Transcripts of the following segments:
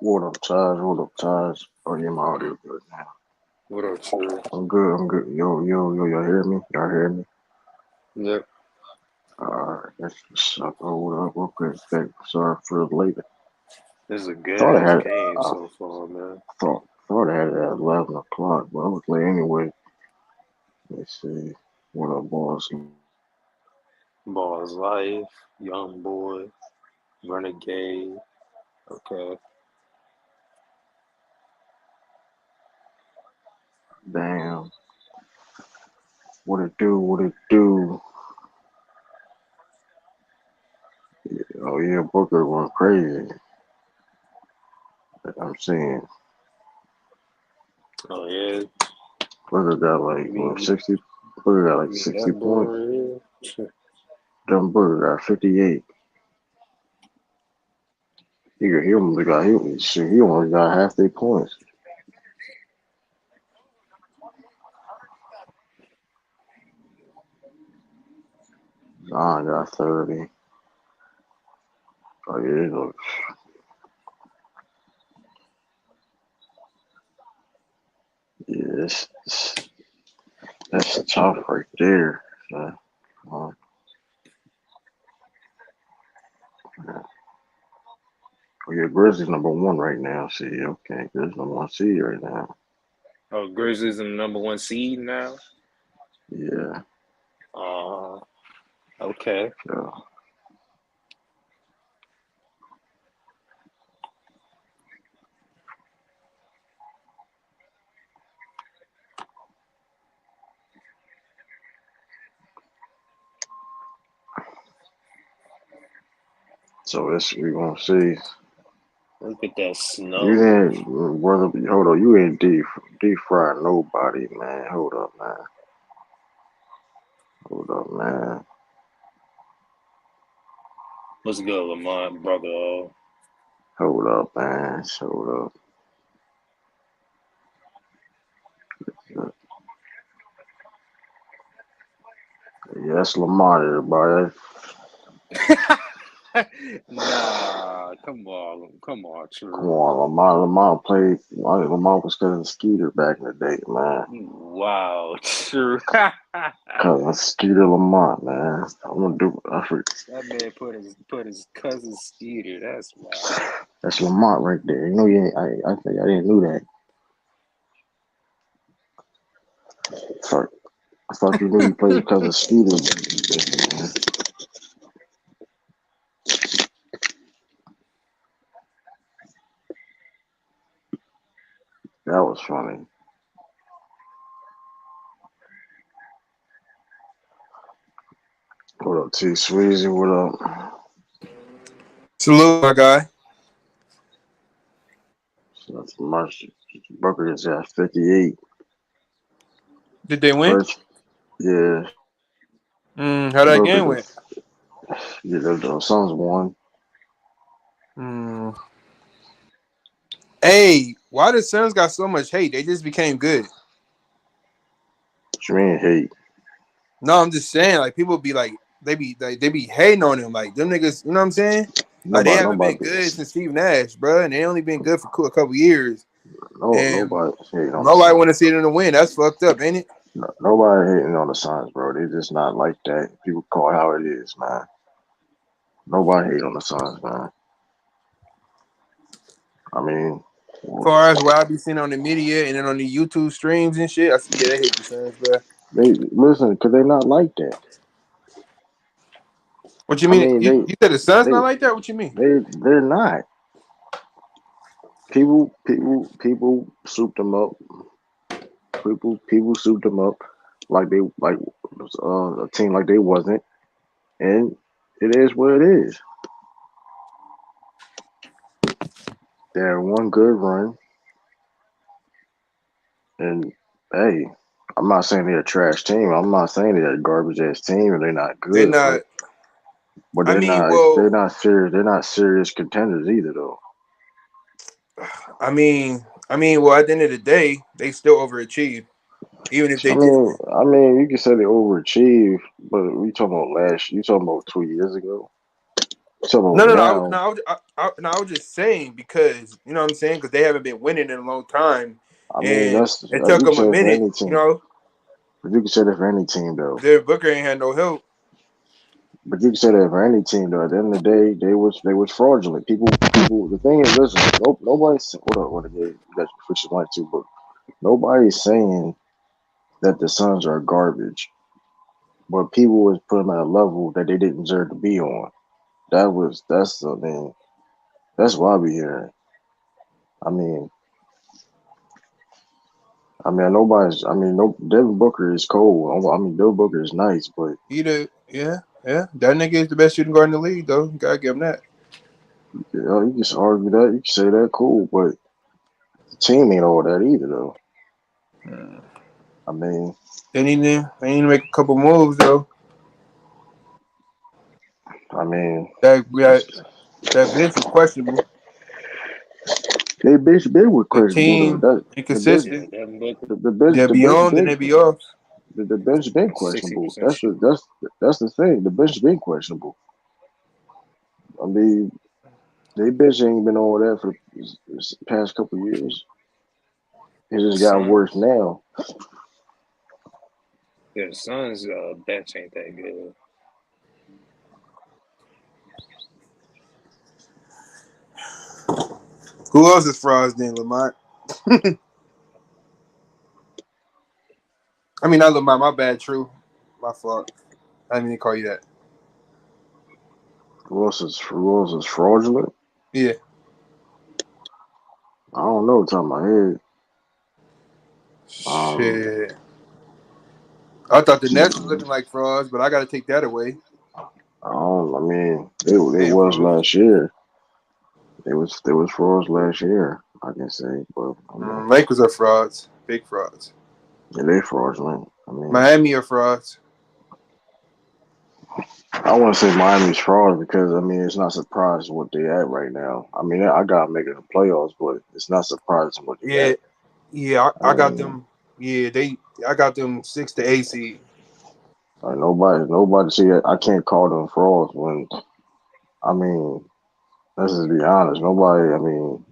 What up, Taj? What up, Taj? Oh, yeah, my audio good now. What up, True? I'm good. I'm good. Yo, y'all hear me? Y'all hear me? Yep. That's what's up. Oh, what up? What good? Sorry for the late. This is a good Thought I ass had it. game I so far, man. thought I had it at 11 o'clock, but I was late anyway. Let's see. What up, boss? Ball's life, young boy, renegade. Okay. Damn. What it do? What it do? Oh, yeah, Booker went crazy. I'm saying Oh yeah. Booker got like, what, You 60? Booker got like mean 60 that boy points. right here? Dumb Booker got 58. He only got he only got half their points. Zion got 30. Oh yeah, yeah, that's tough right there. So, uh, oh yeah, Grizzlies #1 right now. See, okay, Grizzlies #1 seed right now. Oh, Grizzlies in the number one seed now. Yeah, Uh, okay. so this we gonna see. Look at that You snow. didn't, brother. Hold on, you ain't defry nobody, man. Hold up, man. Hold up, man. Let's go, Lamont, brother. Hold up, man. Hold up. Yeah, that's Lamar, everybody. Nah, come on, Come True. on, Lamar played. Lamar was cousin Skeeter back in the day, man. Wow, True. Cousin Skeeter Lamar, man. I'm gonna do. I forget. That man put his cousin Skeeter. That's wild. That's Lamar right there. You know, I think I didn't know that. Sorry, I thought you knew you played cousin Skeeter. Man. That was funny. What up, T Sweezy? What up? Salute, my guy. So that's March. Booker is at 58. Did they win? First, yeah, How that Booker. game went? Yeah, the Suns won. Mm. Hey, why the Suns got so much hate? They just became good. What you mean hate? No, I'm just saying, like people be like, they be hating on them, like them niggas. You know what I'm saying? Like they haven't been Nobody. good since Steve Nash, bro, and they only been good for a couple years. No, And nobody hating on the nobody Suns. want to see them to win. That's fucked up, ain't it? No, nobody hating on the Suns, bro. They just not like that. People call it how it is, man. Nobody hate on the Suns, man. I mean, Far as what I be seeing on the media and then on the YouTube streams and shit, I see, yeah, they hate the Suns, bro. they listen because they not like that. What you I mean? mean, You said the Suns they not like that? What you mean? they're not. People soup them up. People soup them up like they like a team like they wasn't, and it is what it is. They had one good run, and hey, I'm not saying they're a trash team. I'm not saying they're a garbage ass team and they're not They're good, not. but I they're mean, not they're well, not serious. They're not serious contenders either, though. well, at the end of the day, they still overachieve, even if I they didn't mean, win. I mean, you can say they overachieved, but we talking about last. You talking about 2 years ago? So No, no, no, now, no. I was just saying because you know what I'm saying because they haven't been winning in a long time, I mean, and that's it took you can them a say it for minute. any You team. know, But you can say that for any team though. Devin Booker ain't had no help. But you can say that for any team though. At the end of the day, they was fraudulent. People. The thing is, listen, nobody's hold on. What again? You got your fix your mic too, but nobody's saying that the Suns are garbage. But people was putting them at a level that they didn't deserve to be on. I mean, that's what I be hearing. I mean, nobody's. I mean, no. Devin Booker is cold. I mean, Devin Booker is nice, but Yeah. That nigga is the best shooting guard in the league, though. You gotta give him that. you know, you can just argue that. You can say that cool, but the team ain't all that either, though. Hmm. I mean, They need to make a couple moves though. I mean, That we got it's, that bench is questionable. they been with The questionable though. team That the bench, Yeah, inconsistent. Devin Booker, They'll the be bench on, then been they be off. the bench been sixty questionable. percent shooting. That's the thing. The bench been questionable. I mean, they bench ain't been all that for the past couple of years. It The just got worse Suns, now. yeah, the Suns bench ain't that good. Who else is frauds then, Lamont? I mean, not Lamont. My bad. True, my fault. I didn't mean to call you that. Who else is fraudulent? Yeah. I don't know. Top of my head. Um, Shit. I thought the Nets was looking like frauds, but I got to take that away. I don't. I mean, they They was improved. last year. They was frauds last year. I can say, but I mean, Lakers are frauds. Big frauds. yeah, they fraudulent. I mean, Miami are frauds. I want to say Miami's fraud because I mean it's not surprising what they at right now. I mean, I gotta make it the playoffs, but it's not surprising what they Yeah. at. Yeah. I I got mean, them. Yeah. I got them 6 to 8 seed. like nobody see it. I can't call them frauds when I mean, let's just be honest. Nobody. I mean,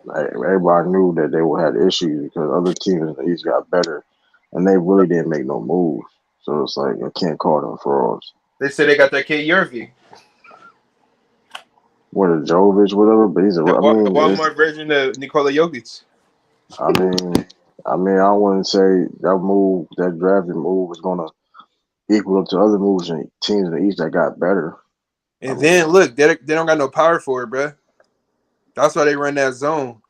like, everybody knew that they would have issues because other teams in the East got better, and they really didn't make no moves. So it's like I can't call them frauds. They said they got that kid Irving, What a Jovic, whatever, but he's a. I the mean, it's. Walmart version of Nikola Jokic. I mean, I wouldn't say that move, that drafting move, is gonna equal up to other moves in teams in the East that got better. I And then mean, look, they don't got no power for it, bro. That's why they run that zone.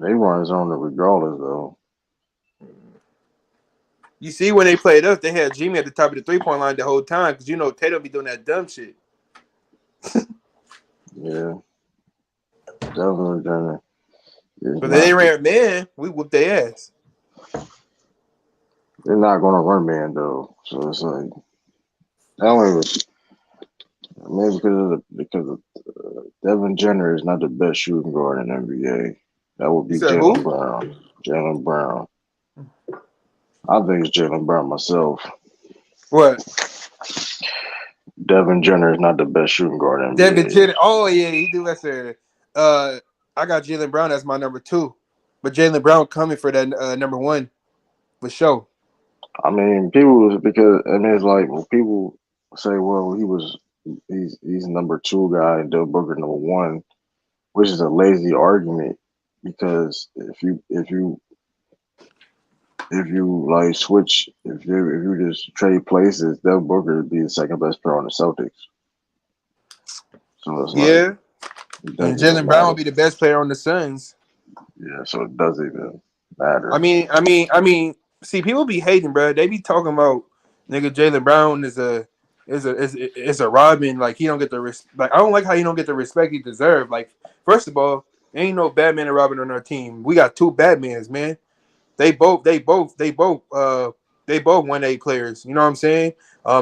they run his own regardless, though. You see when they played us, they had Jimmy at the top of the 3 point line the whole time because you know Tatum be doing that dumb shit. Yeah, definitely gonna. It's But they not. ran man, we whooped their ass. They're not gonna run man though. So it's like I don't even. Maybe because Devin Jenner is not the best shooting guard in the NBA. That would You be said Jalen who? Brown. Jalen Brown. I think it's Jalen Brown myself. What? Devin Jenner is not the best shooting guard in the Devin NBA. Jennings. Oh yeah, he do that. Said, I got Jalen Brown as my number 2, but Jalen Brown coming for that number 1 for sure. I mean, people because I mean it's like when people say, well, he's number two guy and Devin Booker number 1, which is a lazy argument because if you like switch if you just trade places, Devin Booker would be the second best player on the Celtics. So it's like Yeah, it and doesn't even Jalen Brown will matter. be the best player on the Suns. Yeah, so it doesn't even I matter. mean, I mean, I mean. See, people be hating, bro. They be talking about nigga Jalen Brown is a Robin. Like he don't get the like. I don't like how he don't get the respect he deserve. Like first of all, ain't no Batman and Robin on our team. We got 2 Batmans, man. They both 1A players. You know what I'm saying?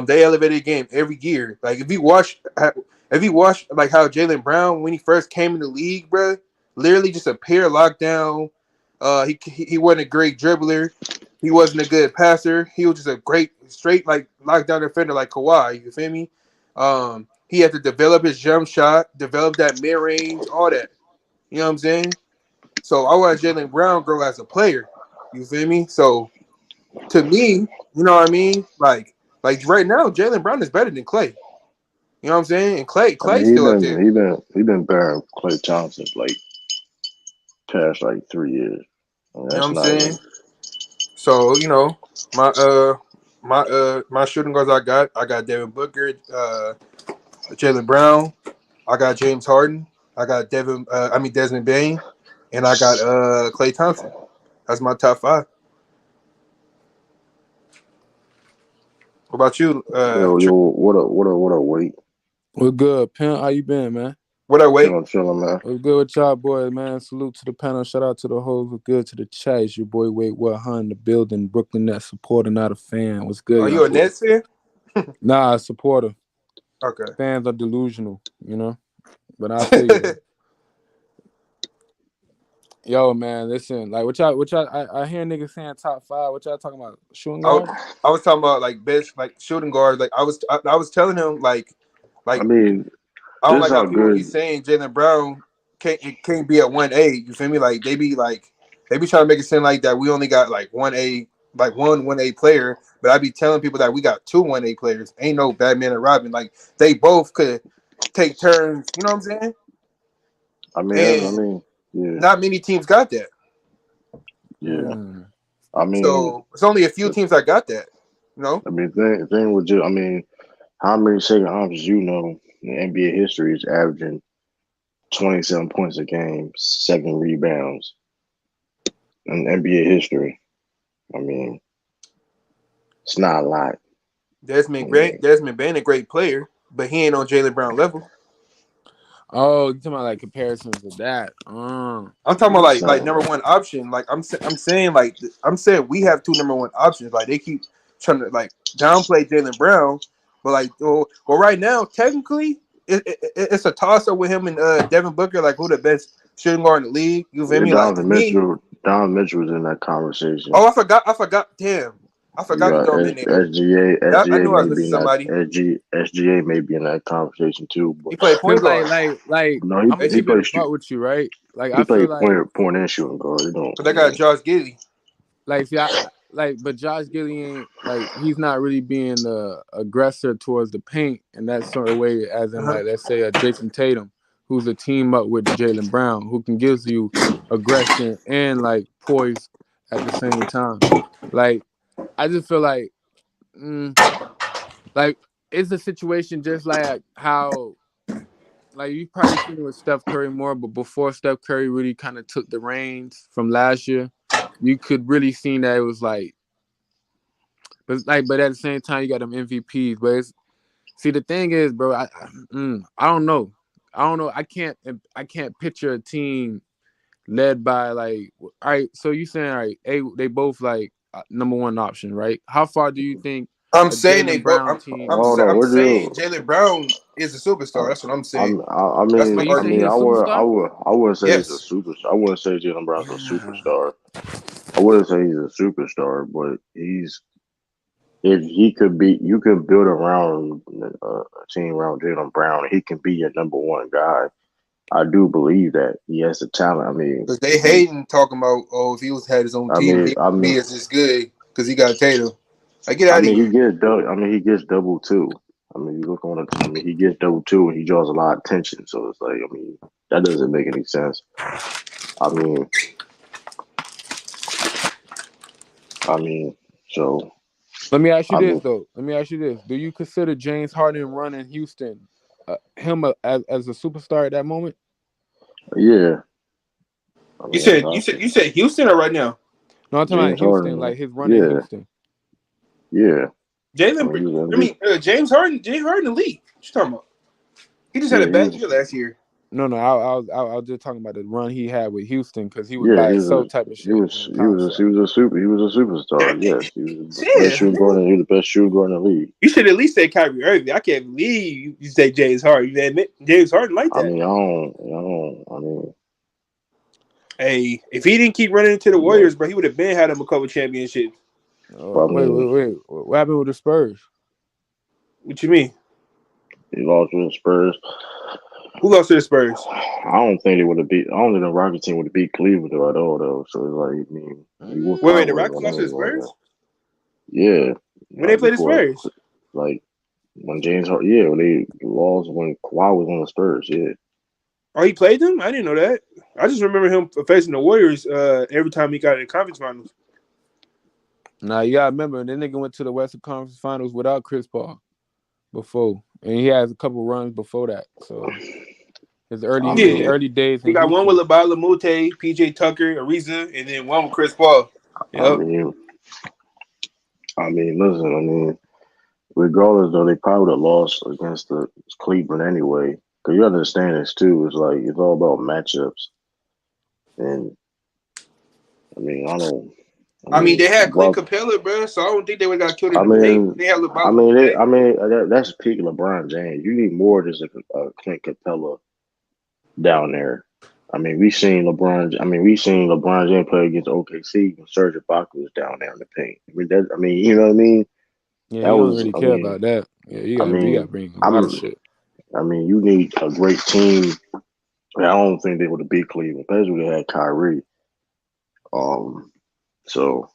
They elevated the game every year. Like if you watch like how Jalen Brown when he first came in the league, bro, literally just a pure lockdown. He wasn't a great dribbler. He wasn't a good passer. He was just a great straight like lockdown defender like Kawhi. You feel me? He had to develop his jump shot, develop that mid range, all that. You know what I'm saying? So I watched Jaylen Brown grow as a player. You feel me? So to me, you know what I mean? Like right now, Jaylen Brown is better than Clay. You know what I'm saying? And I mean, Clay's still up there. he been better than Clay Thompson like past like 3 years. I mean, You know what that's I'm not saying? even. So, my shooting guards I got Devin Booker, Jaylen Brown, I got James Harden, I got Desmond Bain, and I got Klay Thompson. That's my top five. What about you? Yo, what a wait. We're good, Pimp. How you been, man? What I wait? Chilling, man. We're good with y'all, boys, man. Salute to the panel. Shout out to the hoes. We're good to the chat. It's your boy Wade Hun in the building. Brooklyn Nets supporter, not a fan. What's good, Are y'all? you a Nets fan? Nah, a supporter. Okay. Fans are delusional, you know. But I feel you. Yo, man, listen. Like, I hear niggas saying top five. What y'all talking about? Shooting guard? I was talking about like best like shooting guards. Like I was telling him like I mean, I don't this like is how how people be good. saying Jaylen Brown can't be at 1A. You feel me? Like they be trying to make it seem like that we only got like 1A, like one A player. But I be telling people that we got two 1A players. Ain't no Batman and Robin. Like they both could take turns. You know what I'm saying? And Yeah, not many teams got that. yeah. Mm. I mean, So it's only a few teams that got that. You know? thing with just, I mean, how many second options you know in NBA history is averaging 27 points a game, 7 rebounds in NBA history? I mean, it's not a lot. I mean, Desmond Bain a great player, but he ain't on Jaylen Brown level. Oh, you talking about like comparisons of that? I'm talking about it's like not. number one option. Like I'm saying we have two number one options. Like they keep trying to like downplay Jaylen Brown, but like well right now technically it's a toss up with him and Devin Booker. Like who the best shooting guard in the league? You feel Yeah, me? Like to me, Donovan Mitchell was in that conversation. oh I forgot. Damn, I You forgot to got throw him in there. I SGA knew I may was be missing in that somebody. SGA may be in that conversation too, but He played Cause point guard. no, I'm gonna he keep it a played buck with you, right? Like he I feel played like point and shooting guard. You know, But I they got mean, Josh Giddey. like see but Josh Giddey ain't like he's not really being the aggressor towards the paint in that sort of way as in Uh-huh. like let's say a Jason Tatum who's a team up with Jaylen Brown who can gives you aggression and like poise at the same time. Like I just feel like it's a situation just like how like you've probably seen it with Steph Curry more, but before Steph Curry really kind of took the reins from last year, you could really see that it was but at the same time you got them MVPs. But see the thing is, bro, I don't know, I can't picture a team led by like all right. So you saying all right, they both like number one option, right? How far do you think I'm a saying they Jaylen both. Brown team hold on, I'm what saying you? Jaylen Brown is a superstar. That's what I'm saying. That's my So you I saying mean, he's argument. a superstar? I wouldn't say he's a Yes, superstar. I wouldn't say Jalen Brown's a Yeah. superstar. I wouldn't say he's a superstar, but if he could be, you could build around a team around Jalen Brown. He can be your number one guy. I do believe that he has the talent. because they hating talking about if he was had his own I team, mean, he I would be mean, as good because he got Tatum. Like get out of he here. gets double. He gets double too. You look on it. He gets double too, and he draws a lot of attention. So it's like, that doesn't make any sense. I mean, I mean, so Let me ask you I this mean, though. Let me ask you this: do you consider James Harden running Houston, as a superstar at that moment? yeah. You That's said how you I said feel. you said Houston or right now? No, I'm talking about James Houston, Harden, like his run in yeah, Houston. yeah. Jalen. He was I MVP. mean James Harden the league. What you talking about? He just had Yeah, a he bad was. year last year. No, I was just talking about the run he had with Houston because he was Yeah, by himself type of shit in the concept. he was a superstar. Yes, he was the best Shit, shooting guard. He was the best shooting guard in the league. you should at least say Kyrie Irving. I can't believe you say James Harden. You admit James Harden like that. I mean, Hey, if he didn't keep running into the but Warriors, bro, he would have been had him a couple championships. Wait. What happened with the Spurs? What you mean? He lost with the Spurs. Who lost to the Spurs? I don't think they would have beat. I don't think the Rocket team would have beat Cleveland at all, though. So it's like, I mean, he would Wait, probably the would have Rockets won lost to the anyway. Spurs? Yeah, When they played the before, Spurs? like when James Harden, yeah, when they lost when Kawhi was on the Spurs, yeah. Oh, he played them? I didn't know that. I just remember him facing the Warriors every time he got in the conference finals. Nah, you gotta remember, that nigga went to the Western Conference Finals without Chris Paul before, and he has a couple runs before that. So his early days He in got one with Houston. Labala Mute, PJ Tucker, Ariza, and then one with Chris Paul. I Yep. mean, listen, regardless though, they probably would have lost against the Cleveland anyway. Cause you understand this too. It's like it's all about matchups, and I mean, I don't. I mean, they had Clint well, Capella, bro, so I don't think they would have got killed in I the paint. mean, They had Labala Mute. that's peak LeBron James. You need more than a Clint Capella down there. I mean, we seen LeBron James play against OKC when Serge Ibaka was down there in the paint. You know what I mean? Yeah, That he don't was, really care about that. Yeah, you I gotta mean, bring a lot of shit. you need a great team. I don't think they would have beat Cleveland, especially when they had Kyrie. So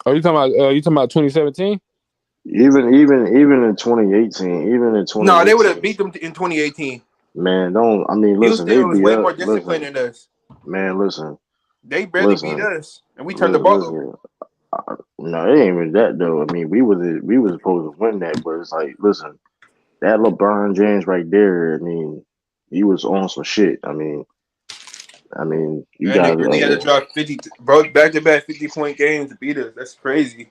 Oh, you talking about 2017? even in 2018, No, they would have beat them in 2018. man, don't. I mean, listen, they Houston was beat way us. more disciplined than us. Man, listen, They barely beat listen, us, and we turned the ball over. listen. No, it ain't even that though. I mean, we was supposed to win that, but it's like, listen, that LeBron James right there. I mean, he was on some shit. I mean, you That got. nigga really had to drop 50, back-to-back 50-point games to beat us. That's crazy.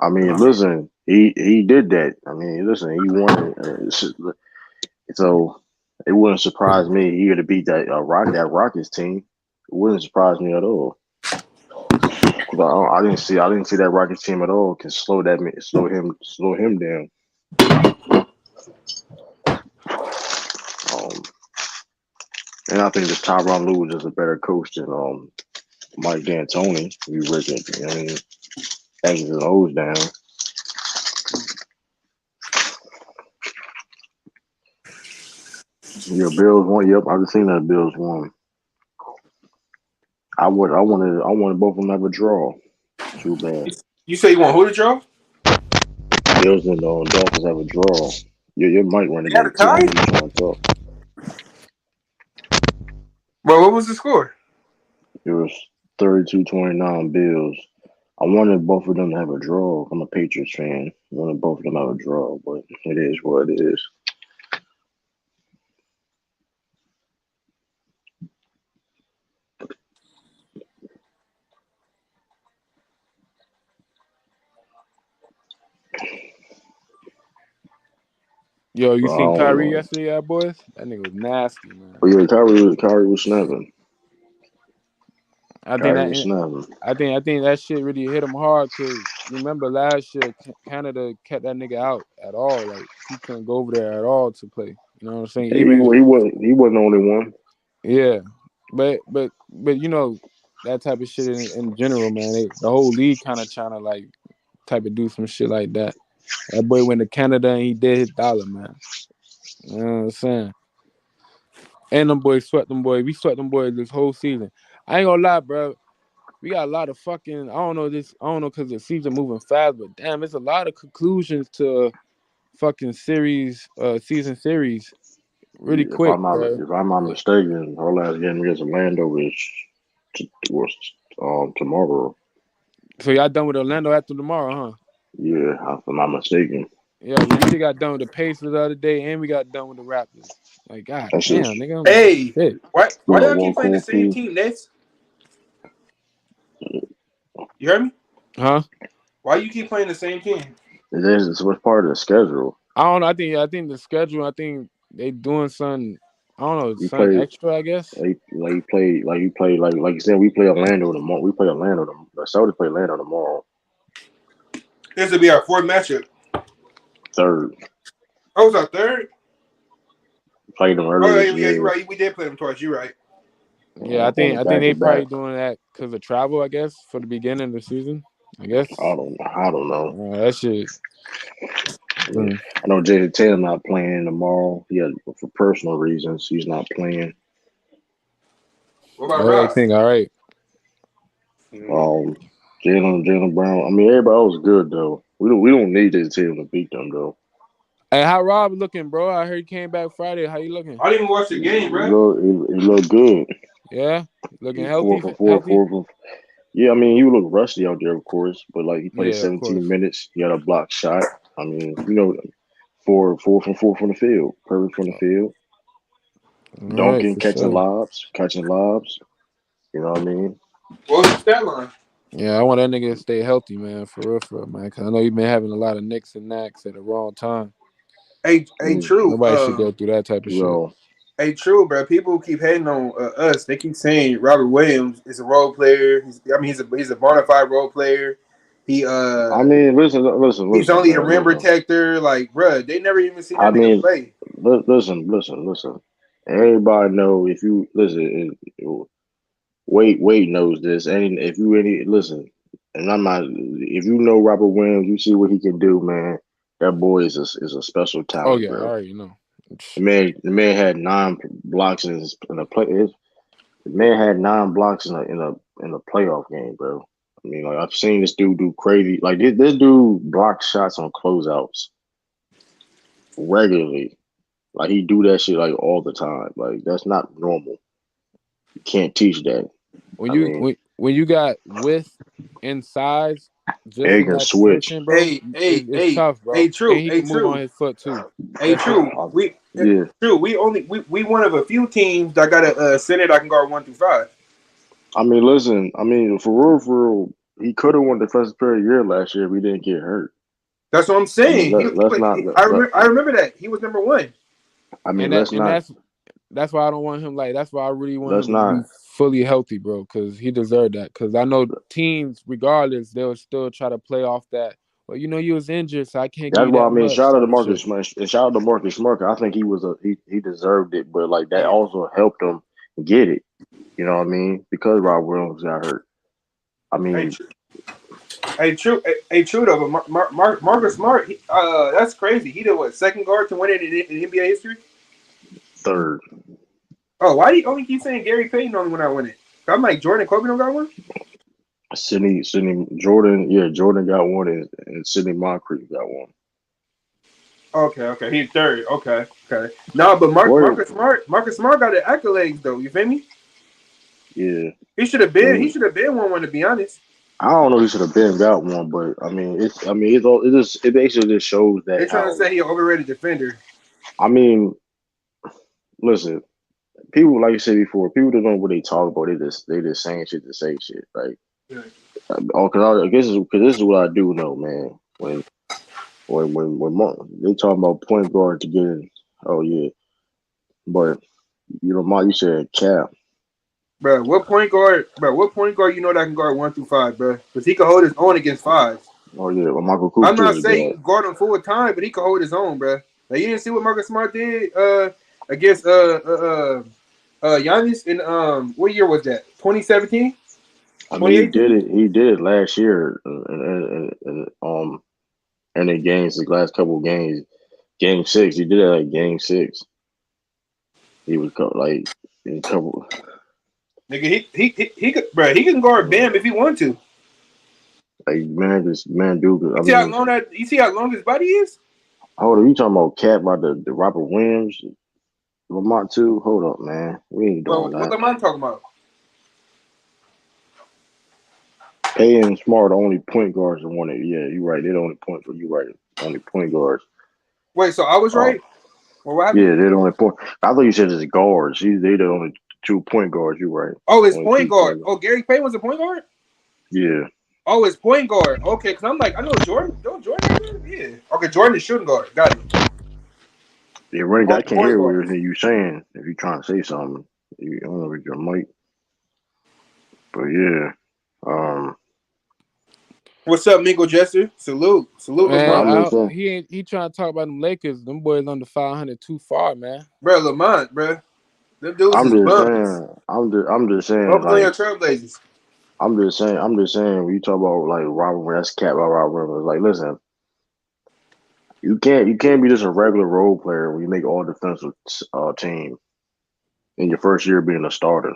I mean, listen, he did that. I mean, listen, he won it. So it wouldn't surprise me. He would have beat that Rockets team. It wouldn't surprise me at all. I didn't see that Rockets team at all can slow him down. And I think that Tyronn Lue is just a better coach than Mike D'Antoni. You reckon? I mean, hangs his nose down. Your Bills won. Yep, I just seen that Bills won. I wanted both of them to have a draw. Too bad. You say you want who to draw? Bills and Dolphins have a draw. Your mic running They had a again too. I tie? know you trying to talk. Bro, what was the score? It was 32-29 Bills. I wanted both of them to have a draw. I'm a Patriots fan. I wanted both of them to have a draw, but it is what it is. Yo, you So I seen don't Kyrie know. yesterday, boys? That nigga was nasty, man. But yeah, Kyrie was snapping. I think Kyrie that was snapping. I think that shit really hit him hard because remember last year Canada kept that nigga out at all. Like he couldn't go over there at all to play. You know what I'm saying? He wasn't the only one. Yeah, but you know that type of shit in general, man. The whole league kind of trying to like type of do some shit like that. That boy went to Canada and he did his dollar, man. You know what I'm saying? And them boys sweat them boys. We sweat them boys this whole season. I ain't gonna lie, bro. We got a lot of fucking. I don't know because the season moving fast, but damn, it's a lot of conclusions to fucking season series, really quick, bro. If I'm not mistaken, our last game against Orlando was tomorrow. So y'all done with Orlando after tomorrow, huh? Yeah, if I'm not mistaken. Yeah, we just got done with the Pacers the other day, and we got done with the Raptors. Like, god That's damn, just nigga. Hey, Shit. why y'all one keep playing the cool same key. team, Nets? You heard me? Huh? Why you keep playing the same team? It's part of the schedule. I don't know. I think the schedule. I think they doing something. I don't know, You something play extra. I guess. like you said. We play Orlando tomorrow. We play Orlando. The Celtics play Orlando tomorrow. This will be our fourth matchup. Third. Oh, was our third? Played them Oh, earlier this yeah, you're year. right. We did play them twice. You're right. Yeah, I On the think back to they back. probably doing that because of travel. I guess for the beginning of the season. I guess I don't know. that shit. Yeah. I know Jason Tatum not playing tomorrow. For personal reasons, he's not playing. What about Rob? Everything all right. Jalen Brown. I mean, everybody else good though. We don't need Jason Tatum to beat them though. Hey, how Rob looking, bro? I heard he came back Friday. How you looking? I didn't even watch the game, bro. He looked good. Yeah, looking Four healthy. for four. Yeah, I mean, he would look rusty out there, of course, but like he played Yeah, of 17 course. minutes. He had a block shot. I mean, four from the field, perfect from the field, All right, dunking, for sure. catching lobs. You know what I mean? What was the stat line? Yeah, I want that nigga to stay healthy, man, for real, man. Cause I know you've been having a lot of nicks and knacks at the wrong time. Hey, Mm, true. Nobody should go through that type of shit. Yo, Hey, true, bro. People keep hating on us. They keep saying Robert Williams is a role player. He's a bona fide role player. He I mean, listen, he's only a man, rim listen. protector. Like, bro, they never even seen I that nigga mean, play. listen. Everybody know if you listen. Wade knows this, and if you listen, and I'm not. If you know Robert Williams, you see what he can do, man. That boy is a special Oh talent, yeah, I bro. already know. The man had 9 blocks in the play. The man had 9 blocks in a playoff game, bro. I mean, like I've seen this dude do crazy. Like this dude blocks shots on closeouts regularly. Like he do that shit like all the time. Like that's not normal. You can't teach that. When I mean, when you got width and size just Egg in can that switch. position, bro, it's tough, bro. And he can move on True. his foot too. Hey, That's tough. true. Yeah. We one of a few teams that got a center that can guard 1 through 5. I mean, listen. I mean, for real, he could have won Defensive Player of the Year last year if he didn't get hurt. That's what I'm I mean, saying. let's not. I remember that he was number 1. I mean, And let's not. that's why I don't want him. Like that's why I really want Let's him to be not. fully healthy, bro, because he deserved that. Because I know teams, regardless, they'll still try to play off that. Well, you was injured, so I can't give That's you why I that mean, much shout out to type of Marcus shit. Smart and shout out to Marcus Smart. I think he deserved it, but like that Yeah. also helped him get it. You know what I mean? Because Rob Williams got hurt. I mean, True though. But Marcus Smart, that's crazy. He did what, second guard to win it in NBA history? third. Oh, why do you only keep saying Gary Payton only when I win it? I'm like Jordan Kobe don't got one. Sidney Jordan, yeah, Jordan got one, and Sidney Moncrief got one. Okay, he's third. Okay. No, but Marcus Smart got the accolades though. You feel me? Yeah, He should have been. He should have been one. To be honest, I don't know. He should have been got one, but I mean, it basically just shows that they're trying to how. say he an overrated defender. I mean, listen, people like you said before, people don't know what they talk about. They just saying shit to say shit. Like, because I guess because this is what I do know, man. When they talking about point guard to get in, oh yeah, but Mark, you said Cap. Bro, what point guard? You know that can guard 1 through 5, bro? Because he can hold his own against 5s. Oh yeah, well, Michael I'm Cooper not is saying you God. can guard him full time, but he can hold his own, bro. Like you didn't see what Marcus Smart did against Giannis in what year was that? 2017? I mean, he did 2018? it. He did it last year, and in games, the last couple of games, Game 6, he did it like Game 6. He was like in a couple. Nigga, he could, bro. He can guard Bam if he want to. Like man, dude. I You see how long his body is? hold on, you talking about Cap about the Robert Williams, Lamont too? Hold up, man. We ain't Bro, doing what that. am I talking about? Pay and Smart are the only point guards that won it. Yeah, you're right. They're the only point. You right. Only point guards. Wait, so I was right? Well, what happened? Yeah, they're the only point. I thought you said it's guards. They the only 2 point guards. You're right. Oh, it's Only point 2 guard. point Oh, Gary Payton was a point guard? Yeah. Oh, it's point guard. Okay, because I'm like, I know Jordan. Don't Jordan have that? Yeah. Okay, Jordan is shooting guard. Got it. Yeah, Randy, I can't Point hear guard. what you're saying. If you're trying to say something, I don't know if your mic. But yeah, What's up, Mingo Jester? Salute, Man, I'm Lamont. just saying. he trying to talk about them Lakers. Them boys under 500 too far, man. Bro, Lamont, bro. Them dudes I'm is just bums. saying. I'm just saying. Focus on your Like, Trailblazers. I'm just saying. When you talk about like Robert, that's Cat by Robert Rivers. Like, listen, You can't be just a regular role player when you make all defensive team in your first year being a starter.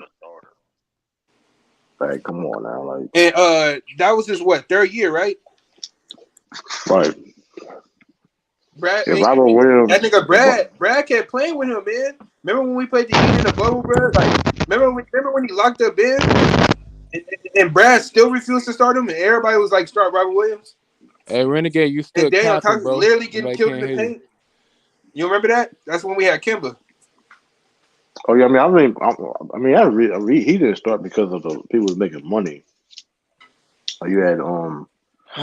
Like, come on now, like, And that was his third year, right? right. Brad, If Robert Williams, that nigga Brad kept playing with him, man. Remember when we played the Heat in the bubble, bro? Like, remember when he locked up Ben, and Brad still refused to start him, and everybody was like, start Robert Williams. Hey, Renegade, you still And Daniel capping, Cox was bro. literally getting Nobody killed in can't the hear you. paint. You remember that? That's when we had Kimba. oh yeah, I mean, he didn't start because of the people was making money. You had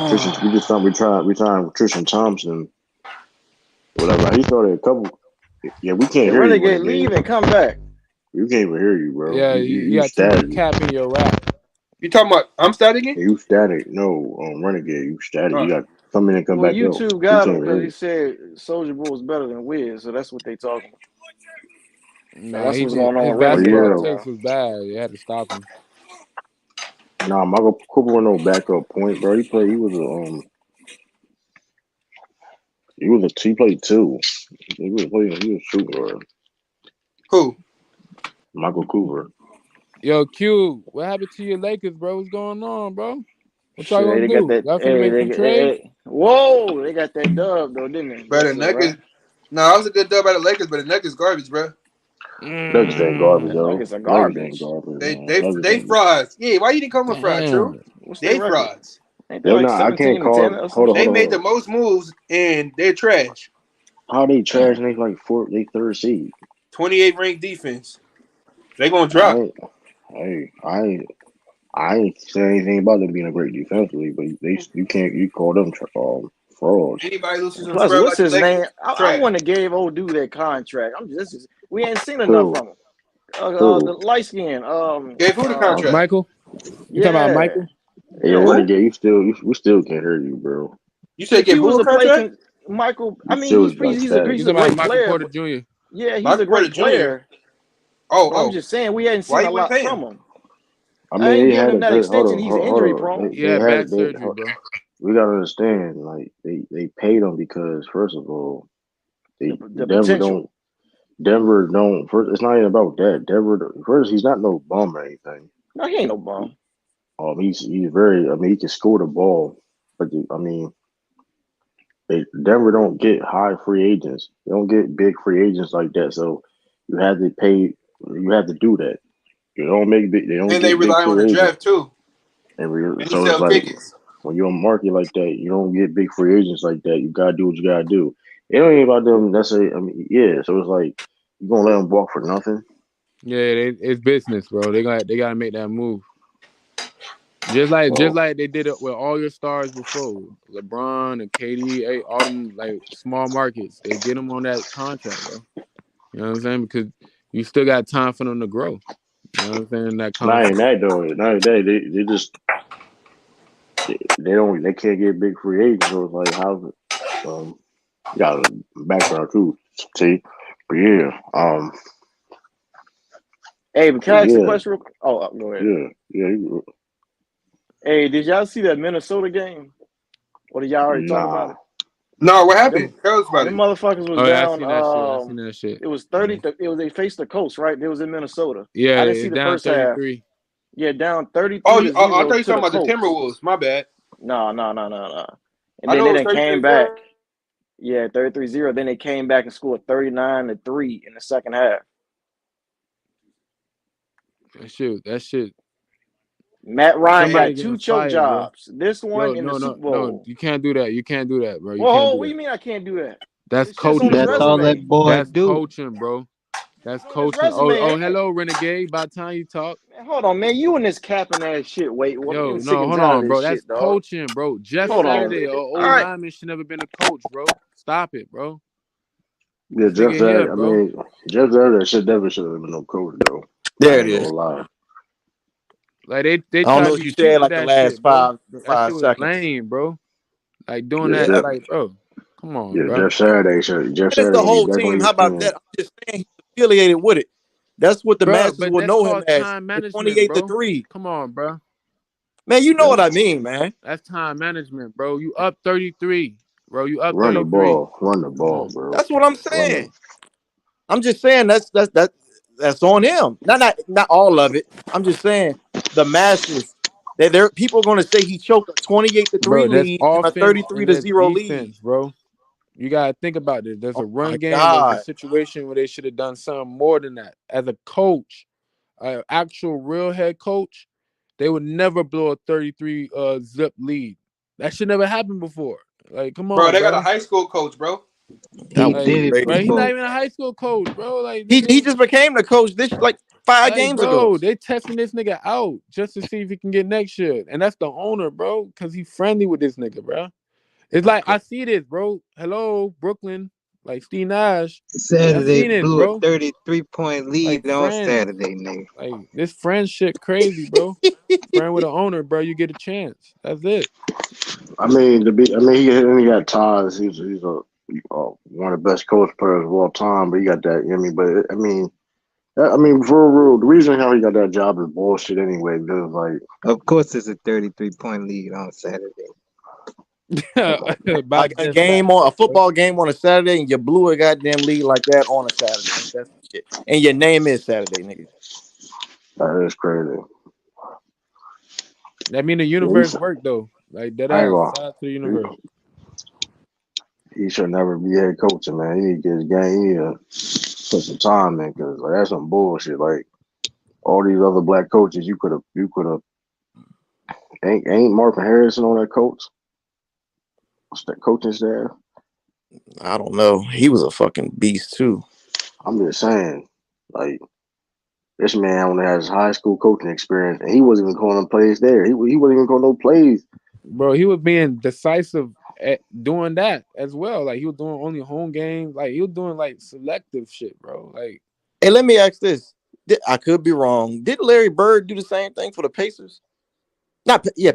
Tristan. We tried Tristan Thompson, whatever. He started a couple. Yeah, we can't The hear you, Renegade Renegade. leave and come back. You can't even hear you, bro. Yeah, you got too much cap in your rap. You talking about I'm static? You static. No, Renegade, you static. You got to come in and come Well, back out. YouTube We got can't him even because hear he you. said Soulja Boy was better than Wiz, so that's what they talking about. Nah, That's what's going on his with basketball Renegade right takes now. was bad. They had to stop him. Nah, Michael Cooper was no backup point, bro. He played. He played two. He was shooting guard. Who? Michael Cooper. Yo, Q, what happened to your Lakers, bro? What's going on, bro? What y'all Shit, gonna they got do? that. Y'all finna Hey, make some trades? whoa, they got that dub though, didn't they? Bro, the Yesterday, Nuggets. right? No, that was a good dub by the Lakers, but the Nuggets garbage, bro. Nuggets ain't garbage, The though. Nuggets are Nuggets ain't garbage. garbage, They man. they Nuggets they ain't. frauds. Yeah, why you didn't call them a fraud, True? Damn. What's their They record? frauds. Ain't they They're like not. I can't 17-10 call. or Hold some on, They hold shit? on, made hold the on. most moves and they're trash. How they trash and they third seed? 28 ranked defense. They gonna I drop. ain't. Hey, I ain't saying anything about them being a great defensively, but you call them frauds. Anybody loses And some plus, scrub what's like the his name? Lakers, I trash. wouldn't have gave old dude that contract. We ain't seen enough Who? from him. The Who? light skin. Gave who the contract? Michael? You talking about Yeah, Michael? Yeah, yeah. Who? Renegade. We still can't hear you, bro. You said If he give who was a a play, contract? Michael. I You mean, still like he's static. You a talking about great Michael player, Porter but Jr.? yeah, he's a Michael Porter great Jr. player. But I'm Oh. just saying we hadn't Why seen you a wouldn't lot pay from him? him. I I mean, ain't they giving had him a that good. extension. He's injury prone. He had back surgery, bro. We gotta understand, like they paid him because first of all, The potential. Denver don't. First, it's not even about that. Denver first, he's not no bum or anything. No, he ain't no bum. He's very. I mean, he can score the ball, but I mean, Denver don't get high free agents. They don't get big free agents like that. So you have to pay. You have to do that. You don't make big. They don't And they get big rely on the free agents. draft too. And he So it's sells like tickets. when you're on market like that, you don't get big free agents like that. You gotta do what you gotta do. It ain't even about them necessarily. I mean, yeah. So it's like you gonna let them walk for nothing. Yeah, it's business, bro. They gotta make that move. Just like they did it with all your stars before, LeBron and KD, all them like small markets. They get them on that contract, bro. You know what I'm saying? Because you still got time for them to grow. You know what I'm saying? That Not even contract. that though. Not even that. They just they can't get big free agents. So it's like how you got a background too. See, but yeah, Hey, but can but I ask a yeah, question real quick? Oh, go ahead. yeah. Hey, did y'all see that Minnesota game? Or did y'all already talk about Nah, it? No, what happened? Them, Tell us about them it. motherfuckers was Oh yeah, I down. seen that shit. I seen that shit. It was 30. It was they faced the coast, right? It was in Minnesota. Yeah, I didn't see it's the down first half. 33. Yeah, down Oh, 33 to I thought 0 you to were the talking about the Colts. Timberwolves. My bad. No. And I then know it was they came 33-0. back. Yeah, 33-0. Then they came back and scored 39-3 in the second half. That shit. Matt Ryan Somebody got 2 getting choke fired, bro. jobs. This Yo, one in the Super no. Bowl. You can't do that. You can't do that, bro. You can't Whoa, do what do that. you mean I can't do that? That's This shit's on his coaching, That's bro. all that resume. boy That's do. coaching, bro. That's It's on his coaching. Oh, resume. hello, Renegade. By the time you talk. Man, hold on, man. You and this capping ass shit. Wait, I'm Yo, getting sick no, and hold tired of on, this bro. That's shit, dog. coaching, bro. Jeff Hold on. Saturday, All old right. lineman should never been a coach, bro. Stop it, bro. yeah. This nigga here, bro. Jeff Saturday should never have been no coach though. I There it ain't gonna is. lie. Like they I don't try know to what be you cute said with like the that last shit, bro. That shit five was seconds. lame, bro. Like doing Yeah, that, Jeff. like, bro. Come on, Yeah, bro. Jeff Saturday. Jeff It's Saturday the gonna be whole back on team. How about ESPN. that? I'm just saying he's affiliated with it. That's what the Bro, masses but will that's know him called as. time The management, 28 to bro. 3. Come on, bro. Man, you know Yeah. what I mean, man. That's time management, bro. You up 33. bro. You up Run the 33. ball. Run the Come ball, on. bro. That's what I'm Run saying. the. I'm just saying that's on him. Not all of it. I'm just saying the masses. There people are going to say he choked a 28-3 Bro, that's lead and a offense and that's 33-0 lead. defense, bro. You gotta think about this. There's Oh a run my game. There's a God. situation where they should have done something more than that. As a coach, an actual real head coach, they would never blow a 33 zip lead. That should never happen before. Like, come Bro, on, they got a bro. high school coach, bro. That He was Like, did it bro, crazy. he's not before. even a high school coach, bro. Like, He nigga, just became the coach this like 5 like, games ago. bro, they testing this nigga out just to see if he can get next year. And that's the owner, bro, because he's friendly with this nigga, bro. It's like, I see this, bro. Hello, Brooklyn. Like, Steve Nash. Like, I Saturday seen it, blew a bro. 33-point lead Like, on friends. Saturday, nigga. Like, this friend shit crazy, bro. Friend with an owner, bro. You get a chance. That's it. I mean, he got ties. He's one of the best coach players of all time. But he got that. For real, the reason how he got that job is bullshit anyway. Because like, Of course, it's a 33-point lead on Saturday. About Like just that, a bro. football game on a Saturday, and you blew a goddamn lead like that on a Saturday. Ain't that some shit? And your name is Saturday, nigga. that is crazy. That mean the Yeah, universe worked though. Like that I ain't ass. gonna. Shout out to the universe. He should never be head coaching, man. He need to get his game. He need to put some time in because like, that's some bullshit. Like all these other black coaches, you could have. Ain't Marvin Harrison on that coach? What's that coaching staff? I don't know. He was a fucking beast too. I'm just saying, like this man only has high school coaching experience, and he wasn't even calling plays there. He wasn't even calling no plays. Bro, he was being decisive at doing that as well. Like he was doing only home games. Like he was doing like selective shit, bro. Like Hey, let me ask this. I could be wrong. Did Larry Bird do the same thing for the Pacers?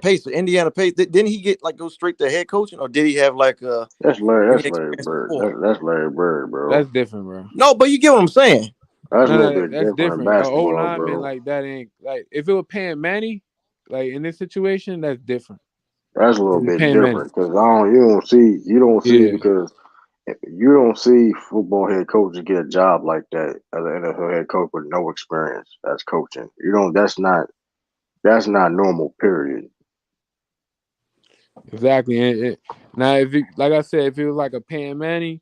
Pacers. Indiana Pacers. Didn't he get like go straight to head coaching, or did he have like any That's Larry experience Bird. before? That's Larry Bird, bro. that's different, bro. No, but you get what I'm saying. That's a little No, bit that's different in different. O basketball, lineman bro. like that ain't like if it was paying Manny, like in this situation, that's different. That's a If little it's bit paying Manny. different because you don't see Yeah. because you don't see football head coaches get a job like that as an NFL head coach with no experience as coaching. You don't. That's not normal. Period. Exactly. Now, if it, like I said, if it was like a Pam Manny,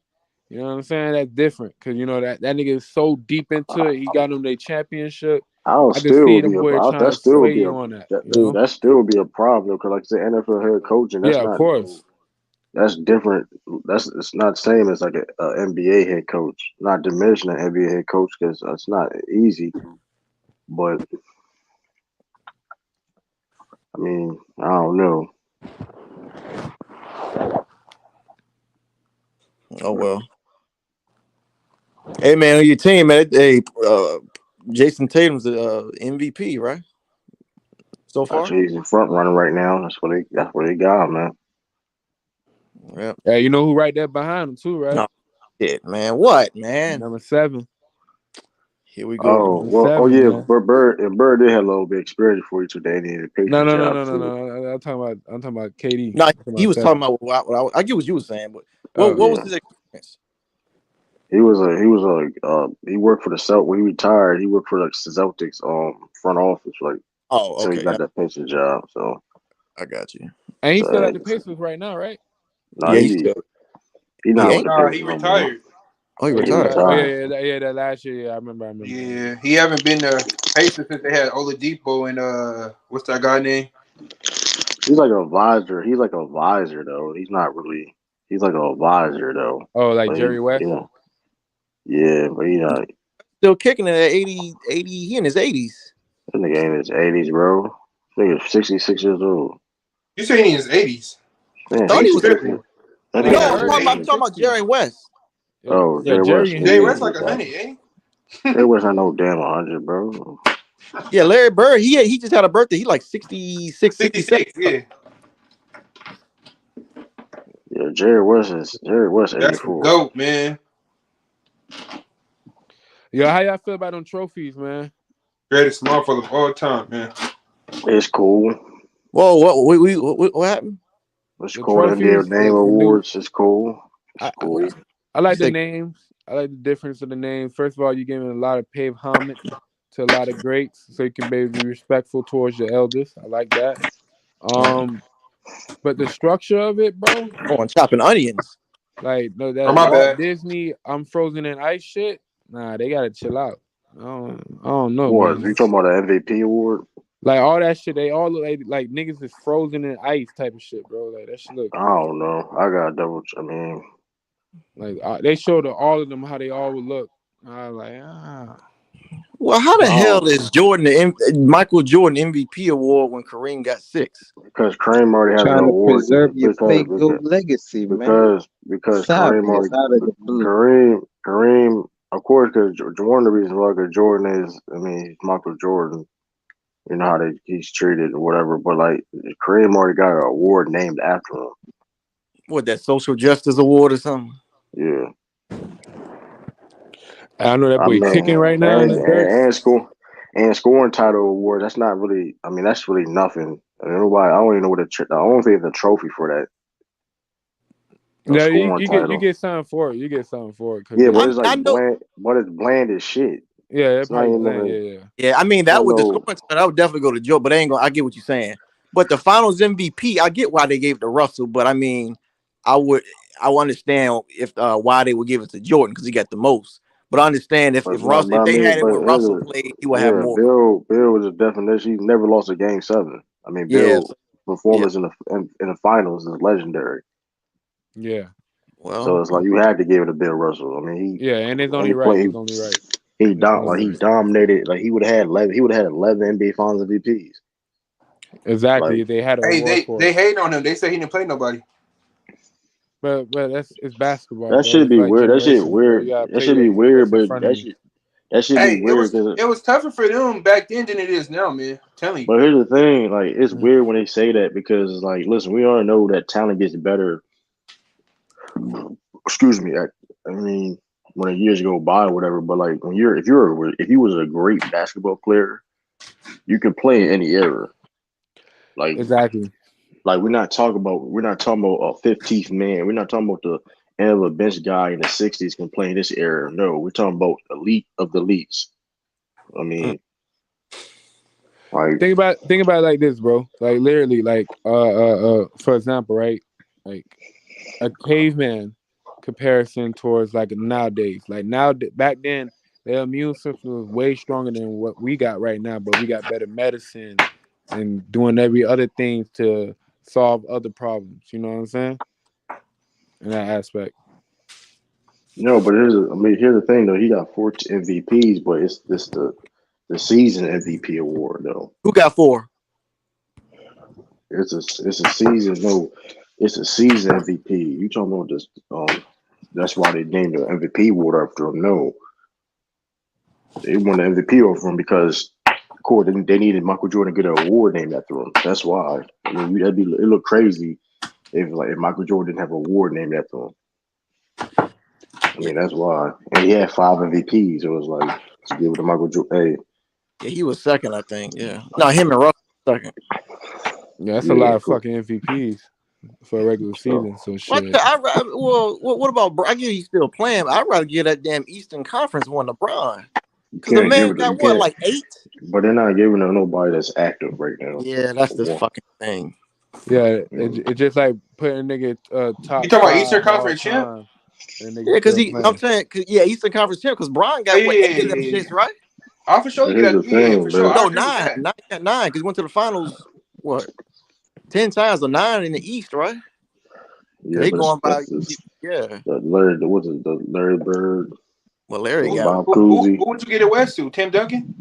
you know what I'm saying? That's different because you know that nigga is so deep into it. He got him their championship. I'll I can still see the be boy trying that to still sway be you on that. You know? that still be a problem because like I said, NFL head coaching Yeah, of course. that's different. It's not the same as like a NBA head coach. Not diminishing an NBA head coach because it's not easy. But I mean, I don't know. Oh well. Hey man, on your team, man. Hey, Jason Tatum's the MVP, right? So far. Actually, he's in front runner right now. That's what they got, man. Yeah. Yeah, you know who right there behind him too, right? No shit, man. What, man? Number 7. Here we go. Oh Number well, 7, yeah, man. but Bird did have a little bit of experience for you today. They needed a No, patient no, no, job no, no, too. no. I'm talking about KD. No, I'm talking he about was 7. talking about I get what you were saying, but Oh, what was Yeah, his experience? he worked for the Celtics when he retired. He worked for the Celtics front office like Oh, until he okay. got that patient job. So I got you. and he's still so at the Pacers right now, right? no, Yeah, he still he he not with ain't. the Nah, he Pacers no more. retired. Oh, he Oh, he He retired. retired. Oh retired. yeah, that last year. Yeah, I remember. Yeah, he haven't been to Pacers since they had Oladipo and what's that guy name? He's like a advisor. He's like a advisor though. He's not really. He's like an advisor though. Oh, like But Jerry West. but he not. Still kicking it at 80. He in his 80s. That nigga in his 80s, bro. Nigga 66 years old. You say he in his 80s? I Man, thought He he was. 66. tripping. That He nigga not No, in his 66. I'm 80s. talking about Jerry West. Oh, Yeah, Jerry West. Jerry in his Jay Yeah, West 80s. like he's 100, like ain't Jerry West not no damn 100, bro. Yeah, Larry Bird. He just had a birthday. He like 66, he? 67. 66, yeah. Yeah, Jerry West That's the 84. GOAT, man. Yo, how y'all feel about them trophies, man? Greatest motherfucker of all time, man. It's cool. Whoa, what happened? It's The cool. The NBA trophies, name the new. awards. It's cool. It's I, I cool. I You like the said names. I like the difference of the names. First of all, you're giving a lot of paved homage to a lot of greats, so you can be respectful towards your elders. I like that. Um, but the structure of it, bro, on chopping onions. like no, Oh, that my Walt bad. Disney, I'm frozen in ice shit. Nah, they gotta chill out. I don't know, What? man. You talking about the MVP award? Like all that shit, they all look like niggas is frozen in ice type of shit, bro. Like that shit look I don't know. I got double. I mean, like they showed all of them how they all would look. I was like, Well, how I the hell don't is Jordan Michael Jordan MVP award when Kareem got 6? because Kareem already has an Trying to award preserve your because fake GOAT legacy, man. because Kareem Savage already out of the blue. Kareem of course because one of the reasons why because Jordan is he's Michael Jordan. You know how he's treated or whatever, but like Kareem already got an award named after him. What, that social justice award or something? Yeah, I know that I boy kicking mean, right now in the dirt. and scoring title award. That's not really. I mean, that's really nothing. I mean, nobody. I don't even know what I don't think it's a trophy for that. A No, scoring you title. get something for it. You get something for it because Yeah, but it's I like know. bland. But it's bland as shit. yeah, that It's not probably even bland. nothing. Yeah. Yeah, I mean that Don't with the know. scoring time, I would definitely go to Joe, but I get what you're saying. But the Finals MVP, I get why they gave it to Russell, but I mean, I would understand if why they would give it to Jordan because he got the most. But I understand if But if I they mean, had it but when Russell played, he would have yeah, more. Bill was a definition. He's never lost a game 7. I mean, Yes, Bill yeah. performance in the finals is legendary. Yeah. So Well, it's like you had to give it to Bill Russell. I mean, Yeah, and it's when only he right. played, It's only right. he It's only he right. dominated. Like he would have had 11. He would have had 11 NBA Finals MVPs. Exactly. Like They had an Hey, award for they it. hate on him. They say he didn't play nobody. But it's basketball, that bro. should It's be like weird. That shit generations, bro. You weird. gotta That play should be what's weird. in But front of you. that should be Hey, weird because. it was tougher for them back then than it is now, man. I'm telling you. But here's the thing. Like it's Mm. weird when they say that because like, listen, we all know that talent gets better. Excuse me. I mean, when the years go by, or whatever. But like when if you was a great basketball player, you can play in any era. Like Exactly. we're not talking about a 15th man. We're not talking about the end of a bench guy in the 60s can play in this era. No, we're talking about elite of the elites. I mean, like Think about it like this, bro. Like literally, like for example, right? Like a caveman comparison towards like nowadays. Like now, back then, their immune system was way stronger than what we got right now, but we got better medicine and doing every other thing to solve other problems. You know what I'm saying? In that aspect. no, but here's the thing though. He got 14 MVPs, but it's this the season MVP award though. who got 4? It's a season no, it's a season MVP. You talking about this? That's why they named the MVP award after him. No, they won the MVP over him because, of course, they needed Michael Jordan to get an award named after him. That's why. I mean, it look crazy if Michael Jordan didn't have an award named after him. I Yeah, mean, that's why. And he had 5 MVPs. It was like to give it to Michael Jordan. Hey, yeah, he was second, I think. Yeah, no, him and Russell second. Yeah, that's a lot yeah, of cool. fucking MVPs for a regular So season. So What? shit. Well, what about? I get he's still playing. But I'd rather give that damn Eastern Conference one to LeBron you because the can't give man it. got You what, can't. like 8? But they're not giving it to nobody that's active right now. Yeah, that's For this one. fucking thing. Yeah, Mm. it's just like putting a nigga You top talking about 5 Eastern of all Conference champ? time, and nigga Yeah, because still I'm playing. saying, yeah, Eastern Conference champ. Because Bron Oh, got yeah, what, yeah, 8 of yeah, them yeah, shits, yeah. right? I'll for sure But get here's that. the Yeah, for thing, sure. but I No, agree with 9, that. 9, got 9 because he went to the finals. What, 10 times or 9 in the East, right? Because yeah, they but going by, that's this. yeah. The Larry, what's it? The Larry Bird, Well, Larry got. Bob Cousy. Who would you get it West to? Tim Duncan?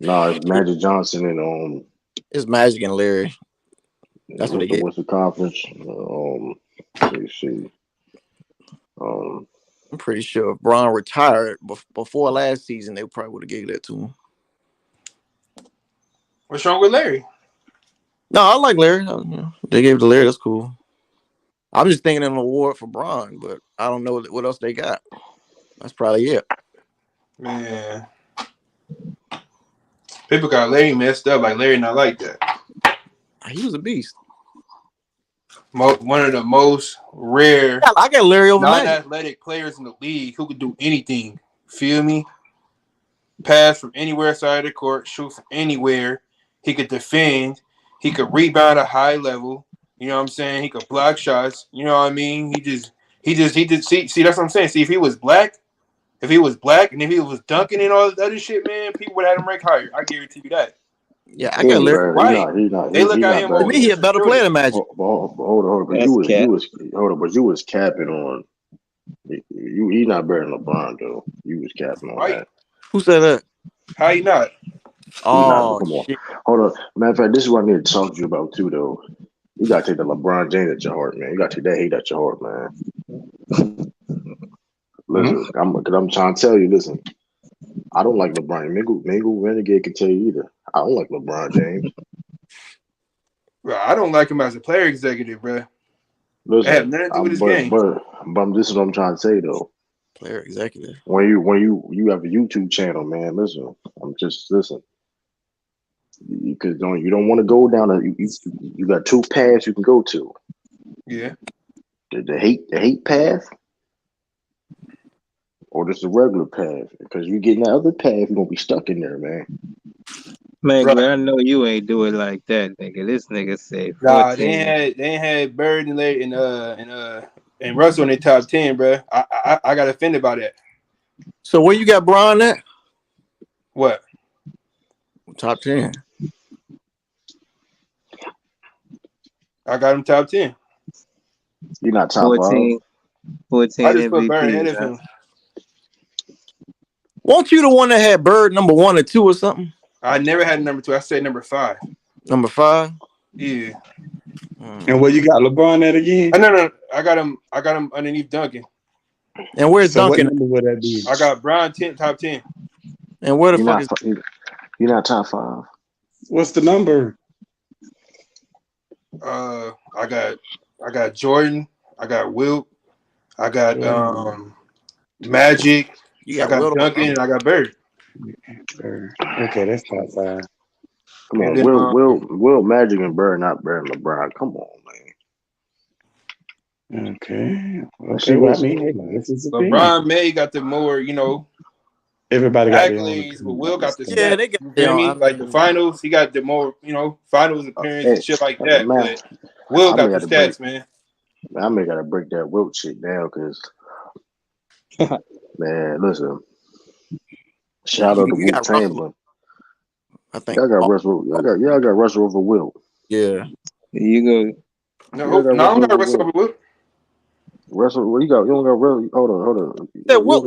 No, it's Magic Johnson and It's Magic and Larry. That's what they what's the get. Western Conference? Let me see. Um, I'm pretty sure if Bron retired before last season, they probably would have gave that to him. What's wrong with Larry? No, I like Larry. They gave it to Larry. That's cool. I'm just thinking of an award for Bron, but I don't know what else they got. That's probably it. Man, people got Larry messed up. Like Larry not like that. He was a beast. one of the most rare I got Larry over Magic. non-athletic players in the league who could do anything. Feel me? Pass from anywhere side of the court, shoot from anywhere. He could defend. He could rebound at a high level. You know what I'm saying? He could block shots. You know what I mean? He just see that's what I'm saying. See, if he was black, and if he was dunking and all that other shit, man, people would have him ranked higher. I guarantee you that. Yeah, I got Larry. White. They look at him To me, he a better player than Magic. Hold on. But you was capping on. He's not better than LeBron though. You was capping on that. Who said that? How you not? Oh, come on. shit. Hold on. Matter of fact, this is what I need to talk to you about too, though. You gotta take the LeBron James at your heart, man. You gotta take that hate at your heart, man. Listen, I'm trying to tell you. Listen, I don't like LeBron. Mingle Renegade can tell you either. I don't like LeBron James. Bro, I don't like him as a player executive, bro. Listen, I have nothing to do with his game. But this is what I'm trying to say though. Player executive. When you have a YouTube channel, man, listen. Listen. Because you don't want to go down you got two paths you can go to. Yeah. The hate path or just the regular path. Because you get in that other path, you're gonna be stuck in there, man. Man, Right. I know you ain't do it like that, nigga. This nigga say 14. Nah, they had Bird and Russell in their top 10, bro. I got offended by that. So where you got Bron at? What? Top 10. I got him top 10. You're not top 14 I just MVPs, put Bird ahead of him. Won't you the one that had Bird number 1 or 2 or something? I never had number 2. I said number 5. Number 5? Yeah. And where you got LeBron at again? No. I got him underneath Duncan. And where's Duncan? What number would that be? I got Bron top 10. And where the fuck is you're not top 5? What's the number? I got Jordan. I got Wilt. I got Magic. I got Duncan and I got Bird. Okay, that's top 5. Come on, Will Magic and Bird, not Bird and LeBron. Come on, man. Okay. Well, I mean, this is LeBron May got the more, everybody got accolades, but Will got the stats. Yeah, they got like the finals. He got the more, finals appearance and shit like that. Man, but Will got the stats, man. I may gotta break that Wilt shit down because, man, listen. Shout out to Wilt Chamberlain. I think y'all got Russell. Y'all got Russell over Wilt. Yeah. You go. No, I don't got Russell over Wilt. Russell, what you got? You don't got Russell. Hold on. That Wilt.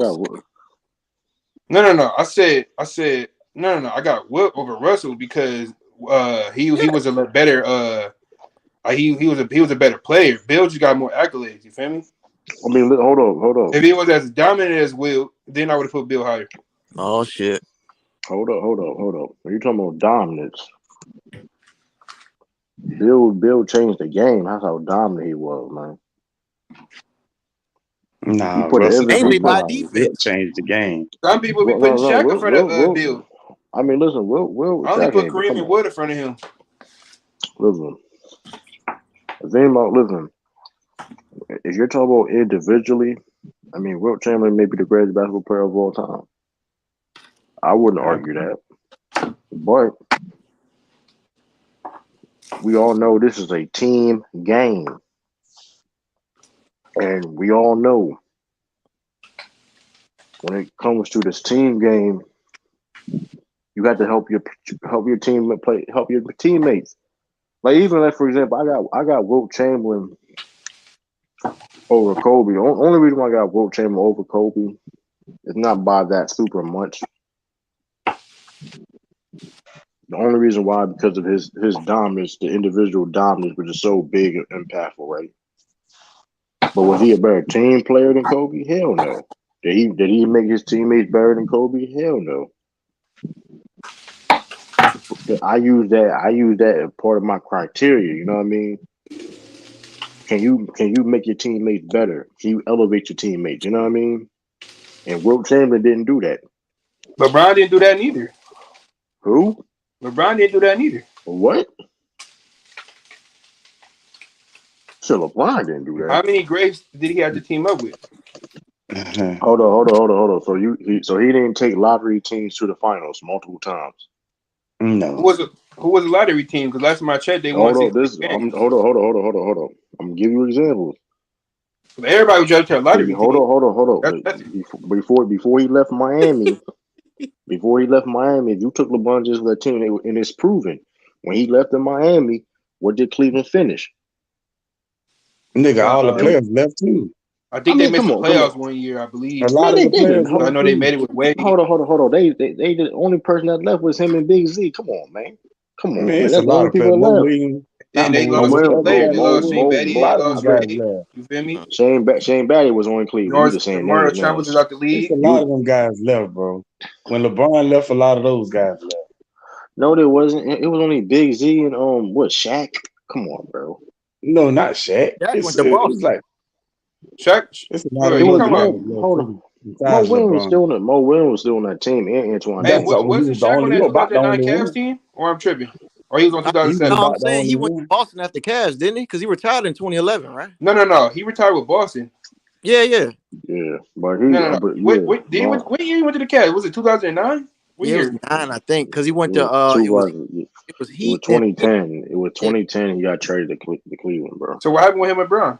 No. I said no. I got Wilt over Russell because he was a better he was a better player. Bill just got more accolades. You feel me? I mean, hold on. If he was as dominant as Wilt, then I would have put Bill higher. Oh shit. Hold up. When you talking about dominance, Bill changed the game. That's how dominant he was, man. Nah, mainly by defense. Changed the game. Some people be putting Shaq in front of Bill. I mean, listen, Will. I only put Kareem and Wood in front of him. Listen, if you're talking about individually, I mean, Wilt Chamberlain may be the greatest basketball player of all time. I wouldn't argue that. But we all know this is a team game. And we all know when it comes to this team game, you got to help your team play, help your teammates. Like even for example, I got Wilt Chamberlain over Kobe. Only reason why I got Wilt Chamberlain over Kobe is not by that super much. The only reason why, because of his dominance, the individual dominance, which is so big and impactful, right? But was he a better team player than Kobe? Hell no. Did he make his teammates better than Kobe? Hell no. I use that as part of my criteria. You know what I mean? Can you make your teammates better? Can you elevate your teammates? You know what I mean? And Wilt Chamberlain didn't do that. LeBron didn't do that neither. Who? LeBron didn't do that neither. What? So LeBron didn't do How that. many greats did he have to team up with? Hold on. So he didn't take lottery teams to the finals multiple times. Who No. was a lottery team? Because last time I checked, they won 6 games. Hold on. I'm gonna give you examples. Everybody was judged to a lottery Hold team. on. Before he left Miami, if you took LeBron just that team, and it's proven when he left in Miami, what did Cleveland finish? Nigga, all the Uh, players left too. I think they missed the playoffs 1 year, I A believe. lot of Man, the they players didn't. I left know they too. made it with Wade. Hold on. They the only person that left was him and Big Z. Come on, man. Man, That's it's a the lot only of players. people that Mo left. Williams, not And Mo they Williams, lost but key the other players. guy, They Mo lost Shane Williams. Battier. A They lot of them lost guys Wade. left. You feel me? Shane Battier was on Cleveland. You just saying Mario names now. Chavez is out the It's league. a lot of them guys left, bro. When LeBron left, a lot of those guys left. No, there wasn't. It was only Big Z and Shaq. Come on, bro. No, not Shaq. Shaq went to It's Boston. like Shaq. it's a lot of It You was other talking guys about? left Hold on. too. Besides LeBron. Mo Williams was still on that team, and Antoine Hey, That's Davis. he wasn't was the Shaq on only. He that was about the 2009 only Cavs one. team? Or I'm tripping? Or he was on He was 2007? No, I'm about the saying only he went to one. Boston after Cavs, didn't he? Because he retired in 2011, right? No. He retired with Boston. Yeah. Yeah, but he, No. but yeah, What year he went to the Cavs? Was it 2009? What Yeah, it was year? 9, I think, because he went it was to two it was guys. it was It was Heat and 2010. It was yeah. 2010. He got traded to Cleveland, bro. So what happened with him and Brown?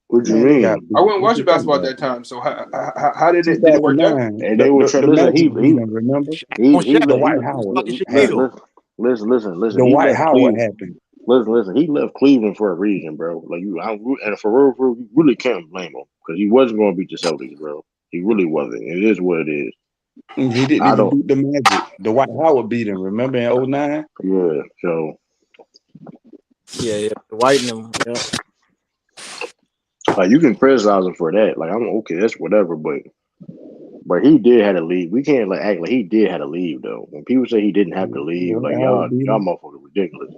What you Man, they got mean? I beat. wasn't What watching you talking basketball at about? that time. So how did it work out? 2009. And they were The listen. Magic beat them. Remember? Shaq on Shaq. The He White He was Howard. fucking Shaquille. listen. The He White left Howard Cleveland. happened. Listen. He left Cleveland for a reason, bro. Like and for real, you really can't blame him because he wasn't going to beat the Celtics, bro. He really wasn't. It is what it is. He didn't I even don't. beat the Magic. The White Howard beat him. Remember in 2009? Yeah. So Yeah. The White and them. Yeah. like you can criticize him for that. Like I'm okay. That's whatever. But he did have to leave. We can't like act like he did have to leave though. When people say he didn't have to leave, like White y'all Howard beat him. motherfuckers ridiculous.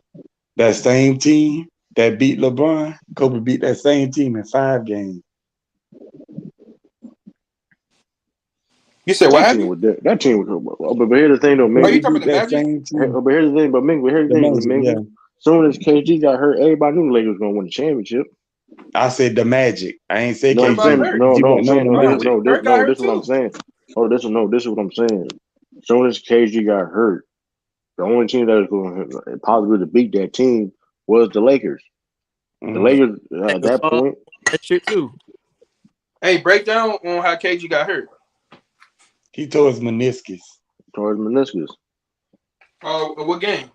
That same team that beat LeBron, Kobe beat that same team in 5 games. You said what That team happened? was that team was. But here's the thing though, Oh, Kobe you Mingle. talking beat about the that Magic? same team. But here's the thing, The Magic, yeah. Mingle. Soon as KG got hurt, everybody knew the Lakers was gonna win the championship. I said the Magic. I ain't say No, What I'm about KG. saying Perk? You went, no, Hold on. listen. Perk got hurt this is what I'm too. saying. Oh, this is what I'm saying. Soon as KG got hurt, the only team that was going to possibly to beat that team was the Lakers. The Mhm. Lakers They at was that point that shit too. Hey, break down on how KG got hurt. He tore his meniscus. towards meniscus Oh, what game?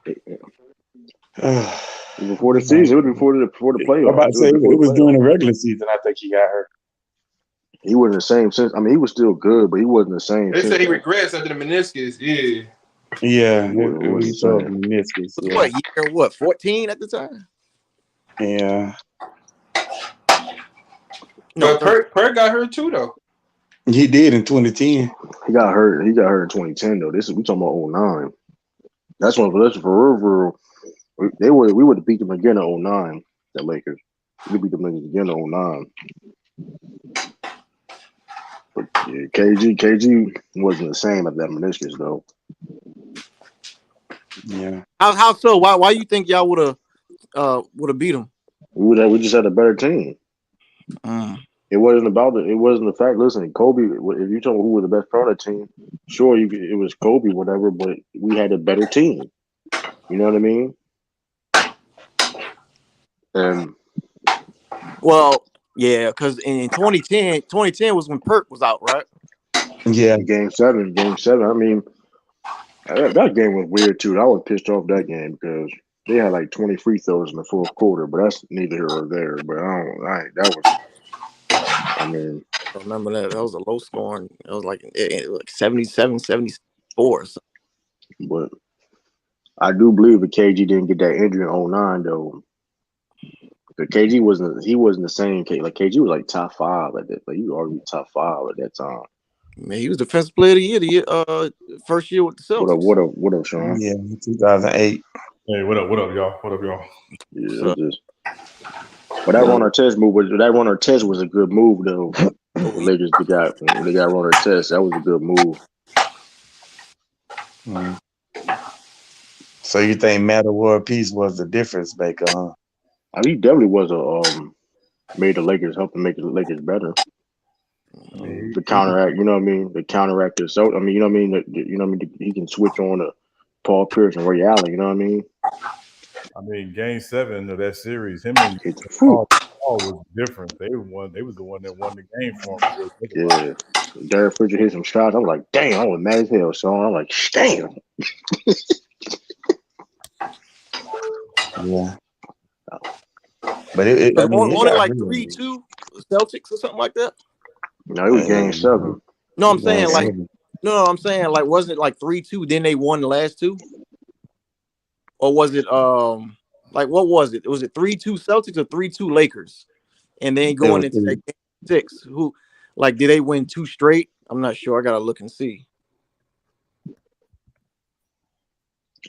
before the season. It was before the I'm playoffs. about to say it was during the regular season. I think he got hurt. He wasn't the same since. I mean, he was still good, but he wasn't the same. They Since said he then. regressed after the meniscus. Yeah. Yeah, He wasn't he the tore his same. meniscus. Yeah, What year? 14 at the time? yeah. No, But 13. Perk got hurt too though. He did in 2010. He got hurt. He got hurt in 2010 though. We talking about 09. That's when for real. We would have beat them again in 09. The Lakers. We beat them again in 09. But yeah, KG wasn't the same at that meniscus though. Yeah. How so? Why you think y'all would have beat him? We just had a better team. It wasn't about it. It wasn't the fact. Listen, Kobe. If you talking about who was the best part of the team, sure, it was Kobe, whatever. But we had a better team. You know what I mean? And Well, yeah, because in 2010 was when Perk was out, right? Yeah. Game 7. I mean, that game was weird too. I was pissed off that game because they had like 20 free throws in the fourth quarter. But that's neither here or there. But I mean, I remember that was a low scoring. It was like 77, 74. So. but I do believe that KG didn't get that injury in 09 though. Because KG wasn't the same. Like KG was like top 5 at that. Like you already top 5 at that time. Man, he was defensive player of the year, first year with the Celtics. What up, Sean? Yeah, 2008. Hey, what up, y'all? Yeah, but that Ron Artest was a good move though. The Lakers they got Ron Artest. That was a good move. So you think Matter World Peace was the difference maker, huh? I mean, he definitely was made the Lakers help to make the Lakers better. I mean, The counteract, you know what I mean? The counteract. So I mean, you know what I mean? You know what I mean? He can switch on to Paul Pierce and Ray Allen. You know what I mean? Game 7 of that series, him and Paul was different. They was the one that won the game for him. Yeah. Derek Fisher hit some shots. I'm like, damn, I was mad as hell, son. I'm like, damn. Yeah. But it Wasn't it got like real. 3-2 Celtics or something like that? No, it was game 7. No, I'm saying like I'm saying like wasn't it like 3-2? Then they won the last two, or was it like what was it? Was it 3-2 Celtics or 3-2 Lakers? And then going into that game 6, who like did they win 2 straight? I'm not sure. I gotta look and see.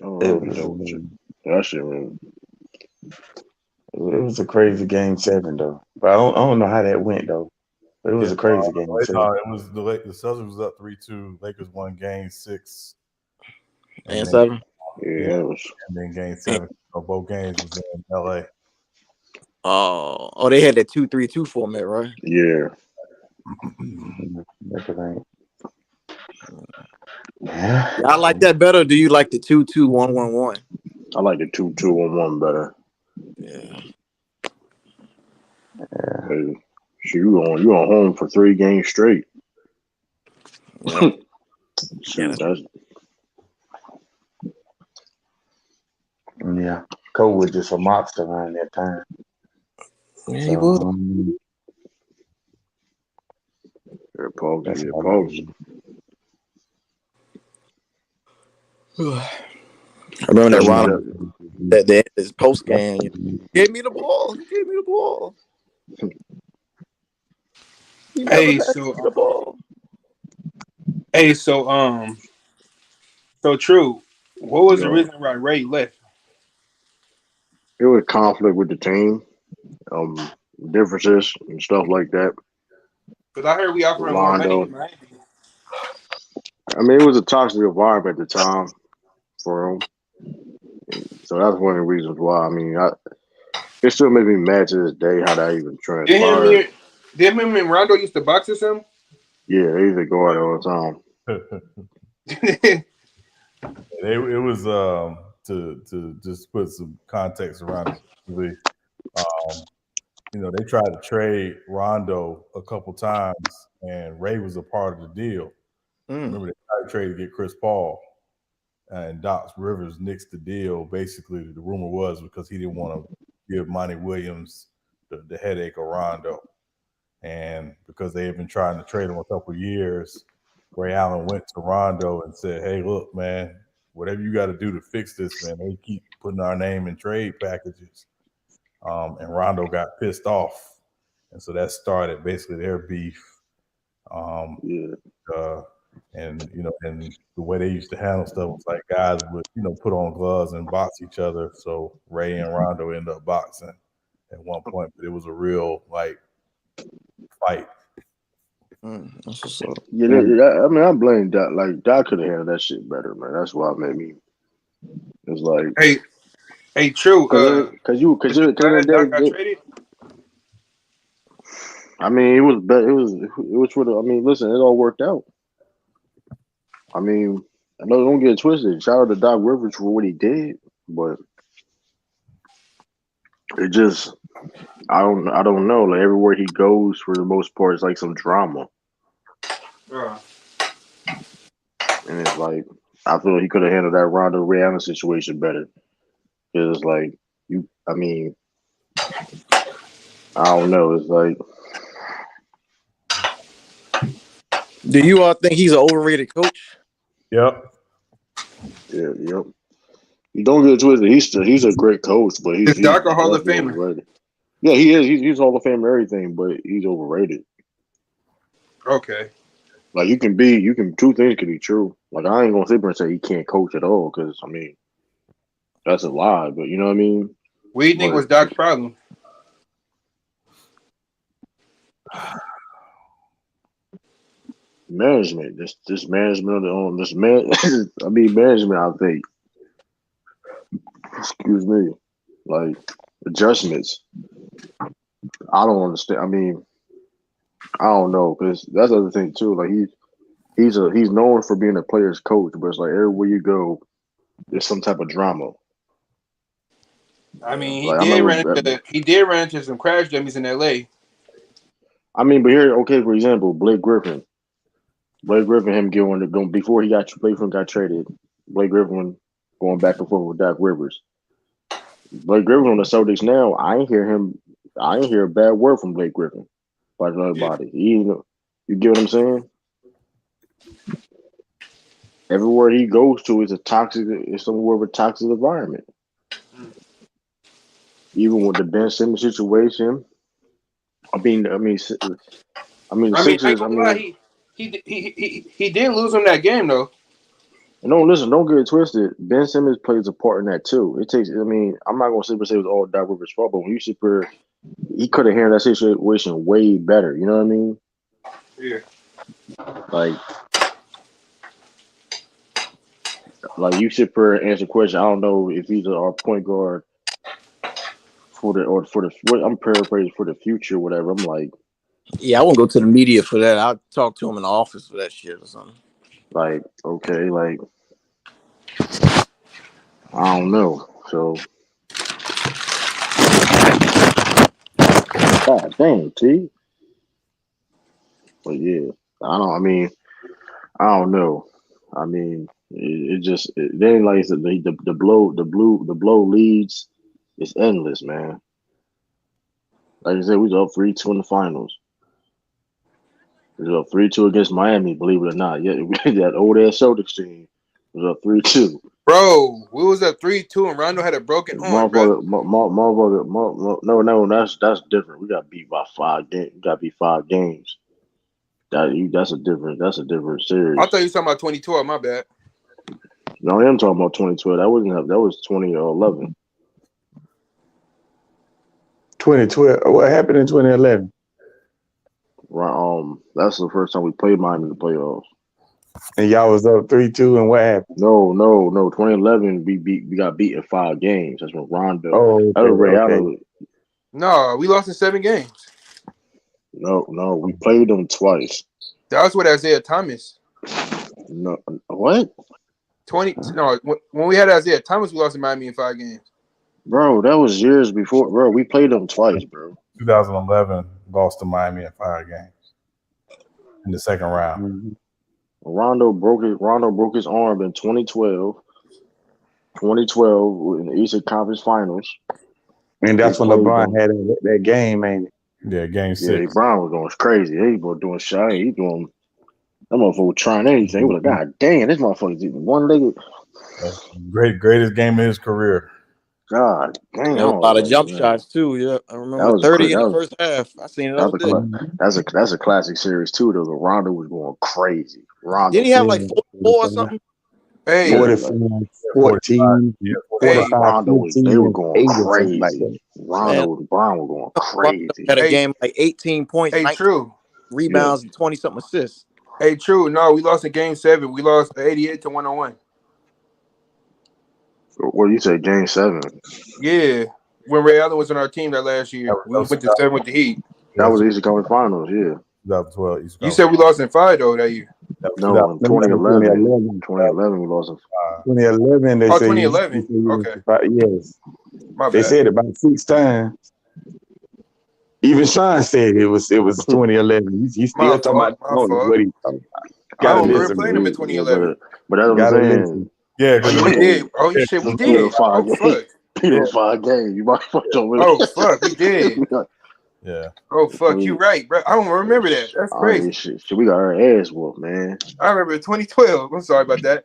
That shit, man. It was a crazy game 7 though, but I don't know how that went though. But it was a crazy game. It was the Celtics was up 3-2. Lakers won game 6 and 7. Yeah, it was. And then game 7 of both games was in LA. Oh, they had that 2-3-2 format, right? Yeah. Yeah, I like that better. Do you like the 2-2-1-1-1? I like the 2-2-1-1 better. Yeah. Hey, you on home for 3 games straight. Yeah. Yeah. Cole was just a monster around that time. Yeah, he was. I remember that Rondo that his post game. Gave me the ball. He gave me the ball. Hey, so true. What was the reason why Ray left? It was conflict with the team, differences and stuff like that. Because I heard we offered him more money. I mean, it was a toxic environment at the time for him. So that's one of the reasons why. I mean, it still makes me mad to this day how that even transpired. Did him and Rondo used to box or something? Yeah, they used to go out all the time. It was to just put some context around it. They tried to trade Rondo a couple times, and Ray was a part of the deal. Remember, they tried to trade to get Chris Paul, and Doc Rivers nixed the deal. Basically, the rumor was because he didn't want to give Monty Williams the headache of Rondo. And because they had been trying to trade him a couple of years, Ray Allen went to Rondo and said, hey, look, man, whatever you got to do to fix this, man, they keep putting our name in trade packages. And Rondo got pissed off. And so that started basically their beef. And the way they used to handle stuff was like guys would, put on gloves and box each other. So Ray and Rondo ended up boxing at one point, but it was a real fight. That's what's up. Yeah, I mean, I blame Doc. Like Doc could have handled that shit better, man. That's why it made me. It's like, hey, true. Because Doc got traded. I mean, it was better. It was for the. I mean, listen, it all worked out. I mean, I know don't get it twisted. Shout out to Doc Rivers for what he did, but it just. I don't know. Like everywhere he goes, for the most part, it's like some drama. And it's like I feel he could have handled that Rondo Ray Allen situation better. Because it's like I mean, I don't know. It's like, do you all think he's an overrated coach? Yep. Yeah, yep. You don't get it twisted. He's a great coach, but he's Doc a Hall of Famer. Overrated. Yeah, he is. He's Hall of Fame and everything, but he's overrated. Okay. Like two things can be true. Like I ain't gonna sit there and say he can't coach at all, because I mean that's a lie. But you know what I mean. What do you think was Doc's problem? Management. This management on this man. I mean management. I think. excuse me, like adjustments. I don't understand. I mean, I don't know because that's the other thing too. Like he's known for being a player's coach, but it's like everywhere you go, there's some type of drama. I mean, Like I remember, he did run into some crash dummies in L.A. I mean, but here, okay, for example, Blake Griffin, him going before Blake Griffin got traded. Blake Griffin going back and forth with Doc Rivers. Blake Griffin on the Celtics now. I ain't hear a bad word from Blake Griffin by nobody. You get what I'm saying? Everywhere he goes to is somewhere of a toxic environment. Even with the Ben Simmons situation, I mean, the Sixers. I ain't gonna lie, he didn't lose him that game though. No, listen, don't get it twisted. Ben Simmons plays a part in that too. It takes. I mean, I'm not gonna say it was all Doc Rivers' fault, but when you sit there, he could have handled that situation way better. You know what I mean? Yeah. Like you sit there and answer a question. I don't know if he's our point guard I'm paraphrasing for the future, whatever. I'm like, yeah, I won't go to the media for that. I'll talk to him in the office for that shit or something. Like, okay, like I don't know. So, God dang, T. But yeah, I don't. I mean, I don't know. I mean, it ain't like the blow leads. It's endless, man. Like I said, we was up 3-2 in the finals. We was up 3-2 against Miami. Believe it or not, yeah, that old ass Celtics team was up 3-2. Bro, we was up 3-2 and Rondo had a broken arm, bro. No, that's different. We got beat by 5 games. We got beat 5 games. That's a different series. I thought you were talking about 2012. My bad. No, I am talking about 2012. That was 2011. 2012. What happened in 2011? Right, that's the first time we played Miami in the playoffs. And y'all was up 3-2, and what happened? No. 2011, we got beat in 5 games. That's when Rondo. Oh, okay. No, we lost in 7 games. No, we played them twice. That was with Isaiah Thomas. No, what? When we had Isaiah Thomas, we lost in Miami in 5 games. Bro, that was years before. Bro, we played them twice, bro. 2011 lost to Miami in 5 games in the second round. Mm-hmm. Rondo broke his arm in 2012. 2012 in the Eastern Conference Finals. And that's when LeBron had that game, ain't it? Yeah, game 6. Yeah, LeBron was going crazy. He was doing shy. He doing that motherfucker was trying anything. He was like, God damn, this motherfucker's even one-legged. Greatest game of his career. God damn. There was a lot of jump shots too. Yeah, I remember 30 in the first half. I seen it all day. That's a classic series too. Though Rondo was going crazy. Didn't he have like 4 or something? Hey, 44, 14, 45, Rondo 15, they were going crazy. Like that. Rondo and Brown were going crazy. Had a game like 18 points, 19 true. rebounds, and 20-something assists. Hey, true. No, we lost in game 7. We lost 88-101. What do you say, game 7? Yeah. When Ray Allen was on our team that last year. We went to 7 with the Heat. That was the Eastern Conference Finals, yeah. 2012. You said we lost in 5 though that year. No, in 2011. 2011 we lost in 5. 2011 they said 2011. Okay. Yes. My bad. They said about 6 times. Even Sean said it was 2011. He's still talking about what he talking about. I don't remember playing him in 2011. But that's what I'm saying. Yeah, we did. Oh shit, we did. Oh fuck. Peter 5 games. You might fuck over. Oh fuck, we did. Yeah. Oh fuck, you right, bro. I don't remember that. That's crazy. Shit, we got our ass whooped, man. I remember 2012. I'm sorry about that.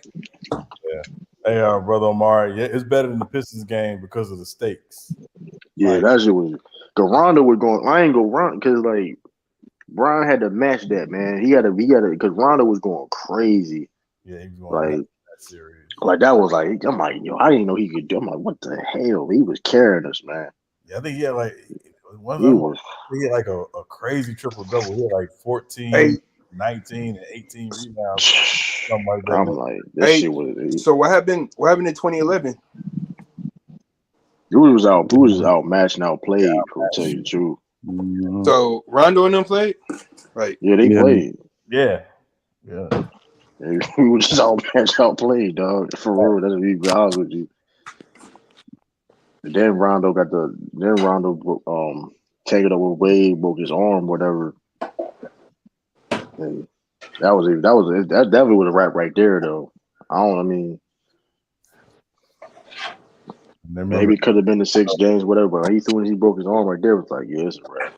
Yeah. Hey, brother Omar. Yeah, it's better than the Pistons game because of the stakes. Yeah, that shit was. Cause Rondo was going. I ain't go Rondo because like Brian had to match that, man. He had to because Rondo was going crazy. Yeah, he was going that series. Like that was like I'm like yo, I didn't know he could do. I'm like, what the hell? He was carrying us, man. Yeah, I think he had like he had like a crazy triple double. He had like 14, 19, and 18 rebounds, something like that. I'm like, this shit was. So what happened in 2011? Who was outmatched and outplayed, to tell you the truth. Mm-hmm. So Rondo and them played? Like, yeah, they played. Yeah. We was just outmatched, outplayed, dog. For real, that's what be honest with you. And then Rondo take it over Wade, broke his arm, whatever. And that definitely was a wrap right there, though. Maybe it could have been the 6 games, whatever. But he broke his arm right there. It was like, yeah, it's a wrap.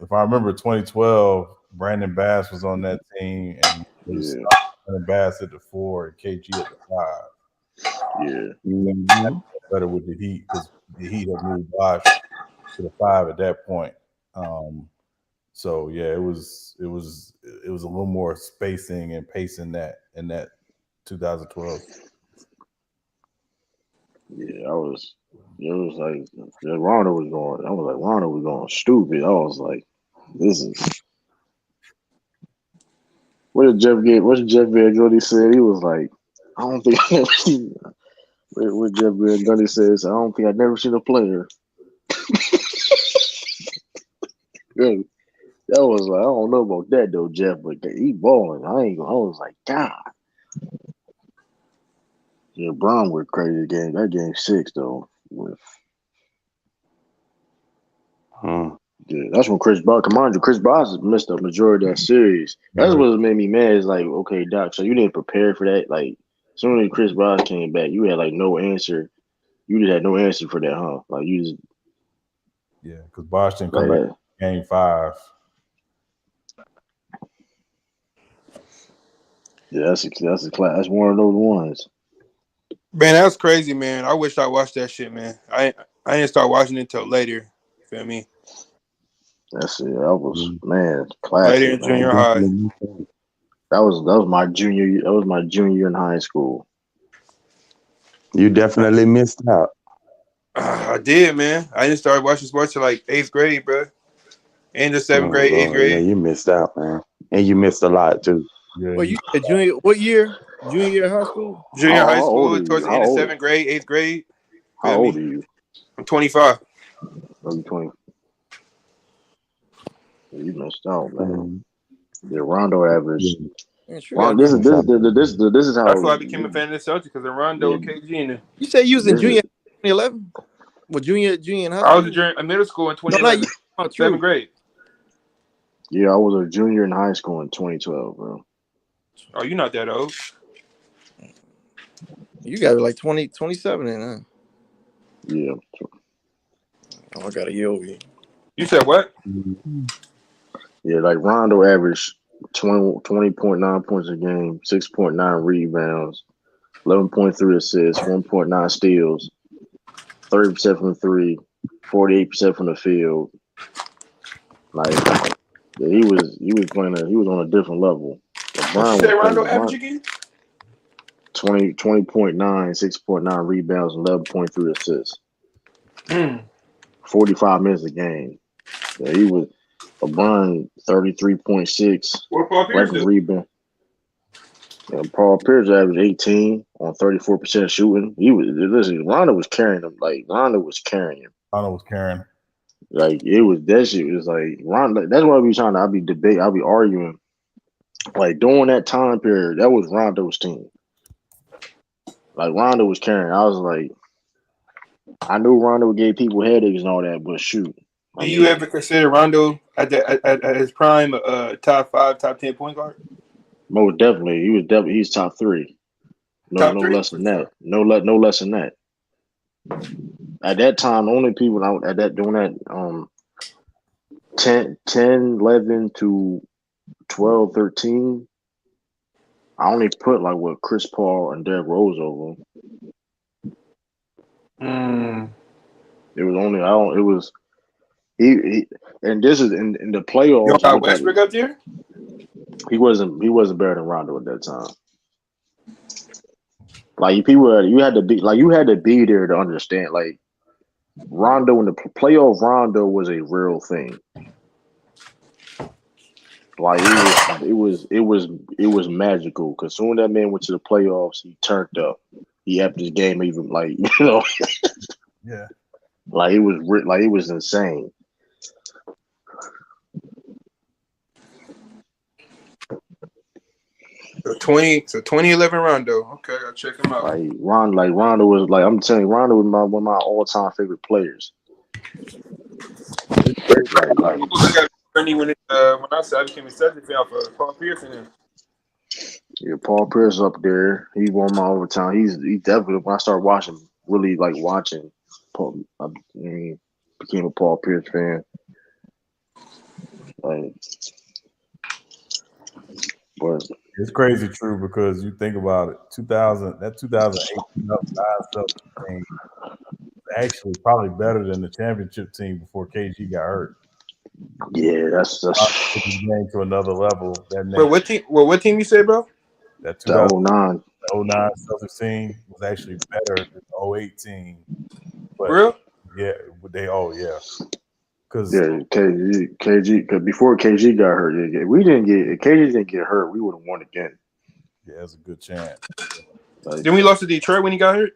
If I remember 2012, Brandon Bass was on that team, and it was Brandon Bass at the 4 and KG at the 5. Yeah. Better with the Heat because the Heat had moved Bosh to the 5 at that point. So yeah, it was a little more spacing and pacing in that 2012. Yeah, it was like Rondo was going. I was like, Rondo was going stupid. I was like, this is. What did Jeff Van Gundy said? He was like, I don't think I ever seen. What Jeff Van Gundy says, I don't think I've never seen a player. Yeah, that was like, I don't know about that though, Jeff, but he balling. I was like, God. Yeah, Brown went crazy game. That game 6 though. Yeah, that's when Chris Bosh missed the majority of that series. That's what made me mad. Is like, okay, Doc, so you didn't prepare for that. Like, as soon as Chris Bosh came back, you had like no answer. You just had no answer for that, huh? Like you just because Bosh didn't come back game 5. Yeah, that's a class. That's one of those ones. Man, that's crazy, man. I wish I watched that shit, man. I didn't start watching it until later. You feel me? That's it. That was classic. Later in junior high. That was my junior. That was my junior year in high school. You definitely missed out. I did, man. I didn't start watching sports till like 8th grade, bro. End of 7th grade, 8th grade. Yeah, you missed out, man, and you missed a lot too. Yeah. Well, you said junior. What year? Junior year in high school. Junior high school, towards the end of 7th grade, 8th grade. How old are you? I'm 25. I'm 20. Yeah, you missed out, man. Yeah, Rondo average. This is how. That's why I became a fan of the Celtics because of Rondo and KG in there. You said you was in junior 2011. Well, junior in high school. I was in middle school in 2011. No, 7th grade. Yeah, I was a junior in high school in 2012, bro. Oh, you're not that old. You got like 27 in, huh? Yeah. Oh, I got a year over you. You said what? Yeah, like Rondo averaged 20.9 points a game, 6.9 rebounds, 11.3 assists, 1.9 steals, 30% from the 3, 48% from the field. Like, yeah, he was on a different level. What you say, Rondo average again? 20.9, 6.9 rebounds, 11.3 assists. 45 minutes a game. Yeah, he was LeBron 33.6. What Paul Pierce do? Rebound. Yeah, Paul Pierce averaged 18 on 34% shooting. Rondo was carrying him. Like Rondo was carrying. Like it was that shit. It was like Rondo. That's why I'll be arguing. Like during that time period, that was Rondo's team. Like Rondo was carrying. I was like, I knew Rondo gave people headaches and all that, but shoot. Do you ever consider Rondo at his prime top 5, top 10 point guard? Most definitely, he's top 3. No less than that. No less than that. At that time, the only people doing that 10, 11 to 12, 13, I only put like what Chris Paul and Derrick Rose over him. It was only it was he and this is in the playoffs. You got Westbrook up there? He wasn't better than Rondo at that time. Like you had to be there to understand. Like Rondo in the playoff, Rondo was a real thing. Like it was magical because soon that man went to the playoffs, he turned up. He upped his game even Yeah. Like it was insane. So 2011 Rondo. Okay, I'll check him out. Rondo was like, I'm telling you, Rondo was one of my all-time favorite players. People look at Bernie when I said I became a Celtics fan for Paul Pierce and him. Yeah, Paul Pierce up there. He won my overtime. He definitely, when I started watching, really like watching Paul, I became a Paul Pierce fan. Like, but it's crazy true because you think about it, 2008 Celtics team was actually probably better than the championship team before KG got hurt. Yeah, that's getting to another level. What team you say, bro? That 2009 Celtics team was actually better than the 08 team. But real? Yeah, because KG, because before KG got hurt, if KG didn't get hurt, we would have won again. Yeah, that's a good chance. Then we lost to Detroit when he got hurt.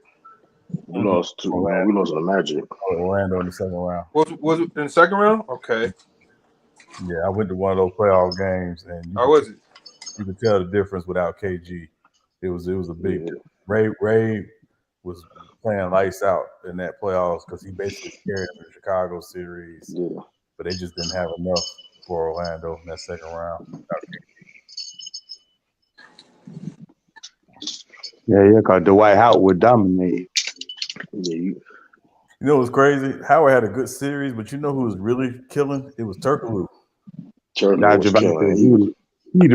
We lost to the Magic. Orlando in the second round. Was it in the second round? Okay. Yeah, I went to one of those playoff games, and you could tell the difference without KG. It was a big. Ray was playing lights out in that playoffs because he basically carried them in the Chicago series. Yeah. But they just didn't have enough for Orlando in that second round. Yeah, because Dwight Howard would dominate. Yeah, you know what's crazy? Howard had a good series, but you know who was really killing? It was Turkoglu. Turkoglu was killing. He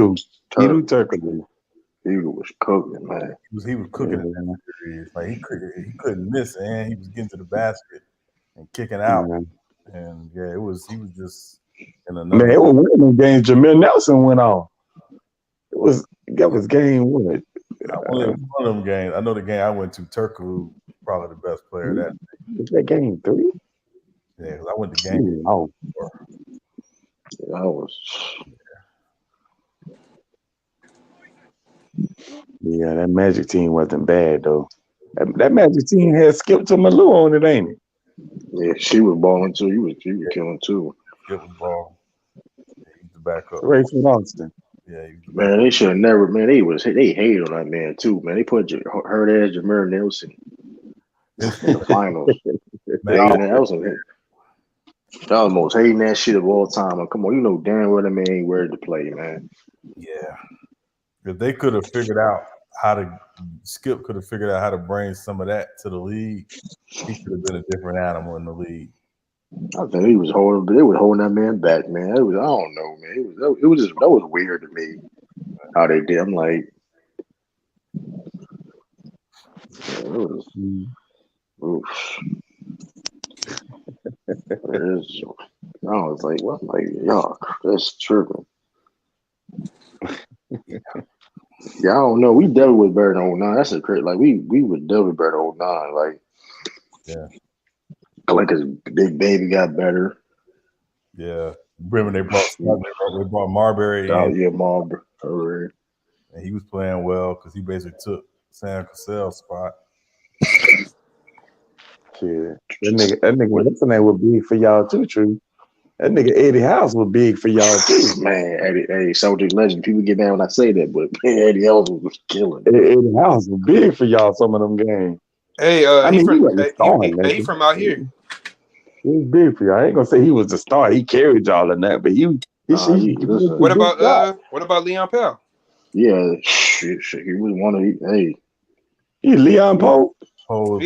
Turkoglu. He was cooking, man. He was cooking in that series. Like he couldn't miss, and he was getting to the basket and kicking out. And yeah, he was just in another. Man, it was one of them games. Jameer Nelson went off. That was game what? One of them games. I know the game I went to. Turkoglu probably the best player that. Was that game 3? Yeah, because I went to game. Yeah, I was. Yeah, that Magic team wasn't bad though. That Magic team had Skip to Malou on it, ain't it? Yeah, she was balling too. She was killing too. Skip was balling. He was the backup. Rayford Austin. Yeah, man, they should have never. Man, they hated on that man too. Man, they put her as Jameer Nelson in the finals. Man, that was the most hating that shit of all time. Come on, you know damn well that man ain't ready to play, man. Yeah. If they could have figured out Skip could have figured out how to bring some of that to the league, he could have been a different animal in the league. I think they was holding that man back, man. I don't know, man. That was weird to me how they did. I'm like, I was like, what? Like, y'all, that's tripping. Yeah, I don't know. We definitely was better than 09. That's a crazy. Like we were definitely better than 09. Like, yeah. Like his big baby got better. Yeah. Remember they brought Marbury in. Oh yeah, Marbury. And he was playing well because he basically took Sam Cassell's spot. Shit. That nigga, what's the name would big for y'all too, True. That nigga Eddie House was big for y'all too. Man, Eddie, Celtic legend. People get mad when I say that, but man, Eddie House was killing. Eddie House was big for y'all some of them games. Hey, he from out here. He was big for y'all. I ain't gonna say he was the star. He carried y'all in that, but what about Leon Powell? Yeah, shit, he was one of these. He Leon Poe. Poe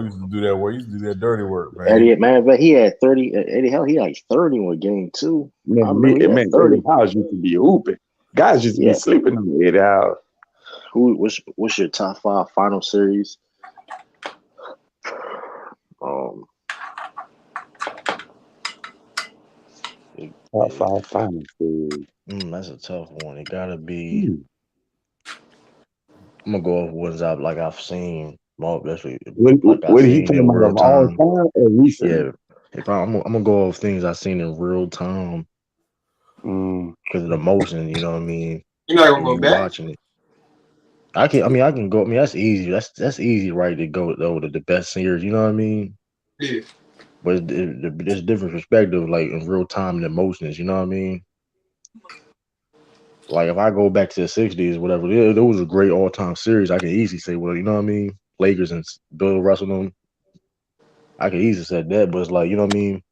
used to do that work. He used to do that dirty work, man. Eddie, man, but he had 30. Eddie, hell, he had 30 in a game too. Man, Eddie House used to be hooping. Guys used to be sleeping on Eddie House. What's your top 5 final series? Top 5 final series. That's a tough one. It gotta be. I'm gonna go off ones I've seen. What he talking about all time or recent? Yeah, I'm gonna go off things I've seen in real time. Because of the emotion, you know what I mean. You're not gonna go back watching it. I can go. I mean, that's easy. That's easy, right? To go though to the best series. You know what I mean? Yeah. But it's different perspective, like in real time and emotions. You know what I mean? Like if I go back to the '60s, whatever, it was a great all time series. I can easily say, well, you know what I mean? Lakers and Bill Russell them. I could easily say that, but it's like, you know what I mean?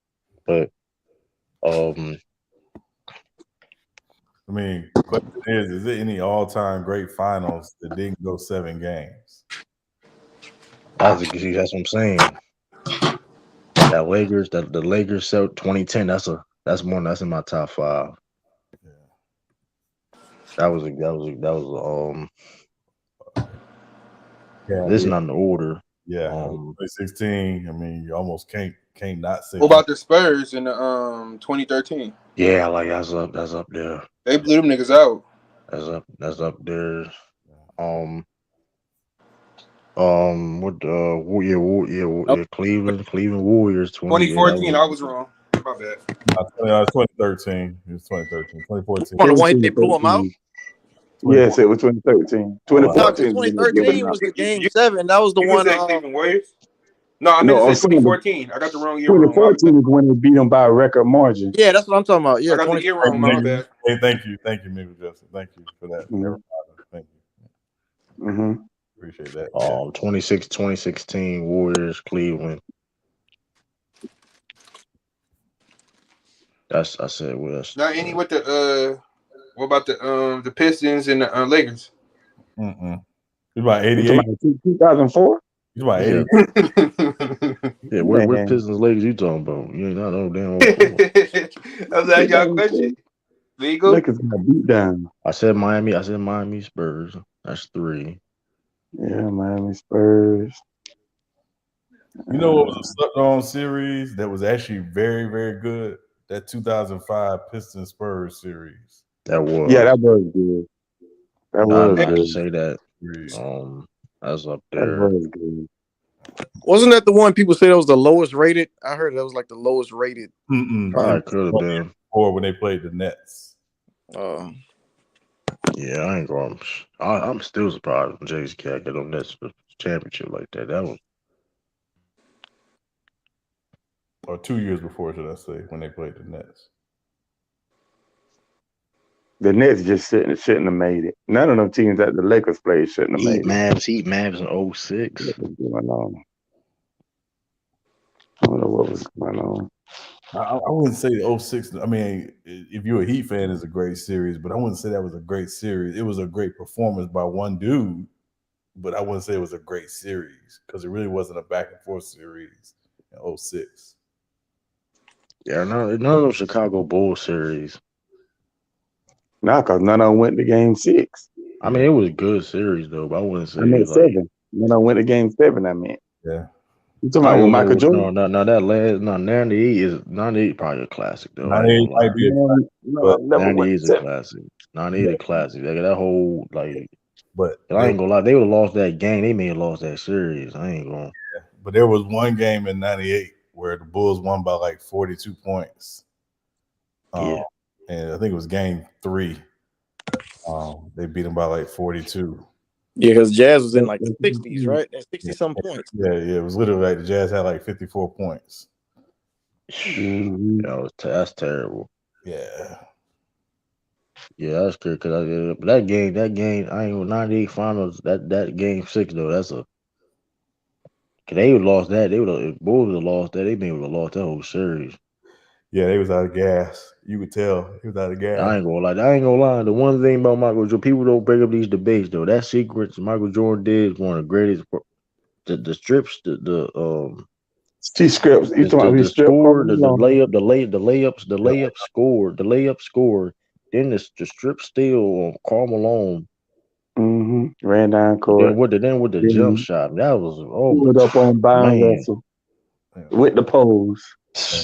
But I mean, question is there any all time great finals that didn't go 7 games? that's what I'm saying. That Lakers, the Lakers 2010. That's in my top 5. Yeah. That was this is not in the order. Yeah, 2016. I mean, you almost can't not say. What about the Spurs in the 2013? Yeah, like that's up there. They blew them niggas out. That's up there. Cleveland Warriors 2014. I was wrong. My bad. 2013. It was 2013. 2014. On the one they blew them out. Yes, it was 2013. 2014. 2013 was the game 7. That was the one. Cleveland Warriors. No, I meant to say 2014. I got the wrong year. 2014 is when they beat them by a record margin. Yeah, that's what I'm talking about. Yeah, I got the year wrong. My bad. Hey, thank you, Mr. Justin. Thank you for that. Thank you. Appreciate that. 2016 Warriors Cleveland. I said West. Not any with the what about the Pistons and the Lakers? You about 88? 2004? You about 80? Yeah, what Pistons Lakers you talking about? You ain't not no damn. I was asking y'all a question. Legal? Lakers got beat down. I said Miami Spurs. That's 3. Yeah, Miami Spurs. You know what was a slept-on series that was actually very, very good? That 2005 Pistons Spurs series. That was. Yeah, that was good. That was I good. say that. That's up there. That was good. Wasn't that the one people say that was the lowest rated? I heard that was like the lowest rated. Probably could have been. Or when they played the Nets. Yeah, I ain't going. I'm still surprised when Jay's cat get on Nets championship like that. That was. Or 2 years before, should I say, when they played the Nets. The Nets just shouldn't have made it. None of them teams that the Lakers played shouldn't have made it. Heat Mavs in 06. What was going on? I don't know what was going on. I wouldn't say 06. I mean, if you're a Heat fan, it's a great series, but I wouldn't say that was a great series. It was a great performance by one dude, but I wouldn't say it was a great series because it really wasn't a back and forth series in 06. Yeah, none of those Chicago Bulls series. No, because none of them went to game 6. I mean, it was a good series though, but I wouldn't say. I meant 7. None of them went to game 7. I meant. Yeah. You talking about with Michael Jordan? No, that last 98 probably a classic though. 98 might be a classic, but 98 is a classic. 98 is a classic. Like that whole But I ain't gonna lie, they would have lost that game. They may have lost that series. I ain't gonna. Yeah, but there was one game in 98 where the Bulls won by like 42 points. And I think it was game 3. They beat them by like 42. Yeah, because Jazz was in like the 60s, right? 60-some points. Yeah, it was literally like the Jazz had like 54 points. That's terrible. Yeah. Yeah, that's good because that game, I ain't 98 finals. That game 6 though, that's a. Cause they would have lost that. If Bulls would have lost that, they may would have lost that whole series. Yeah, they was out of gas. You could tell he was out of gas. I ain't gonna lie. The one thing about Michael Jordan, people don't bring up these debates though. That secrets Michael Jordan did is one of the greatest. The strips, the scripts. You talking about the score, the layup score. Then the strip steal on Karl Malone. Ran down court. Then with the jump shot, that was up on Byron Russell with the pose.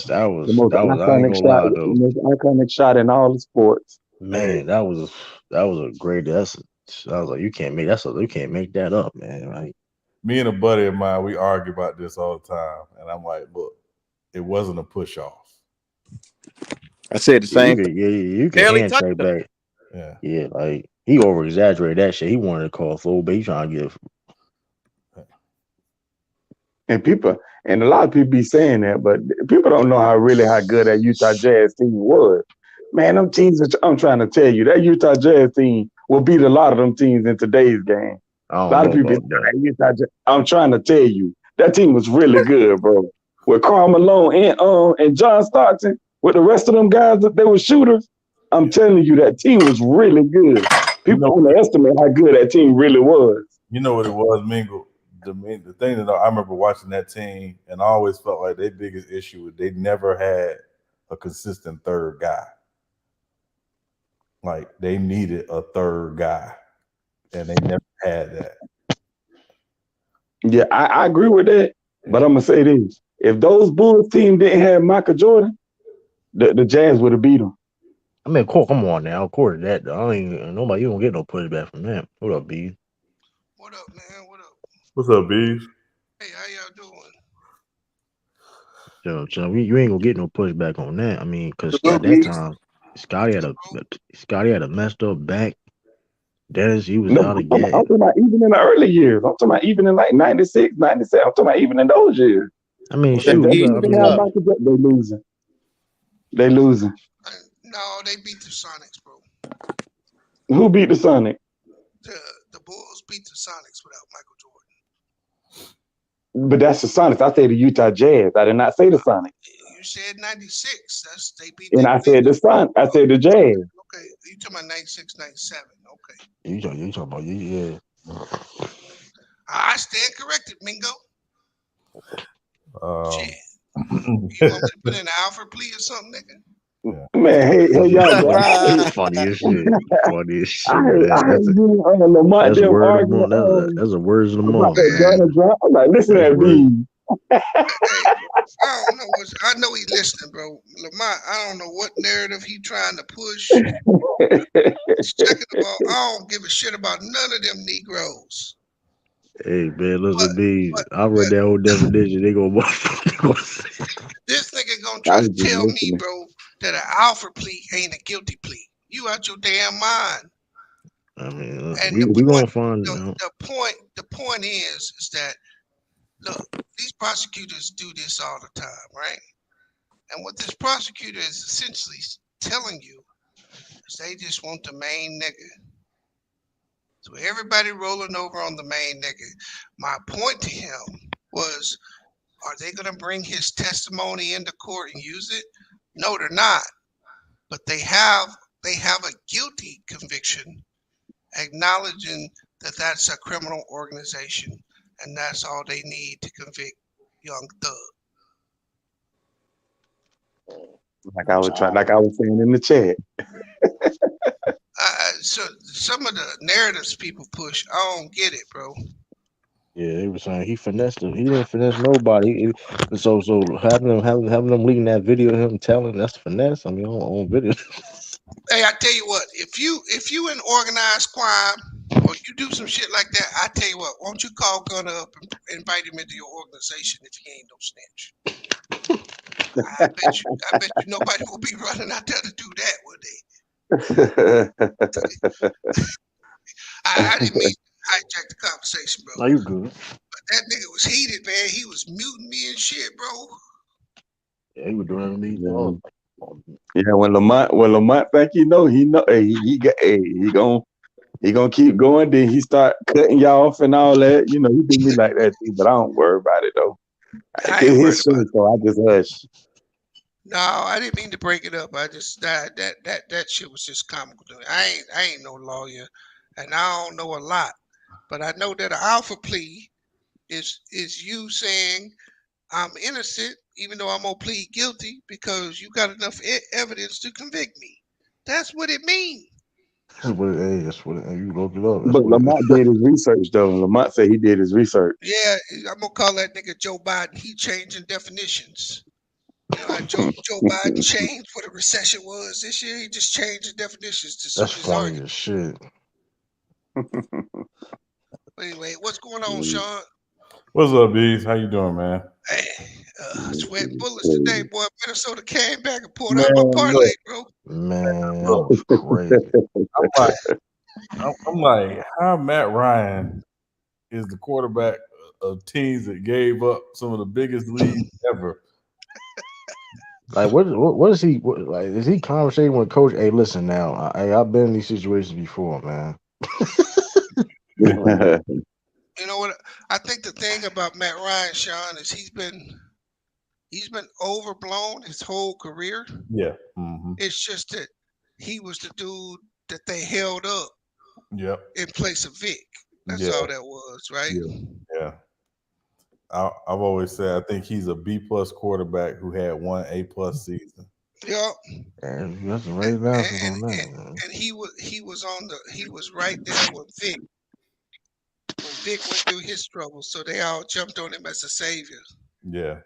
That was the most iconic shot in all the sports. Man, that was a great. I was like, you can't make that up, man. Right? Me and a buddy of mine, we argue about this all the time, and I'm like, look, it wasn't a push off. I said the same. You can hand straight back. Yeah, like he over exaggerated that shit. He wanted to call full, but he trying to give. And a lot of people be saying that, but people don't know how good that Utah Jazz team was. Man, them teams, I'm trying to tell you, that Utah Jazz team will beat a lot of them teams in today's game. A lot of people, I'm trying to tell you, that team was really good, bro. With Karl Malone and John Stockton, with the rest of them guys that they were shooters, I'm telling you, that team was really good. People underestimate how good that team really was. You know what it was, Mingle? The thing that I remember watching that team, and I always felt like their biggest issue was they never had a consistent third guy. Like, they needed a third guy, and they never had that. Yeah, I agree with that, but I'm going to say this. If those Bulls team didn't have Michael Jordan, the Jazz would have beat them. I mean, come on now. Of course, you don't get no pushback from that. What up, B? What up, man? What up? What's up, Bees? Hey, how y'all doing? So you ain't gonna get no pushback on that. I mean, because at that time, Scotty had a messed up back. Dennis, he was out of gas. I'm talking about even in the early years. I'm talking about even in like 96, 97. I'm talking about even in those years. I mean, shoot, they losing. No, they beat the Sonics, bro. Who beat the Sonics? The Bulls beat the Sonics without Michael Jordan. But that's the Sonics. I say the Utah Jazz. I did not say the Sonics. You said 96. They beat. And I said the Sonics. I said the Jazz. Okay, you talking about 96, 97? Okay. You talking about yeah. I stand corrected, Mingo. Shit. You want me to put in an Alfred plea or something, nigga? Man, hey, y'all. Funny as shit. Funny as shit. That's a words of the month. I'm like, listen to that beat. I don't know. I know he's listening, bro. Lamont, I don't know what narrative he trying to push. Second of all, I don't give a shit about none of them Negroes. Hey man, listen, B. I read that whole definition. They gonna this nigga gonna try to tell me, bro, that an Alfred plea ain't a guilty plea. You out your damn mind. I mean, we gonna find out. The point is that look, these prosecutors do this all the time, right? And what this prosecutor is essentially telling you is they just want the main nigga. So everybody rolling over on the main nigga. My point to him was, are they going to bring his testimony into court and use it? No, they're not. But they have a guilty conviction, acknowledging that that's a criminal organization, and that's all they need to convict young Thug. Like I was saying in the chat. So some of the narratives people push, I don't get it, bro. Yeah, they were saying he finessed him. He didn't finesse nobody. So having them leaking that video of him telling, that's finesse. I mean, on video. Hey, I tell you what, if you in organized crime or you do some shit like that, I tell you what, won't you call Gunner up and invite him into your organization if he ain't no snitch? I bet you nobody will be running out there to do that, would they? I didn't mean to hijack the conversation, bro. No, you good. But that nigga was heated, man. He was muting me and shit, bro. Yeah, he was doing me. Yeah, when Lamont think he know, he gonna keep going. Then he start cutting y'all off and all that. You know, he do me like that too, but I don't worry about it though. It's his show, so I just hush. No, I didn't mean to break it up. I just that shit was just comical to me. I ain't no lawyer, and I don't know a lot, but I know that an alpha plea is you saying I'm innocent, even though I'm gonna plead guilty because you got enough evidence to convict me. That's what it means. That's what you looked it up. But Lamont did his research though. Lamont said he did his research. Yeah, I'm gonna call that nigga Joe Biden. He changing definitions. You know how Joe Biden changed what a recession was this year? He just changed the definitions to suit his argument. That's funny as shit. Anyway, what's going on, Sean? What's up, Bees? How you doing, man? Hey, sweating bullets today, boy. Minnesota came back and pulled out my parlay, bro. Man, that was crazy. I'm like, how Matt Ryan is the quarterback of teams that gave up some of the biggest leads ever. Like what is he like? Is he conversating with coach? Hey, listen now. I've been in these situations before, man. You know what? I think the thing about Matt Ryan, Sean, is he's been overblown his whole career. Yeah. It's just that he was the dude that they held up Yep. in place of Vic. That's all that was, right? Yeah. I've always said I think he's a B+ quarterback who had one A+ season. Yep. And that's right answers on that. And he was right there with Vic when Vic went through his struggles, so they all jumped on him as a savior. Yeah.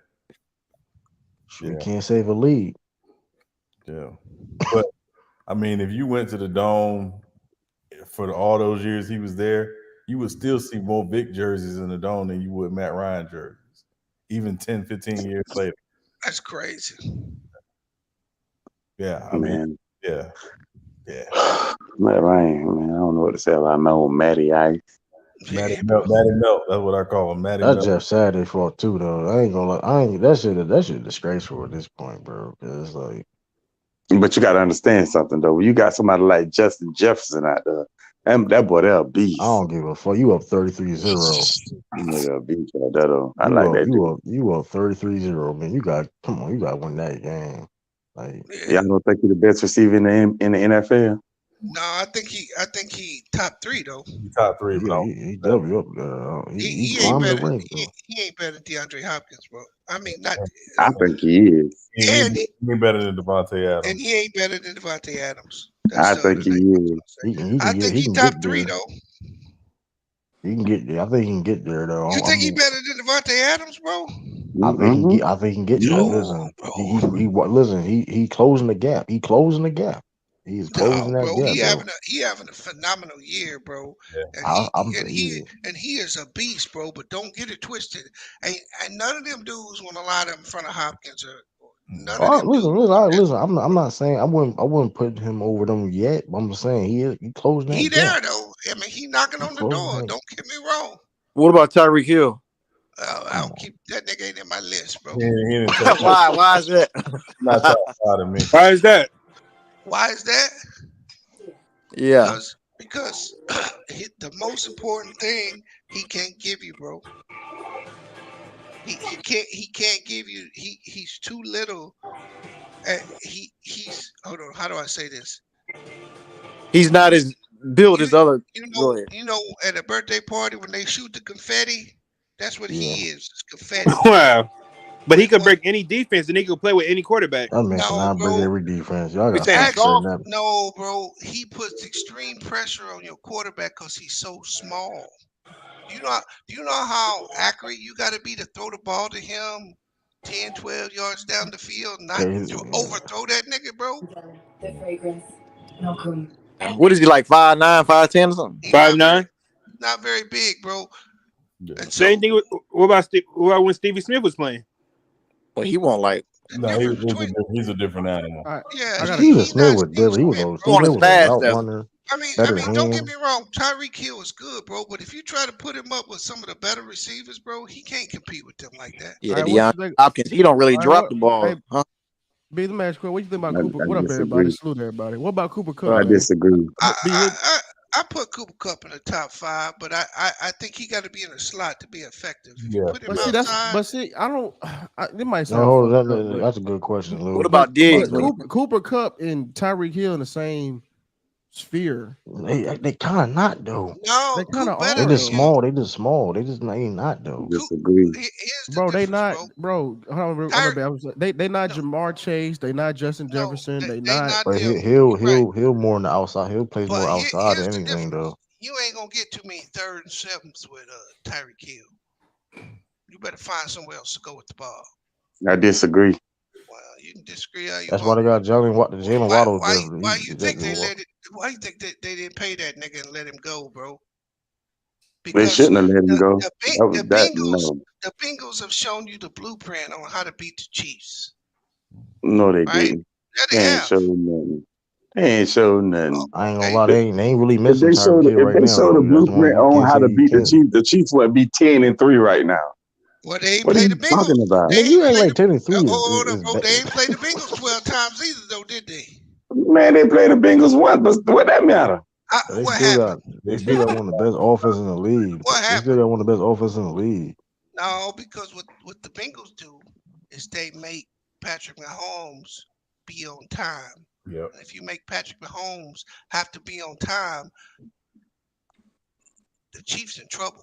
You can't save a lead. Yeah. But I mean, if you went to the Dome for all those years he was there, you would still see more Vic jerseys in the Dome than you would Matt Ryan jerseys, even 10, 15 years later. That's crazy. Yeah, I mean, yeah. Matt Ryan, man, I don't know what to say about my old Matty Ice. Matty Melt. That's what I call him. Matty Melt. That's Jeff Saturday fault too, though. I ain't gonna lie. That shit disgraceful at this point, bro. Cause it's like. But you got to understand something though. You got somebody like Justin Jefferson out there. That boy, they're a beast. I don't give a fuck. You up 33-0. Nigga, a beast like that though. I like that. You up 33-0, man. You got to win that game. Like, y'all don't think he's the best receiver in the NFL? No, I think he top 3 though. Top 3, bro. He W up there. He ain't better. He ain't better than DeAndre Hopkins, bro. I mean, not. I think he is. He ain't better than Devontae Adams. And he ain't better than Devontae Adams. I think he is. I think he top 3 though. He can get there. I think he can get there though. You think he better than Devontae Adams, bro? I think he can get there. Listen, listen. He closing the gap. He closing the gap. He's closing that gap. He having a phenomenal year, bro. Yeah. And he is a beast, bro. But don't get it twisted. And none of them dudes want to line up in front of Hopkins or. Listen. I'm not saying I wouldn't put him over them yet. But I'm just saying he closing that. He gap. there though. I mean, he knocking on the door. Don't get me wrong. What about Tyreek Hill? I don't keep that nigga ain't in my list, bro. Why is that? Not top 5 of me. Why is that? Why is that? Yeah. Because the most important thing he can't give you, bro. He can't give you. He's too little. He's hold on. How do I say this? He's not as built as other. You know, at a birthday party when they shoot the confetti, that's what he is. It's confetti. Wow. But he could break any defense and he could play with any quarterback. I mean, I break every defense. Y'all got that. No, bro. He puts extreme pressure on your quarterback because he's so small. Do you know how accurate you got to be to throw the ball to him 10, 12 yards down the field, not to overthrow that nigga, bro? The fragrance. No cream. What is he like? 5'9", 5'10" or something? 5'9"? Not very big, bro. Yeah. Same thing. What about when Stevie Smith was playing? Well, he won't like. No, he's a different animal. Yeah, Stephen Smith was different. He was fast runner. I mean, don't get me wrong. Tyreek Hill is good, bro. But if you try to put him up with some of the better receivers, bro, he can't compete with them like that. Yeah, Deion Hopkins, he don't really drop the ball. Hey, huh? Be the match. What you think about Cooper? What up, everybody? Salute everybody. What about Cooper Kupp? I disagree. I put Cooper Kupp in the top 5, but I think he got to be in a slot to be effective. If you put him outside, I don't. It might sound. That's a good question, Lou. What about Diggs? Cooper Kupp and Tyreek Hill in the same sphere. They kind of not though. No, they kind of are. They just small. They just not though. Disagree, bro. They not, bro. They not Jamar Chase. They not Justin Jefferson. They not. But he'll more on the outside. He'll play more outside than anything though. You ain't gonna get too many 3rd and 7s with Tyreek Hill. You better find somewhere else to go with the ball. I disagree. Well, you can disagree. That's why they got Jalen Waddle. Why you think they let it? Why you think that they didn't pay that nigga and let him go, bro? Because they shouldn't have let him go. The Bengals have shown you the blueprint on how to beat the Chiefs. No, they didn't. Yeah, they have. Show nothing. They ain't showed nothing. I ain't gonna Okay. lie, they ain't really If missing they Tyreek Hill right now show the though. That's one blueprint you on can't how say to you beat can't. the Chiefs would be 10-3 right now. Well, they ain't What are play you the Bengals. talking about? They Nigga, you ain't act play like the 10-3 hold on, is bro. They ain't play the Bengals 12 times either, though, did they? Man, they play the Bengals once, but what that matter? they What still got happened? one of the best offenses in the league. What They still happened? got one of the best offenses in the league. No, because what the Bengals do is they make Patrick Mahomes be on time. Yep. And if you make Patrick Mahomes have to be on time, the Chiefs in trouble.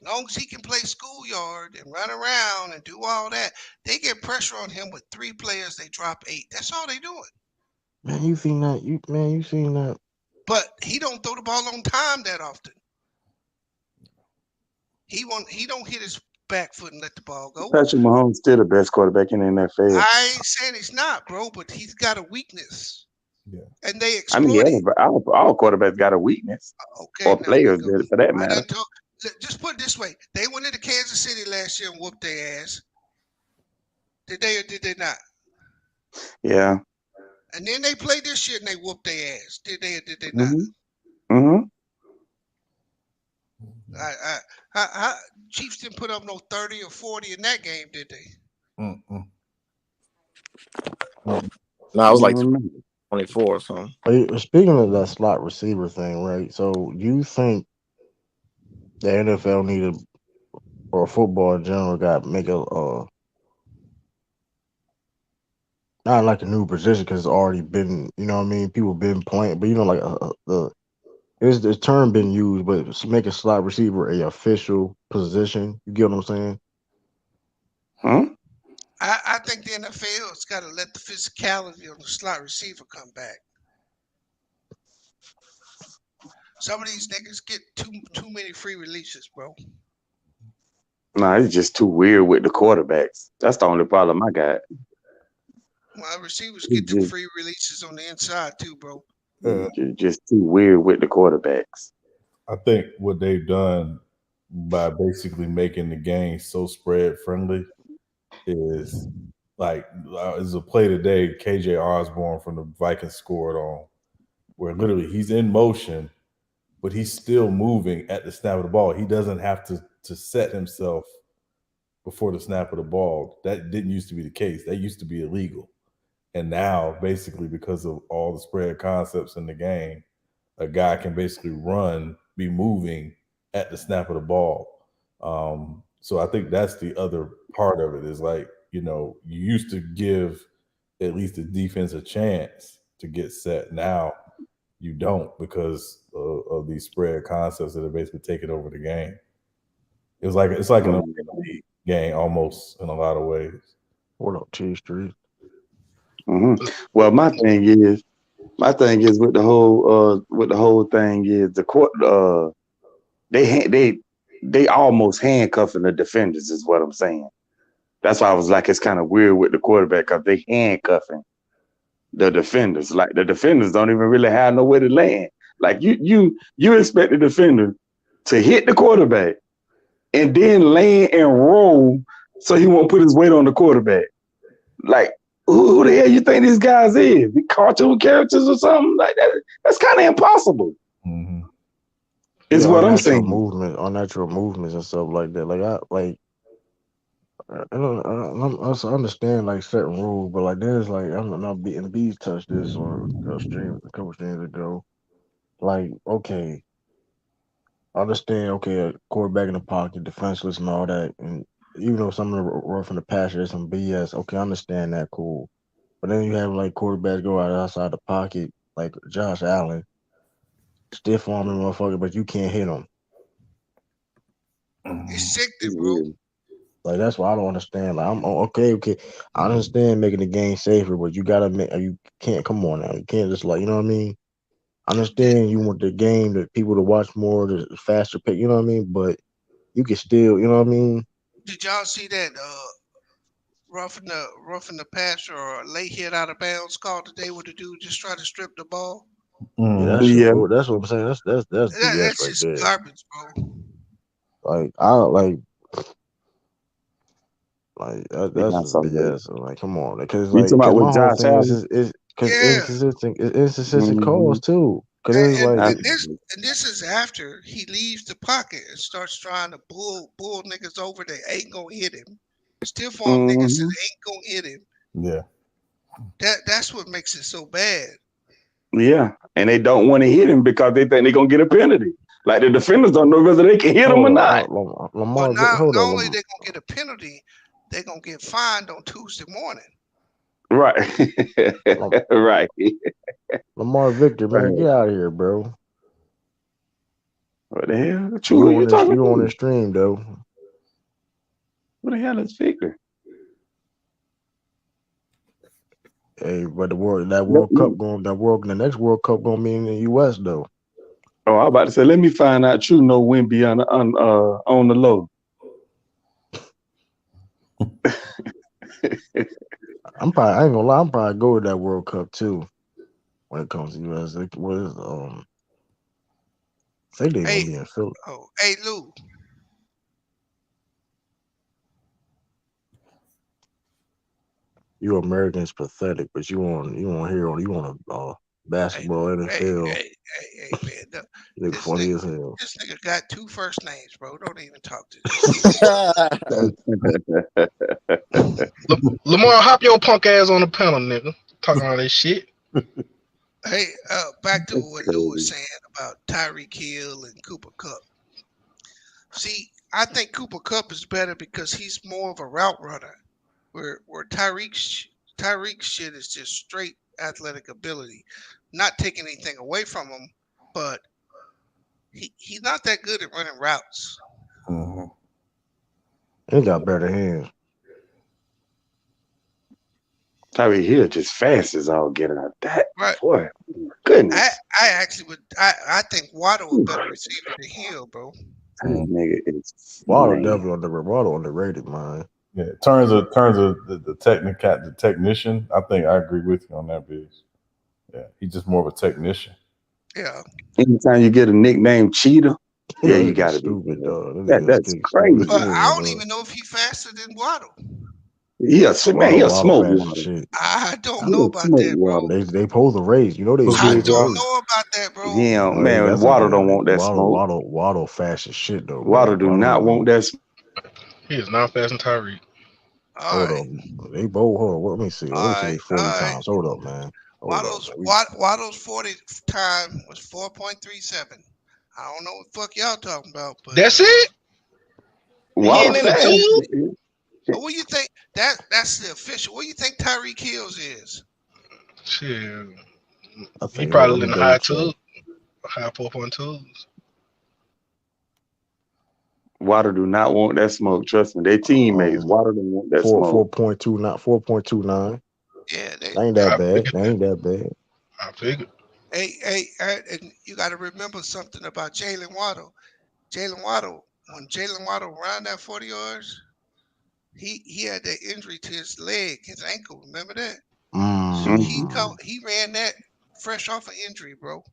As long as he can play schoolyard and run around and do all that, they get pressure on him with 3 players. They drop 8. That's all they doing. Man, you seen that? You seen that? But he don't throw the ball on time that often. He don't hit his back foot and let the ball go. Patrick Mahomes still the best quarterback in the NFL. I ain't saying he's not, bro, but he's got a weakness. Yeah. And they I mean, exploit it. all quarterbacks got a weakness, Okay, or now players did, for that I matter. done told, just put it this way. They went into Kansas City last year and whooped their ass. Did they or did they not? Yeah. And then they played this year and they whooped their ass. Did they or did they not? Mm-hmm. Chiefs didn't put up no 30 or 40 in that game, did they? Mm-mm. No, it was like 24 or something. Speaking of that slot receiver thing, right? So you think the NFL needed, or football in general, got to make not like a new position because it's already been, you know what I mean? People been playing, but like the term been used, but make a slot receiver a official position. You get what I'm saying? Huh? I think the NFL's got to let the physicality on the slot receiver come back. Some of these niggas get too many free releases, bro. Nah, it's just too weird with the quarterbacks. That's the only problem I got. My receivers get them free releases on the inside too, bro. Just too weird with the quarterbacks. I think what they've done by basically making the game so spread friendly is like there's a play today KJ Osborne from the Vikings scored on, where literally he's in motion, but he's still moving at the snap of the ball. He doesn't have to set himself before the snap of the ball. That didn't used to be the case. That used to be illegal. And now, basically, because of all the spread concepts in the game, a guy can basically be moving at the snap of the ball. So I think that's the other part of it is like, you used to give at least the defense a chance to get set. Now you don't because of these spread concepts that are basically taking over the game. It's like an league game almost in a lot of ways. What up, T Street? Mm-hmm. Well, my thing is with the whole thing is the court. They almost handcuffing the defenders is what I'm saying. That's why I was like, it's kind of weird with the quarterback because they handcuffing the defenders. Like the defenders don't even really have nowhere to land. Like you expect the defender to hit the quarterback and then land and roll so he won't put his weight on the quarterback. Like who the hell you think these guys is? The cartoon characters or something like that? That's kind of impossible. Mm-hmm. Is what I'm saying. Unnatural movements and stuff like that. I understand like certain rules, but like there's like I'm not beating bees touched this or a couple streams ago. Like, okay, I understand, okay, a quarterback in the pocket, defenseless and all that, and even though some of the rough in the passer is some BS, okay, I understand that, cool. But then you have like quarterbacks go outside the pocket, like Josh Allen, stiff arming motherfucker, but you can't hit him. It's sick, bro. Like that's why I don't understand. Like I'm okay. I understand making the game safer, but you gotta make. You can't come on now. You can't just like, you know what I mean. I understand you want the game that people to watch more, the faster pace. You know what I mean. But you can still, you know what I mean. Did y'all see that roughing the passer or late hit out of bounds call today where the dude just tried to strip the ball? Yeah, that's what I'm saying. That's BS That's right just there. garbage, bro. Like I like that's just BS. Like come on, because You like talking about my with whole Josh thing Allen? is because Yeah, inconsistent Mhm. calls too. Because and, it's and, like and I- this and this is after he leaves the pocket and starts trying to bull niggas over that ain't gonna hit him. Stiff arm niggas that mhm. ain't gonna hit him. Yeah. That's what makes it so bad. Yeah, and they don't want to hit him because they think they're gonna get a penalty. Like the defenders don't know whether they can hit him or hold not. on, Well, now hold not on, only they gonna get a penalty, they gonna get fined on Tuesday morning. Right, right, Lamar Victor, man, right. get out of here, bro. What the hell? Who you talking You on the to? stream though. What the hell is Victor? Hey, but Let me- the next World Cup gonna be in the US though. Oh, I was about to say, let me find out. True, no win be on the low. I ain't gonna lie, I'm probably go to that World Cup too when it comes to US. Say they Hey, gonna be in Philly. hey Lou. You Americans pathetic, but you want basketball NFL. Hey, man. You look This funny nigga, as hell. this nigga got 2 first names, bro. Don't even talk to this nigga. Lamar, hop your punk ass on the panel, nigga. Talking all this shit. Hey, back to That's what Lou was crazy. saying about Tyreek Hill and Cooper Cup. See, I think Cooper Cup is better because he's more of a route runner, where Tyreek's shit is just straight athletic ability, not taking anything away from him, but he's not that good at running routes. Mhm. He got better hands. Tyreek Hill just fast as all get out. That Right. boy, I goodness, actually would. I think Waddle a better receiver than Hill, bro. that nigga is Waddle man. definitely Waddle underrated, man. Yeah. In terms of the technician, I think I agree with you on that, Biz. Yeah. He's just more of a technician. Yeah. Anytime you get a nickname Cheetah, yeah, you That nigga got to be stupid, good. dog. That nigga That's stupid as But crazy. I hell, don't dog. even know if he's faster than Waddle. Man, Waddle he'll Waddle smoke fast as water. shit. I don't know He'll about smoke that, bro. water. They pose the race. You know they What's I pose good, the don't y'all? race. know about that, bro. Yeah, No, man, that's a water don't damn want that smoke. Waddle fast as shit though, Water bro. do not want that smoke. He is not fast and Tyreek. All Hold right, up. They both hold on. Let me see. all Let me see right, they all 40 right. times. Hold up, man. Hold up, man. Waddle's 40 time was 4.37. I don't know what the fuck y'all talking about, but That's it? He Water ain't in the fast. tube? but what do you think that's the official? What do you think Tyreek Hills is? Shit. I He think hold on, let probably in me the double high check. tube. High 4.2s. Water do not want that smoke. Trust me, they teammates. Water don't want that smoke. 4.2 not 4.29. Yeah, That ain't that bad. That ain't that bad. I figured. hey, and you got to remember something about Jalen Waddle. When Jalen Waddle ran that 40 yards, he had that injury to his leg, his ankle. Remember that? So Mhm. he ran that fresh off an injury, bro.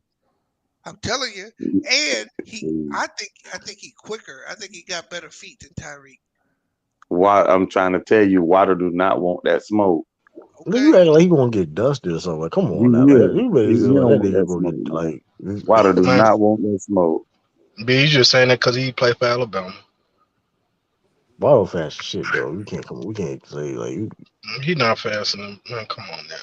I'm telling you. And I think he quicker. I think he got better feet than Tyreek. I'm trying to tell you, water do not want that smoke. Then you Okay. act like he gonna get dusted or something. Like, come He on now. Like, will. you better He feel like don't that want nigga that gonna smoke, get man. like Water do Man, not want that smoke. B, you just saying that because he played for Alabama. bottle fast shit though. We can't say like you He not fast enough. Man, come on now.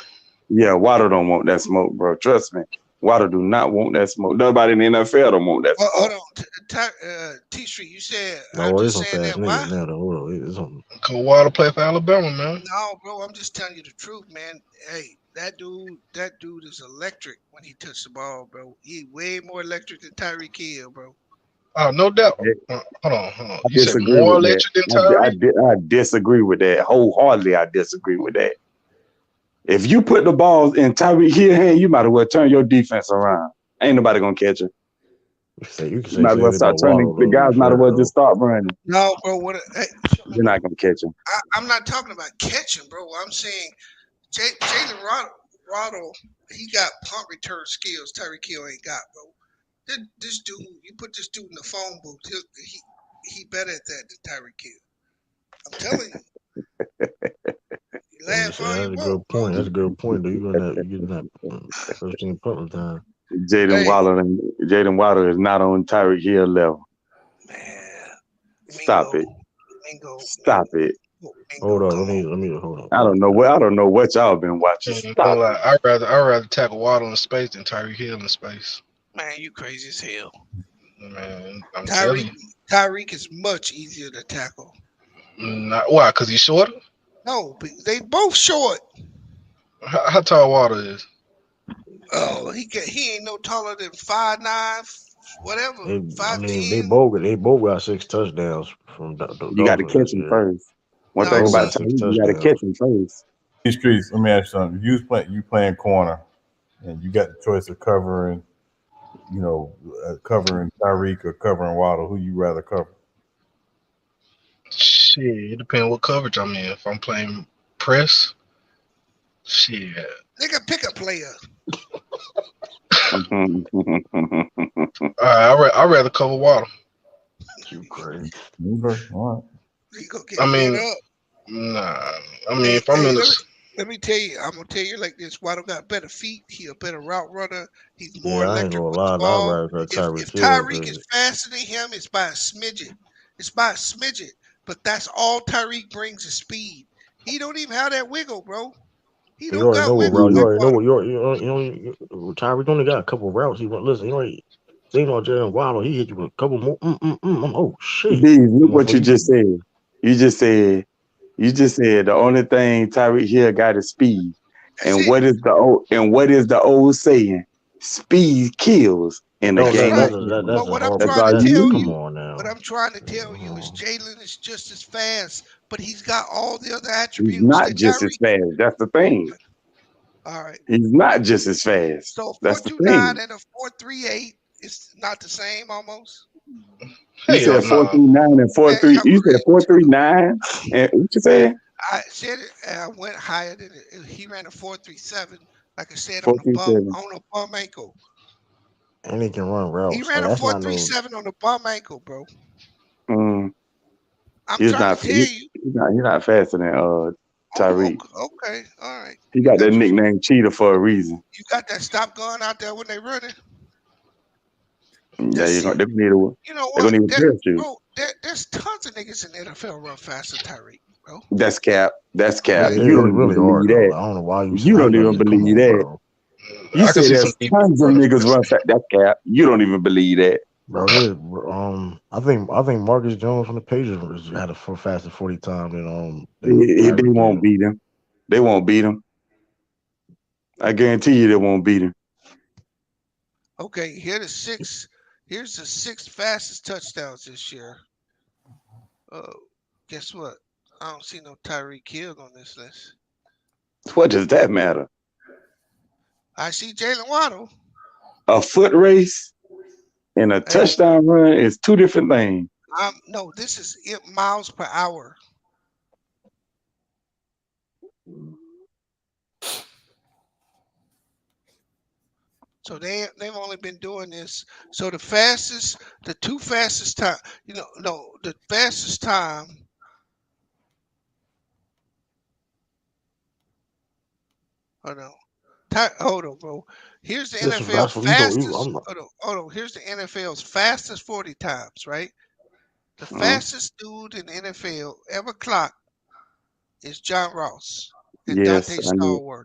Yeah, water don't want that smoke, bro. Trust me. Water do not want that smoke. Nobody in the NFL don't want that Well, hold smoke. on. T Street, you said I'm no, there's just some saying fast that. niggas Why? now though. Hold on. It's some Cole Water play for Alabama, man. No, bro. I'm just telling you the truth, man. Hey, that dude is electric when he touched the ball, bro. He way more electric than Tyreek Hill, bro. Oh, no doubt. Yeah, Hold on. I You said disagree more with that. electric than Tyreek? I disagree with that. Wholeheartedly, I disagree with that. If you put the balls in Tyreek Hill hand, you might as well turn your defense around. Ain't nobody gonna catch him. you can You say might as well same thing start about turning. Waddle The though, to be guys might as fair well just though. start running. No, bro. Hey, You're not gonna catch him. I'm not talking about catching, bro. I'm saying Jalen Waddle, he got punt return skills Tyreek Hill ain't got, bro. This dude, you put this dude in the phone booth, he better at that than Tyreek Hill. I'm telling you. Laugh all That's you a want, good bro. point. That's a good point. Though you getting that first team pumping time. Hey, Jaden Waddle is not on Tyreek Hill level. man, Stop it. Mingo, Stop it. Hold on. come Let on. me hold on. I don't know what y'all been watching. Man, Stop gonna it. lie, I'd rather tackle Waddle in space than Tyreek Hill in space. Man, you crazy as hell. Man, I'm telling you. Tyreek is much easier to tackle. Not why? Cause he's shorter. No, but they both short. How tall Waddle is? Oh, he ain't no taller than 5'9", whatever, I mean, they 5'10". both got 6 touchdowns from the You got to Dolphins catch this him year. first. One No, thing Both about got see, six Tyreek, you got to touchdowns. catch him first. These streets, let me ask you something. You playing corner, and you got the choice of covering, covering Tyreek or covering Waddle. Who you rather cover? Shit, it depends what coverage I'm in. If I'm playing press, shit. nigga, pick a player. I'd rather cover Waddle. You crazy? Okay, all He gonna get I lit mean, up. nah. I mean, Hey, if I'm in the let me tell you. I'm gonna tell you like this. Waddle got better feet. He a better route runner. He's more Yeah, I ain't electric gonna with the lie. I'd ball. rather If Tyreek Hill Tyreek is because faster than him, it's by a smidget. It's by a smidget. But that's all Tyreek brings is speed. He don't even have that wiggle, bro. He you don't already got know what wiggle route. You like already know Waddle. what Tyreek only got a couple routes. He went. Listen, seen on Jalen Waddle. He hit you with a couple more. Oh shit! Bees, look what you Motherfucker, just said. You just said the only thing Tyreek Hill got is speed. That's And it. what is the old saying? Speed kills in a no, That's game right. of football. But that's a what I'm That's horrible trying all to stat. you tell But come you, need. on what now. I'm trying to tell you is Jalen is just as fast, but he's got all the other He's attributes not that just as Tyreek. fast. That's the thing. All right. He's not just as fast. So That's the 4.29 thing. and a 4.38 is not the same almost. You hell said no. 439 and Man, 43. I'm You said crazy. 439 and what you said? I said it. And I went higher than it. He ran a 4.37. Like I said, on a 437. bum ankle. And he can run He routes. ran Like a that's not no. 4.37 on a bum ankle, bro. Mm, I'm he's trying to not tell you. he's not faster than Oh, Tyreek. okay, all right. He You got that got your, nickname Cheetah for a reason. you got that stop gun out there when they running. Yeah, That's it. they're You know gonna what? need a parachute. Bro, there's tons of niggas in the NFL run faster than Tyreek, bro. That's cap. That's cap. Okay. They You don't even really are believe though. that. Like, I don't know why you say You how don't you even gonna come believe on, that. bro. You I can say see some there's defense tons of running niggas faster. run fast. That's cap. You don't even believe that. Bro, I think Marcus Jones from the Patriots had a faster 40 time than They Tyreek won't Hill. beat him. They won't beat him. I guarantee you they won't beat him. Okay, here's the six fastest touchdowns this year. Guess what? I don't see no Tyreek Hill on this list. What does that matter? I see Jalen Waddle. A foot race and a Hey, touchdown run is two different things. no, this is miles per hour. So they've only been doing this. So the two fastest time, no, the fastest time. Hold on, hold on, bro. Here's the NFL That's what you don't. fastest. I'm not. Hold on. Here's the NFL's fastest 40 times. Right, the Uh, fastest dude in the NFL ever clocked is John Ross and yes, Dante I knew. Stallworth,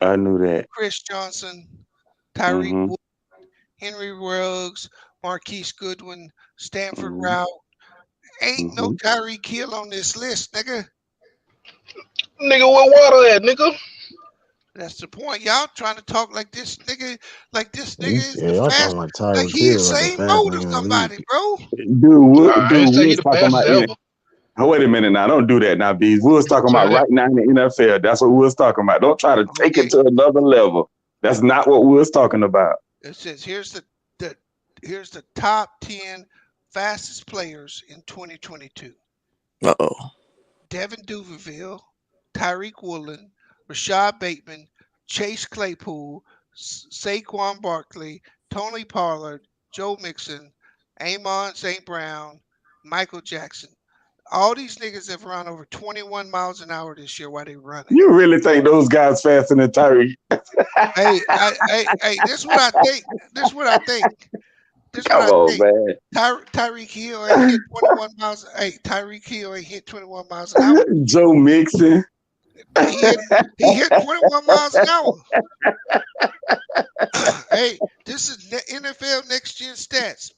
I knew that. Chris Johnson, Tyreek Mm-hmm. Wood, Henry Ruggs, Marquise Goodwin, Stanford Mm-hmm. Route. Ain't no Mm-hmm. Tyreek Hill on this list, nigga. Nigga, where Waddle at, nigga? That's the point. Y'all trying to talk like this nigga is the Yeah, I'm talking fast. like Like Tyreek he Hill, like the Usain fast Bolt nigga or in the league. somebody, bro. I Dude, ain't say we he was the talking fastest about. ever. Oh, wait a minute now. Don't do that now, Bees. We was talking Say about that. right now in the NFL. That's what we was talking about. Don't try to take it Okay. to another level. That's not what we was talking about. It says the here's the top 10 fastest players in 2022. Uh-oh. Devin Duvernville, Tyreek Woolen, Rashad Bateman, Chase Claypool, Saquon Barkley, Tony Pollard, Joe Mixon, Amon St. Brown, Michael Jackson. All these niggas have run over 21 miles an hour this year while they running. You really think those guys faster than Tyreek? Hey, this is what I think. This is what I think. Come on, man. Tyreek Hill ain't hit 21 miles. Hey, Tyreek Hill ain't hit 21 miles an hour. Joe Mixon. He hit 21 miles an hour. Hey, this is NFL Next Gen Stats.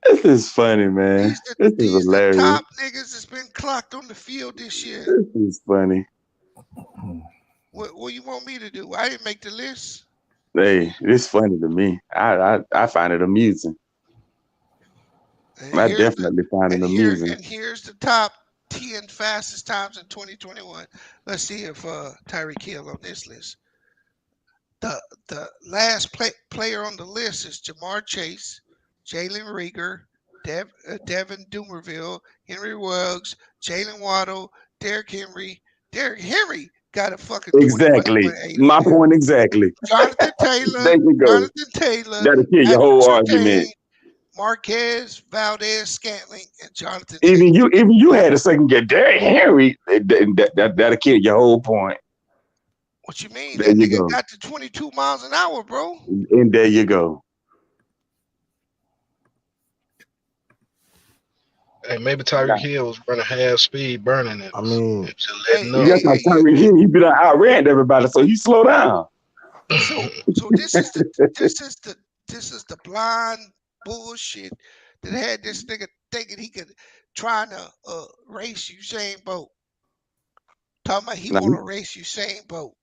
This is funny, man. This is hilarious. The top niggas that's been clocked on the field this year. This is funny. What you want me to do? I didn't make the list. Hey, it's funny to me. I find it amusing. I definitely find it amusing. And here's the top 10 fastest times in 2021. Let's see if Tyreek Hill on this list. The last player on the list is Jamar Chase, Jalen Reagor, Devin Doomerville, Henry Ruggs, Jalen Waddle, Derrick Henry. Derrick Henry got a fucking exactly. My point exactly. Jonathan Taylor. There you go. Jonathan Taylor. That'll kill your whole argument. Marquez, Valdez, Scantling, and Jonathan. Even you had a second get Derrick Henry. That'll kill your whole point. What you mean? There That you nigga go. got to 22 miles an hour, bro. And there you go. Hey, maybe Tyreek Hill was running half speed, burning it. I mean, just letting up. That's like Tyreek Hill. He be done outran everybody, so he slow down. So this is the blind bullshit that had this nigga thinking he could trying to race Usain Bolt. Talking about he want to race Usain Bolt.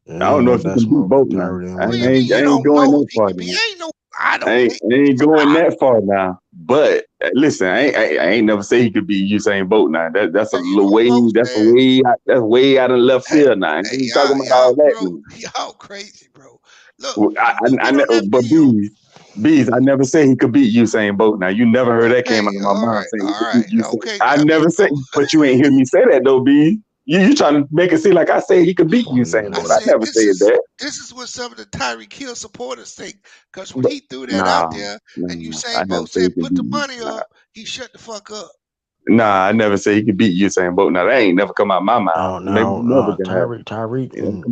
I don't know if you can beat both now. I ain't going that far. I ain't going that far now. But listen, I ain't never say he could beat Usain Bolt now. That's way out of left field now. You talking about all that? Bro, y'all crazy, bro. Look, but Bees, I never say he could beat Usain Bolt. Now you never heard that came out of my mouth saying he could beat Usain. I never said, but you ain't hear me say that though, Bees. You trying to make it seem like I said he could beat Usain Bolt. I never said that. This is what some of the Tyreek Hill supporters think. Because when he threw that out there and Usain Bolt said put the money up, he shut the fuck up. Nah, I never said he could beat Usain Bolt. Now that ain't never come out my mouth. Tyreek and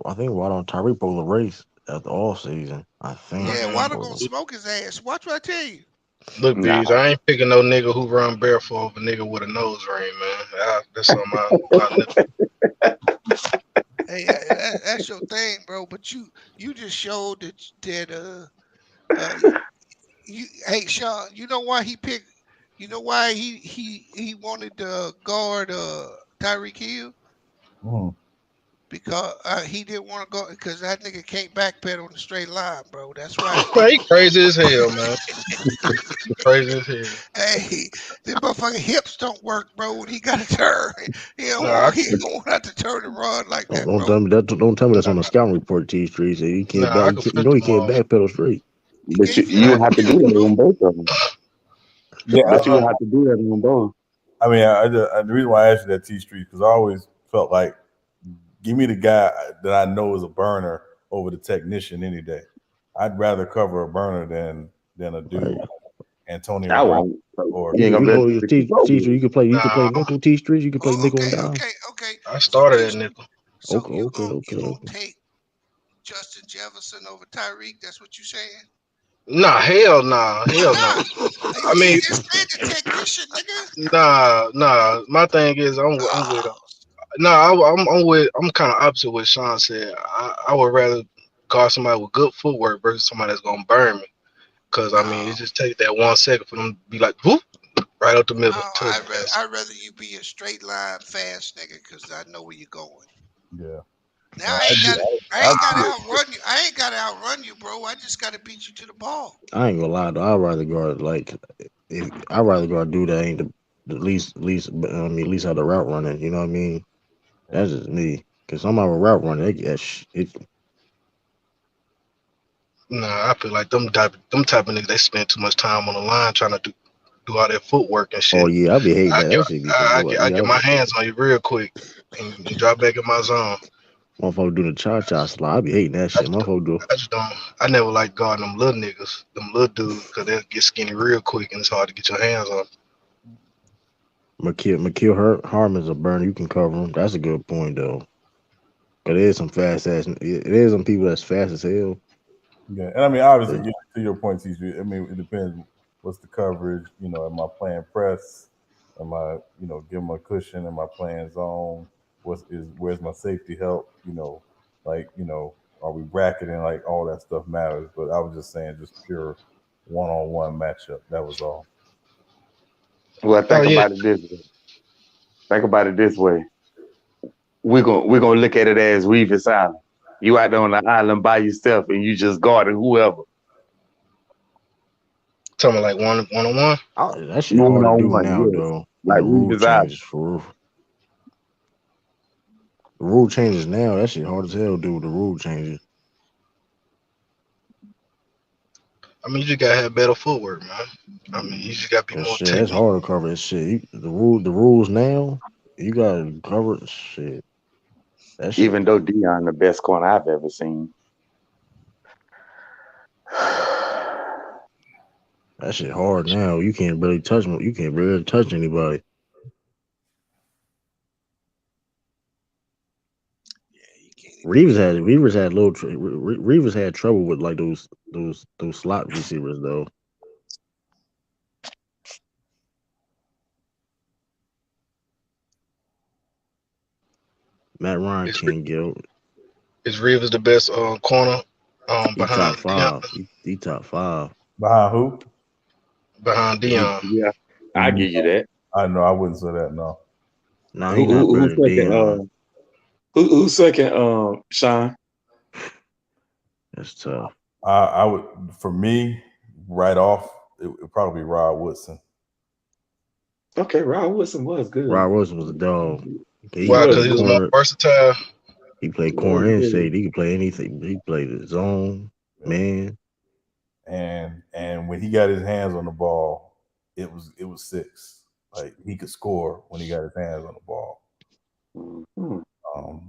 I think Waddle and Tyreek pulled a race at the off season. I think. Yeah, Waddle gonna smoke his ass. Watch what I tell you. Look, Bees, I ain't picking no nigga who run barefoot over a nigga with a nose ring, man. That's on my Hey, that's your thing, bro. But you just showed that hey, Sean, you know why he picked? You know why he wanted to guard Tyreek Hill? Because he didn't want to go because that nigga can't backpedal on the straight line, bro. That's right. Man, he crazy as hell, man. Crazy as hell. Hey, them motherfucking hips don't work, bro. When he got to turn, he don't want to turn and run like that. Don't tell me that's on the scouting report, T Street. So you can't he can't backpedal straight. But you have to do that on both of them. Yeah, but you have to do that on both. I mean, the reason why I asked you that, T Street, because I always felt like, give me the guy that I know is a burner over the technician any day. I'd rather cover a burner than a dude. Antonio. I won't. Or you can play nickel T Street. You can play nickel and dime. Okay. I started at nickel. So you gonna take Justin Jefferson over Tyreek? That's what you saying? Nah, hell nah. I mean, nah. My thing is, I'm with him. I'm kind of opposite what Sean said. I would rather guard somebody with good footwork versus somebody that's gonna burn me. Cause I mean, it just takes that 1 second for them to be like, whoop, right up the middle. I'd rather you be a straight line fast nigga, cause I know where you're going. Yeah. Now I ain't gotta outrun you, bro. I just gotta beat you to the ball. I ain't gonna lie though. I'd rather guard I'd rather guard dude that ain't the least have the route running. You know what I mean? That's just me. Cause somebody with route running, Nah, I feel like them type of niggas, they spend too much time on the line trying to do all that footwork and shit. Oh yeah, I be hating that. I get my hands on you real quick and drop back in my zone. Motherfucker do the cha-cha slide. I be hating that shit. Motherfucker do. I never like guarding them little niggas, them little dudes, because they'll get skinny real quick and it's hard to get your hands on. Harmon's a burner. You can cover him. That's a good point though. But it is some fast ass. It is some people that's fast as hell. Yeah, and I mean, obviously, to your point, TC, I mean, it depends. What's the coverage? You know, am I playing press? Am I, giving my cushion? Am I playing zone? Where's my safety help? Are we bracketing? Like all that stuff matters. But I was just saying, just pure one-on-one matchup. That was all. Well, think about it this way. We're gonna look at it as Revis Island. You out there on the island by yourself, and you just guarding whoever. Talking like one on one. That shit hard to do now yes. though. When Like the rule Revis Island. changes for real. The rule changes now. That shit hard as hell to do with the rule changes. I mean, you just gotta have better footwork, man. I mean, you just gotta be more Shit, that's technical. hard to cover that shit. The rules now, you gotta cover shit. That shit. Even though Deion the best corner I've ever seen. That shit hard now. You can't really touch them. You can't really touch anybody. Reeves had Reeves had trouble with like those slot receivers though. Matt Ryan can't get over. Is Rivers the best corner He top behind five. Deion? He top 5. Behind who? Behind Deion. Yeah, I give you that. I know. I wouldn't say that. No. No, he not better than Deion. Who's second? Sean. That's tough. I would, for me, right off, it would probably be Rod Woodson. Okay, Rod Woodson was good. Rod Woodson was a dog. Why? Because he was more versatile. He played corner and safety. He could play anything. He played the zone, man. And when he got his hands on the ball, it was 6. Like he could score when he got his hands on the ball. Mm-hmm.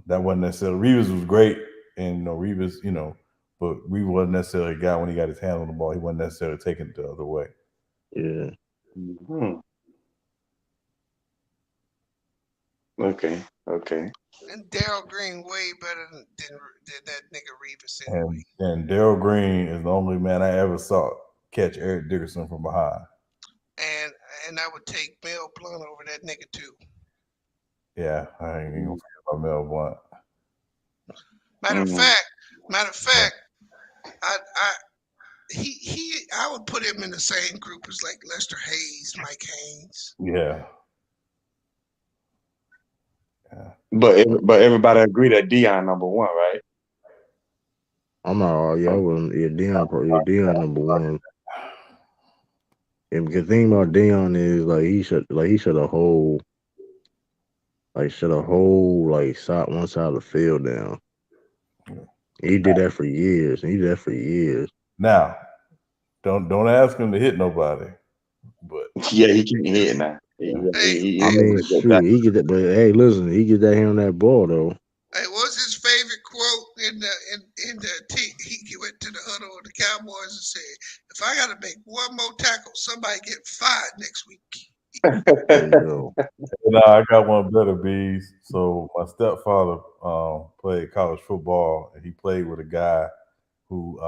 That wasn't necessarily Reeves was great, and Reeves, but Reeves wasn't necessarily a guy when he got his hands on the ball. He wasn't necessarily taking it the other way. Yeah. Mm-hmm. Okay. And Darryl Green way better than that nigga Reeves anyway. And Darryl Green is the only man I ever saw catch Eric Dickerson from behind. And I would take Mel Blunt over that nigga too. Yeah, I ain't even gonna forget about Mel Blunt. Matter of fact, I would put him in the same group as like Lester Hayes, Mike Haynes. Yeah. But everybody agree that Deion number 1, right? I'm not. Yeah, I wouldn't. Yeah, Deion number 1. And the thing about Deion is like he shut a whole one side of the field down. He did that for years. Now, don't ask him to hit nobody, but yeah, he can't hit now. He get that. But hey, listen, he get that hand on that ball though. Hey, what's his favorite quote in the team? He went to the huddle of the Cowboys and said, "If I got to make one more tackle, somebody get fired next week." There you go. I got one better, Bees. So my stepfather played college football, and he played with a guy who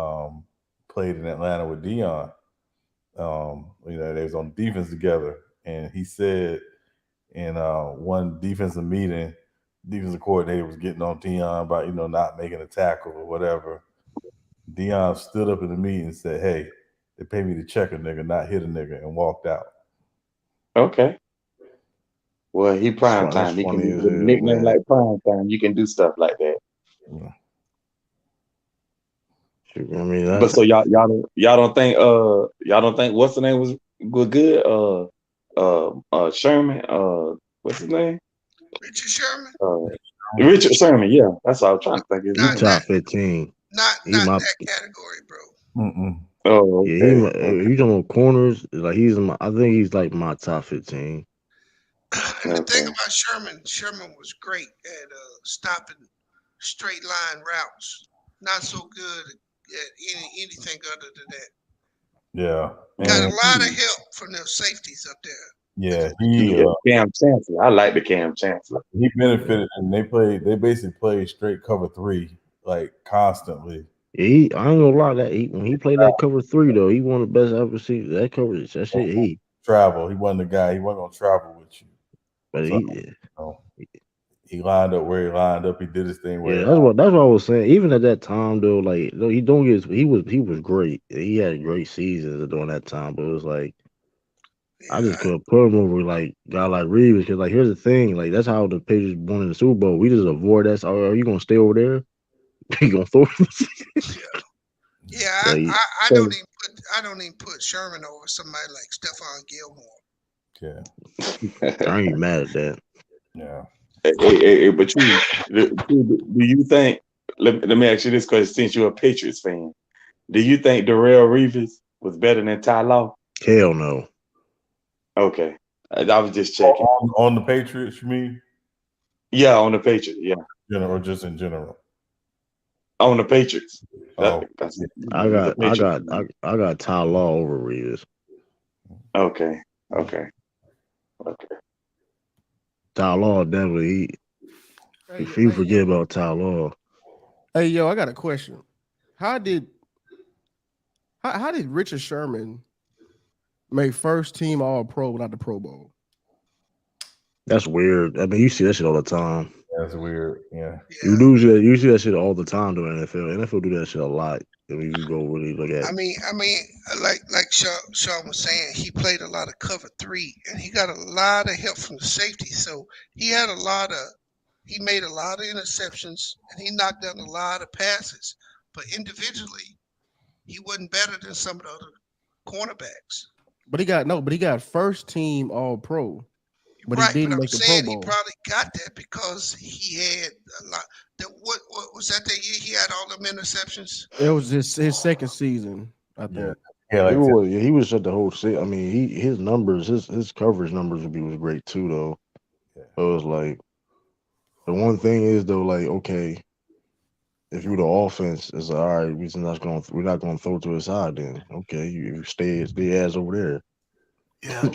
played in Atlanta with Deion. They was on defense together, and he said in one defensive meeting, defensive coordinator was getting on Deion about not making a tackle or whatever. Deion stood up in the meeting and said, "Hey, they pay me to check a nigga, not hit a nigga," and walked out. Okay. Well, he prime time. He can with a nickname like prime time. You can do stuff like that. Yeah. I mean, but so y'all don't think what's the name was good? Sherman. What's his name? Richard Sherman. Richard Sherman. Yeah, that's what I was trying to think. He top 15. Not that category, bro. Mm-mm. Oh, okay. Yeah, you talking about corners? Like I think he's like my top 15. And the thing about Sherman was great at stopping straight line routes. Not so good at anything other than that. Yeah. Got a lot of help from those safeties up there. Yeah, Cam Chancellor. I like the Cam Chancellor. He benefited, and they basically played straight cover 3 like constantly. I ain't gonna lie, that when he played that cover 3 though, he one of the best I've ever seen. That coverage, that shit, travel. He wasn't the guy. He wasn't gonna travel with you. But so, he lined up where he lined up. He did his thing. Yeah, that's what I was saying. Even at that time though, like he don't get he was great. He had great seasons during that time, but it was like I just couldn't put him over like guy like Reeves because like here's the thing, like that's how the Patriots won in the Super Bowl. We just avoid that. So, are you gonna stay over there? You gonna throw? Yeah, Like, I don't even put Sherman over somebody like Stephon Gilmore. Yeah, I ain't mad at that. Yeah. Hey, but do you think? Let me ask you this question: since you're a Patriots fan, do you think Darrelle Revis was better than Ty Law? Hell no. Okay, I was just checking. On the Patriots, you mean? Yeah, on the Patriots. Yeah, or just in general. On the Patriots. Oh, I got Ty Law over Revis. Okay. Ty Law definitely. If you forget about Ty Law. Hey yo, I got a question. How did Richard Sherman make first team All Pro without the Pro Bowl? That's weird. I mean, you see that shit all the time. That's weird. Yeah. You see that shit all the time during NFL. NFL do that shit a lot. I mean, you go really look at. I mean, like Sean was saying, he played a lot of cover 3, and he got a lot of help from the safety. So he made a lot of interceptions, and he knocked down a lot of passes. But individually, he wasn't better than some of the other cornerbacks. But he got first team All Pro. But he didn't make the Pro Bowl. He probably got that because he had a lot. What was that year he had all them interceptions? It was his second season, I think. Yeah, he was at the whole season. I mean, his numbers, his coverage numbers was great too, though. So it was like the one thing is though, like okay, if you're the offense, it's all right. We're not going to throw to his side. Then okay, you stay ass over there. Yeah.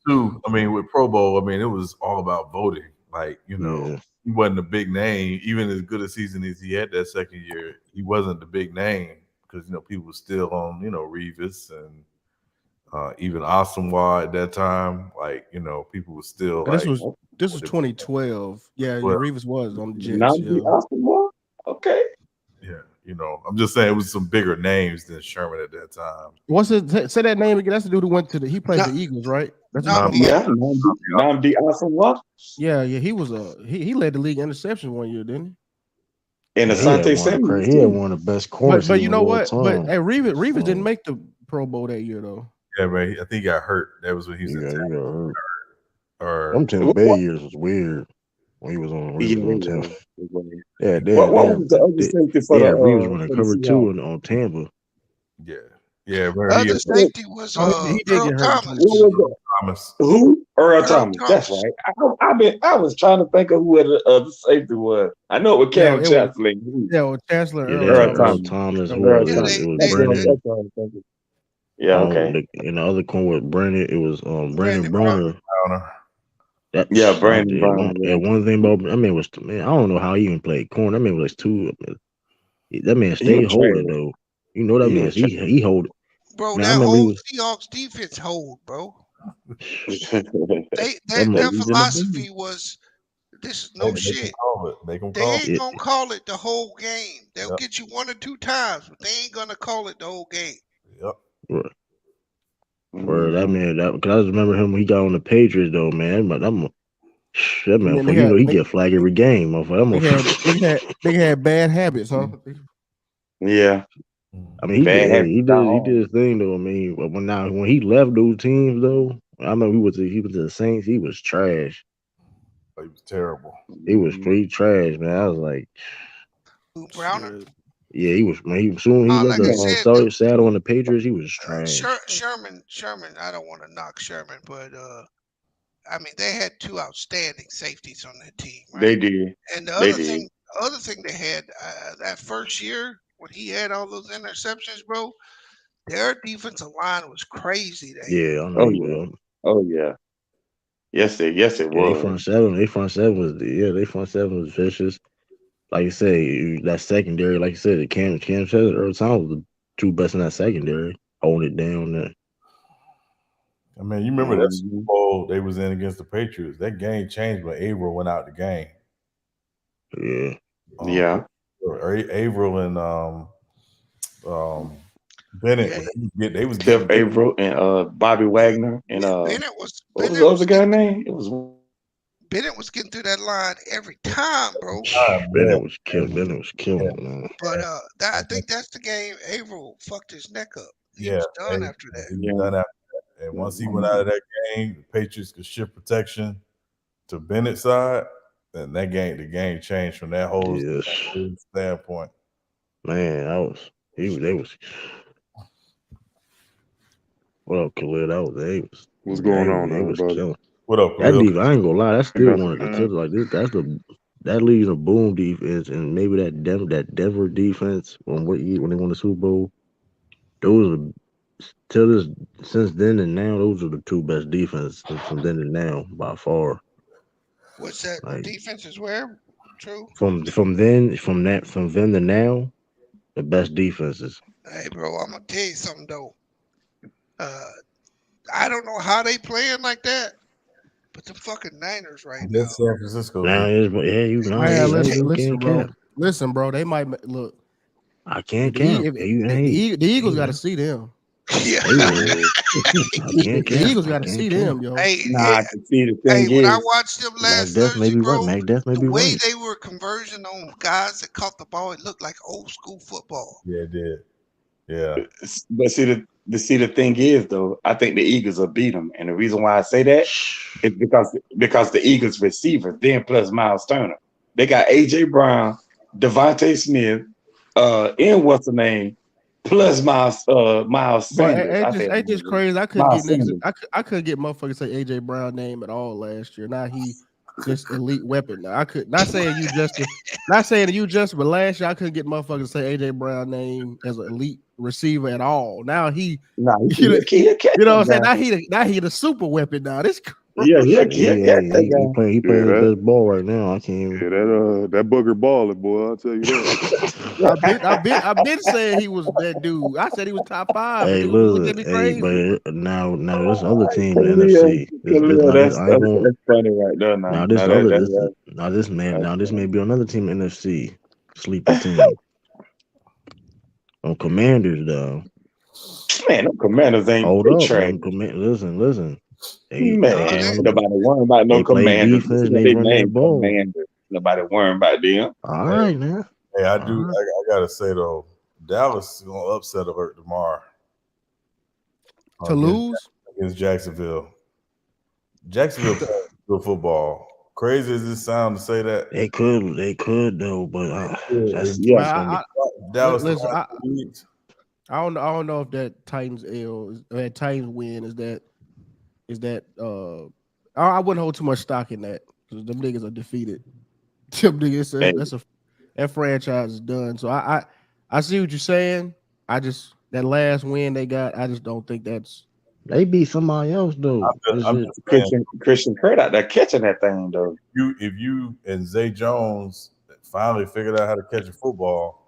Too. I mean, with Pro Bowl, I mean, it was all about voting. Like, he wasn't a big name. Even as good a season as he had that second year, he wasn't the big name because people were still on, Revis and even Asamoah at that time. Like, people were still this was 2012. Yeah, Revis was on the Jets. Asamoah? Okay. Yeah. I'm just saying it was some bigger names than Sherman at that time. What's it? Say that name again. That's the dude who went to he played the Eagles, right? That's Nnamdi Asamoah. Yeah. He was he led the league in interceptions one year, didn't he? And Asante Samuel. He had one of the best corners. But you know what? But Revis didn't make the Pro Bowl that year though. Yeah, man. I think he got hurt. That was when he was in Tampa. Them Tampa Bay years was weird. When he was on Tampa. Yeah, what was the other safety for Revis running cover 2 on Tampa. Yeah, the other safety was he did get hurt. Thomas. Who? Earl Thomas. That's right. I was trying to think of who the other safety was. I know it was Cam Chancellor. Chancellor. Earl Thomas. Earl It Thomas. was Brandon. Yeah, okay. In the other corner with Brandon, it was Brandon Browner. Brandon Brown. And one thing about I don't know how he even played corner. That man was that man stayed holding though. That man he hold it. Bro, man, that whole Seahawks defense hold, bro. Their philosophy was this is no shit. They ain't gonna call it the whole game. They'll get you 1 or 2 times, but they ain't gonna call it the whole game. Yep. Where that man, because I just remember him when he got on the Patriots though, man. That man, he get flagged every game, motherfucker. They had bad habits, huh? Yeah. I mean, he did his thing though. I mean, when he left those teams though, I remember he was to the Saints. He was trash. He was terrible. He was straight trash, man. I was like, Browner. Yeah, he was. Soon he left the saddle on the Patriots. He was trash. Sherman. I don't want to knock Sherman, but I mean they had 2 outstanding safeties on that team. Right? They did. And the other thing they had that first year when he had all those interceptions, bro, their defensive line was crazy. I know. Oh yeah. Yes, it Yeah, was. they front seven was they front seven was vicious. Like you say, that secondary, like you said, Cam said Earl Thomas was the two best in that secondary, holding it down there. I mean, you remember that Super Bowl they was in against the Patriots? That game changed when Averill went out the game. Yeah. Yeah. Averill and Bennett, they was Cliff getting Averill and Bobby Wagner and Bennett was what was the other guy name? It was Bennett was getting through that line every time, bro. Bennett was killing, man. But I think that's the game Averill fucked his neck up. He Yeah, was done after that. he was done after that. And once he went out of that game, the Patriots could shift protection to Bennett's side, and the game changed from that whole standpoint. Man, they was. What up, Khalid? What's going on, they was everybody? killing. What up, That Khalid? I ain't gonna lie, that's still one of the clips. Like this, that leaves a boom defense, and maybe that Denver defense when they won the Super Bowl. Those are since then and now, those are the two best defenses from then and now by far. What's that? Like, Defense is where? True. From then to now, the best defenses. Hey, bro, I'm gonna tell you something though. I don't know how they playing like that, but the fucking Niners right now. That's San Francisco. Now you listen, can't bro. cap. Listen, bro. They might look. I can't The cap. Eagles got to see them. Yeah. The Eagles got to see them, yo. Hey, I can see the thing when I is, watched them last Macduff may Thursday, be bro, right. Macduff may be the way right. they were conversion on guys that caught the ball, it looked like old school football. Yeah, it did. Yeah. But see the thing is though, I think the Eagles will beat them, and the reason why I say that is because the Eagles receiver then plus Miles Turner, they got AJ Brown, Devontae Smith, and what's the name, plus Miles Sanders. But it's just crazy. I couldn't get motherfuckers say AJ Brown name at all last year. Now he just elite weapon. Now I could not saying you just, but last year I couldn't get motherfuckers to say AJ Brown name as an elite receiver at all. Now he you know what I'm saying? Now he the super weapon now. This He playing his best ball right now. I can't even. Yeah, that booger balling, boy. I'll tell you that. I've been saying he was that dude. I said he was top 5. Hey, People looked at me crazy. But now this other team in the NFC. That's funny right there. This may be another team in the NFC sleeper team. On Commanders though. Man, them Commanders ain't trash. Listen. Nobody worrying about no Commanders. They name Commanders. Nobody worrying about them. All right, man. Hey, I gotta say though, Dallas is gonna upset alert tomorrow. To lose against Jacksonville. Jacksonville plays good football. Crazy as this sound to say that. They could though, but Dallas. Listen, I don't know if that Titans win is that I wouldn't hold too much stock in that because them niggas are defeated. Them niggas, that franchise is done. So I see what you're saying. That last win they got, I just don't think that's. They beat somebody else though. Christian Kirk out there catching that thing though. If you and Zay Jones finally figured out how to catch a football,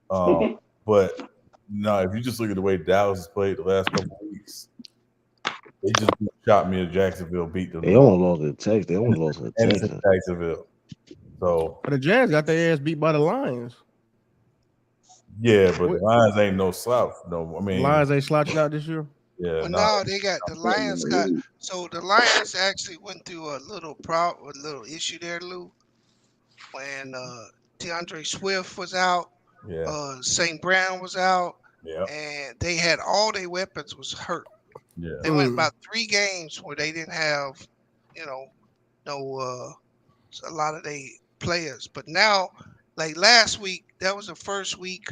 but no, if you just look at the way Dallas has played the last couple of weeks, they just shot me at Jacksonville, beat them. They almost lost to Texas. They almost lost to Texas. Jacksonville. So the Jazz got their ass beat by the Lions. Yeah, but the Lions ain't no slouch. No, I mean Lions ain't slouching out this year. Yeah, well, no, they got the Lions got so the Lions actually went through a little issue there, Lou, when DeAndre Swift was out, St. Brown was out, and they had all their weapons was hurt. Yeah, they went about 3 games where they didn't have, a lot of their players. But now, like last week, that was the first week.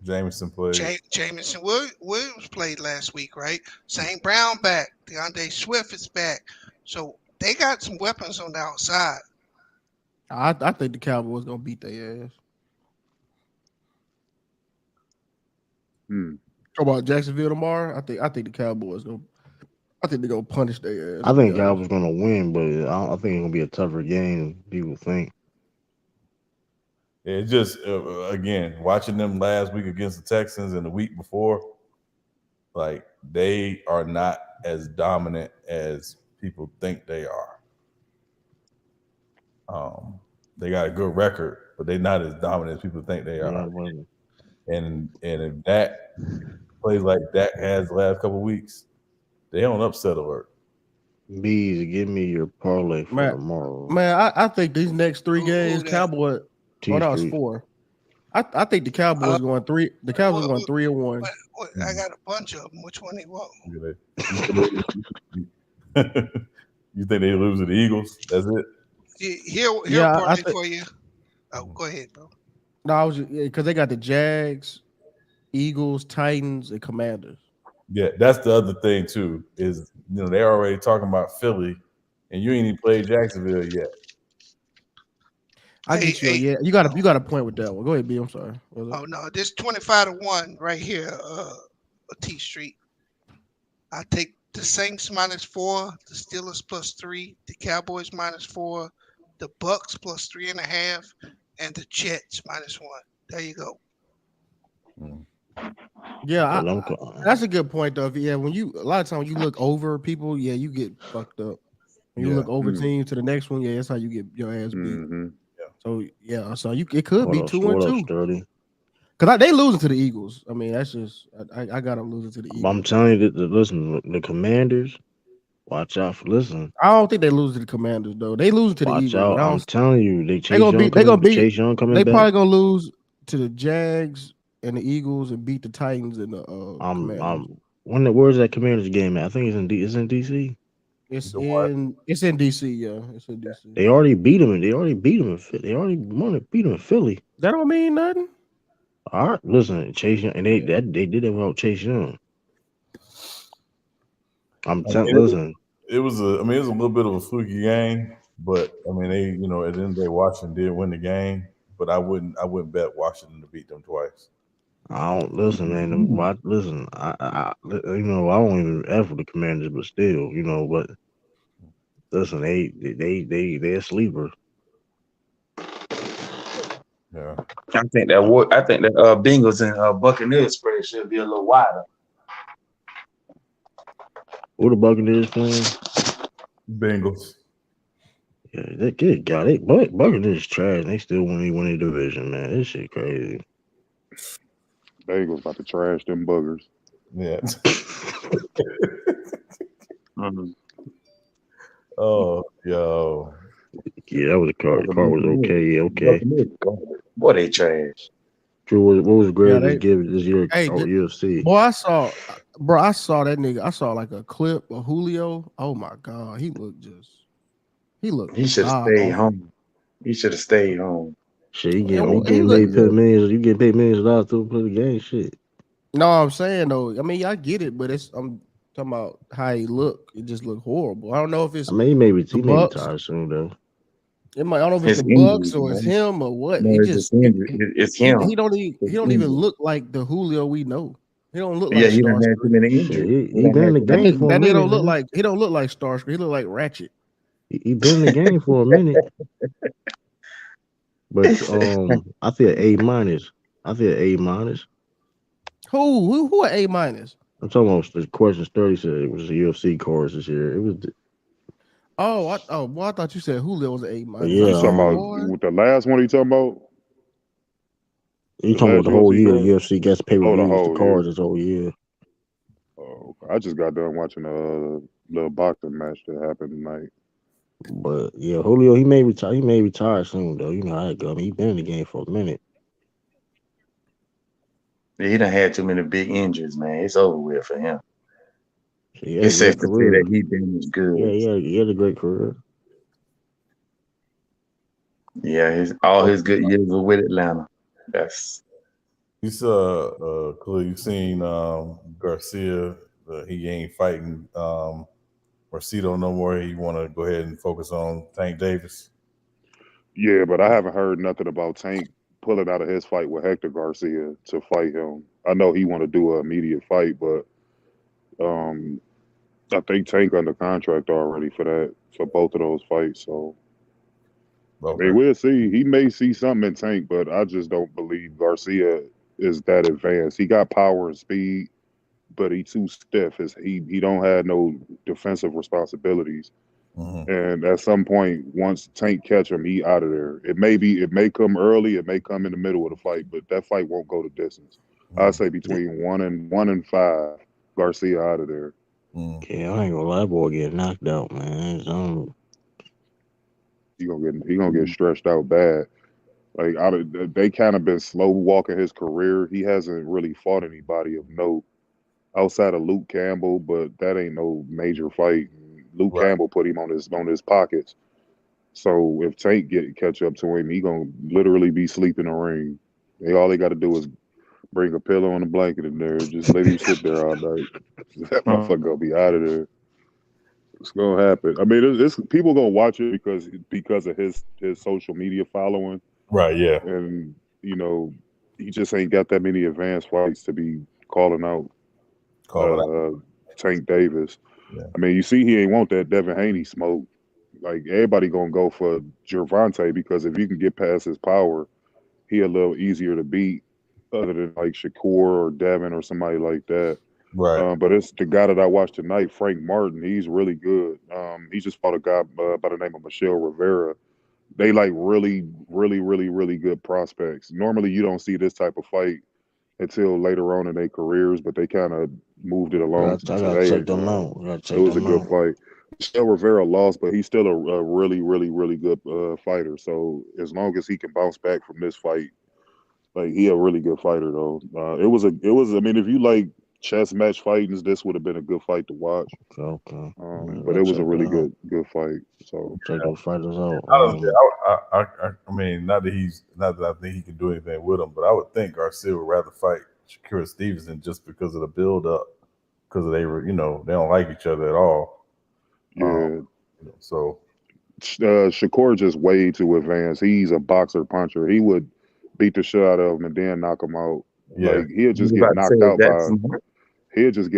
Jameson played. Jameson Williams played last week, right? St. Brown back. DeAndre Swift is back. So they got some weapons on the outside. I think the Cowboys gonna beat their ass. Talk about Jacksonville tomorrow. I think the Cowboys gonna. I think they're gonna punish their ass. I To be think honest. Cowboys gonna win, but I think it's gonna be a tougher game than people think. It's just again watching them last week against the Texans and the week before, like they are not as dominant as people think they are. They got a good record, but they're not as dominant as people think they Yeah, are. but And if that plays like Dak has the last couple of weeks, they on upset alert. Bees, give me your parlay for Man, tomorrow. I think these next three Who games, that? Cowboy. T Oh, that was Street. 4. I think the Cowboys going 3. The Cowboys What, going what, 3-1. what, I got a bunch of them. Which one they want? You think they lose to the Eagles? That's it. Here a Yeah, I parlay think. for you. Oh, go ahead, bro. No, I was because they got the Jags, Eagles, Titans, and Commanders. Yeah, that's the other thing too. Is they're already talking about Philly, and you ain't even played Jacksonville yet. I get you. Yeah, you got a point with that one. Go ahead, B. I'm sorry. Oh no, this 25-1 right here, T Street. I take the Saints -4, the Steelers +3, the Cowboys -4, the Bucks +3.5, and the Jets -1. There you go. Yeah, that's a good point though. Yeah, when you a lot of times when you look over people, yeah, you get fucked up. When you look over teams to the next one, yeah, that's how you get your ass beat. So yeah, so it could be 2-2. Sturdy? Because they losing to the Eagles. I mean, that's just I got them losing to the Eagles. I'm telling you that listen, the Commanders. Watch out for listen. I don't think they lose to the Commanders though. They lose to the Watch Eagles. out! But I'm telling you, they Chase Young coming back. They probably gonna lose to the Jags and the Eagles and beat the Titans and the Commanders. Where's that Commanders game at? I think it's in DC. It's in DC. Yeah, it's in DC. They already beat them. They already beat them. They already beat them in Philly. That don't mean nothing. All right, listen, Chase Young, and they did it without Chase Young. Listen. It was a little bit of a fluky game, but I mean, they, at the end of the day, Washington did win the game, but I wouldn't bet Washington to beat them twice. I don't listen, man. Listen, I don't even F with the Commanders, but still, but listen, they're a sleeper. Yeah, I think that Bengals and Buccaneers spread should be a little wider. Who the Buccaneers playing? Bengals. Yeah, they good guy. Buccaneers trash. They still win the division, man. This shit crazy. Bengals about to trash them buggers. Yeah. Oh, yo. Yeah, that was a car. The car was okay. Yeah, okay. Boy, they trash. Drew, what was greatest gift this year? Hey, UFC. Boy, I saw that nigga. I saw like a clip of Julio. Oh my god, he looked. He should have stayed home. He should have stayed home. Shit, you getting paid millions. You getting paid millions of dollars to play the game. Shit. No, I'm saying though. I mean, I get it, but I'm talking about how he looked. It just looked horrible. I don't know if it's. I mean, he may be tired soon though. I don't know if it's the Bucks or it's him or what. No, it's him. He don't even look like the Julio we know. He don't look like he don't have too many injuries. He been in the game for a minute. He don't look like Starscream. He look like Ratchet. He been in the game for a minute. But I feel A-. I feel A-. Who are A-? I'm talking about the questions 30 said it was a UFC course this year. It was. I thought you said Julio was an A-. Yeah, you talking about with the last one? You talking about? You talking about the whole year? The UFC gets pay per views, the cards this whole year. Oh, I just got done watching a little boxing match that happened tonight. But yeah, Julio, he may retire. He may retire soon, though. You know how it go. I mean, he been in the game for a minute. Yeah, he done had too many big injuries, man. It's over with for him. It's safe to say that he been good. Yeah, he had a great career. Yeah, all his good years were with Atlanta. That's. You saw, you seen Garcia. He ain't fighting Marcito no more. He want to go ahead and focus on Tank Davis. Yeah, but I haven't heard nothing about Tank pulling out of his fight with Hector Garcia to fight him. I know he want to do an immediate fight, but I think Tank under contract already for both of those fights. So I mean, we'll see. He may see something in Tank, but I just don't believe Garcia is that advanced. He got power and speed, but he too stiff. He don't have no defensive responsibilities. And at some point, once Tank catch him, he out of there. It may come early, it may come in the middle of the fight, but that fight won't go the distance. I say between 1 and 5, Garcia out of there. Yeah, I ain't gonna lie, that boy get knocked out, man. He gonna get stretched out bad. Like they kind of been slow walking his career. He hasn't really fought anybody of note outside of Luke Campbell, but that ain't no major fight. Luke Campbell put him on his pockets. So if Tank catch up to him, he gonna literally be sleeping in the ring. All they got to do is bring a pillow and a blanket in there, just let him sit there all night. That motherfucker gonna be out of there. It's gonna happen. I mean, it's people gonna watch it because of his social media following. Right. Yeah. And he just ain't got that many advanced fights to be calling out Tank Davis. Yeah. I mean, you see, he ain't want that Devin Haney smoke. Like everybody gonna go for Gervonta because if you can get past his power, he a little easier to beat, other than like Shakur or Devin or somebody like that. Right. But it's the guy that I watched tonight, Frank Martin. He's really good. He just fought a guy by the name of Michelle Rivera. They like really, really, really, really good prospects. Normally, you don't see this type of fight until later on in their careers, but they kind of moved it along I to gotta today. check them out. It was a good fight. Michelle Rivera lost, but he's still a really, really, really good fighter. So as long as he can bounce back from this fight, like he a really good fighter though. It was. I mean, if you like chess match fightings, this would have been a good fight to watch. Okay. But it was a really good fight. So check those fighters out. I mean, not that I think he can do anything with him, but I would think Garcia would rather fight Shakur Stevenson just because of the build up, because they were, they don't like each other at all. Yeah. So Shakur just way too advanced. He's a boxer puncher. He would beat the shit out of him and then knock him out. Yeah. Like he'll just get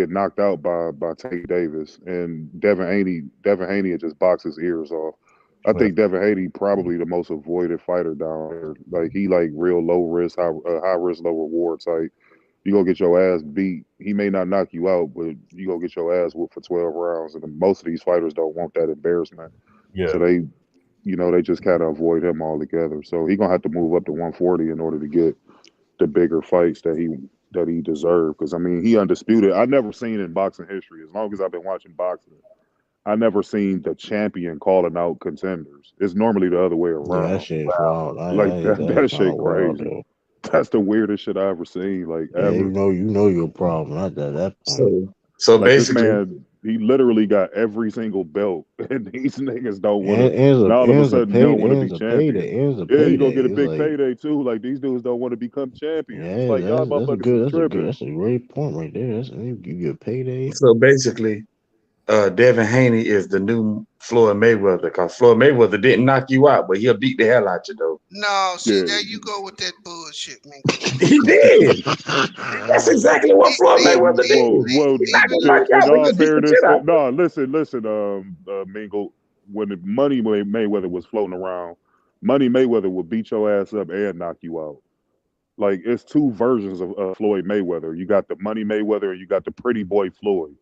knocked out by Tank Davis, and Devin Haney would just box his ears off. I think Devin Haney probably the most avoided fighter down there. Like he like real low risk, high risk, low reward type. You gonna get your ass beat. He may not knock you out, but you gonna get your ass whooped for 12 rounds. And most of these fighters don't want that embarrassment. Yeah. So they just kind of avoid him altogether. So he gonna have to move up to 140 in order to get the bigger fights that he deserved. Because I mean, he undisputed. I never seen in boxing history, as long as I've been watching boxing, I never seen the champion calling out contenders. It's normally the other way around. Yeah, that shit's wild. That shit crazy. Wild, that's the weirdest shit I ever seen. Like ever. You know your problem. Not that point. So like basically, this man, he literally got every single belt, and these niggas don't want to. Now all of a sudden, they don't want to be champion. Yeah, you gonna get a big payday too. Like these dudes don't want to become champions. Yeah, it's like y'all motherfuckers is tripping. That's a great point right there. You get payday. So basically, Devin Haney is the new Floyd Mayweather, because Floyd Mayweather didn't knock you out, but he'll beat the hell out you though. No, see, there you go with that bullshit, man. He did. That's exactly what Floyd Mayweather did. In all fairness, no, listen, Mingle. When Money Mayweather was floating around, Money Mayweather would beat your ass up and knock you out. Like it's two versions of Floyd Mayweather. You got the Money Mayweather and you got the Pretty Boy Floyd.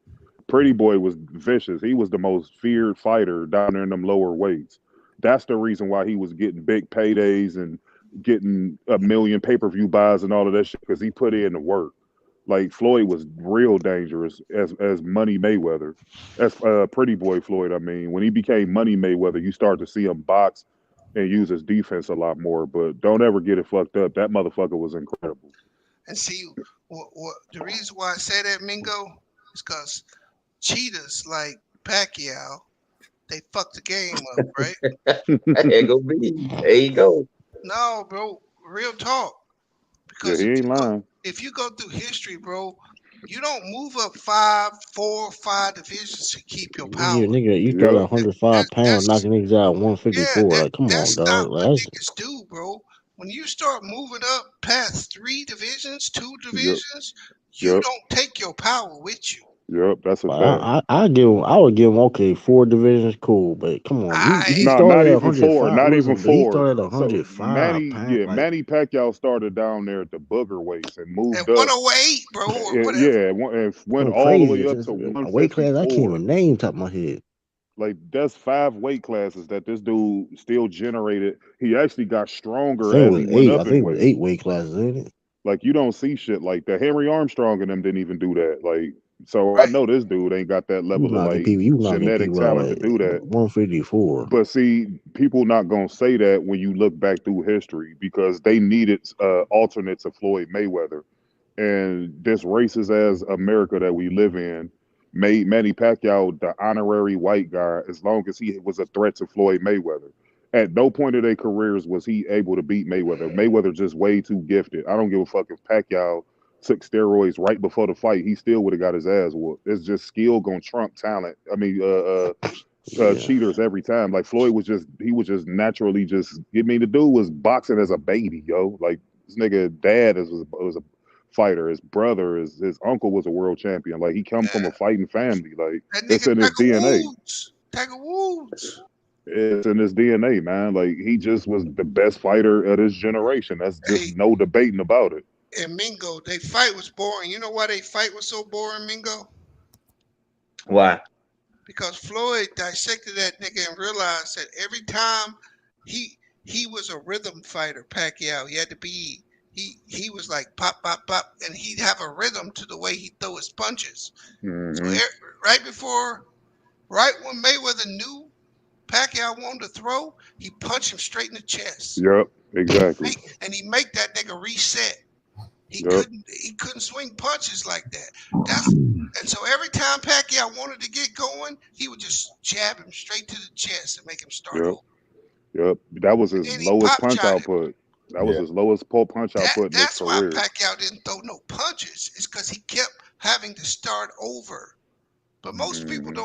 Pretty Boy was vicious. He was the most feared fighter down there in them lower weights. That's the reason why he was getting big paydays and getting a million pay-per-view buys and all of that shit, because he put in the work. Like Floyd was real dangerous as Money Mayweather, as Pretty Boy Floyd. I mean, when he became Money Mayweather, you start to see him box and use his defense a lot more. But don't ever get it fucked up. That motherfucker was incredible. And see, what the reason why I say that, Mingo, is because cheaters like Pacquiao, they fuck the game up, right? There you go. No, bro, real talk. Because he ain't lying. If you go through history, bro, you don't move up 4 or 5 divisions to keep your power. Yeah, nigga, you start at 105 pounds, knocking niggas out 154. Like, come on, dog. Not what niggas do, bro. When you start moving up past 3 divisions, 2 divisions, you don't take your power with you. Yep, that's a Like, fact. I would give him okay 4 divisions, cool, but come on, he I No, started not at even four. 105. Not even Listen, but he four. started at So 105 pound. Like Manny Pacquiao started down there at the booger weights and at moved up. 108, bro, or whatever. Yeah, and went going all the crazy. way It's up just to a weight class I can't 154. even name top of my head. Like that's 5 weight classes that this dude still generated. He actually got I stronger think it as was he went 8. I up in think it was weight. 8 weight classes, ain't it? Like you don't see shit like that. Henry Armstrong and them didn't even do that. Like so, I Right. know this dude ain't got that level of like You knocking genetic people out talent to at do that. 154. But see, people not gonna say that when you look back through history because they needed alternates of Floyd Mayweather, and this racist as America that we live in made Manny Pacquiao the honorary white guy as long as he was a threat to Floyd Mayweather. At no point of their careers was he able to beat Mayweather. Mayweather just way too gifted. I don't give a fuck if Pacquiao took steroids right before the fight. He still would have got his ass whooped. It's just skill gonna trump talent. I mean, Yeah. cheaters every time. Like Floyd was just naturally just. I mean, the dude was boxing as a baby, yo. Like this nigga dad was a fighter. His brother, his uncle was a world champion. Like he come from Yeah. a fighting family. Like That it's nigga in his Tiger DNA. Woods. Tiger Woods. It's in his DNA, man. Like he just was the best fighter of this generation. That's just Hey, no debating about it. and Mingo, they fight was boring. You know why they fight was so boring, Mingo? Why? Because Floyd dissected that nigga and realized that every time he was a rhythm fighter, Pacquiao. He had to be he was like pop pop pop, and he'd have a rhythm to the way he throw his punches. So Hmm right before, right when Mayweather knew Pacquiao wanted to throw, he punched him straight in the chest. Yep. Exactly. And he make that nigga reset. Yep. He couldn't swing punches like that. That's and so every time Pacquiao wanted to get going, he would just jab him straight to the chest and make him start Yep. over. Yep. That was And his then he lowest pop punch shot him. output. That was Yeah. his lowest punch output in his That's why career. Pacquiao didn't throw no punches. It's because he kept having to start over. But most people Hmm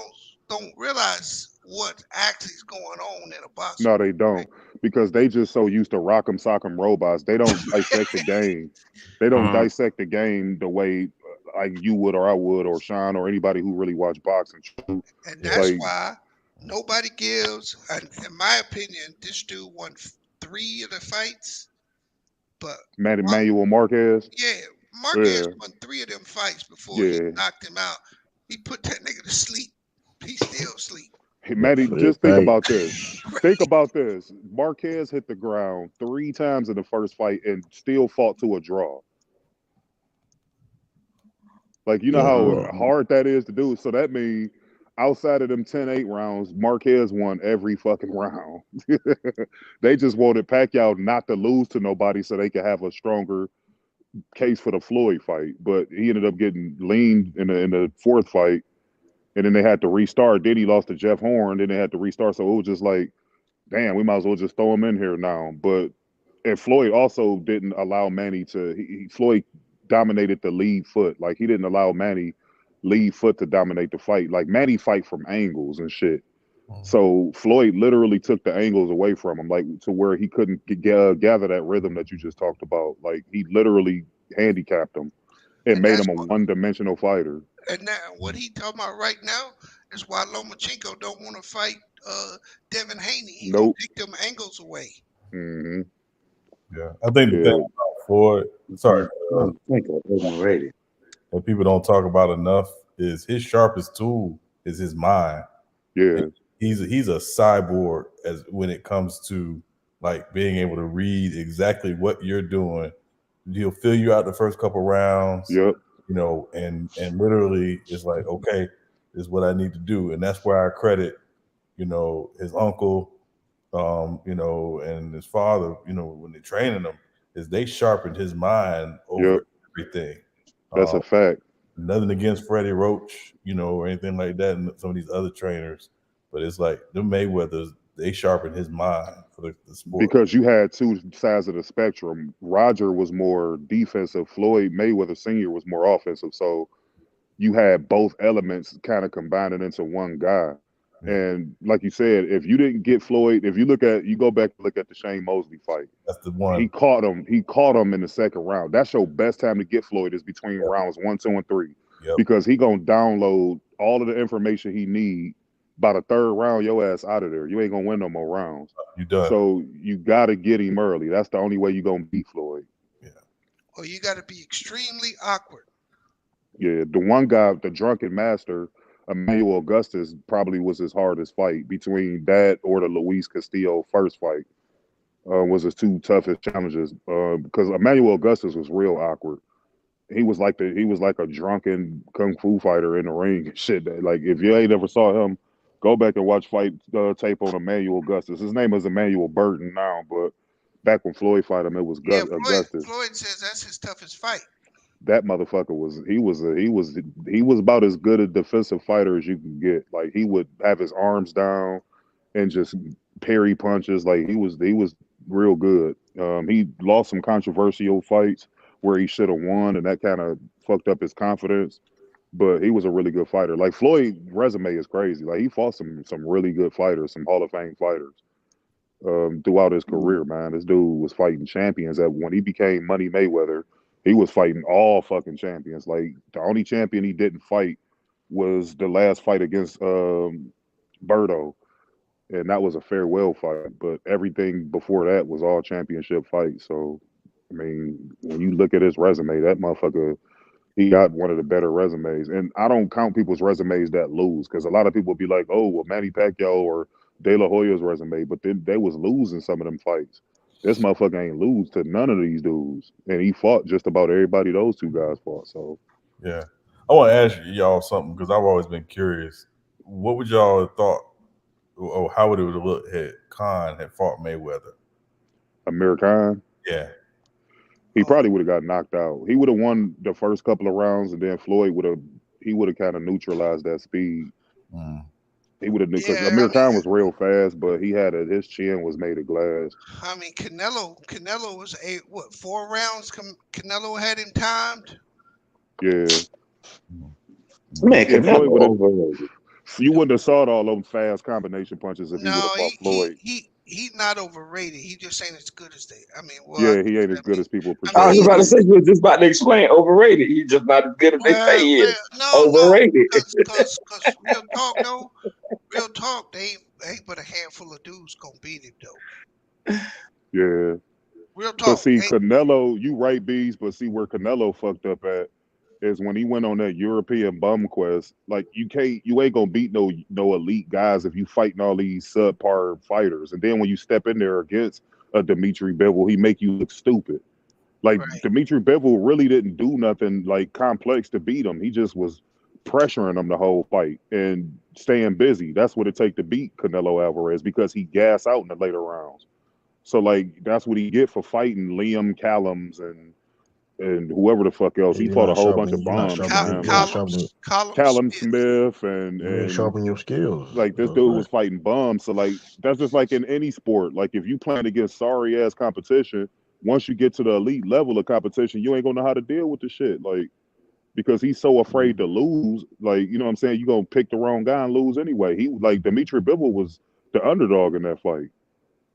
don't realize what actually is going on in a boxing No, they ring, don't, because they just so used to rock'em sock'em robots. They don't dissect the game. They don't Uh-huh. dissect the game the way like you would or I would or Sean or anybody who really watch boxing. and Yeah. that's Like why nobody gives. And in my opinion, this dude won 3 of the fights, but Manuel Marquez. yeah, Marquez Yeah, won 3 of them fights before he yeah. knocked him out. He put that nigga to sleep. He still sleep. Hey, Yeah, Matty, fair just think fact. about this. Think about this. Marquez hit the ground 3 times in the first fight and still fought to a draw. Like, you know Yeah, how bro. hard that is to do. So that means outside of them 10-8 rounds, Marquez won every fucking round. They just wanted Pacquiao not to lose to nobody so they could have a stronger case for the Floyd fight. But he ended up getting leaned in the fourth fight, and then they had to restart. Then he lost to Jeff Horn. Then they had to restart. So it was just like, damn, we might as well just throw him in here now. But and Floyd also didn't allow Manny to. Floyd dominated the lead foot. Like he didn't allow Manny lead foot to dominate the fight. Like Manny fight from angles and shit. So Floyd literally took the angles away from him, like to where he couldn't gather that rhythm that you just talked about. Like he literally handicapped him and And made that's him a one-dimensional fighter. and now what he talking about right now is why Lomachenko don't want to fight Devin Haney. He gonna Nope. take them angles away. Hmm Yeah. I think the thing Yeah. about Floyd, sorry, Think of overrated. that people don't talk about enough is his sharpest tool is his mind. Yeah. He's a cyborg as when it comes to like being able to read exactly what you're doing. He'll fill you out the first couple rounds, Yep. you know, and literally it's like, okay, this is what I need to do. And that's where I credit, you know, his uncle, you know, and his father, you know, when they're training him, is they sharpened his mind over Yep. everything. That's a fact. Nothing against Freddie Roach, you know, or anything like that, and some of these other trainers, but it's like the Mayweathers, they sharpened his mind for the sport. Because you had 2 sides of the spectrum. Roger was more defensive. Floyd Mayweather Sr. was more offensive. So you had both elements kind of combining into one guy. Yeah. And like you said, if you didn't get Floyd, if you go back and look at the Shane Mosley fight, That's the one. he caught him in the second round. That's your best time to get Floyd is between rounds 1, 2, and 3. Yep. because he gonna download all of the information he need. By the third round, your ass out of there. You ain't gonna win no more rounds. You done. So you gotta get him early. That's the only way you gonna beat Floyd. Or you got to be extremely awkward. Yeah, the one guy, the drunken master, Emmanuel Augustus, probably was his hardest fight between that or the Luis Castillo first fight. Was his two toughest challenges because Emmanuel Augustus was real awkward. He was like a drunken kung fu fighter in the ring and shit. Like if you ain't ever saw him, go back and watch fight tape on Emmanuel Augustus. His name is Emmanuel Burton now, but back when Floyd fought him, it was Augustus. Floyd says that's his toughest fight. That motherfucker was about as good a defensive fighter as you can get. Like he would have his arms down and just parry punches. Like he was real good. He lost some controversial fights where he should have won, and that kind of fucked up his confidence. But he was a really good fighter. Like Floyd's resume is crazy. Like he fought some really good fighters, some Hall of Fame fighters throughout his career. Man, this dude was fighting champions. That when he became Money Mayweather, he was fighting all fucking champions. Like the only champion he didn't fight was the last fight against Berto, and that was a farewell fight. But everything before that was all championship fights. So, I mean, when you look at his resume, that motherfucker, he got one of the better resumes. And I don't count people's resumes that lose because a lot of people be like, oh, well, Manny Pacquiao or De La Hoya's resume, but then they was losing some of them fights. This motherfucker ain't lose to none of these dudes, and he fought just about everybody those two guys fought. So, yeah, I want to ask y'all something because I've always been curious. What would y'all have thought, or how would it have looked had Khan had fought Mayweather? Amir Khan? Yeah. He probably would have got knocked out. He would have won the first couple of rounds, and then Floyd would have kind of neutralized that speed. He would have because Amir Khan was real fast, but he had his chin was made of glass. I mean, Canelo was 4 rounds? Canelo had him timed. Yeah. Man, Canelo overrated. You wouldn't have saw all those fast combination punches if he would have fought Floyd. He's not overrated. He just ain't as good as they. I mean, yeah, he ain't as good as people I project. was about to say, you were just about to explain overrated. He's just not as good as they say he is. Overrated. Because real talk, though, real talk, they ain't but a handful of dudes gonna beat him, though. Yeah. Real talk. But see, Canelo, you right, Bees, but see where Canelo fucked up at is when he went on that European bum quest. Like you ain't gonna beat no elite guys if you fighting all these subpar fighters. And then when you step in there against a Dimitri Bivol, he make you look stupid. Like Dimitri Bivol really didn't do nothing like complex to beat him. He just was pressuring him the whole fight and staying busy. That's what it take to beat Canelo Alvarez because he gas out in the later rounds. So like that's what he get for fighting Liam Callums and whoever the fuck else. He fought a whole bunch of bombs. Callum Smith and sharpen your skills. Like this dude was fighting bums. So like that's just like in any sport. Like if you playing against sorry ass competition, once you get to the elite level of competition, you ain't gonna know how to deal with the shit. Like because he's so afraid to lose. Like you know what I'm saying? You gonna pick the wrong guy and lose anyway. He like Dimitri Bivol was the underdog in that fight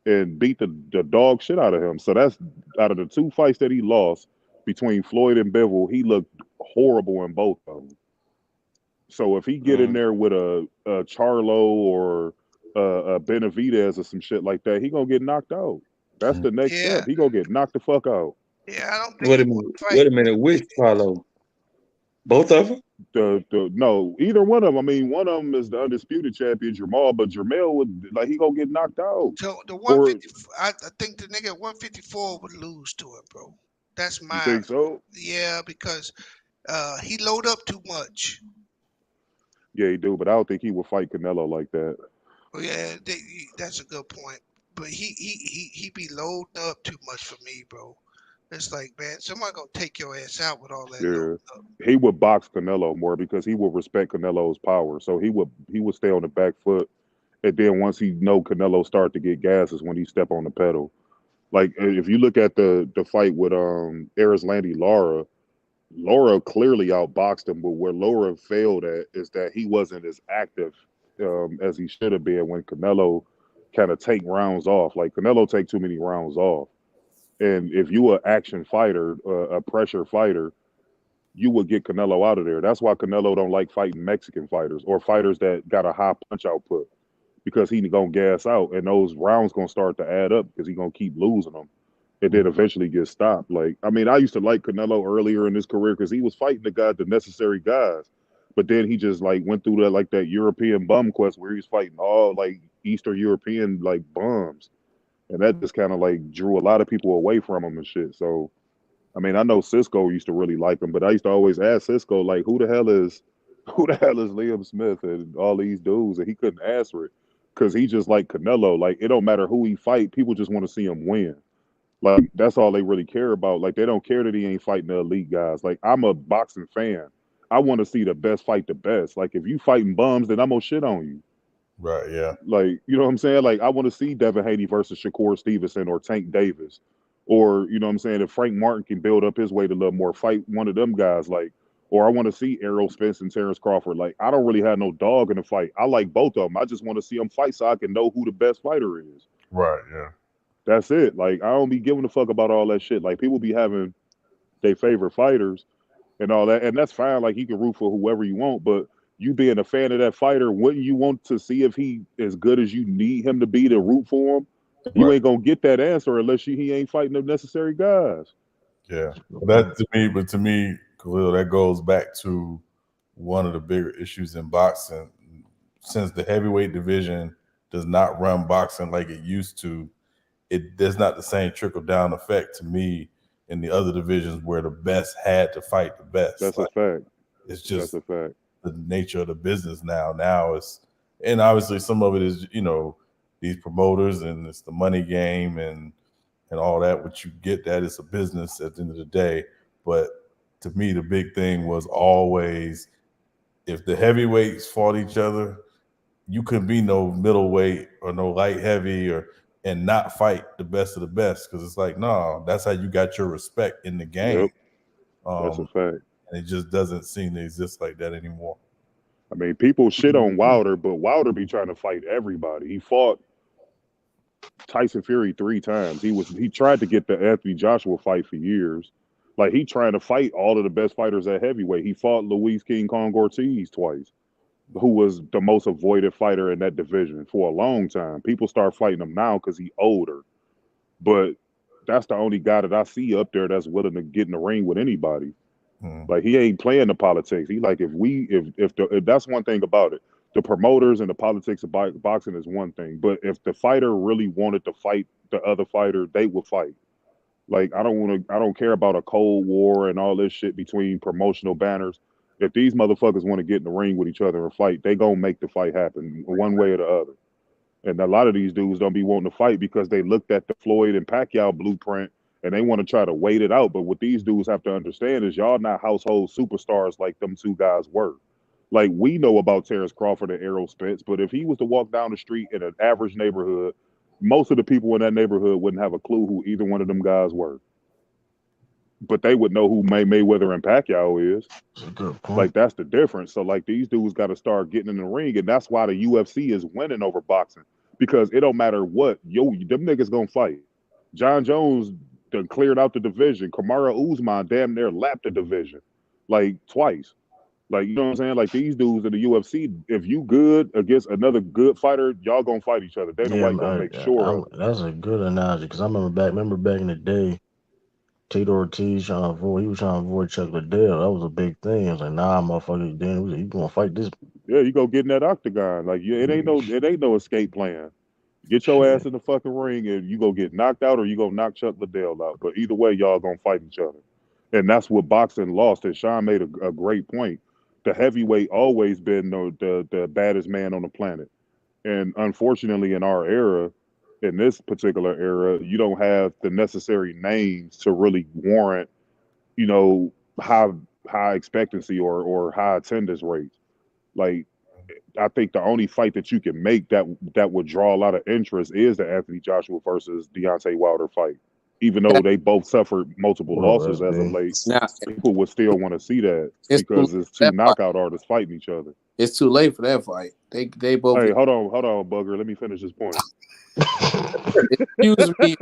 and beat the dog shit out of him. So that's out of the 2 fights that he lost between Floyd and Bivol, he looked horrible in both of them. So if he get in there with a Charlo or a Benavidez or some shit like that, he gonna get knocked out. That's the next step. He gonna get knocked the fuck out. Yeah, I don't think. Wait a minute. Which Charlo? Both of them? No, either one of them. I mean, one of them is the undisputed champion, Jamal, but Jermell would he gonna get knocked out. So the 150, I think the nigga at 154 would lose to it, bro. That's my. You think so? Yeah, because he load up too much. Yeah, he do, but I don't think he would fight Canelo like that. Well, yeah, that's a good point. But he be loading up too much for me, bro. It's like, man, somebody gonna take your ass out with all that. Yeah, he would box Canelo more because he would respect Canelo's power. So he would stay on the back foot, and then once he know Canelo start to get gas is when he step on the pedal. Like if you look at the fight with Erislandy Lara clearly outboxed him, but where Lara failed at is that he wasn't as active as he should have been when Canelo kind of take rounds off. Like Canelo take too many rounds off. And if you an action fighter, a pressure fighter, you would get Canelo out of there. That's why Canelo don't like fighting Mexican fighters or fighters that got a high punch output, because he gonna gas out and those rounds gonna start to add up because he gonna keep losing them and then eventually get stopped. Like, I mean, I used to like Canelo earlier in his career because he was fighting the necessary guys, but then he just like went through that like that European bum quest where he was fighting all like Eastern European like bums, and that just kind of like drew a lot of people away from him and shit. So I mean, I know Cisco used to really like him, but I used to always ask Cisco, like, who the hell is Liam Smith and all these dudes? And he couldn't answer it because he just like Canelo. Like, it don't matter who he fight, people just want to see him win. Like, that's all they really care about. Like, they don't care that he ain't fighting the elite guys. Like, I'm a boxing fan. I want to see the best fight the best. Like, if you fighting bums, then I'm gonna shit on you. Right, yeah. Like, you know what I'm saying? Like, I want to see Devin Haney versus Shakur Stevenson or Tank Davis. Or, you know what I'm saying, if Frank Martin can build up his weight a little more, fight one of them guys. Like, or I want to see Errol Spence and Terrence Crawford. Like, I don't really have no dog in the fight. I like both of them. I just want to see them fight so I can know who the best fighter is. Right, yeah. That's it. Like, I don't be giving a fuck about all that shit. Like, people be having their favorite fighters and all that. And that's fine. Like, you can root for whoever you want. But you being a fan of that fighter, wouldn't you want to see if he as good as you need him to be to root for him? You ain't gonna get that answer unless he ain't fighting the necessary guys. Yeah, but to me, Khalil, that goes back to one of the bigger issues in boxing. Since the heavyweight division does not run boxing like it used to, there's not the same trickle down effect to me in the other divisions where the best had to fight the best. That's a fact. It's just that's a fact. The nature of the business now. Now it's, and obviously some of it is, you know, these promoters and it's the money game and all that. What you get, that is a business at the end of the day. But to me, the big thing was always, if the heavyweights fought each other, you couldn't be no middleweight or no light heavy and not fight the best of the best, because it's like, no, that's how you got your respect in the game. Yep. That's a fact. And it just doesn't seem to exist like that anymore. I mean, people shit on Wilder, but Wilder be trying to fight everybody. He fought Tyson Fury 3 times. He tried to get the Anthony Joshua fight for years. Like, he trying to fight all of the best fighters at heavyweight. He fought Luis King Kong Ortiz twice, who was the most avoided fighter in that division for a long time. People start fighting him now because he's older. But that's the only guy that I see up there that's willing to get in the ring with anybody. Like, he ain't playing the politics. He like, if that's one thing about it. The promoters and the politics of boxing is one thing, but if the fighter really wanted to fight the other fighter, they would fight. Like, I don't care about a Cold War and all this shit between promotional banners. If these motherfuckers want to get in the ring with each other and fight, they gonna make the fight happen one way or the other. And a lot of these dudes don't be wanting to fight because they looked at the Floyd and Pacquiao blueprint and they want to try to wait it out. But what these dudes have to understand is y'all not household superstars like them two guys were. Like, we know about Terrence Crawford and Errol Spence, but if he was to walk down the street in an average neighborhood, most of the people in that neighborhood wouldn't have a clue who either one of them guys were. But they would know who Mayweather and Pacquiao is. Like, that's the difference. So, like, these dudes got to start getting in the ring, and that's why the UFC is winning over boxing, because it don't matter what. Them niggas gonna fight. John Jones done cleared out the division. Kamaru Usman damn near lapped the division, like, twice. Like, you know what I'm saying? Like, these dudes in the UFC, if you good against another good fighter, y'all gonna fight each other. Dana White gonna make sure of it. That's a good analogy, because I remember back in the day, Tito Ortiz he was trying to avoid Chuck Liddell. That was a big thing. I was like, nah, motherfucker, then you gonna fight this? Yeah, you go get in that octagon. Like, it ain't no escape plan. Get your ass in the fucking ring and you go get knocked out or you go knock Chuck Liddell out. But either way, y'all gonna fight each other. And that's what boxing lost. And Sean made a great point. The heavyweight always been the baddest man on the planet. And unfortunately, in our era, in this particular era, you don't have the necessary names to really warrant, you know, high expectancy or high attendance rates. Like, I think the only fight that you can make that would draw a lot of interest is the Anthony Joshua versus Deontay Wilder fight. even though they both suffered multiple What up, losses as of SB? late, Now people would still want to see that it's too late because it's for two that fight. knockout artists fighting each other. It's too late for that fight. They both. Hey, hold on, Bugger. Let me finish this point. Excuse me.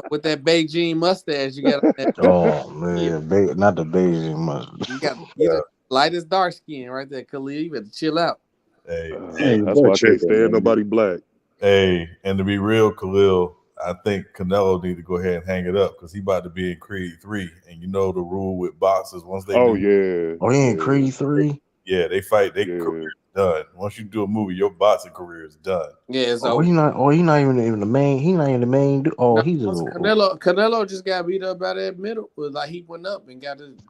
With that Beijing mustache you got on that. Oh Yeah, man, not the Beijing mustard. you the lightest dark skin right there, Khalil. You better chill out. Hey, Hey, That's boy, why I can't tripping, stand man. nobody black. hey, and to be real, Khalil, I think Canelo need to go ahead and hang it up because he about to be in Creed 3. And you know the rule with boxers, once they Oh do, yeah, Oh, he in yeah, Creed 3? yeah, they fight, their yeah. career is done. Once you do a movie, your boxing career is done. Yeah, Oh, so he not even the main. He not even the main. Oh, no, he's a. Canelo just got beat up by that middle. Like he went up and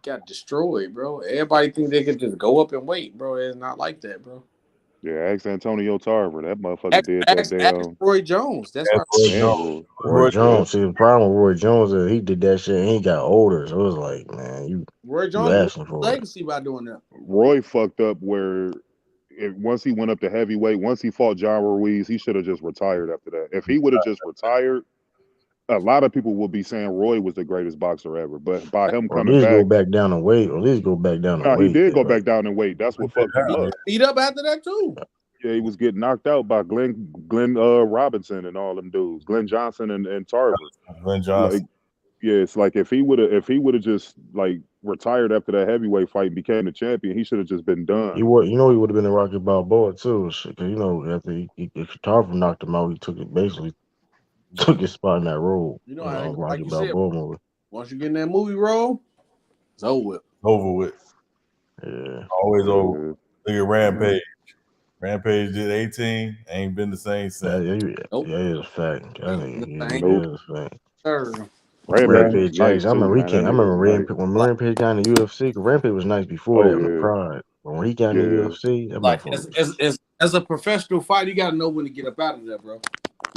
got destroyed, bro. Everybody think they could just go up and wait, bro. It's not like that, bro. Yeah, ask Antonio Tarver. That motherfucker did that Ask damn Roy Jones. That's That's why. Roy and Jones. Roy. Roy Jones. See, the problem with Roy Jones is he did that shit and he got older. So it was like, man, Roy you Jones ruined asking his for it. legacy by doing that. Roy fucked up where once he went up to heavyweight, once he fought John Ruiz, he should have just retired after that. If he would have just retired, a lot of people would be saying Roy was the greatest boxer ever. But by him Or at coming least go back, back down and wait. Or at least go back down and nah, he wait. did There, go like, back down and weight. That's what fucked him He up. got beat up after that too. Yeah, he was getting knocked out by Glenn Robinson and all them dudes, Glenn Johnson and Tarver. Glenn Like, Johnson. yeah, it's like if he would have just like retired after that heavyweight fight and became the champion, he should have just been done. he would have been a Rocky Balboa too. Shit, 'cause, after if Tarver knocked him out, he basically took his spot in that role. You know, I ain't Rocky like you said. Balboa movie. Once you get in that movie role, it's over with. Over with. Yeah. Always over. Yeah. Look at Rampage. Rampage did 18. Ain't been the same since. Nope. Yeah, is a fact. That nigga, Nope. is a fact. Sir. Rampage was Rampage nice Jackson. I too, remember man. That I nigga remember was nice. When Rampage got in the UFC. 'Cause Rampage was nice before Oh that in the yeah, Pride, but when he got in the yeah, UFC, that Like motherfucker was as a professional fighter, you gotta know when to get up out of there, bro.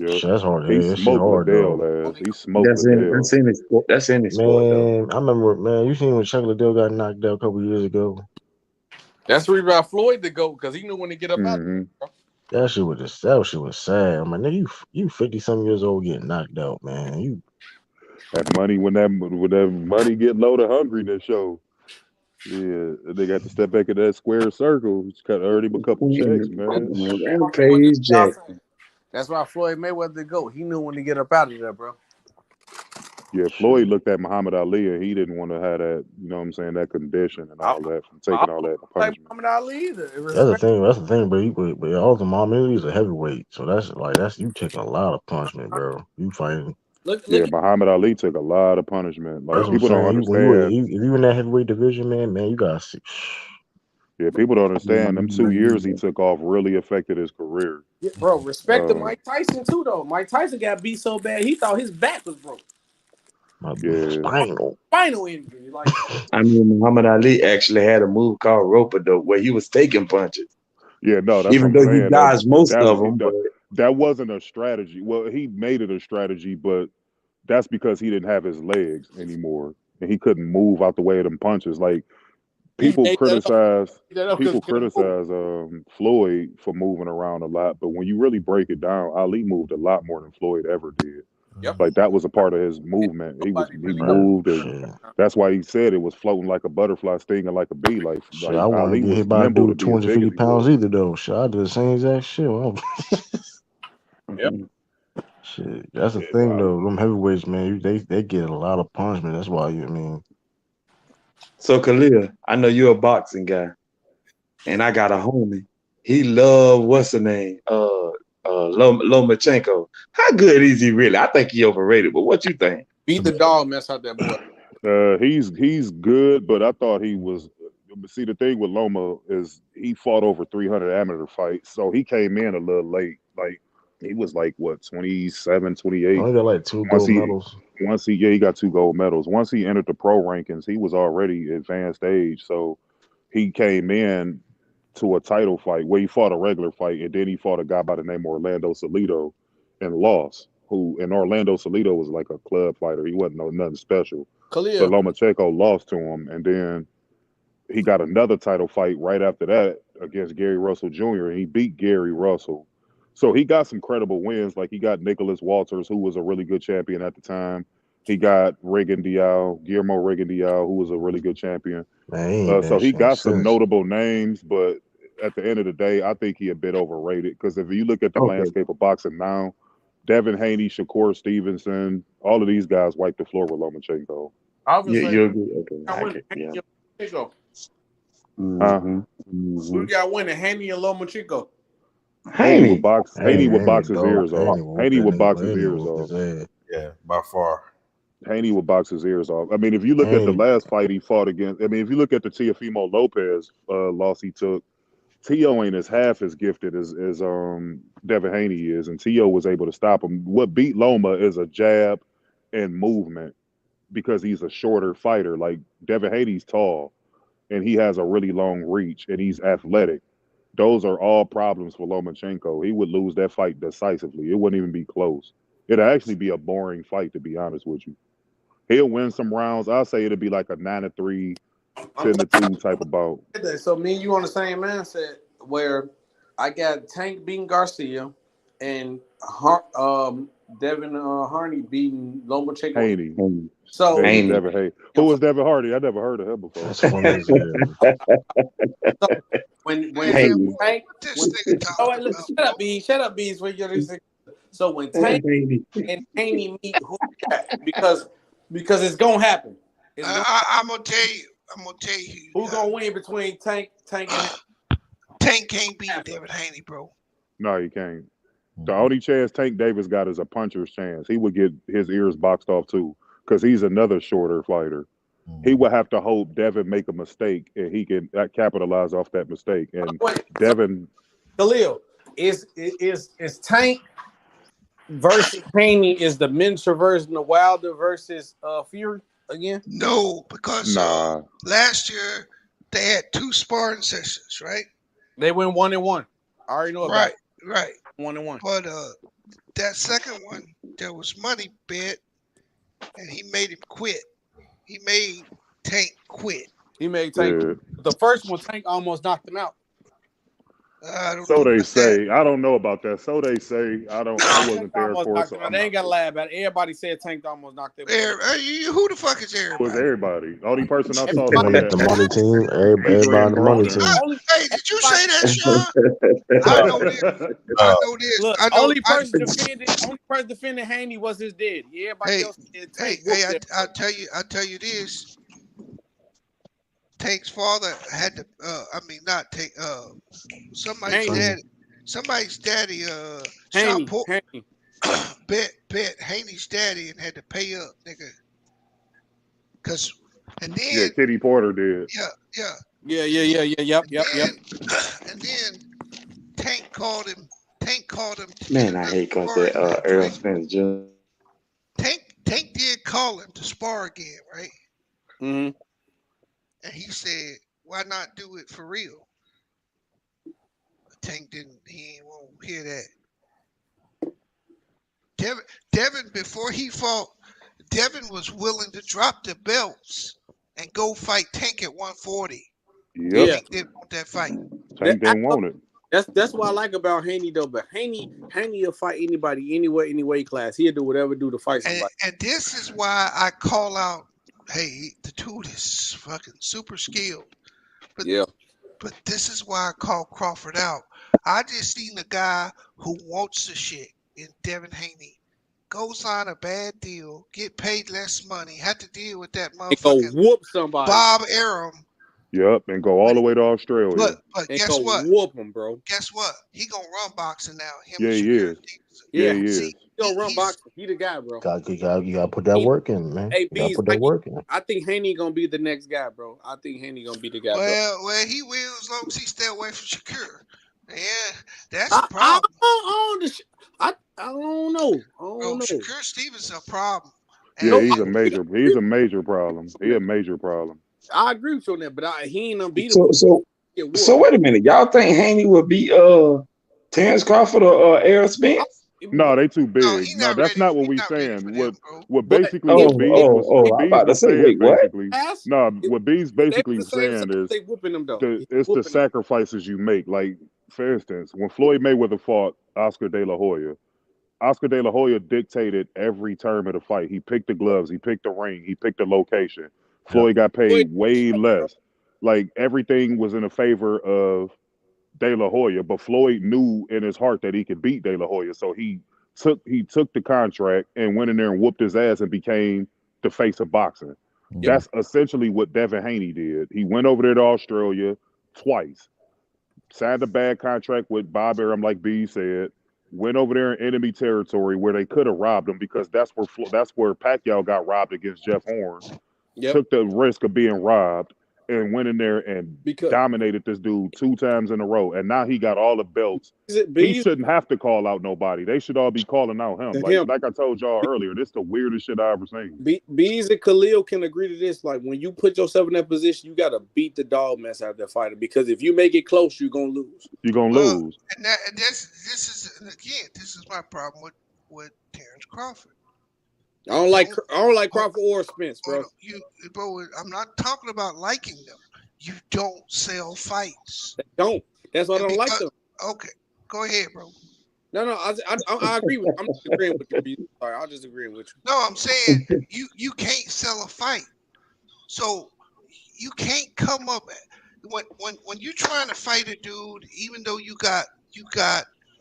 yep. shit. That's hard. He Yeah, that shit smoked hard though. Liddell ass. He smoked That's Liddell. in his sport. That's in his sport, though. Man, I remember. Man, you seen when Chuck Liddell got knocked out a couple years ago? That's the reason why Floyd to go because he knew when to get up out. Mm-hmm. That shit was sad. I'm like, nigga, you 50-some years old getting knocked out, man. That money when that money get low, the hungriness show. Yeah, they got to step back in that square circle. Just got to earn him a couple checks, man. Rampage Jackson. That's why Floyd Mayweather to go. He knew when to get up out of there, bro. Yeah, Floyd looked at Muhammad Ali and he didn't want to have that, you know what I'm saying, that condition and all that from I taking all don't that like punishment. Muhammad Ali either. That's the thing. That's the thing, but also Muhammad Ali's a heavyweight, so that's you taking a lot of punishment, bro. You fighting. Look Yeah, at Muhammad Ali took a lot of punishment. That's Like what I'm people don't saying. understand. If you in that heavyweight division, man, you gotta see. Yeah, people don't understand. Them 2 years he took off really affected his career. yeah, bro. Respect to Mike Tyson too, though. Mike Tyson got beat so bad he thought his back was broke. Yeah, Spinal injury, like. I mean, Muhammad Ali actually had a move called rope a dope where he was taking punches. Yeah, no, that's Even what I'm though he saying. dodged most of them, but That wasn't a strategy. Well, he made it a strategy, but that's because he didn't have his legs anymore and he couldn't move out the way of them punches. Like people criticize Floyd for moving around a lot, but when you really break it down, Ali moved a lot more than Floyd ever did. Yep. Like that was a part of his movement. He moved, and that's why he said it was floating like a butterfly, stinging like a bee. Like I want to Ali get was hit by a nimble dude to be as big as 250 he pounds was. either though. Shit, I do the same exact shit. Yep. Shit, that's the thing though. Them heavyweights, man, they get a lot of punishment. That's why So Khalil, I know you're a boxing guy, and I got a homie. He love what's the name? Lomachenko. How good is he really? I think he overrated, but what you think? Beat the dog, mess out that boy. He's good, but I thought he was. See, the thing with Loma is he fought over 300 amateur fights, so he came in a little late. Like he was like what 27, 28. only got like 2 gold medals. He got 2 gold medals. Once he entered the pro rankings, he was already advanced age, so he came in to a title fight where he fought a regular fight, and then he fought a guy by the name of Orlando Salido and lost. And Orlando Salido was like a club fighter. He wasn't nothing special. Khalil. But Lomachenko lost to him, and then he got another title fight right after that against Gary Russell Jr. and he beat Gary Russell. So he got some credible wins. Like he got Nicholas Walters, who was a really good champion at the time. He got Guillermo Regendial, who was a really good champion. Man, he ain't So that he shit got some since. notable names, but at the end of the day, I think he a bit overrated. Because if you look at the landscape of boxing now, Devin Haney, Shakur Stevenson, all of these guys wiped the floor with Lomachenko. I was You, say, you agree? Okay, I I win get, Haney yeah. and Lomachenko. Huh? We got winning Haney and Lomachenko. Haney would Haney. box his ears off. Haney would box his ears off. Yeah, by far. Haney would box his ears off. I mean, if you look at the last fight he fought against, I mean, if you look at the Teofimo Lopez loss he took, Tio ain't as half as gifted as Devin Haney is, and Tio was able to stop him. What beat Loma is a jab and movement because he's a shorter fighter. Like Devin Haney's tall and he has a really long reach and he's athletic. Those are all problems for Lomachenko. He would lose that fight decisively. It wouldn't even be close. It'd actually be a boring fight, to be honest with you. He'll win some rounds. I'll say it'll be like a 9-3, 10-2 type of bout. So me and you on the same mindset where I got Tank beating Garcia and Devin Harney beating Lomachenko. Haney. So Devin Haney. Who was Devin Hardy? I never heard of him before. That's funny as hell. So when Haney. Tank, shut up, Bees. So when Tank and Haney meet, who got? Because it's gonna happen. I'm gonna tell you. Who's gonna win between Tank and Tank can't beat Devin Haney, bro. No, he can't. The only chance Tank Davis got is a puncher's chance. He would get his ears boxed off too, because he's another shorter fighter. He would have to hope Devin make a mistake and he can capitalize off that mistake. And Devin, Khalil, is Tank versus Haney is the miniature version of Wilder versus Fury again? No, because last year they had 2 sparring sessions, right? They went 1-1. I already know about it. Right. 1-1. But that second one, there was money bet, and he made him quit. He made Tank quit. He made Tank. Yeah. The first one, Tank almost knocked him out. So they say. I don't know about that. So they say. I wasn't there for it. So they ain't got to lie about it. Everybody said Tank almost knocked him out. Who the fuck is everybody? It was everybody. Only person I saw The money team. Everybody on the money team. Hey, did you say that, Sean? I know this. I know this. Look, only person defending Haney was his dad. Yeah, everybody else did. I'll tell you this. Tank's father had to. Not Tank. Somebody's daddy. Haney. bet Haney's daddy and had to pay up, nigga. And then Kitty Porter did. Yeah. Yep. And then Tank called him. Man, I hate because that Errol Spence Jr. Tank did call him to spar again, right? Mm-hmm. And he said, "Why not do it for real?" Tank didn't. He ain't want to hear that. Devin, before he fought, Devin was willing to drop the belts and go fight Tank at 140. Yep. Tank didn't want that fight. Tank didn't want it. That's what I like about Haney though. But Haney will fight anybody, anywhere, any weight class. He'll do whatever to fight somebody. And this is why I call out, hey, the dude is fucking super skilled. But this is why I call Crawford out. I just seen a guy who wants the shit in Devin Haney. Go sign a bad deal, get paid less money, have to deal with that motherfucking go whoop somebody. Bob Arum. Yep, and go all the way to Australia. But guess what? Whoop him, bro. Guess what? He gonna run boxing now. He is. Yeah, he is. He gonna run boxing. He the guy, bro. You gotta put that work in, man. Hey, you gotta put that work in. I think Haney gonna be the next guy, bro. I think Haney gonna be the guy. Well, he will as long as he stay away from Shakur. Yeah, that's the problem. I don't know. Shakur Stevens a problem. Yeah, he's a major problem. He's a major problem. I agree with you on that, but he ain't unbeatable. So wait a minute. Y'all think Haney would beat Terrence Crawford or Errol Spence? No, they too big. No, that's not what we saying. What basically I'm about to say, wait, what? No, what B's basically saying is they whooping them though. it's the sacrifices you make. Like for instance, when Floyd Mayweather fought Oscar De La Hoya, Oscar De La Hoya dictated every term of the fight. He picked the gloves, he picked the ring, he picked the location. Floyd got paid way less. Like everything was in the favor of De La Hoya, but Floyd knew in his heart that he could beat De La Hoya, so he took the contract and went in there and whooped his ass and became the face of boxing. That's essentially what Devin Haney did. He went over there to Australia twice, signed a bad contract with Bob Arum, like B said, went over there in enemy territory where they could have robbed him because that's where Pacquiao got robbed against Jeff Horn. Took the risk of being robbed and went in there and dominated this dude 2 times in a row. And now he got all the belts. He shouldn't have to call out nobody. They should all be calling out him. Like I told y'all earlier, this is the weirdest shit I ever seen. Bees and Khalil can agree to this. Like when you put yourself in that position, you got to beat the dog mess out of that fighter because if you make it close, you're gonna lose. You're gonna lose. And this is my problem with Terrence Crawford. I don't like Crawford or Spence, bro. Bro, I'm not talking about liking them. You don't sell fights. They don't. That's why I don't like them. Okay, go ahead, bro. No, I agree with. I'm just agreeing with you. Sorry, I'll just agree with you. No, I'm saying you can't sell a fight, so you can't come up when you're trying to fight a dude, even though you got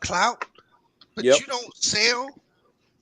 clout, but you don't sell.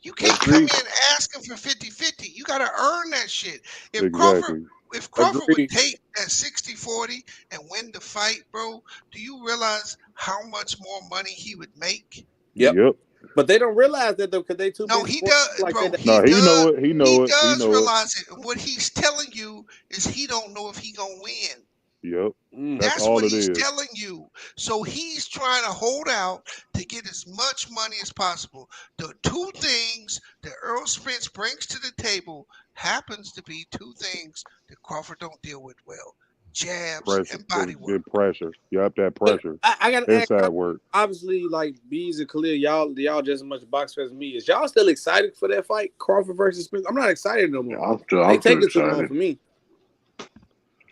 You can't come in asking for 50-50. You got to earn that shit. If Crawford would take that 60-40 and win the fight, bro, do you realize how much more money he would make? Yep. But they don't realize that though, because they too. No, he does, like bro. that. He know it. He does realize it. And what he's telling you is he don't know if he gonna win. Yep. That's all what it he's is. telling you. So he's trying to hold out to get as much money as possible. The 2 things that Earl Spence brings to the table happens to be 2 things that Crawford don't deal with well. Jabs and body work. Pressure. Yep, that pressure. I got inside work. Obviously, like Bees and Khalil, y'all just as much box fans as me. Is y'all still excited for that fight, Crawford versus Spence? I'm not excited no more. I'm they take it too excited. long for me.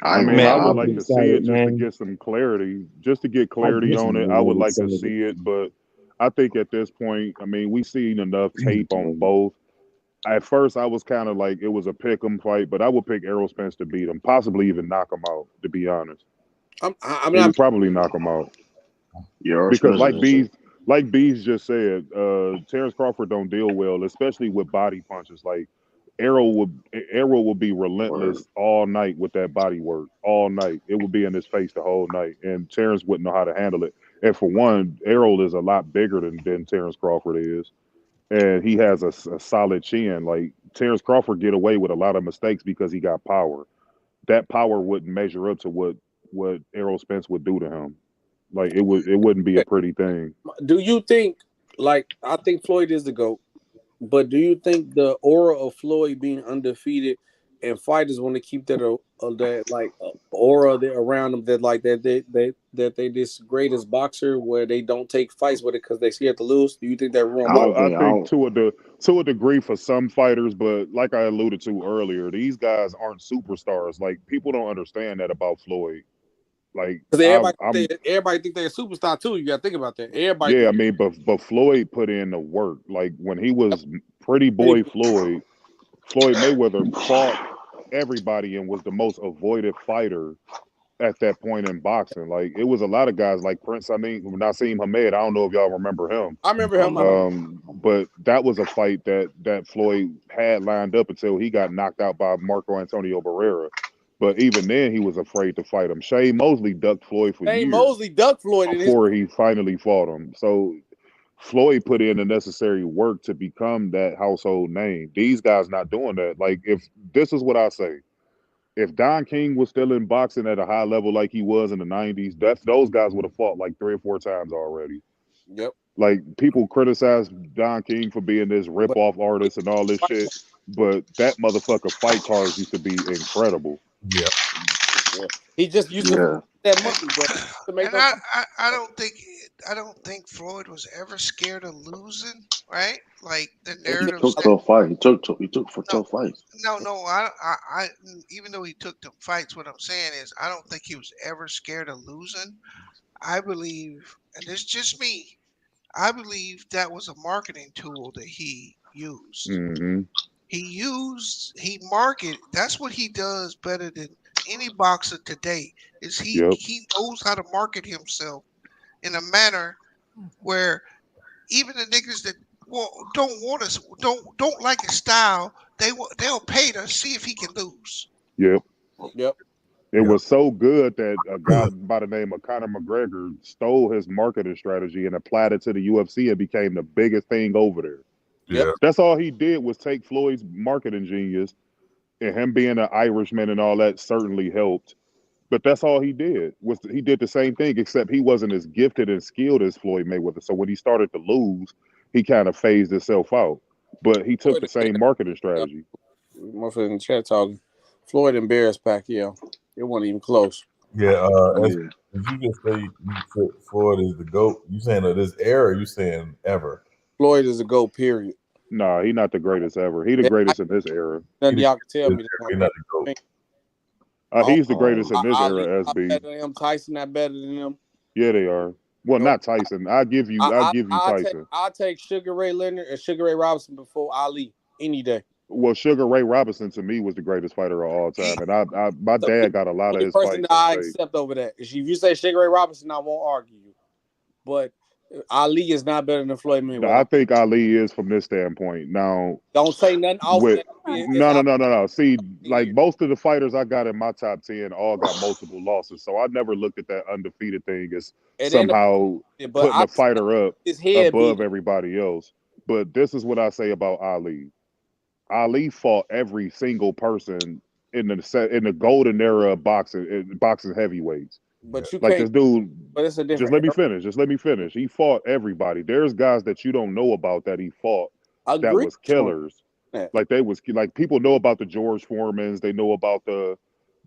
I would like to see it just to get some clarity, just to get clarity on it. I would like to see it, but I think at this point, I mean, we've seen enough tape on both. At first, I was kind of like it was a pick 'em fight, but I would pick Errol Spence to beat him, possibly even knock him out. To be honest, I would probably knock him out. Because like Bees just said, Terrence Crawford don't deal well, especially with body punches. Like Errol would be relentless all night with that body work, all night. It would be in his face the whole night, and Terrence wouldn't know how to handle it. And for one, Errol is a lot bigger than Terrence Crawford is. And he has a solid chin. Like Terrence Crawford get away with a lot of mistakes because he got power. That power wouldn't measure up to what Errol Spence would do to him. Like it wouldn't be a pretty thing. Do you think? Like I think Floyd is the GOAT, but do you think the aura of Floyd being undefeated and fighters want to keep that aura around them that they this greatest boxer where they don't take fights with it because they scared to lose? Do you think that wrong? I think to a degree for some fighters, but like I alluded to earlier, these guys aren't superstars. Like people don't understand that about Floyd. Like everybody think they're a superstar too. You got to think about that. Everybody. I mean, but Floyd put in the work. Like when he was Pretty Boy Floyd Mayweather fought everybody and was the most avoided fighter at that point in boxing. Like it was a lot of guys like Nassim Hamed. I don't know if y'all remember him. I remember him. But that was a fight that Floyd had lined up until he got knocked out by Marco Antonio Barrera. But even then, he was afraid to fight him. Shane Mosley ducked Floyd for years. Mosley ducked Floyd before he finally fought him. So Floyd put in the necessary work to become that household name. These guys not doing that. Like if this is what I say. If Don King was still in boxing at a high level like he was in the 90s, those guys would have fought like 3 or 4 times already. Yep. Like people criticize Don King for being this rip-off artist and all this shit, but that motherfucker fight cards used to be incredible. Yeah. He just used to that money, bro. And I don't think Floyd was ever scared of losing, right? Like the narrative. He took tough fight. He took tough fights. No. I even though he took the fights, what I'm saying is I don't think he was ever scared of losing. I believe, and it's just me, I believe that was a marketing tool that he used. Mm-hmm. He market. That's what he does better than any boxer today. Is Yep. he knows how to market himself in a manner where even the niggas that don't want us don't like his style, they'll pay to see if he can lose. Yep. Yep. It was so good that a guy by the name of Conor McGregor stole his marketing strategy and applied it to the UFC and became the biggest thing over there. Yep. That's all he did was take Floyd's marketing genius, and him being an Irishman and all that certainly helped. But that's all he did. He did the same thing, except he wasn't as gifted and skilled as Floyd Mayweather. So when he started to lose, he kind of phased himself out. But he took the same marketing strategy. Motherfuckers in the chat talking. Floyd embarrassed Pacquiao. It wasn't even close. Yeah, if you just say you said Floyd is the GOAT, you saying of this era, or you saying ever? Floyd is a GOAT, period. Nah, he not the greatest ever. He the greatest in this era. Nothing y'all can tell me. He's not the GOAT. He's the greatest in this era, not SB. better than him. Tyson not better than him. Yeah, they are. Well, not Tyson. I'll give you Tyson. I'll take Sugar Ray Leonard and Sugar Ray Robinson before Ali any day. Well, Sugar Ray Robinson to me was the greatest fighter of all time, and my dad got a lot of his fights. The person that I accept over that. If you say Sugar Ray Robinson, I won't argue you. But Ali is not better than Floyd Mayweather. I think Ali is from this standpoint. Now, don't say nothing off that. No. See, like most of the fighters I got in my top 10 all got multiple losses, so I never looked at that undefeated thing as somehow putting a fighter up above everybody else. But this is what I say about Ali. Ali fought every single person in the golden era of boxing heavyweights. But you like can't, this dude. But it's a different. Just let me finish. He fought everybody. There's guys that you don't know about that he fought that was killers. Like people know about the George Foremans. They know about the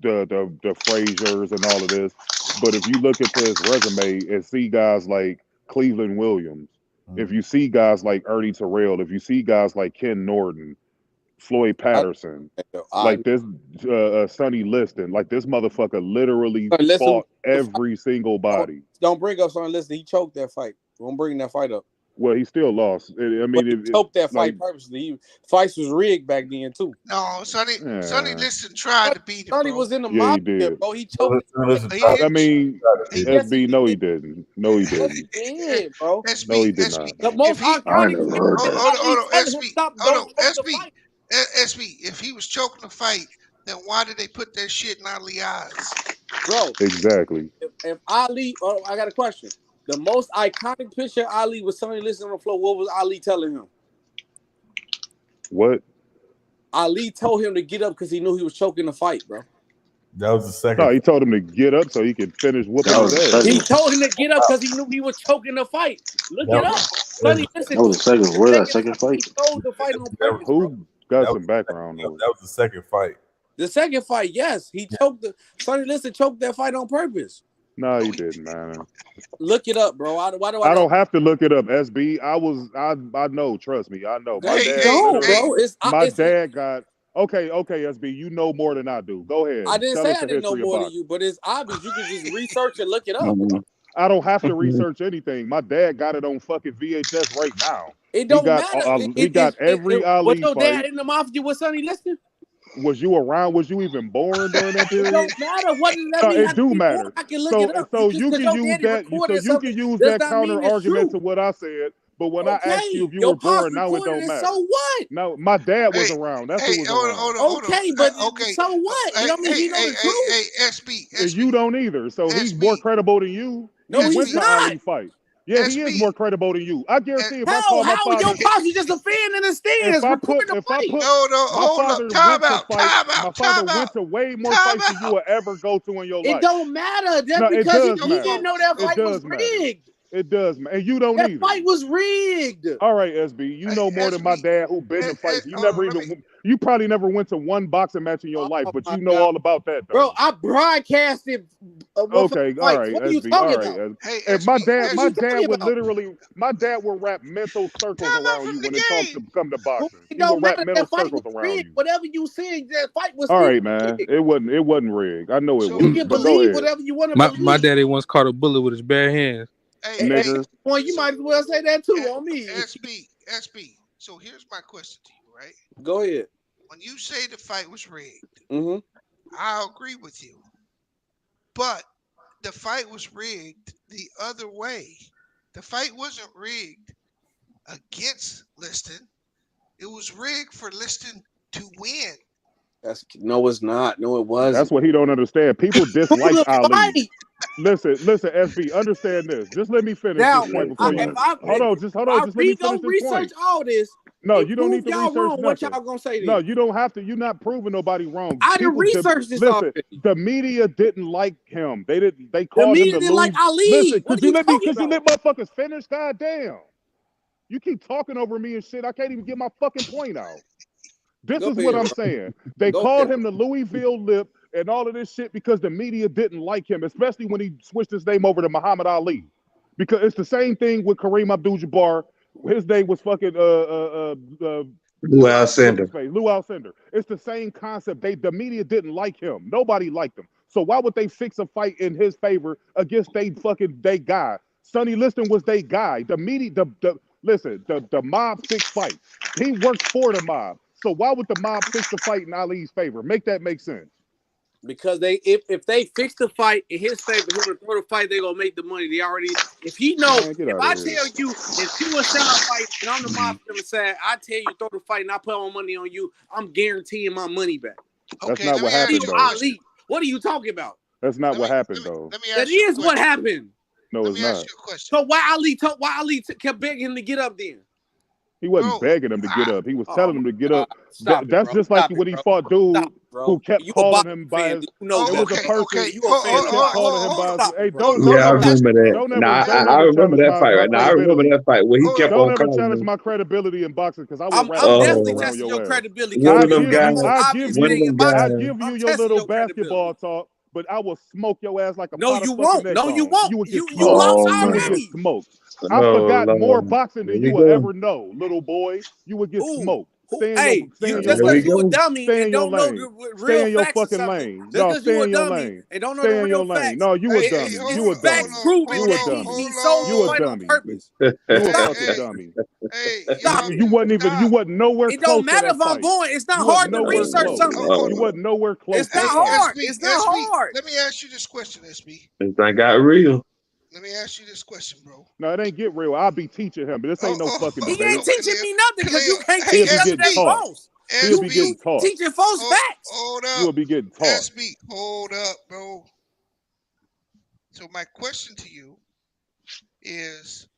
Fraziers and all of this. But if you look into his resume and see guys like Cleveland Williams, if you see guys like Ernie Terrell, if you see guys like Ken Norton, Floyd Patterson, like this Sonny Liston, like this motherfucker literally fought every single body. Don't bring up Sonny Liston. He choked that fight. Don't bring that fight up. Well, he still lost. I mean, he choked that fight purposely. Fights was rigged back then too. No, Sonny Liston tried to beat him. Sonny was in the mafia, bro. He choked. I mean, SB, no, he didn't. No, he didn't. He did, bro. No, he did not. The most iconic. Hold on, SB. If he was choking the fight, then why did they put that shit in Ali's eyes? Bro, exactly. If Ali, I got a question. The most iconic picture of Ali was Sonny Liston on the floor. What was Ali telling him? What? Ali told him to get up because he knew he was choking the fight, bro. That was the second. No, he told him to get up so he could finish whooping his ass. He told him to get up because he knew he was choking the fight. Look it up. Sonny Liston. That was the second. Where that second fight? He told the fight on purpose. Who got some background? That was the second fight. The second fight, yes, he choked. Sonny Liston choked that fight on purpose. No, he didn't, man. Look it up, bro. Why do I don't have to look it up, SB. I know. Trust me, I know. My dad got. Okay, SB. You know more than I do. Go ahead. I didn't say I didn't know more than you, but it's obvious. You can just research and look it up. I don't have to research anything. My dad got it on fucking VHS right now. It don't matter. He got every Ali was your fight. dad in the mafia with Sonny Liston? Was you around? Was you even born during that period? It don't matter. What does that mean? It do matter. I can look it up. So you can use that. So you can use that counter argument to what I said. But when I asked you if you were born, now it don't matter. So what? No, my dad was around. That's who was around. Hold on. Okay, but so what? You don't mean he knows the truth? SB. And you don't either. So he's more credible than you. No, he's not. Fight. Yeah, he is more credible than you. I guarantee if I call my father, your posse just a fan in the stands. Hold up, time out. My father went to way more fights than you will ever go to in your life. It don't matter. That's because he didn't know that fight was rigged. It does, man. And you don't That either. fight was rigged. All right, SB. You know more than my dad who been to fights. You probably never went to one boxing match in your life, but you know all about that, though. Bro, I broadcasted. Okay, all right, what are you SB. talking All right. about? Hey, And my dad would about? literally, my dad would wrap mental circles around you when it comes to come to boxing. It He don't would wrap matter. mental That fight circles was around rigged. you. Whatever you said, that fight was All rigged. right, man. It wasn't rigged. I know it You wasn't. can But go believe ahead. whatever you want to My believe. daddy once caught a bullet with his bare hands. Nigga. Well, you might as well say that too on me. SB. So here's my question to you, right? Go ahead. When you say the fight was rigged, Mm-hmm. I agree with you. But the fight was rigged the other way. The fight wasn't rigged against Liston. It was rigged for Liston to win. No, it's not. No, it wasn't. That's what he don't understand. People dislike Ali. Listen, SB, understand this. Just let me finish Now, this point before you. Hold on. Just let me finish this point. All this. No, you don't need to y'all research wrong, nothing. what y'all gonna say then? No, you don't have to. You're not proving nobody wrong. I didn't research this Listen, already. the media didn't like him. They called him the didn't like Ali. Listen, What could you let motherfuckers finish? God damn. You keep talking over me and shit. I can't even get my fucking point out. This is what I'm saying. They called him the Louisville Lip and all of this shit because the media didn't like him, especially when he switched his name over to Muhammad Ali. Because it's the same thing with Kareem Abdul-Jabbar. His name was fucking Lou Alcindor. Lou Alcindor. It's the same concept. The media didn't like him. Nobody liked him. So why would they fix a fight in his favor against they guy? Sonny Liston was they guy. The media, the mob fixed fights. He worked for the mob. So why would the mob fix the fight in Ali's favor? Make that make sense. Because if they fix the fight in his favor, him to throw the fight, they gonna make the money. They already, if he know, if I tell you, if you and Sean fight and I'm the mob side, I tell you throw the fight and I put my money on you, I'm guaranteeing my money back. That's not what happened, though. Ali, what are you talking about? That's not what happened, though. That is what happened. No, it's not. So why Ali kept begging him to get up then? He wasn't begging him to get up. He was telling him to get up. That's just like when he fought dude who kept calling him by his. It was a person. You kept calling him by his. Hey, don't. Yeah, I remember that. I remember that fight right now. I remember that fight where he kept on calling. Don't ever challenge him. my credibility in boxing because I will I'm definitely testing your credibility. One of them guys. I give you your little basketball talk. But I will smoke your ass like a No, you won't. No, you won't. You would get smoked. You lost already. You would get smoked. I forgot more boxing than you will ever know, little boy. You would get smoked. Just because you a dummy and don't know the real stay in your facts fucking lane. Just No, stay in your dummy lane. and don't know stay the in your real lane. facts. No, you a dummy. You a dummy. Facts proving that he sold the fight on purpose. You a fucking dummy. You wasn't nowhere close. It don't matter if I'm going. It's not hard to research something. You wasn't nowhere close. It's not hard. It's not hard. Let me ask you this question, SB. This thing got real. Let me ask you this question, bro. No, it ain't get real. I'll be teaching him, but this ain't no fucking debate. He ain't teaching me nothing because you can't He'll teach be nothing that's taught. false. He'll be getting taught. Teaching false facts. Hold up. You'll be getting taught. SB, hold up, bro. So my question to you is,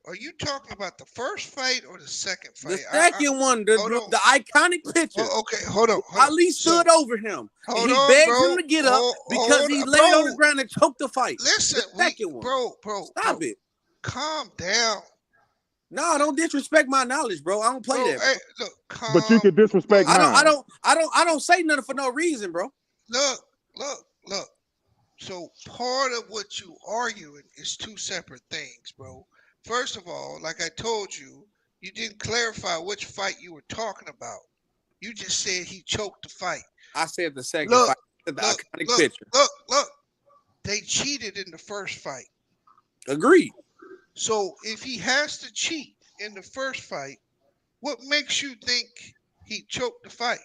are you talking about the first fight or the second fight? The second one, the iconic picture. Okay, hold on. Ali stood over him. And he begged him to get up because he laid on the ground and choked the fight. Listen, the second one. Bro. Stop it. Calm down. No, don't disrespect my knowledge, bro. I don't play that. Hey, look, but you can disrespect mine. I don't say nothing for no reason, bro. Look. So part of what you arguing is two separate things, bro. First of all, like I told you, you didn't clarify which fight you were talking about. You just said he choked the fight. I said the second fight. The iconic picture. Look. They cheated in the first fight. Agreed. So if he has to cheat in the first fight, what makes you think he choked the fight?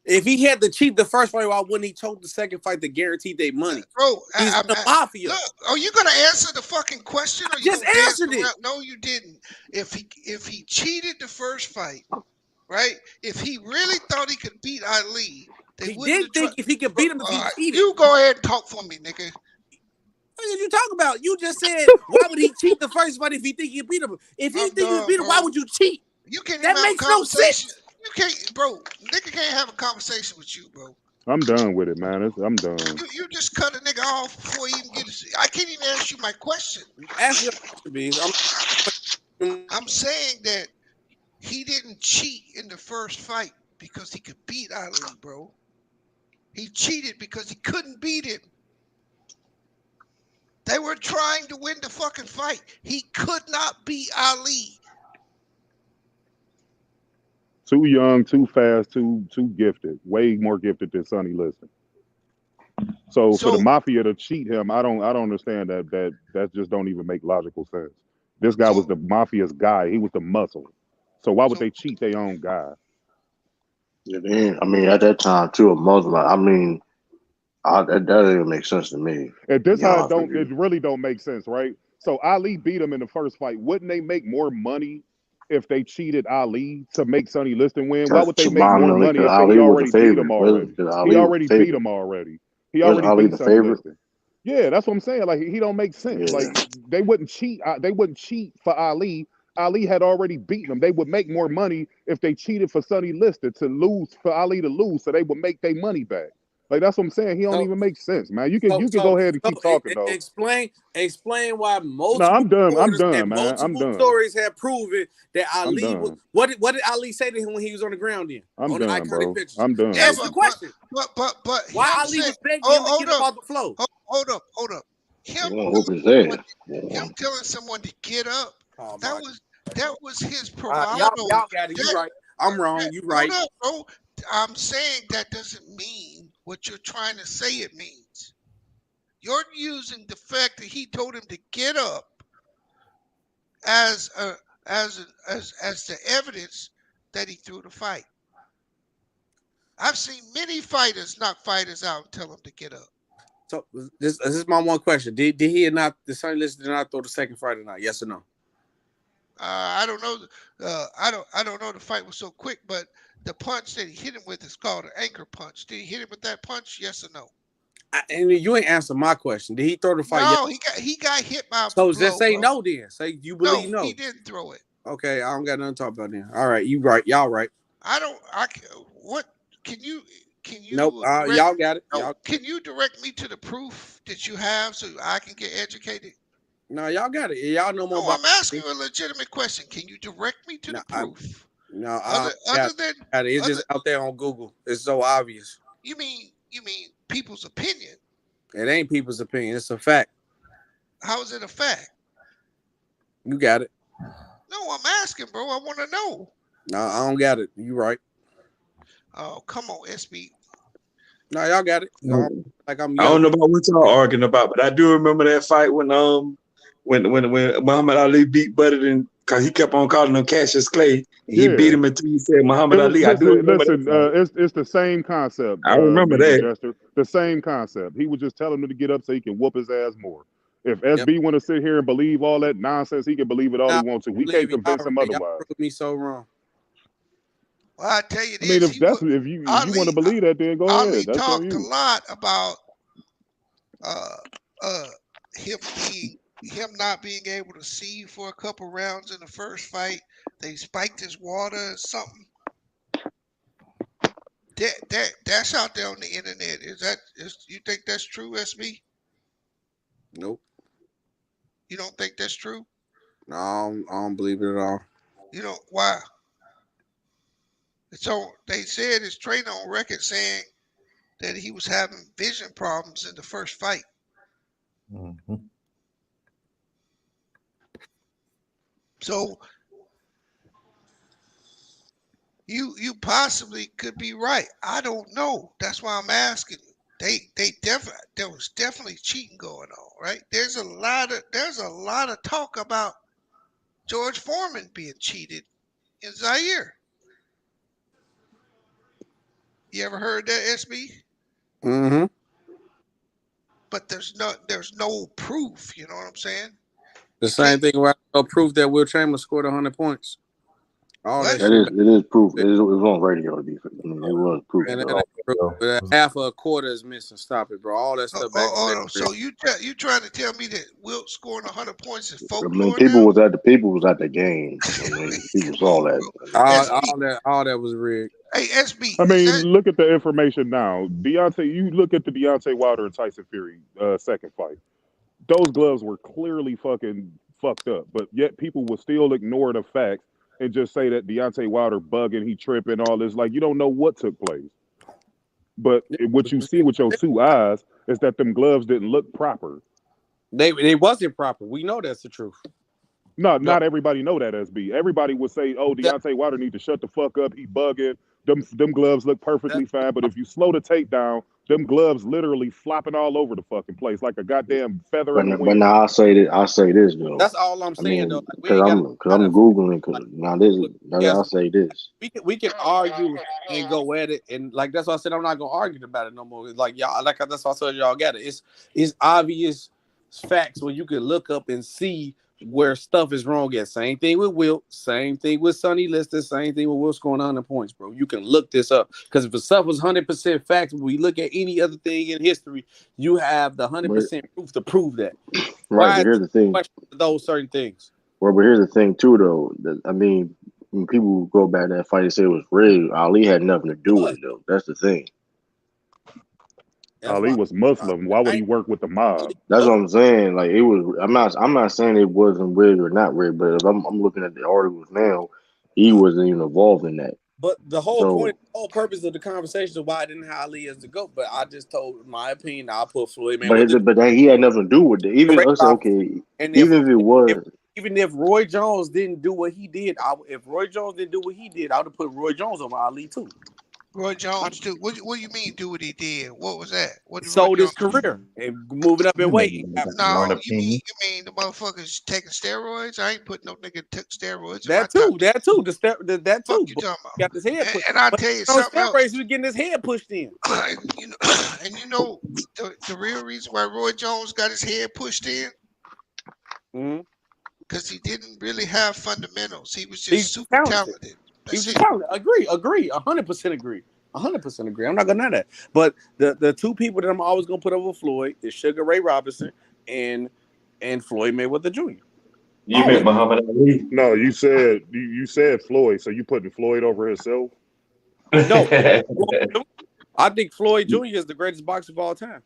If he had to cheat the first fight, why wouldn't he choke the second fight to guarantee their money? Bro, he's the mafia. Look, are you gonna answer the fucking question? Or just answered it. No, you didn't. If he cheated the first fight, right? If he really thought he could beat Ali, he didn't think if he could beat him if he cheated. You go ahead and talk for me, nigga. What are you talking about? You just said why would he cheat the first fight if he think he beat him? If he think you beat him, why would you cheat? You can't. That makes no sense. You can't, bro. Nigga can't have a conversation with you, bro. I'm done with it, man. I'm done. You just cut a nigga off before he even get his. I can't even ask you my question. Ask your question, Beans. I'm saying that he didn't cheat in the first fight because he could beat Ali, bro. He cheated because he couldn't beat him. They were trying to win the fucking fight. He could not beat Ali. Too young, too fast, too gifted. Way more gifted than Sonny Liston. So for the mafia to cheat him, I don't understand that just don't even make logical sense. This guy was the mafia's guy. He was the muscle. So why would they cheat their own guy? Yeah, I mean, at that time too, a Muslim. I mean, that doesn't make sense to me. And this how it really don't make sense, right? So Ali beat him in the first fight. Wouldn't they make more money if they cheated Ali to make Sonny Liston win? Why would they make more money if he already beat him already? He already beat him already. He already beat Sonny Liston. Yeah, that's what I'm saying. Like, he don't make sense. Yeah. Like, they wouldn't cheat. They wouldn't cheat for Ali. Ali had already beaten him. They would make more money if they cheated for Sonny Liston to lose, for Ali to lose, so they would make their money back. Like, that's what I'm saying. He don't even make sense, man. You can go ahead and keep talking though. Explain why multiple. No, I'm done. I'm done, man. I'm done. Stories have proven that Ali was. What did Ali say to him when he was on the ground? Then I'm done, bro. Pictures? I'm done. That's the question. But why Ali was begging him to get up off the floor? Hold up. Him telling someone to get up. That was his bravado. Y'all got it. You right. I'm wrong. You right. Hold up, bro. I'm saying that doesn't mean what you're trying to say it means. You're using the fact that he told him to get up as the evidence that he threw the fight. I've seen many fighters knock fighters out and tell them to get up. So this is my one question: Did he or not? The Sonny Liston did not throw the second fight or not? Yes or no? I don't know. I don't know. The fight was so quick, but the punch that he hit him with is called an anchor punch. Did he hit him with that punch? Yes or no? And you ain't answered my question. Did he throw the fight? No, he got hit by a blow. So just say no then. Say you believe no. He didn't throw it. Okay, I don't got nothing to talk about then. All right, you right. Y'all right. What can you? Nope. Y'all got it. No, can you direct me to the proof that you have so I can get educated? No, y'all got it. Y'all know more about. I'm asking you a legitimate question. Can you direct me to the proof? Other than it's just out there on Google. It's so obvious. You mean people's opinion? It ain't people's opinion. It's a fact. How is it a fact? You got it. No, I'm asking, bro. I want to know. No, I don't got it. You right. Oh, come on, SB. No, y'all got it. I don't know about what y'all arguing about, but I do remember that fight when Muhammad Ali beat Budden because he kept on calling him Cassius Clay. And he beat him until he said Muhammad Ali. I do remember that. It's the same concept. I remember that. Jester. The same concept. He was just telling him to get up so he can whoop his ass more. If SB want to sit here and believe all that nonsense, he can believe it all he wants to. We can't convince him otherwise. Y'all proved me so wrong. Well, I tell you this. I mean, if you want to believe that, then go ahead. Ali talked a lot about him not being able to see for a couple rounds in the first fight. They spiked his water or something. That's out there on the internet. You think that's true, SB? Nope. You don't think that's true? No, I don't believe it at all. You know why? So they said his trainer on record saying that he was having vision problems in the first fight. Mm-hmm. So you possibly could be right. I don't know. That's why I'm asking you. There was definitely cheating going on, right? There's a lot of talk about George Foreman being cheated in Zaire. You ever heard that, SB? Mm-hmm. But there's no proof. You know what I'm saying? The same thing about no proof that Will Chamberlain scored 100 points. All that What? shit. It is proof. It was on radio. To be, I mean, it was proof. And Though. half of a quarter is missing. Stop it, bro. All that stuff back in the day. So you trying to tell me that Wilt scoring 100 points is I folklore mean, people now? was at the game. I mean, people saw that. All that was rigged. Hey, SB. I mean, look at the information now. You look at the Deontay Wilder and Tyson Fury second fight. Those gloves were clearly fucking fucked up, but yet people will still ignore the facts and just say that Deontay Wilder bugging, he tripping, all this. Like, you don't know what took place. But what you see with your two eyes is that them gloves didn't look proper. They wasn't proper. We know that's the truth. No, not everybody know that, SB. Everybody would say, oh, Deontay Wilder need to shut the fuck up. He bugging. Them gloves look perfectly fine. But if you slow the tape down, them gloves literally flopping all over the fucking place like a goddamn feather in the wind. But now I say this though. That's all I'm saying though. Because I'm googling. Because now I say this. We can argue and go at it, and like that's why I said I'm not gonna argue about it no more. Like y'all, that's why I said y'all got it. It's obvious facts where you can look up and see where stuff is wrong at. Same thing with Wilt, same thing with Sonny Liston, same thing with Wilt's going on in points, bro. You can look this up because if the stuff was 100% facts, when we look at any other thing in history, you have the 100% proof to prove that. Right, but here's the thing. Those certain things. Well, but here's the thing too, though. I mean, when people go back to that fight and say it was rigged, Ali had nothing to do with it, though. That's the thing. Ali was Muslim. Why would he work with the mob? That's what I'm saying. Like it was. I'm not saying it wasn't rigged or not rigged, but if I'm looking at the articles now, he wasn't even involved in that. But the whole purpose of the conversation is why I didn't have Ali as the GOAT. But I just told my opinion. I'll put Floyd Mayweather. But he had nothing to do with it. Even if Roy Jones didn't do what he did, I would have put Roy Jones over Ali too. Roy Jones do what do you mean do what he did? What was that? What did sold his career and moving up in weight. No, you mean the motherfuckers taking steroids? I ain't putting no nigga took steroids. That too. That too. Fuck you talking about? Got his head pushed. And I'll tell you something else. Steroids, he was getting his head pushed in. You know the real reason why Roy Jones got his head pushed in? Because he didn't really have fundamentals. He was just super talented. He's just talented. Agree. 100% agree. 100% agree. I'm not gonna deny that. But the two people that I'm always gonna put over Floyd is Sugar Ray Robinson and Floyd Mayweather Jr. You meant Muhammad Ali? No, you said Floyd, so you putting Floyd over himself? No, I think Floyd Jr. is the greatest boxer of all time.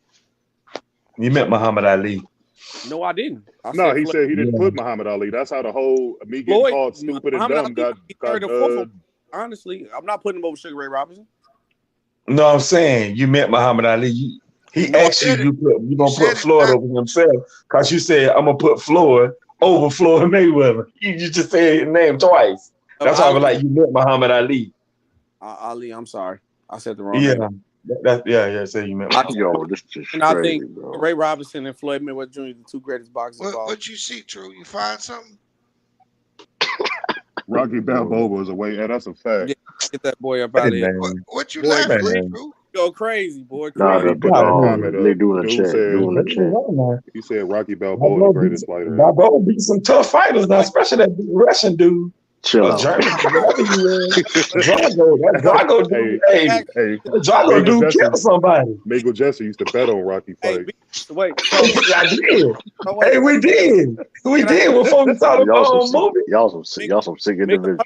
You meant Muhammad Ali? No, I didn't. He said he didn't put Muhammad Ali. That's how the whole me getting called stupid and dumb got honestly, I'm not putting him over Sugar Ray Robinson. No, I'm saying you meant Muhammad Ali. He asked you gonna put Floyd over himself because you said I'm gonna put Floyd over Floyd Mayweather. You just said his name twice. That's why I was like, you meant Muhammad Ali. Ali, I'm sorry, I said the wrong name. Say you meant. This is and I think Ray Robinson and Floyd Mayweather Jr. are the two greatest boxers of all. What you see, True? You find something? Rocky Balboa is away. Yeah, that's a fact. Yeah, get that boy up out of here. What you laughing at, True? Go crazy, boy. They doing a check. He said Rocky Balboa the greatest fighter. Balboa beat some tough fighters now, especially that Russian dude. Chill out. Drago dude. Hey, Drago dude killed somebody. Miguel Jesse used to bet on Rocky fight. Wait, I did. Hey, we did. We did before we saw the movie. Y'all some sick individuals.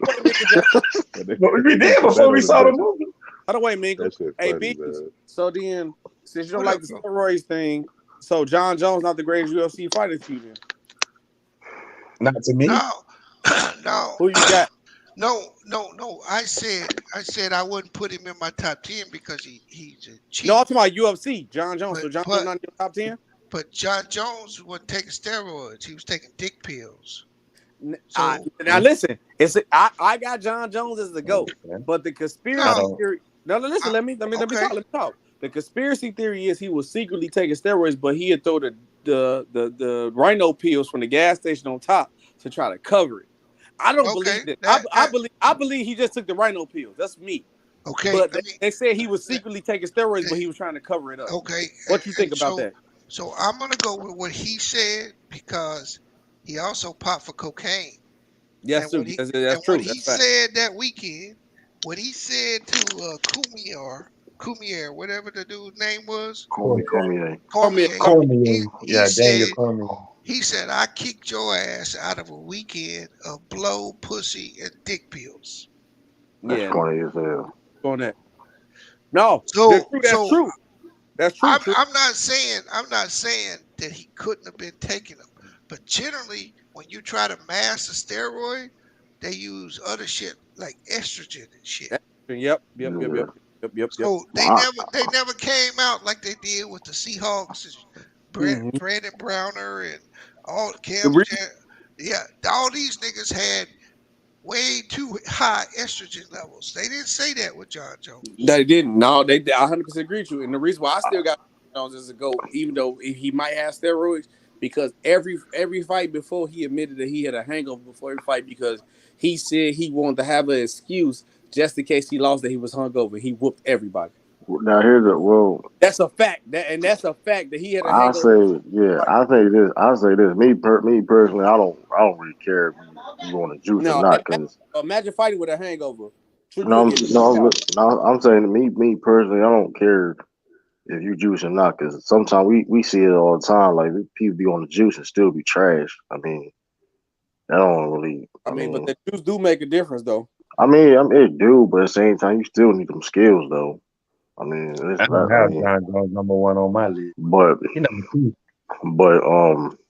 We did before we saw the movie. By the way, Miguel. Hey, B. So then, since you don't like the steroids thing, so John Jones not the greatest UFC fighter to you then? Not to me. No. Who you got? No. I said I wouldn't put him in my top 10 because he's a cheat. No, I'm talking about UFC. John Jones. So John Jones not in your top 10? But John Jones wasn't taking steroids. He was taking dick pills. Now listen, I got John Jones as the GOAT, but the conspiracy theory. No, listen. Let me talk. The conspiracy theory is he was secretly taking steroids, but he had throw the rhino pills from the gas station on top to try to cover it. I don't believe that. I believe he just took the rhino pills. That's me. Okay. But they said he was secretly taking steroids, but he was trying to cover it up. Okay. What you think about that? So I'm gonna go with what he said because he also popped for cocaine. Yes, And sir. That's what true. he That's fact. said that weekend, what he said to Cormier, whatever the dude's name was, Cormier. He Yeah, Daniel said Cormier. I kicked your ass out of a weekend of blow, pussy, and dick pills. That's Yeah. funny as hell. On that. No, So that's true. That's true. I'm not saying that he couldn't have been taking them, but generally when you try to mask a steroid, they use other shit like estrogen and shit. Yep. So they never came out like they did with the Seahawks and Brandon Browner and all all these niggas had way too high estrogen levels. They didn't say that with John Jones. They didn't. No, they 100% agree with you. And the reason why I still got Jones as a GOAT, even though he might have steroids, because every fight before he admitted that he had a hangover before every fight because he said he wanted to have an excuse just in case he lost that he was hungover. He whooped everybody. Now here's that's a fact. That's a fact that he had a I hangover. say this. Me personally, I don't really care if you want to juice or not. Cause imagine fighting with a hangover. I'm saying me personally, I don't care if you juice or not. Cause sometimes we see it all the time. Like people be on the juice and still be trash. I mean, that don't really. I mean, but the juice do make a difference, though. I mean, it do, but at the same time, you still need them skills, though. I mean, I don't have John Jones number one on my list, but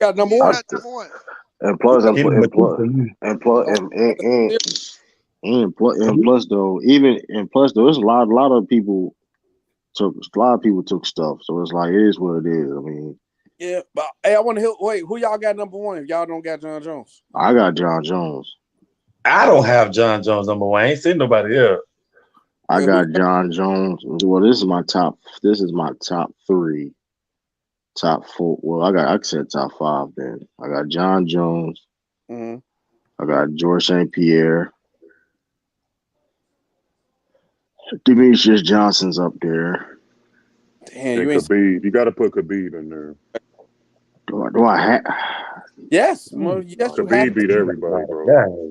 got number one. And plus though, there's a lot of people took stuff, so it's like it is what it is. I mean, yeah, but hey, I want to hear. Wait, who y'all got number one? If y'all don't got John Jones, I got John Jones. I don't have John Jones number one. I ain't seen nobody else. I got John Jones. Well, this is my top 3. Top 4. Well, I said top 5 then. I got John Jones. I got George St. Pierre. Demetrius Johnson's up there. Damn, Khabib. You got to put Khabib in there. Do I have? Yes, Khabib beat everybody,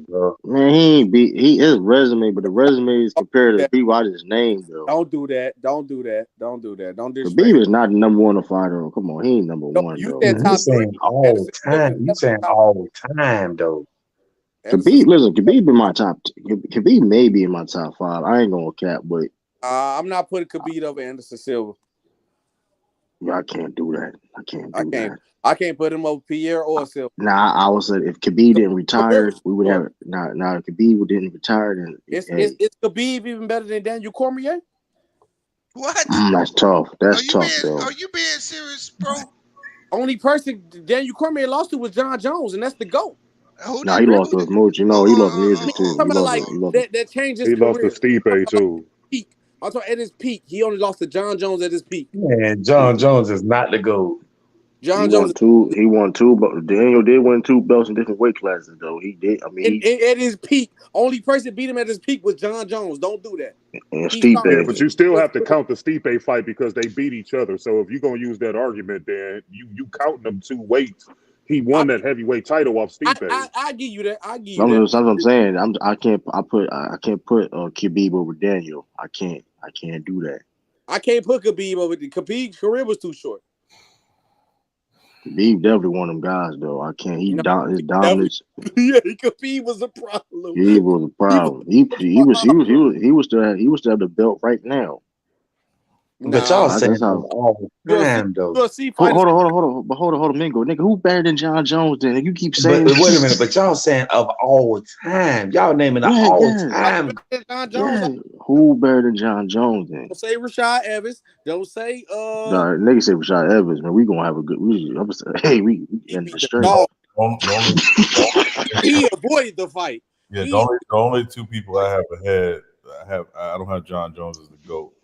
bro. Man, he ain't beat his resume, but the resume is compared to people I just named though. Don't do that. Don't disrespect. Khabib is not the number one fighter. Come on, he ain't number one though. You saying all time? You saying all time though? Khabib in my top. Khabib may be in my top 5. I ain't gonna cap, but I'm not putting Khabib over Anderson Silva. Yeah, I can't do that. I can't put him over Pierre or Silva. Nah, I would say if Khabib didn't retire, we would have it. Nah, if Khabib didn't retire, then is Khabib even better than Daniel Cormier? What? That's tough. That's tough, though. Are you being serious, bro? Only person Daniel Cormier lost to was John Jones, and that's the GOAT. Nah, he lost to Mooch. You know, he lost to Irving too. That changed his He career. lost to Stipe too. I'm talking at his peak. He only lost to John Jones at his peak. Man, John Jones is not the GOAT. He won two, but Daniel did win 2 belts in different weight classes, though. He did. I mean, at his peak, only person beat him at his peak was John Jones. Don't do that. And Stipe. Yeah, but you still have to count the Stipe fight because they beat each other. So if you're gonna use that argument, then you count them 2 weights. He won that heavyweight title off Stipe. I give you that. That's what I'm saying. I can't put Khabib over Daniel. I can't do that. I can't put Khabib over. Khabib's career was too short. Khabib definitely one of them guys, though. I can't. His dominance. Yeah, Khabib was a problem. He was a problem. He was still have the belt right now. But y'all saying all the time though. Hold on, Mingo, nigga. Who better than John Jones? Then you keep saying. But wait a minute. But y'all saying of all time. Y'all naming the all time. John Jones. Who better than John Jones? Then don't say Rashad Evans. Don't say Nah, nigga say Rashad Evans. Man, we gonna have a good. We in the straight. He avoided the fight. Yeah, the only 2 people I have ahead. I don't have John Jones as the GOAT.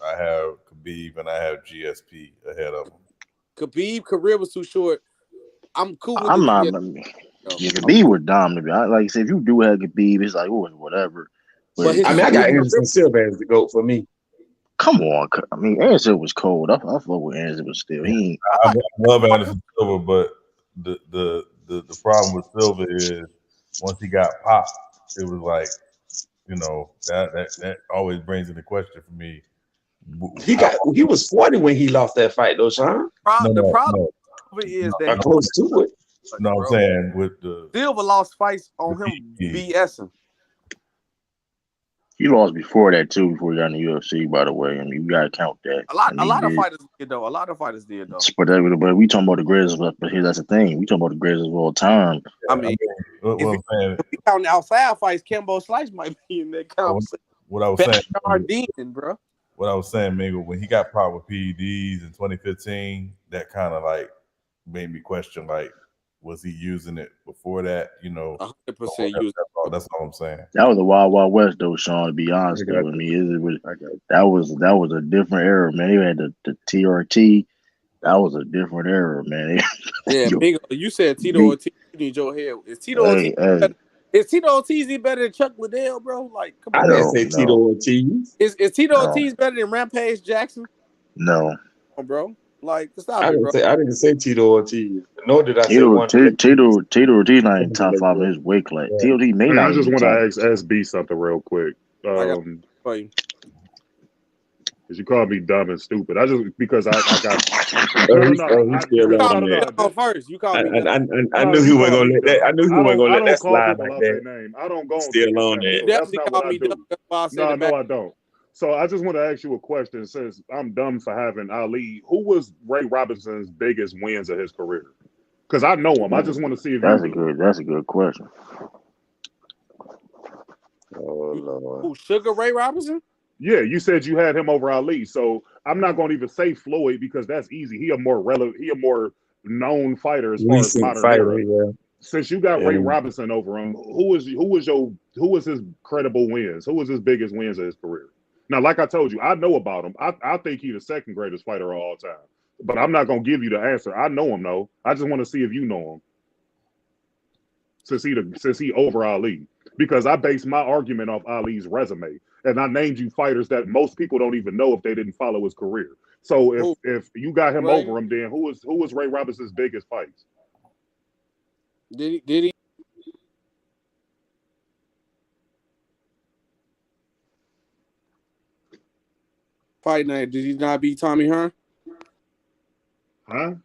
I have Khabib and I have GSP ahead of him. Khabib's career was too short. I'm cool with Khabib was dominant. Like I said, if you do have Khabib, it's like whatever. But I got Anderson Silva as the GOAT for me. Come on, I mean Anderson was cold. I fuck with Anderson, but still, I love Anderson Silva, but the problem with Silva is once he got popped, it was like, you know, that always brings into question for me. He was 40 when he lost that fight though, Sean. The problem is that Not close to it. No, I'm saying with the Silva lost fights on him BSing. He lost before that too, before he got in the UFC. By the way, I mean you gotta count that. A lot of fighters did though. A lot of fighters did though. But we talking about the greatest. But here, that's the thing. We talking about the greatest of all time. I mean, if we count outside fights, Kimbo Slice might be in that conversation. What I was saying, bro. What I was saying, Mingo, when he got popped with PEDs in 2015, that kind of like made me question, like, was he using it before that? You know, 100% using. That's all I'm saying. That was a wild, wild west, though, Sean. To be honest, though, I mean, that was a different era, man. They had the TRT. That was a different era, man. Yeah, Mingo, you said Tito Ortiz. You need your head. Is Tito Ortiz? Is Tito Ortiz better than Chuck Liddell, bro? Like, come on. I didn't say Tito Ortiz. Is Tito Ortiz better than Rampage Jackson? No. Oh, bro. Like, stop I it, bro. I didn't say Tito Ortiz. Nor did I say Tito Ortiz not in top 5 in his weight class. Tito Ortiz may not. I just want to ask SB something real quick. Because you called me dumb and stupid. I just because I got. No. First, you called me. I knew he wasn't gonna let that. I knew he wasn't gonna let that slide like that. Name. I don't go on still on there. Definitely called me dumb. No, I don't. So I just want to ask you a question. Since I'm dumb for having Ali, who was Ray Robinson's biggest wins of his career? Because I know him. I just want to see if that's a good question. Oh Lord. Who, Sugar Ray Robinson? Yeah, you said you had him over Ali, so I'm not going to even say Floyd because that's easy. He a more known fighter as far as modern era. Yeah. Since you got Ray Robinson over him, who was his credible wins? Who was his biggest wins of his career? Now, like I told you, I know about him. I think he's the second greatest fighter of all time. But I'm not going to give you the answer. I know him, though. I just want to see if you know him. Since he over Ali. Because I based my argument off Ali's resume. And I named you fighters that most people don't even know if they didn't follow his career. So if you got him over him, then who was Ray Robinson's biggest fights? Did he? Fight night. Did he not beat Tommy Hearn? Huh?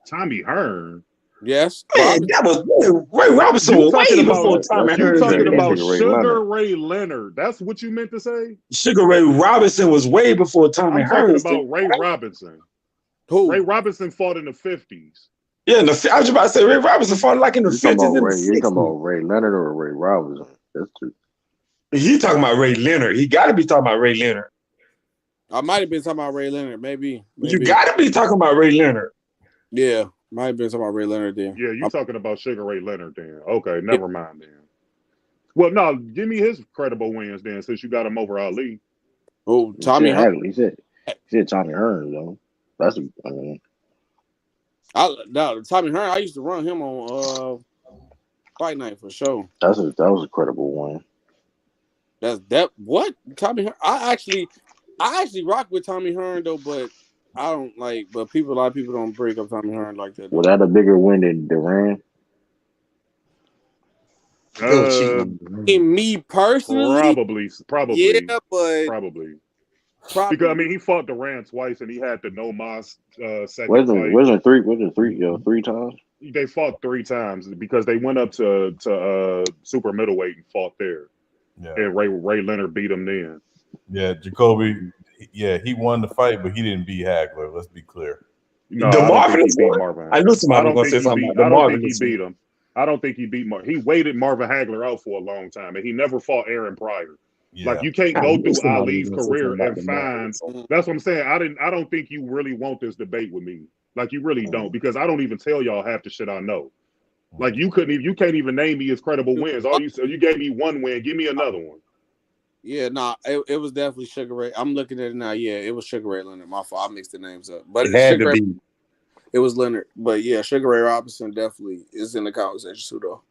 Tommy Hearn? Yes. Man, that was Ray Robinson was way before Tommy Hearn. You're talking about Sugar Ray Leonard. That's what you meant to say? Sugar Ray Robinson was way before Tommy Hearn. I'm talking about Ray Robinson. Who? Ray Robinson fought in the 50s. Yeah, I was just about to say Ray Robinson fought like in the 50s and the 60s. You talking about Ray Leonard or Ray Robinson? That's true. He talking about Ray Leonard. He got to be talking about Ray Leonard. I might have been talking about Ray Leonard. Maybe. You got to be talking about Ray Leonard. Yeah. Might have been talking about Ray Leonard then. Yeah, you're talking about Sugar Ray Leonard then. Okay, never mind then. Well, no, give me his credible wins then, since you got him over Ali. Oh, Tommy Hearn. He said Tommy Hearn, though. That's Tommy Hearn, I used to run him on Fight Night for sure. That was a credible win. What? Tommy Hearn? I actually rock with Tommy Hearn though, but I don't like. But a lot of people don't break up Tommy Hearn like that. Was that a bigger win than Duran? Me personally, probably. Yeah, but probably. Because I mean, he fought Duran twice, and he had the No Mas second fight. Wasn't three times? They fought 3 times because they went up to super middleweight and fought there. Yeah. And Ray Leonard beat him then. Yeah, Jacoby. Yeah, he won the fight, but he didn't beat Hagler. Let's be clear. No, I knew somebody was going to say something about I don't think he beat him. I don't think he beat Marvin. He waited Marvin Hagler out for a long time, and he never fought Aaron Pryor. Yeah. Like you can't go through Ali's career and find. That's what I'm saying. I don't think you really want this debate with me. Like you really don't, because I don't even tell y'all half the shit I know. Like you can't even name me as credible wins. You gave me one win. Give me another one. Yeah, it was definitely Sugar Ray. I'm looking at it now. Yeah, it was Sugar Ray Leonard. My fault. I mixed the names up. But it was Leonard. But yeah, Sugar Ray Robinson definitely is in the conversation too, though.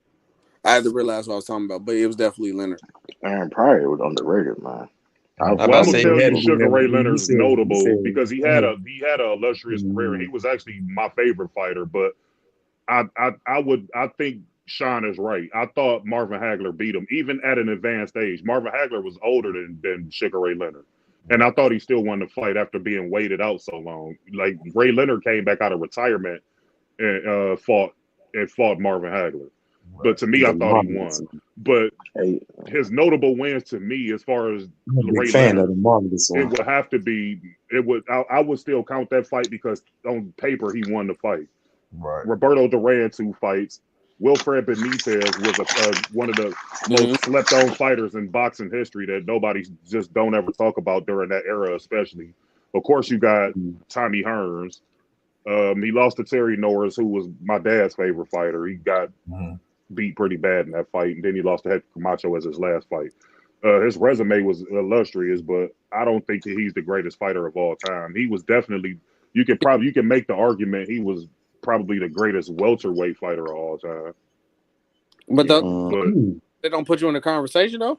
I had to realize what I was talking about, but it was definitely Leonard. Aaron Pryor was underrated, man. I'm gonna tell you, Sugar Ray Leonard's notable because he had a illustrious career, and he was actually my favorite fighter. But I think Sean is right. I thought Marvin Hagler beat him, even at an advanced age. Marvin Hagler was older than Sugar Ray Leonard. And I thought he still won the fight after being waited out so long. Like Ray Leonard came back out of retirement and fought Marvin Hagler. But to me, I thought he won. But his notable wins to me, as far as Ray Leonard, it would have to be. I would still count that fight because on paper he won the fight. Right. Roberto Duran 2 fights. Wilfred Benitez was one of the most slept-on fighters in boxing history that nobody just don't ever talk about during that era, especially. Of course, you got Tommy Hearns. He lost to Terry Norris, who was my dad's favorite fighter. He got beat pretty bad in that fight, and then he lost to Hector Camacho as his last fight. His resume was illustrious, but I don't think that he's the greatest fighter of all time. He was definitely you can make the argument he was probably the greatest welterweight fighter of all time. But they don't put you in the conversation though?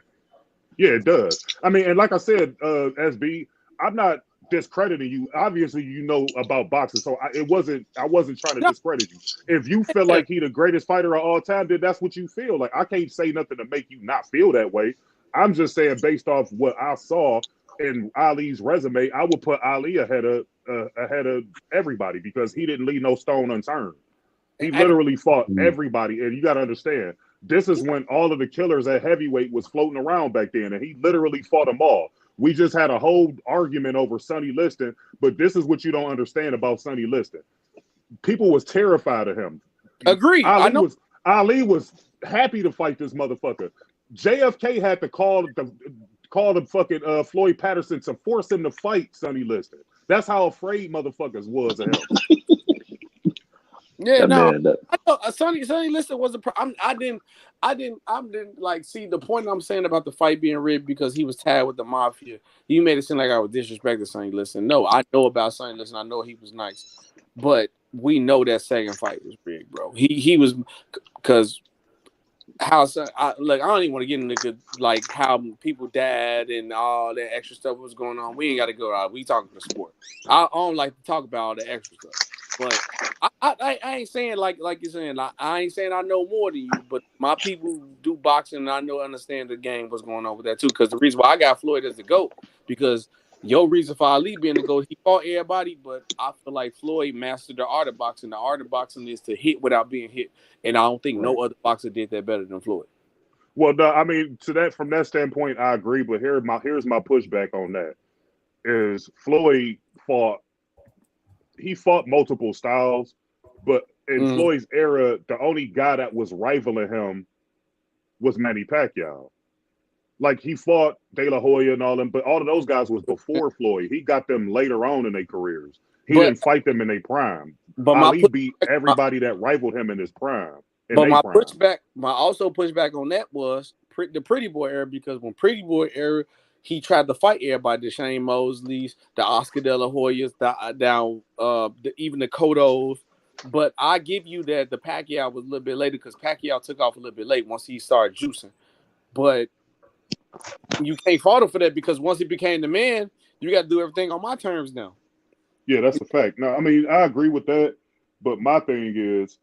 Yeah, it does. I mean, and like I said, SB, I'm not discrediting you. Obviously, you know about boxing, so I wasn't trying to discredit you. If you feel like he the greatest fighter of all time, then that's what you feel. Like I can't say nothing to make you not feel that way. I'm just saying based off what I saw in Ali's resume, I would put Ali ahead of everybody because he didn't leave no stone unturned. He literally fought everybody, and you got to understand, this is when all of the killers at heavyweight was floating around back then, and he literally fought them all. We just had a whole argument over Sonny Liston, but this is what you don't understand about Sonny Liston. People was terrified of him. Agreed. Ali was happy to fight this motherfucker. JFK had to call the fucking Floyd Patterson to force him to fight Sonny Liston. That's how afraid motherfuckers was of him. Yeah, no, I know Sonny Liston was I didn't like see the point I'm saying about the fight being rigged because he was tied with the mafia. You made it seem like I was disrespecting Sonny Liston. No, I know about Sonny Liston. I know he was nice, but we know that second fight was rigged, bro. He was because I don't even want to get into like how people died and all that extra stuff was going on. We ain't got to go out. We talking the sport. I don't like to talk about all the extra stuff. But I ain't saying like you're saying. I ain't saying I know more than you, but my people do boxing and I understand the game, what's going on with that too. Because the reason why I got Floyd as the GOAT, because your reason for Ali being the GOAT, he fought everybody, but I feel like Floyd mastered the art of boxing. The art of boxing is to hit without being hit, and I don't think no other boxer did that better than Floyd. Well, no, I mean, from that standpoint, I agree. But here's my pushback on that: is Floyd fought multiple styles, but in Floyd's era, the only guy that was rivaling him was Manny Pacquiao. Like he fought De La Hoya and all them, but all of those guys was before Floyd. He got them later on in their careers. He didn't fight them in their prime. But Ali beat everybody that rivaled him in his prime. But my pushback on that was the Pretty Boy era, because when Pretty Boy era, he tried to fight everybody, the Shane Mosleys, the Oscar De La Hoyas, even the Cottos. But I give you that the Pacquiao was a little bit later because Pacquiao took off a little bit late once he started juicing. But you can't fault him for that because once he became the man, you got to do everything on my terms now. Yeah, that's a fact. No, I mean, I agree with that. But my thing is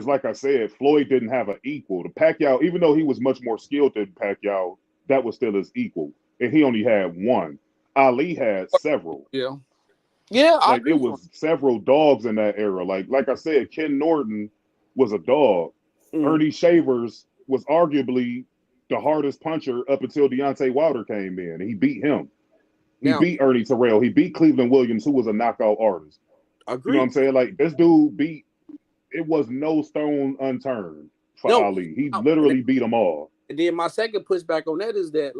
like I said, Floyd didn't have an equal. The Pacquiao, even though he was much more skilled than Pacquiao, that was still his equal. And he only had one. Ali had several. Yeah. Yeah, like it was several dogs in that era. Like I said, Ken Norton was a dog. Ernie Shavers was arguably the hardest puncher up until Deontay Wilder came in. And he beat him. He beat Ernie Terrell. He beat Cleveland Williams, who was a knockout artist. Agreed. You know what I'm saying? Like this dude it was no stone unturned for Ali. He literally beat them all. And then my second pushback on that is that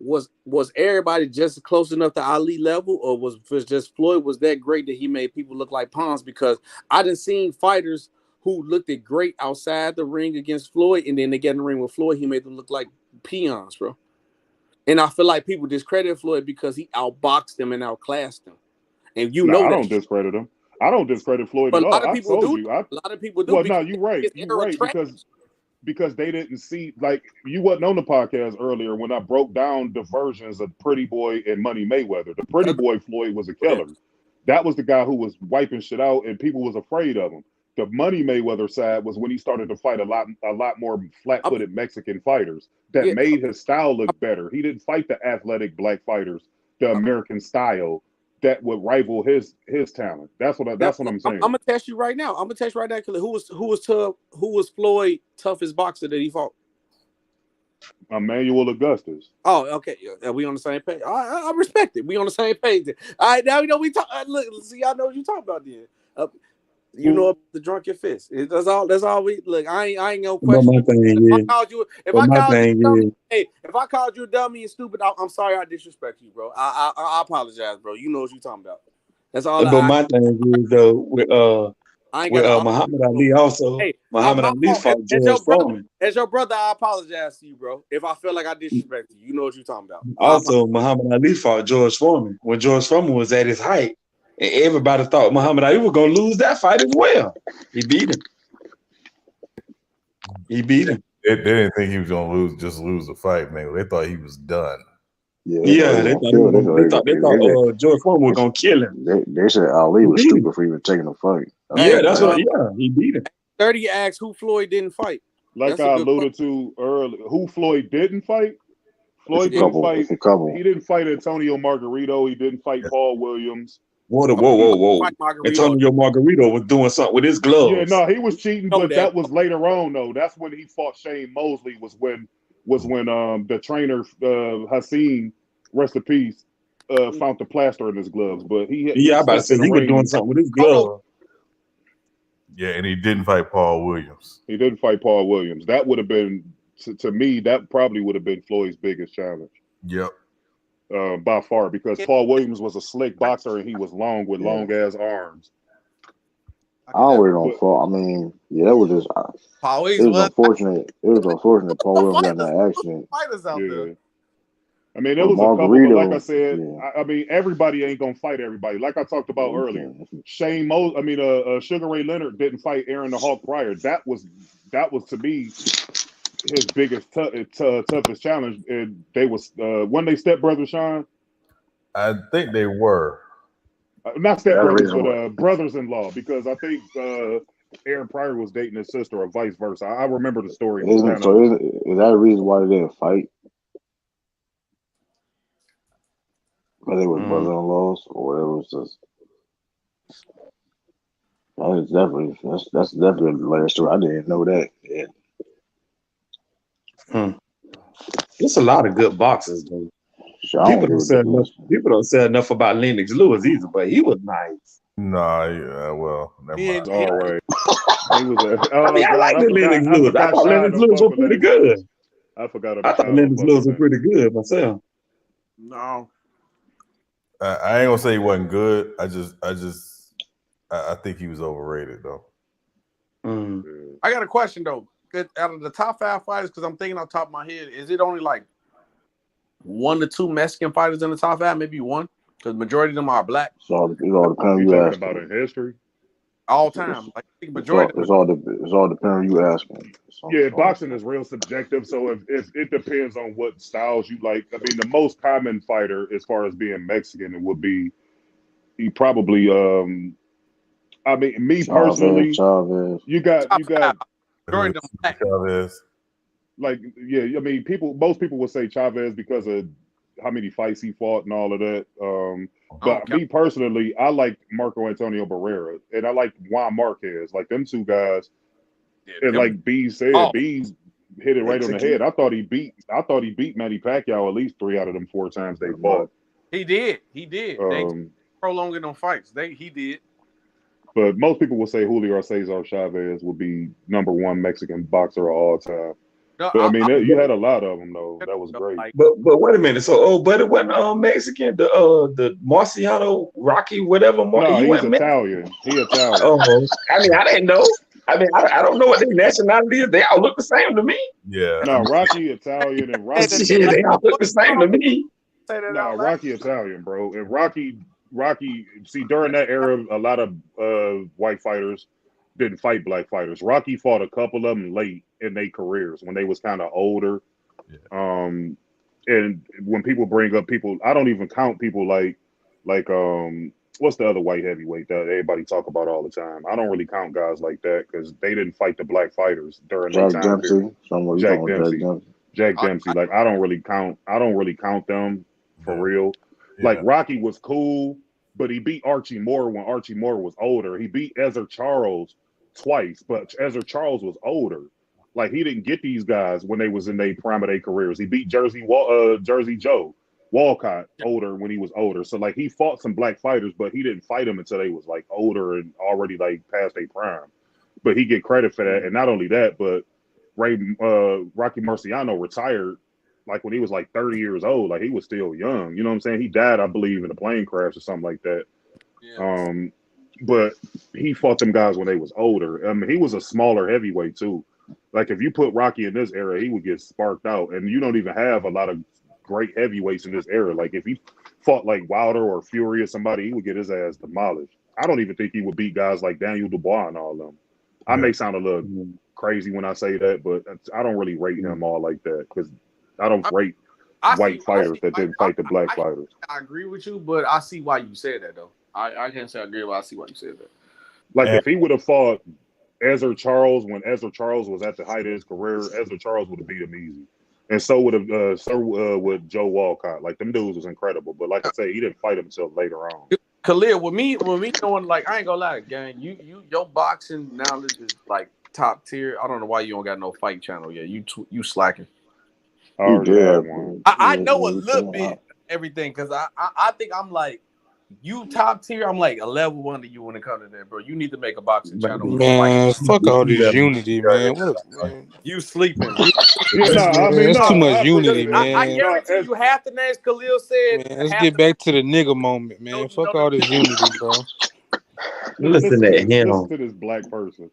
was everybody just close enough to Ali level, or was just Floyd was that great that he made people look like pawns? Because I done seen fighters who looked at great outside the ring against Floyd, and then they get in the ring with Floyd, he made them look like peons, bro. And I feel like people discredit Floyd because he outboxed them and outclassed them. And I don't discredit him. I don't discredit Floyd but at all. A lot of people do. A lot of people do. Well, no, you're right. You're right because they didn't see, like, you wasn't on the podcast earlier when I broke down the versions of Pretty Boy and Money Mayweather. The Pretty Boy Floyd was a killer. That was the guy who was wiping shit out and people was afraid of him. the Money Mayweather side was when he started to fight a lot more flat-footed Mexican fighters that made his style look better. He didn't fight the athletic black fighters, the American style that would rival his talent. That's what I'm saying. I'm gonna test you right now. I'm gonna test you right now. Who was Floyd toughest boxer that he fought? Emmanuel Augustus. Oh, okay. Are we on the same page? I respect it. We on the same page. All right, now we know we talk. Look, see, I know what you talking about then. You know about the drunken fist. That's all we look. I ain't no question. If I called you a dummy and stupid, I'm sorry I disrespect you, bro. I apologize, bro. You know what you talking about. That's all. But my thing is though with Muhammad Ali also. Muhammad Ali fought George Foreman. As your brother, I apologize to you, bro. If I feel like I disrespect you, you know what you talking about. Also, Muhammad Ali fought George Foreman when George Foreman was at his height. And everybody thought Muhammad Ali was going to lose that fight as well. He beat him. They didn't think he was going to lose the fight, man. They thought he was done. Yeah, they thought George Foreman was going to kill him. They said Ali was stupid for even taking the fight. He beat him. 30 asked who Floyd didn't fight. Like I alluded to earlier, who Floyd didn't fight? Floyd didn't fight. He didn't fight Antonio Margarito. He didn't fight Paul Williams. Whoa. Antonio Margarito was doing something with his gloves. Yeah, no, he was cheating, but that was later on, though. That's when he fought Shane Mosley, was when the trainer, Hassan, rest in peace, found the plaster in his gloves. But he was doing something with his gloves. Yeah, and he didn't fight Paul Williams. He didn't fight Paul Williams. That would have been, to me, that probably would have been Floyd's biggest challenge. Yep. By far, because Paul Williams was a slick boxer and he was long with long ass arms. I always don't fault. I mean, yeah, that was just. It was unfortunate. It was unfortunate Paul Williams got in that accident. Fighters out there. I mean, there was a couple, but like I said, I mean, everybody ain't gonna fight everybody. Like I talked about earlier, Sugar Ray Leonard didn't fight Aaron the Hawk Pryor. That was to me his biggest toughest challenge. And they was when they stepbrothers, Sean. I think they were not stepbrothers, but brothers-in-law, because I think Aaron Pryor was dating his sister, or vice versa. I remember the story. Is that a reason why they didn't fight? But they were brother-in-laws, or it was just. That's definitely a later story. I didn't know that. Yeah. There's a lot of good boxers, though. People don't say enough about Lennox Lewis either, but he was nice. Nah, yeah, well, never mind. All right. I like Lennox Lewis. I thought Lennox Lewis was pretty good. I forgot about. I thought Lennox Lewis was pretty good myself. No. I ain't gonna say he wasn't good. I think he was overrated though. I got a question though. Out of the top 5 fighters, because I'm thinking off the top of my head, is it only like 1 to 2 Mexican fighters in the top 5? Maybe 1, because majority of them are black. It all depends you talking about in history. All time, like I think majority. It's all depends who you asking. Yeah, boxing is real subjective, so if it depends on what styles you like. I mean, the most common fighter, as far as being Mexican, it would be he probably. I mean, me personally, Chavez. you got. Chavez. Like, yeah, I mean, most people would say Chavez because of how many fights he fought and all of that. But me personally, I like Marco Antonio Barrera and I like Juan Marquez. Like them two guys. And like B said, B's hit it right on the head. I thought he beat Manny Pacquiao at least 3 out of them 4 times they fought. He did. They prolonging them fights. He did. But most people will say Julio Cesar Chavez would be #1 Mexican boxer of all time. No, but I mean, you had a lot of them though. That was great. But wait a minute. So but it wasn't Mexican. The Marciano Rocky whatever. No, he's Italian. He Italian. I mean, I didn't know. I mean, I don't know what their nationality is. They all look the same to me. Yeah. No, Rocky Italian and Rocky. They all look the same to me. No, Rocky Italian, bro, and Rocky. See, during that era, a lot of white fighters didn't fight black fighters. Rocky fought a couple of them late in their careers when they was kind of older. Yeah. And when people bring up people, I don't even count people like what's the other white heavyweight that everybody talk about all the time? I don't really count guys like that because they didn't fight the black fighters during their Jack time period. Dempsey. Someone you Jack talking about Jack Dempsey. Dempsey? Jack Dempsey. Like I don't really count them for real. Like Rocky was cool, but he beat Archie Moore when Archie Moore was older. He beat Ezra Charles twice, but Ezra Charles was older. Like he didn't get these guys when they was in their prime of their careers. He beat Jersey Joe Walcott older when he was older. So like he fought some black fighters, but he didn't fight them until they was like older and already like past their prime. But he get credit for that. And not only that, but Rocky Marciano retired like when he was like 30 years old. Like he was still young. You know what I'm saying? He died, I believe, in a plane crash or something like that. Yeah. But he fought them guys when they was older. I mean, he was a smaller heavyweight too. Like if you put Rocky in this era, he would get sparked out. And you don't even have a lot of great heavyweights in this era. Like if he fought like Wilder or Fury or somebody, he would get his ass demolished. I don't even think he would beat guys like Daniel Dubois and all of them. I may sound a little crazy when I say that, but I don't really rate him all like that because I don't rate white fighters that didn't fight the black fighters. I agree with you, but I see why you said that though. I can't say I agree, but I see why you said that. Like if he would have fought Ezra Charles when Ezra Charles was at the height of his career, Ezra Charles would have beat him easy. And so would Joe Walcott. Like them dudes was incredible. But like I say, he didn't fight him until later on. Khalil, with me knowing, like, I ain't gonna lie, gang, your boxing knowledge is like top tier. I don't know why you don't got no fight channel yet. You slacking. I already had one. I know a little bit everything because I think I'm like you top tier. I'm like a level under you when it comes to that, bro. You need to make a boxing channel. Man, fuck all this unity, man. Man. You sleeping? It's too much unity, man. I guarantee you half the names Khalil said. Man, let's get back to the nigga moment, man. Fuck all this unity, bro. Listen to him. Listen to this black person.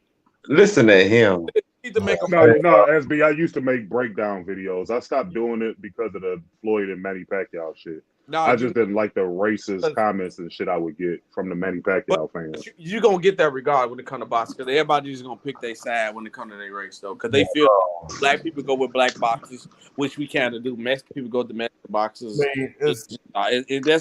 Listen to him. No, SB. I used to make breakdown videos. I stopped doing it because of the Floyd and Manny Pacquiao shit. I just didn't like the racist comments and shit I would get from the Manny Pacquiao fans. You're going to get that regard when it comes to boxing because everybody's just going to pick their side when it comes to their race, though. Because they feel black people go with black boxers, which we kind of do. Mexican people go with Mexican boxers. That's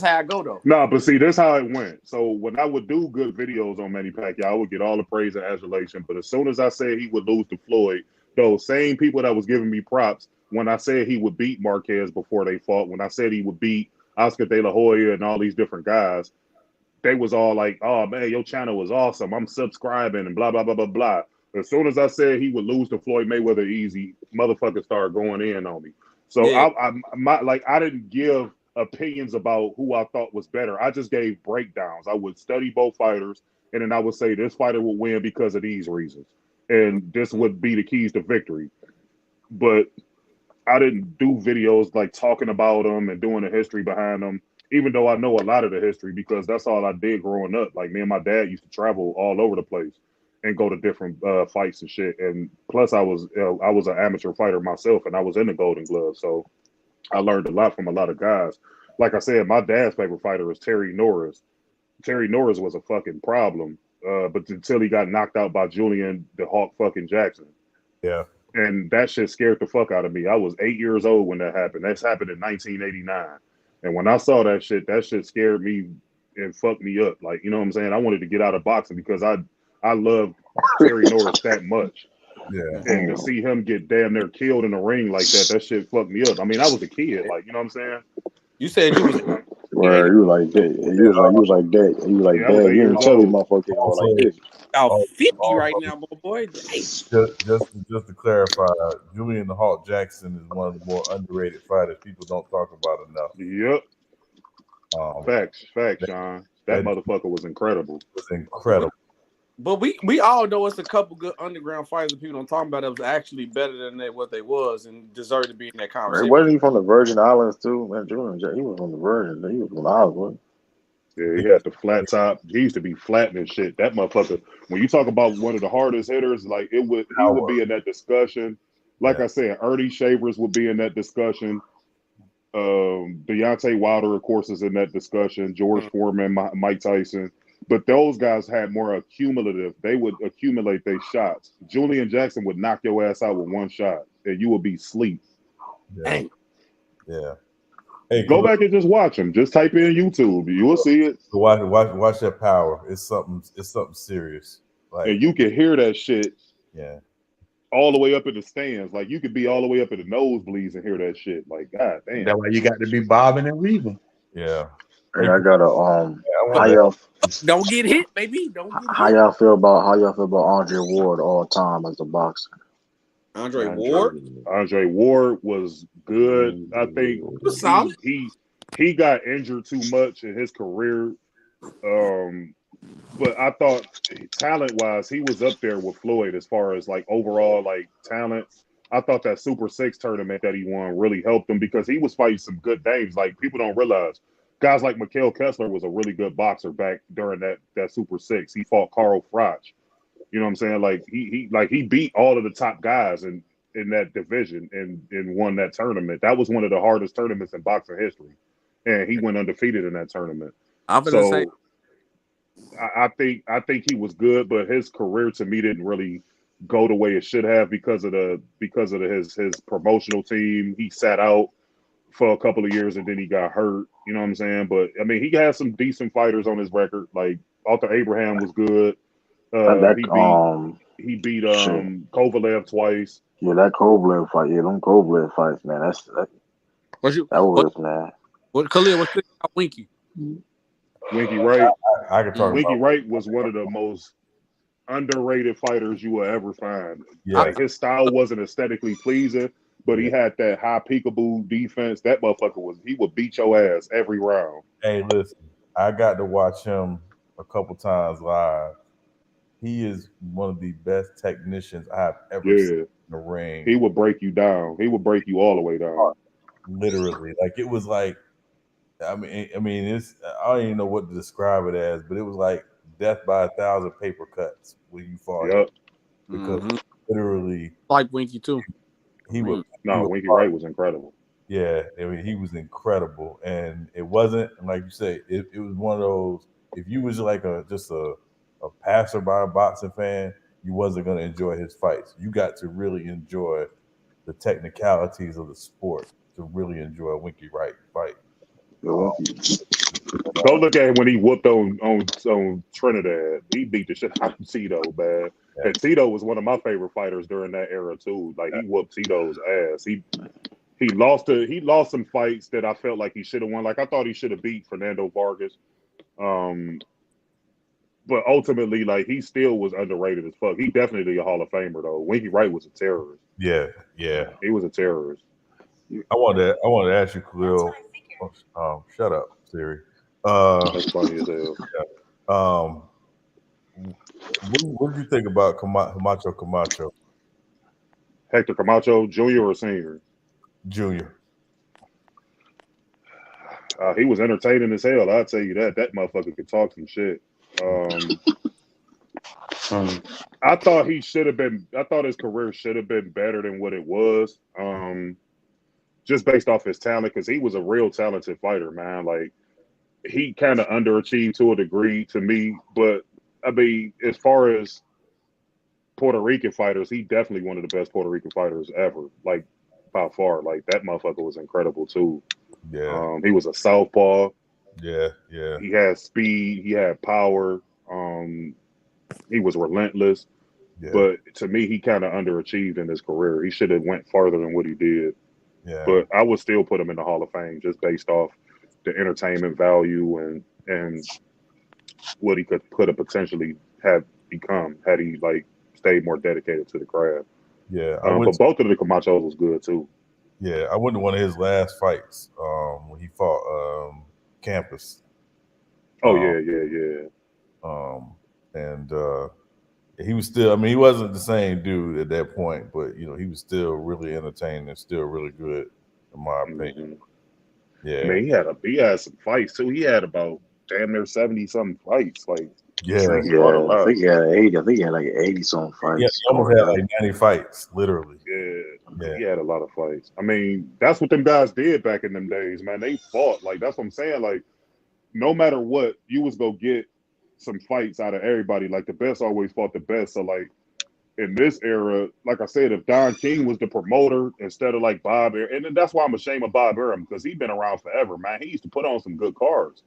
how I go, though. No, but see, that's how it went. So when I would do good videos on Manny Pacquiao, I would get all the praise and adulation. But as soon as I said he would lose to Floyd, those same people that was giving me props, when I said he would beat Marquez before they fought, when I said he would beat Oscar De La Hoya and all these different guys, they was all like, oh, man, your channel was awesome. I'm subscribing and blah, blah, blah, blah, blah. As soon as I said he would lose to Floyd Mayweather easy, motherfuckers started going in on me. So I didn't give opinions about who I thought was better. I just gave breakdowns. I would study both fighters, and then I would say this fighter would win because of these reasons. And this would be the keys to victory. But I didn't do videos like talking about them and doing the history behind them, even though I know a lot of the history because that's all I did growing up. Like me and my dad used to travel all over the place and go to different fights and shit. And plus I was an amateur fighter myself and I was in the Golden Glove. So I learned a lot from a lot of guys. Like I said, my dad's favorite fighter was Terry Norris. Terry Norris was a fucking problem. But until he got knocked out by Julian the Hawk fucking Jackson. Yeah. And that shit scared the fuck out of me. I was 8 years old when that happened. That's happened in 1989. And when I saw that shit scared me and fucked me up. Like, you know what I'm saying? I wanted to get out of boxing because I loved Terry Norris that much. Yeah. And to see him get damn near killed in the ring like that shit fucked me up. I mean, I was a kid, like, you know what I'm saying? You said you was Where you like that. You was like that. You was like that. You didn't tell me motherfucker go like this. About 50 right now, boy. Just to clarify, Julian the Hawk Jackson is one of the more underrated fighters people don't talk about enough. Yep. Facts, Sean. That motherfucker was incredible. It was incredible. But we all know it's a couple good underground fighters that people don't talk about that was actually better than what they was and deserved to be in that conversation. Wasn't he from the Virgin Islands too? Man, Julian, he was from the Virgin. He was from the islands. Yeah, he had the flat top. He used to be flattening shit. That motherfucker. When you talk about one of the hardest hitters, like he would be in that discussion. Like I said, Ernie Shavers would be in that discussion. Deontay Wilder, of course, is in that discussion. George Foreman, Mike Tyson. But those guys had more accumulative. They would accumulate their shots. Julian Jackson would knock your ass out with one shot, and you would be asleep. Yeah. Yeah. Hey, Go back and just watch them. Just type in YouTube. You will see it. Watch that power. It's something serious. Like, and you can hear that shit. Yeah. All the way up in the stands. Like you could be all the way up in the nosebleeds and hear that shit. Like, god damn. That's why you got to be bobbing and weaving. Yeah. Hey, I got a how y'all Don't get hit, baby. Don't get how hit. y'all feel about Andre Ward all time as a boxer? Andre Ward was good. I think was solid. he got injured too much in his career. But I thought talent wise, he was up there with Floyd as far as like overall like talent. I thought that Super 6 tournament that he won really helped him because he was fighting some good names. Like people don't realize guys like Mikhail Kessler was a really good boxer back during that Super 6. He fought Carl Froch. You know what I'm saying? Like he beat all of the top guys in that division and won that tournament. That was one of the hardest tournaments in boxing history. And he went undefeated in that tournament. I'm gonna say I think he was good, but his career to me didn't really go the way it should have because of his promotional team. He sat out for a couple of years and then he got hurt. You know what I'm saying? But I mean, he had some decent fighters on his record. Like Arthur Abraham was good. He beat Kovalev twice. Yeah, that Kovalev fight. Yeah, them Kovalev fights, man. That was man. What Khalil? What's the about Winky? Winky Wright. I can talk Winky about Wright was one of the most underrated fighters you will ever find. Yeah. Like his style wasn't aesthetically pleasing, but he had that high peekaboo defense. That motherfucker he would beat your ass every round. Hey, listen, I got to watch him a couple times live. He is one of the best technicians I've ever seen in the ring. He would break you down. He would break you all the way down. Literally. Like it was like I mean it's I don't even know what to describe it as, but it was like death by 1,000 paper cuts when you fought him. Because literally like Winky too. Winky Wright was incredible. Yeah, I mean he was incredible. And it wasn't like you say, it was one of those if you was like just a passerby boxing fan, you wasn't gonna enjoy his fights. You got to really enjoy the technicalities of the sport to really enjoy a Winky Wright fight. Go look at him when he whooped on Trinidad. He beat the shit out of Tito, man. Yeah. And Tito was one of my favorite fighters during that era too. Like he whooped Tito's ass. He lost some fights that I felt like he should have won. Like I thought he should have beat Fernando Vargas. But ultimately, like he still was underrated as fuck. He definitely a Hall of Famer though. Winky Wright was a terrorist. Yeah. He was a terrorist. I wanted to ask you, Khalil. Shut up, Siri. That's funny as hell. Yeah. What did you think about Camacho? Hector Camacho, junior or senior? Junior. He was entertaining as hell. I'll tell you that. That motherfucker could talk some shit. I thought he should have been. I thought his career should have been better than what it was. Just based off his talent, because he was a real talented fighter, man. Like he kind of underachieved to a degree to me, but I mean, as far as Puerto Rican fighters, he definitely one of the best Puerto Rican fighters ever. Like by far, like that motherfucker was incredible too. Yeah. He was a southpaw. Yeah. He had speed. He had power. He was relentless. Yeah. But to me, he kind of underachieved in his career. He should have went farther than what he did. Yeah. But I would still put him in the Hall of Fame just based off the entertainment value and what he could have potentially have become had he like stayed more dedicated to the craft. Yeah. But both of the Camachos was good too. Yeah, I went to one of his last fights when he fought Campus. Oh yeah. And he was still. I mean, he wasn't the same dude at that point, but you know, he was still really entertaining and still really good, in my opinion. Yeah, I mean, he had some fights too. He had about damn near 70-something fights. Like I think he had 80. I think he had like 80-something fights. Yeah, he almost had like 90 fights, literally. Yeah, he had a lot of fights. I mean, that's what them guys did back in them days, man. They fought. Like that's what I'm saying. Like no matter what, you was gonna get some fights out of everybody. Like the best always fought the best. So like in this era, like I said, if Don King was the promoter instead of like Bob, and that's why I'm ashamed of Bob Arum because he's been around forever, man. He used to put on some good cards.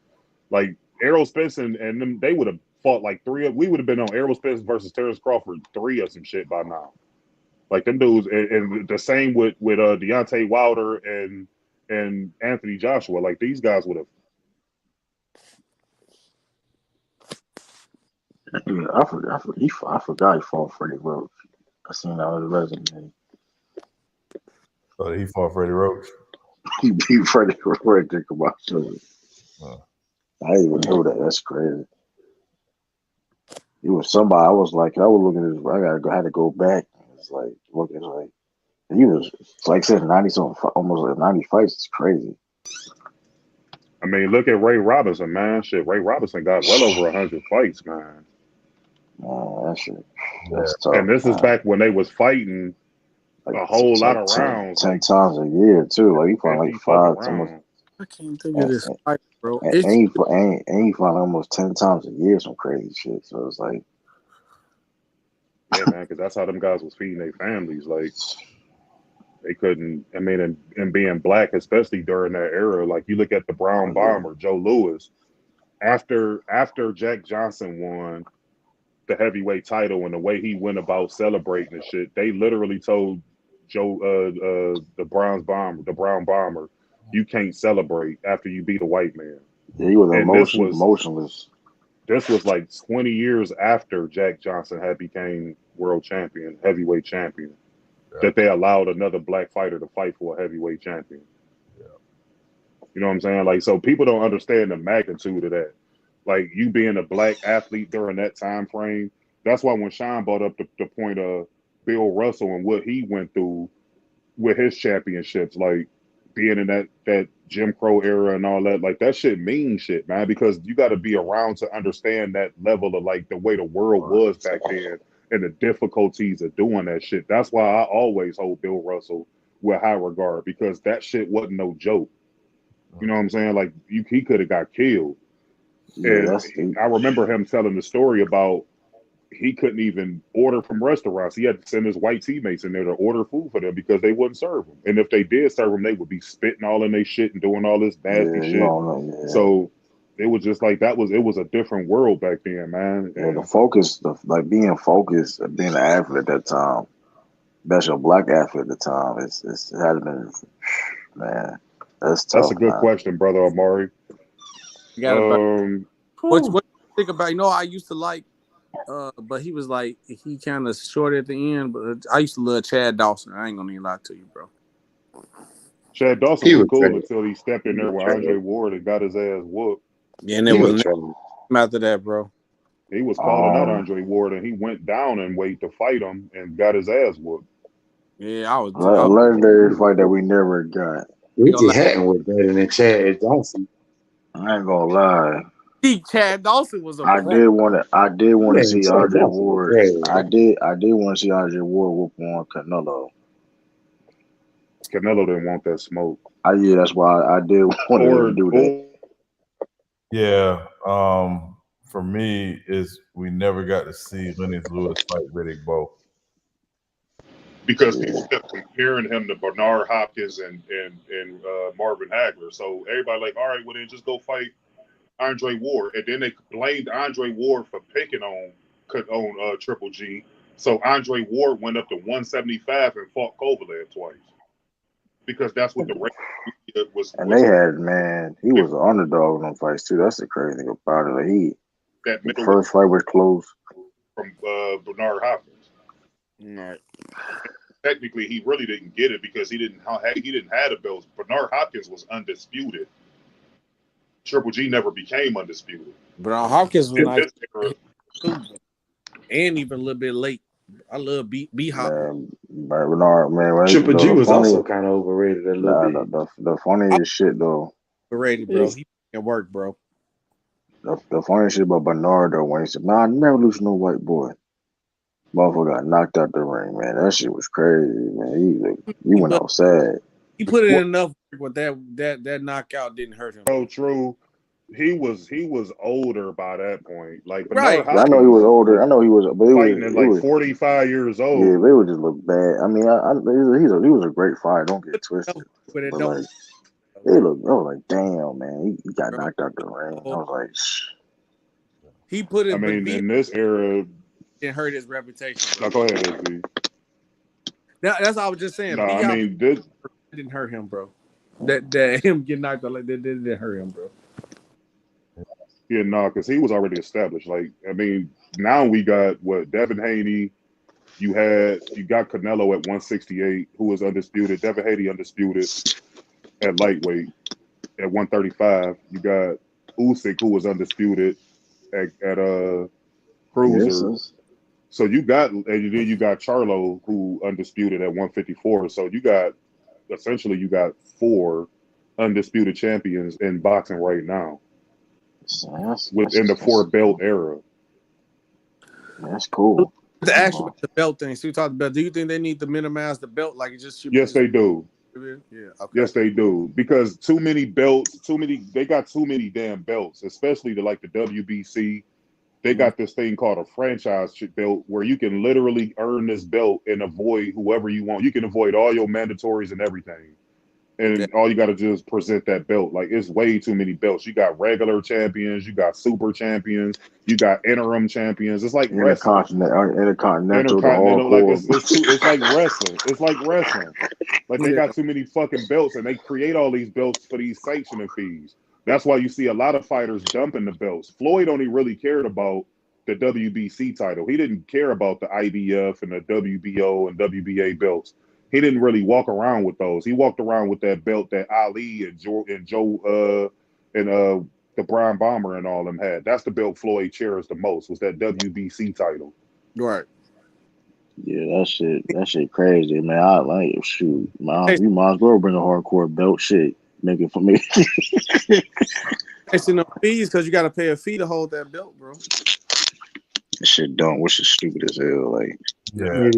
Like Errol Spence and them, they would have fought like we would have been on Errol Spence versus Terrence Crawford 3 or some shit by now. Like them dudes, and the same with Deontay Wilder and Anthony Joshua. Like these guys would have. Yeah, I forgot he fought Freddie Roach. I seen that on his resume. So he fought Freddie Roach. He beat Freddie Roach. Think about it. I didn't even know that. That's crazy. He was somebody. I was looking at his. I had to go back. It's like looking like he was like said 90 something, almost like 90 fights. It's crazy. I mean, look at Ray Robinson, man. Shit, Ray Robinson got well over 100 fights, man. Oh, that shit. That's tough. And this is back when they was fighting like a whole lot of rounds, 10 times a year too. Like he fought like 5 almost. I can't think of this fight, bro. And he fought almost 10 times a year, some crazy shit. So it's like, yeah, man, because that's how them guys was feeding their families. Like they couldn't. I mean, and being black, especially during that era, like you look at the Brown Bomber, Joe Louis. After Jack Johnson won the heavyweight title and the way he went about celebrating and shit, they literally told Joe the Brown Bomber, you can't celebrate after you beat a white man. Yeah, he was emotionless. This was like 20 years after Jack Johnson had became world champion, heavyweight champion, that they allowed another black fighter to fight for a heavyweight champion. Yeah. You know what I'm saying? Like, so people don't understand the magnitude of that. Like, you being a black athlete during that time frame, that's why when Sean brought up the point of Bill Russell and what he went through with his championships, like being in that Jim Crow era and all that, like that shit means shit, man, because you got to be around to understand that level of like the way the world was back then and the difficulties of doing that shit. That's why I always hold Bill Russell with high regard, because that shit wasn't no joke. You know what I'm saying? Like he could have got killed. Yeah, and I remember him telling the story about he couldn't even order from restaurants. He had to send his white teammates in there to order food for them because they wouldn't serve them. And if they did serve them, they would be spitting all in their shit and doing all this nasty shit. So it was just like it was a different world back then, man. Yeah, the focus, like being focused, being an athlete at that time, especially a black athlete at the time, it had been, man, that's tough. That's a good question, brother Amari. What you think about? You know, I used to like. But he was like, he kind of short at the end. But I used to love Chad Dawson. I ain't gonna even lie to you, bro. Chad Dawson was cool until he stepped in there with Andre Ward and got his ass whooped. Yeah, and it was after that, bro. He was calling out Andre Ward, and he went down and waited to fight him and got his ass whooped. Yeah, I was a legendary fight that we never got. Ricky Hatton was better than Chad Dawson. I ain't gonna lie. Chad Dawson was a. I did want to see Andre Ward. I did want to see Andre Ward whoop on Canelo. Canelo didn't want that smoke. Yeah, that's why I did want to do that. Yeah, for me is we never got to see Lennox Lewis fight Riddick Bowe. Because people kept comparing him to Bernard Hopkins and Marvin Hagler. So everybody like, all right, well then just go fight Andre Ward, and then they blamed Andre Ward for picking on Triple G. So Andre Ward went up to 175 and fought Kovalev twice because that's what the rating was. And they had, man, he was an underdog in them fights too. That's the crazy thing about it. Like the first fight was close from Bernard Hopkins. Right. Technically, he really didn't get it because he didn't have the belts. Bernard Hopkins was undisputed. Triple G never became undisputed. But Hopkins was nice. And even a little bit late. I love B Hop. Bernard, man. Triple G was also kind of overrated a little bit. The funniest shit though. Overrated, bro. He can work, bro. The funniest shit about Bernard though, when he said, "Nah, I never lose no white boy." Motherfucker got knocked out the ring, man. That shit was crazy, man. He went outside. He put in enough work with that knockout didn't hurt him. So true. he was older by that point. Like Vanilla Right. Yeah, I know he Hopkins was older. I know he was, but fighting at it like was 45 years yeah, old. they would just look bad. I mean, he was a great fighter. Don't get it twisted. But it But don't. like, they look, I was like, damn, man, he got Bro. knocked out the ring. I was like, He put I it, but mean, B in this era, didn't hurt his reputation, no, bro. go ahead, SB. That's all I was just saying. No, I B.I. mean, this, didn't hurt him, bro. That him getting knocked out like that didn't hurt him, bro. yeah, no, because he was already established. Like, I mean, now we got what Devin Haney. You got Canelo at 168, who was undisputed. Devin Haney undisputed at lightweight at 135. You got Usyk, who was undisputed at cruiser. yes, So you got, and then you got Charlo, who undisputed at 154. So you got essentially you got 4 undisputed champions in boxing right now within the 4 belt era. That's cool. The actual the belt thing. So we talked about. Do you think they need to minimize the belt? Like it just should. Yes, they do. Yeah. Okay. Yes, they do. Because too many belts, they got too many damn belts, especially the WBC. They got this thing called a franchise belt where you can literally earn this belt and avoid whoever you want. You can avoid all your mandatories and everything. And all you got to do is present that belt. Like, it's way too many belts. You got regular champions, you got super champions, you got interim champions. It's like wrestling. Intercontinental, the Like hardcore. it's like wrestling. It's like wrestling. Like they got too many fucking belts, and they create all these belts for these sanctioning fees. That's why you see a lot of fighters dumping the belts. Floyd only really cared about the WBC title. He didn't care about the IBF and the WBO and WBA belts. He didn't really walk around with those. He walked around with that belt that Ali and Joe the Brian Bomber and all them had. That's the belt Floyd cherished the most, was that WBC title. Right. Yeah, that shit crazy, man. I like it. Shoot, you might as well bring a hardcore belt. Shit, make it for me. It's in the fees because you got to pay a fee to hold that belt, bro. That shit dumb. Which is stupid as hell. Like, Yeah.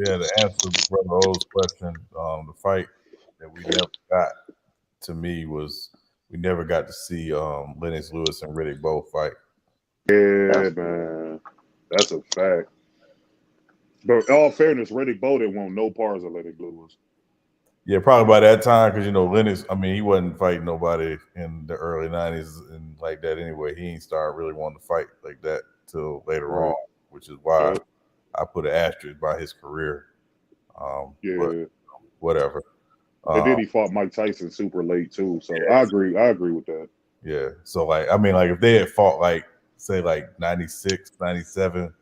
To answer Brother O's question, the fight that we never got to me was we never got to see Lennox Lewis and Riddick Bowe fight. Yeah, man. That's a fact. But in all fairness, Riddick Bowe didn't want no parts of Lennox Lewis. Yeah, probably by that time, because Lennox, I mean, he wasn't fighting nobody in the early 90s and like that anyway. He ain't started really wanting to fight like that till later on, which is why I put an asterisk by his career. But whatever. And then he fought Mike Tyson super late too. So I agree with that. Yeah. So if they had fought say 96, 97,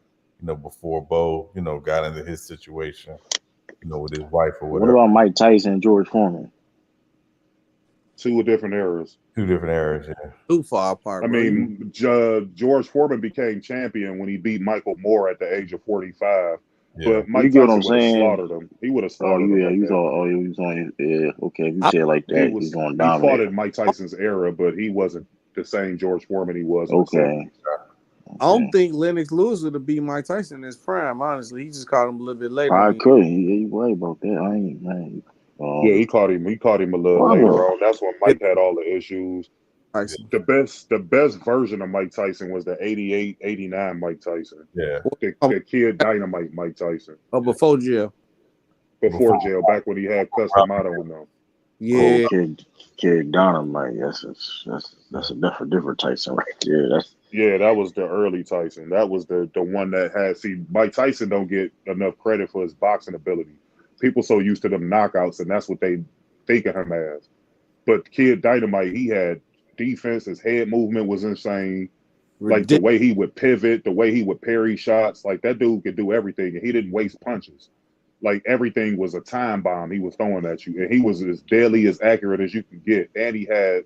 before Bo, got into his situation, with his wife or whatever. What about Mike Tyson and George Foreman? 2 different eras. 2 different eras, yeah. Too far apart. I mean, George Foreman became champion when he beat Michael Moore at the age of 45. Yeah. But Mike Tyson would have slaughtered him. He would have slaughtered him. He was on. Yeah, okay. If you say it like that, he's going down. He fought in Mike Tyson's era, but he wasn't the same George Foreman he was. Okay. I don't think Lennox Lewis would have beat Mike Tyson in his prime. Honestly, he just caught him a little bit later. I couldn't. He worried about that. I ain't man. Yeah, he caught him. He caught him a little later on. That's when Mike had all the issues. The best version of Mike Tyson was the 88, 89 Mike Tyson. Yeah. The Kid Dynamite Mike Tyson. Oh, before jail. Before jail, back when he had Customato in them. Yeah. Kid Dynamite. That's a different Tyson right there. That was the early Tyson. That was the one that had. See, Mike Tyson don't get enough credit for his boxing ability. People so used to them knockouts, and that's what they think of him as. But Kid Dynamite, he had defense. His head movement was insane. Like the way he would pivot, the way he would parry shots. Like that dude could do everything, and he didn't waste punches. Like everything was a time bomb he was throwing at you, and he was as deadly, as accurate as you could get, and he had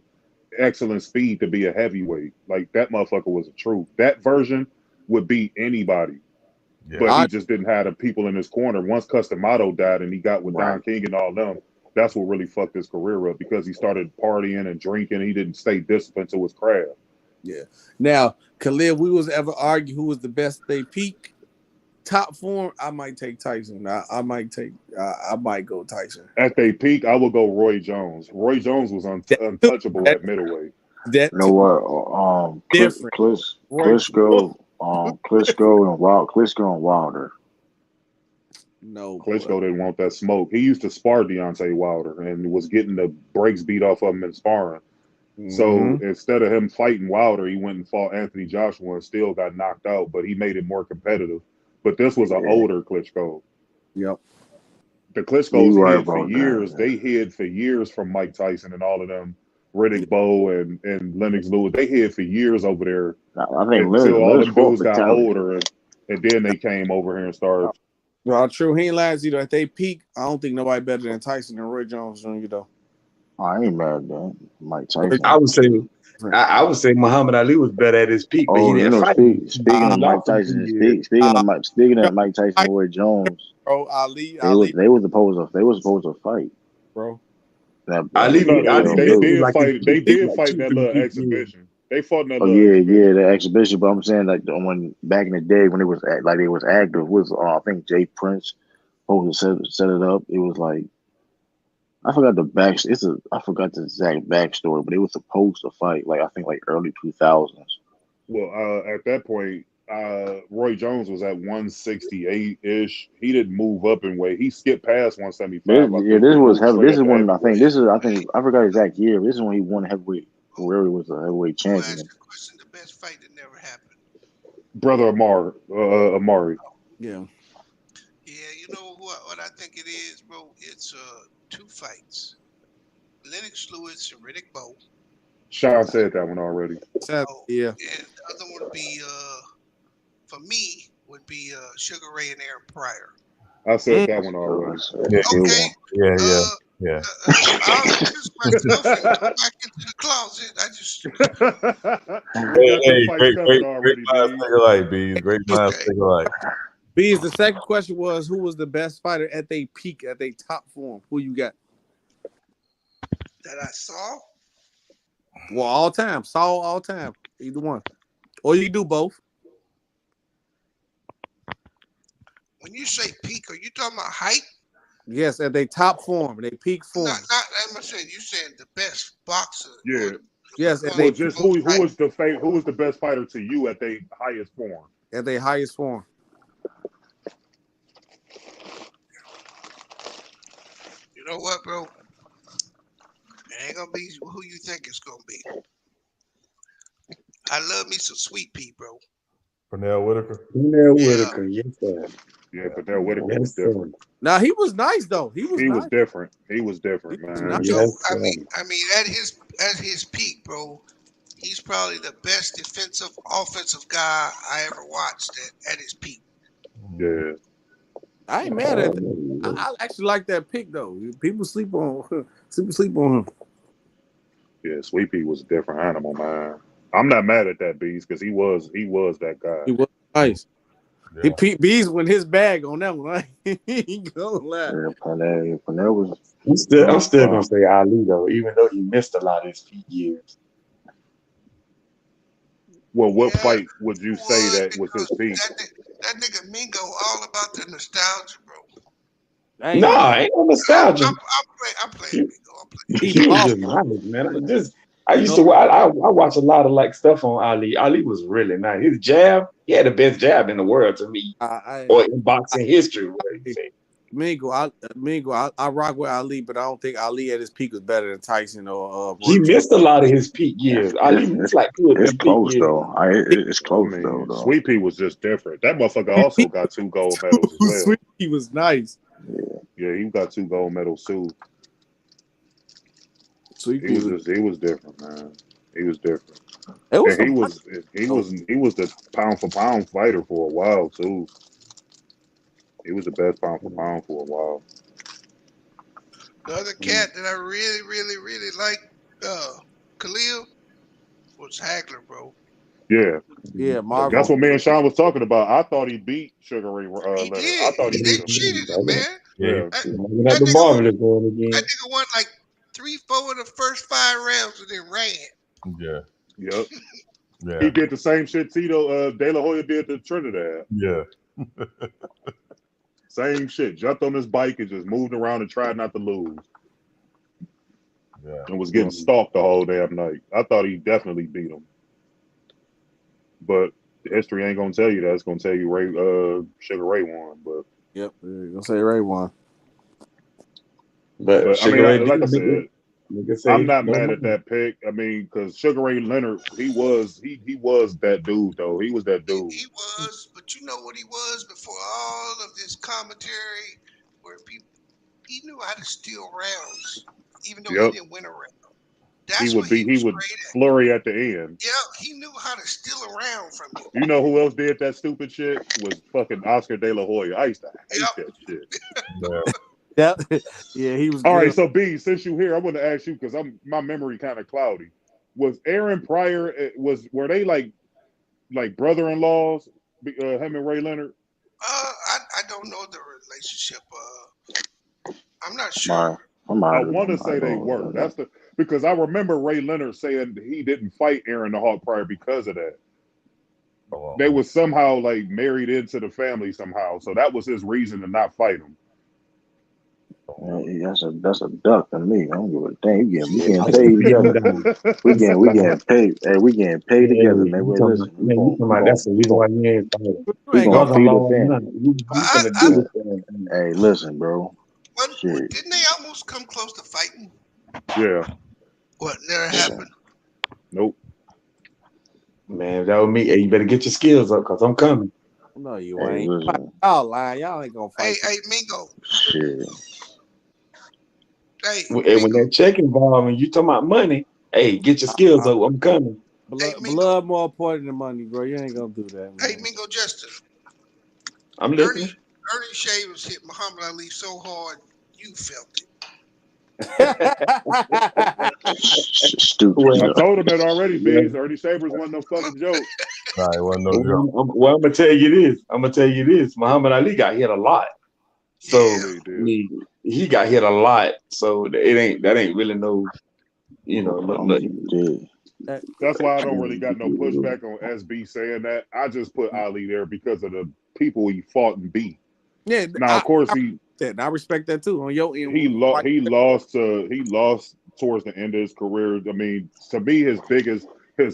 excellent speed to be a heavyweight. Like that motherfucker was a truth. That version would beat anybody. Yeah. But he just didn't have the people in his corner. Once Customato died and he got with Don King and all them, that's what really fucked his career up, because he started partying and drinking. He didn't stay disciplined to his craft. Yeah. Now, Khalil, we was ever argue who was the best at their peak, top form, I might take Tyson. I might go Tyson. At their peak, I would go Roy Jones. Roy Jones was untouchable at middleweight. You know what? different. Klitschko and Wilder. No, Klitschko didn't want that smoke. He used to spar Deontay Wilder and was getting the brakes beat off of him in sparring. So instead of him fighting Wilder, he went and fought Anthony Joshua and still got knocked out, but he made it more competitive. But this was an older Klitschko. Yep. The Klitschko's hid for years. They hid for years from Mike Tyson and all of them. Riddick Bowe and Lennox Lewis. They hid for years over there I think until all them dudes got fatality. older and then they came over here and started. Well, true. He ain't lies either. At they peak, I don't think nobody better than Tyson and Roy Jones Jr. though. I ain't mad at that. Mike Tyson. I would say Muhammad Ali was better at his peak, but he didn't fight. Speaking of Mike Tyson, speaking of Mike Tyson and Roy Jones, bro, Ali, they was supposed to fight, bro. Ali, they did fight that little exhibition. They fought in that little the exhibition. But I'm saying like when back in the day when it was active was I think Jay Prince supposed to set it up. It was like I forgot the exact backstory, but it was supposed to fight like I think like early 2000s. Well, at that point, Roy Jones was at 168-ish. He didn't move up in weight. He skipped past 175. I think I forgot the exact year. This is when he won heavyweight. Whoever was a heavyweight champion. The best fight that never happened. Brother Amari. Yeah. Yeah, you know what I think it is, bro? It's two fights. Lennox Lewis and Riddick Bowe. Sean said that one already. Yeah. And the other one would be for me would be Sugar Ray and Aaron Pryor. I said that one already. Okay. Yeah. I'll just myself and go back into the closet. I just great minds think alike, B. Great minds think alike. B, the second question was who was the best fighter at their peak, at their top form? Who you got? That I saw? Well, all time. Saw all time. Either one. Or you do both. When you say peak, are you talking about height? Yes, at their top form, their peak form. I'm saying you saying the best boxer. Yeah. Yes, well, just who was the best fighter to you at their highest form? At their highest form. You know what, bro? It ain't gonna be who you think it's gonna be. I love me some Sweet Pea, bro. Pernell Whitaker. Whitaker, yes sir. Yeah, Pernell Whitaker was different. Now he was nice though. He was different. He was different, man. Yo, I mean, at his peak, bro, he's probably the best offensive guy I ever watched at his peak. Yeah. I ain't mad at that. I actually like that pick though. People sleep on him. Yeah, Sweet Pea was a different animal, man. I'm not mad at that Beast because he was that guy. He was nice. Yeah. He peaked Beast with his bag on that one. He gonna lie. Pernell was. I'm still gonna say Ali though, even though he missed a lot of his peak years. Well, what fight would you say that was his peak? That nigga Mingo all about the nostalgia, bro. Ain't no nostalgia. I'm playing Mingo. He was just nice, man. I used to. I watch a lot of like stuff on Ali. Ali was really nice. His jab, he had the best jab in the world to me, or in boxing history. Mingo, I rock with Ali, but I don't think Ali at his peak was better than Tyson or. He missed a lot of his peak years. Ali was like it's close though. It's close though. Sweet Pea was just different. That motherfucker also got 2 gold medals as well. Sweet Pea was nice. Yeah, he got 2 gold medals too. He was different, man. He was different. He was the pound for pound fighter for a while too. He was the best pound for pound for a while. The other cat that I really, really, really liked, Khalil, was Hagler, bro. Yeah, Marvel. That's what me and Sean was talking about. I thought he beat Sugar Ray Leonard. I thought he beat him. Cheated him, man. Yeah. That nigga won like 3-4 of the first 5 rounds and then ran. Yeah. Yep. Yeah. He did the same shit Tito De La Hoya did to Trinidad. Yeah. Same shit. Jumped on his bike and just moved around and tried not to lose. and was getting stalked the whole damn night. I thought he definitely beat him, but history ain't gonna tell you that. It's gonna tell you Sugar Ray won. But yep, gonna say Ray won. But I mean, Sugar Ray like I did, said, nigga I'm say, not don't mad at mind. that pick. I mean, because Sugar Ray Leonard, he was that dude though. He was that dude. He was, but you know what he was before all of this commentary, where he knew how to steal rounds, even though he Yep. didn't win a round. He That's would what he was great at. flurry at the end. Yeah, he knew how to steal a round from you. You know who else did that stupid shit? Was fucking Oscar De La Hoya. I used to hate that shit. Yeah, yeah, he was All good. right, so B, since you here, I want to ask you because my memory kind of cloudy. Was Aaron Pryor? Were they like brother-in-laws? Him and Ray Leonard. I don't know the relationship. I'm not sure. I want to say they were. That's because I remember Ray Leonard saying he didn't fight Aaron the Hawk Pryor because of that. They was somehow like married into the family somehow, so that was his reason to not fight him. That's a duck to me. I don't give a damn. We getting paid together. We getting paid. Hey, we getting paid together, man. Well, listen, That's the reason why you ain't fighting. we gonna feed the family. family. Hey, listen, bro. Didn't they almost come close to fighting? Yeah. What never happened? Nope. Man, that was me. Hey, you better get your skills up because I'm coming. No, you ain't. Y'all lying. Y'all ain't gonna fight. Hey, Mingo. Shit. Hey, And when that check involved and you talking about money, hey, get your skills up. I'm coming. Blood more important than money, bro. You ain't gonna do that, man. Hey, Mingo Justin. I'm listening. Ernie Shavers hit Muhammad Ali so hard, you felt it. Stupid. I told him that already, Bees. Ernie Shavers wasn't no fucking joke. Nah, it wasn't no joke. Well, I'm gonna tell you this. Muhammad Ali got hit a lot. So he got hit a lot. So that ain't really no, That's why I don't really got no pushback on SB saying that. I just put Ali there because of the people he fought and beat. Yeah. Now, of course, I respect that too. On your end, he lost towards the end of his career. I mean, to me, his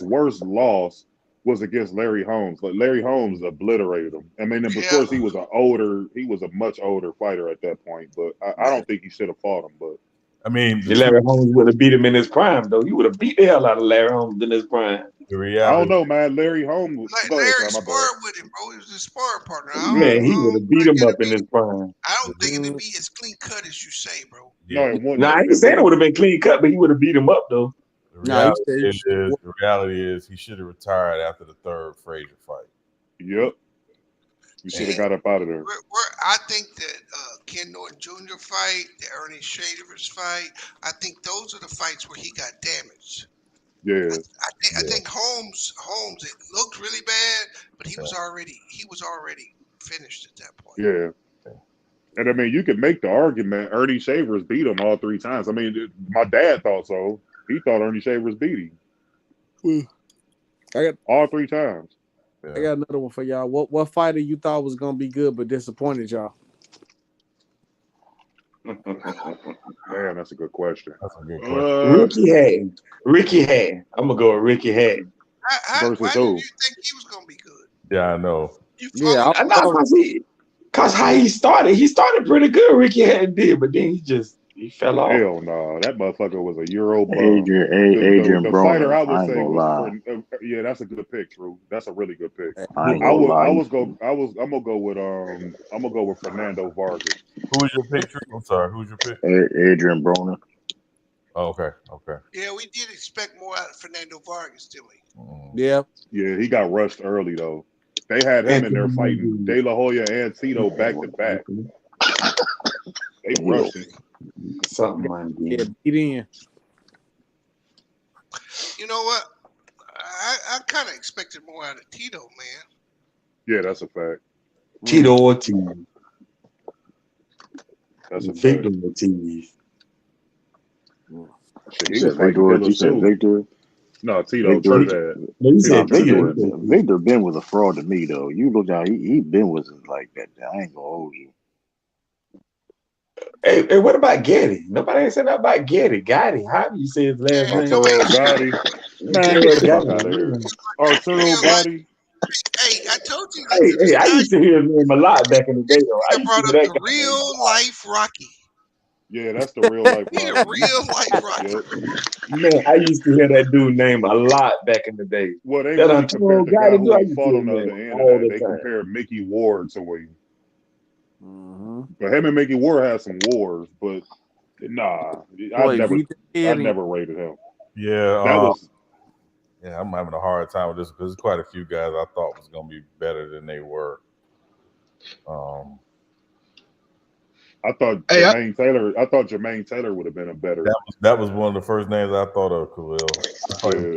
worst loss was against Larry Holmes. Like Larry Holmes obliterated him. I mean, of course, he was a much older fighter at that point. But I don't think he should have fought him. But I mean, Larry Holmes would have beat him in his prime, though. He would have beat the hell out of Larry Holmes in his prime. I don't know, man. Larry Holmes. Larry sparred with him, bro. He was his sparring partner. Man, he would have beat him up in his prime. I don't think it'd be as clean cut as you say, bro. No, it wouldn't. I ain't saying it would have been clean cut, but he would have beat him up, though. The reality is he should have retired after the third Frazier fight. Yep. You should have got up out of there. I think that Ken Norton Jr. fight, the Ernie Shavers fight, I think those are the fights where he got damaged. Yeah. I think Holmes, it looked really bad, but he was already finished at that point. Yeah. And I mean, you could make the argument Ernie Shavers beat him all 3 times. I mean, my dad thought so. He thought Ernie Shavers beat him. All 3 times. I got another one for y'all. What fighter you thought was gonna be good but disappointed y'all? Man, that's a good question. That's a good question. Ricky Hatton. I'm gonna go with Ricky Hatton. Why did you think he was gonna be good? Yeah, I know. Cause how he started pretty good. Ricky Hatton did, but then he fell off. Hell no, that motherfucker was a Euro bum. Adrian the Broner. fighter I would I ain't say gonna was lie. yeah, that's a good pick, Drew. That's a really good pick. I ain't gonna lie. I'm gonna go with Fernando Vargas. Who was your pick, Drew? I'm sorry, who's your pick? Adrian Broner. Oh, okay. Yeah, we did expect more out of Fernando Vargas, didn't we? Yeah. Yeah, he got rushed early though. They had him in there fighting De La Hoya and Tito back to back. They rushed him. Something beat in. You know what? I kind of expected more out of Tito, man. Yeah, that's a fact. Tito Ortiz. That's a Victor Ortiz. Shit, he was fighting You said Victor? No, Tito. Victor Ben was a fraud to me though. You look down, he Ben wasn't like that. I ain't gonna hold you. Hey, what about Getty? Nobody ain't said that about Getty. Gotti. How do you say his last name? Arturo Gotti. Man, get the fuck out of here. Arturo Gotti. Hey, I told you. Hey, I used to hear his name a lot back in the day, though. I I used to brought hear up that the guy name a real lot. life Rocky. Yeah, that's the real life He the Rocky. real life Rocky. Yep. Man, I used to hear that dude name a lot back in the day. Well, they That really Arturo compared the guy Gotti dude, who I he used to fought hear on his the name other end of all that. the They time. compared Mickey Ward to him. Mm-hmm. But him and Mickey Ward had some wars, but nah, I Boy, beat the head in. never rated him. Yeah, That was yeah. I'm having a hard time with this because there's quite a few guys I thought was gonna be better than they were. I thought Jermaine Taylor would have been a better. That was one of the first names I thought of, Khalil.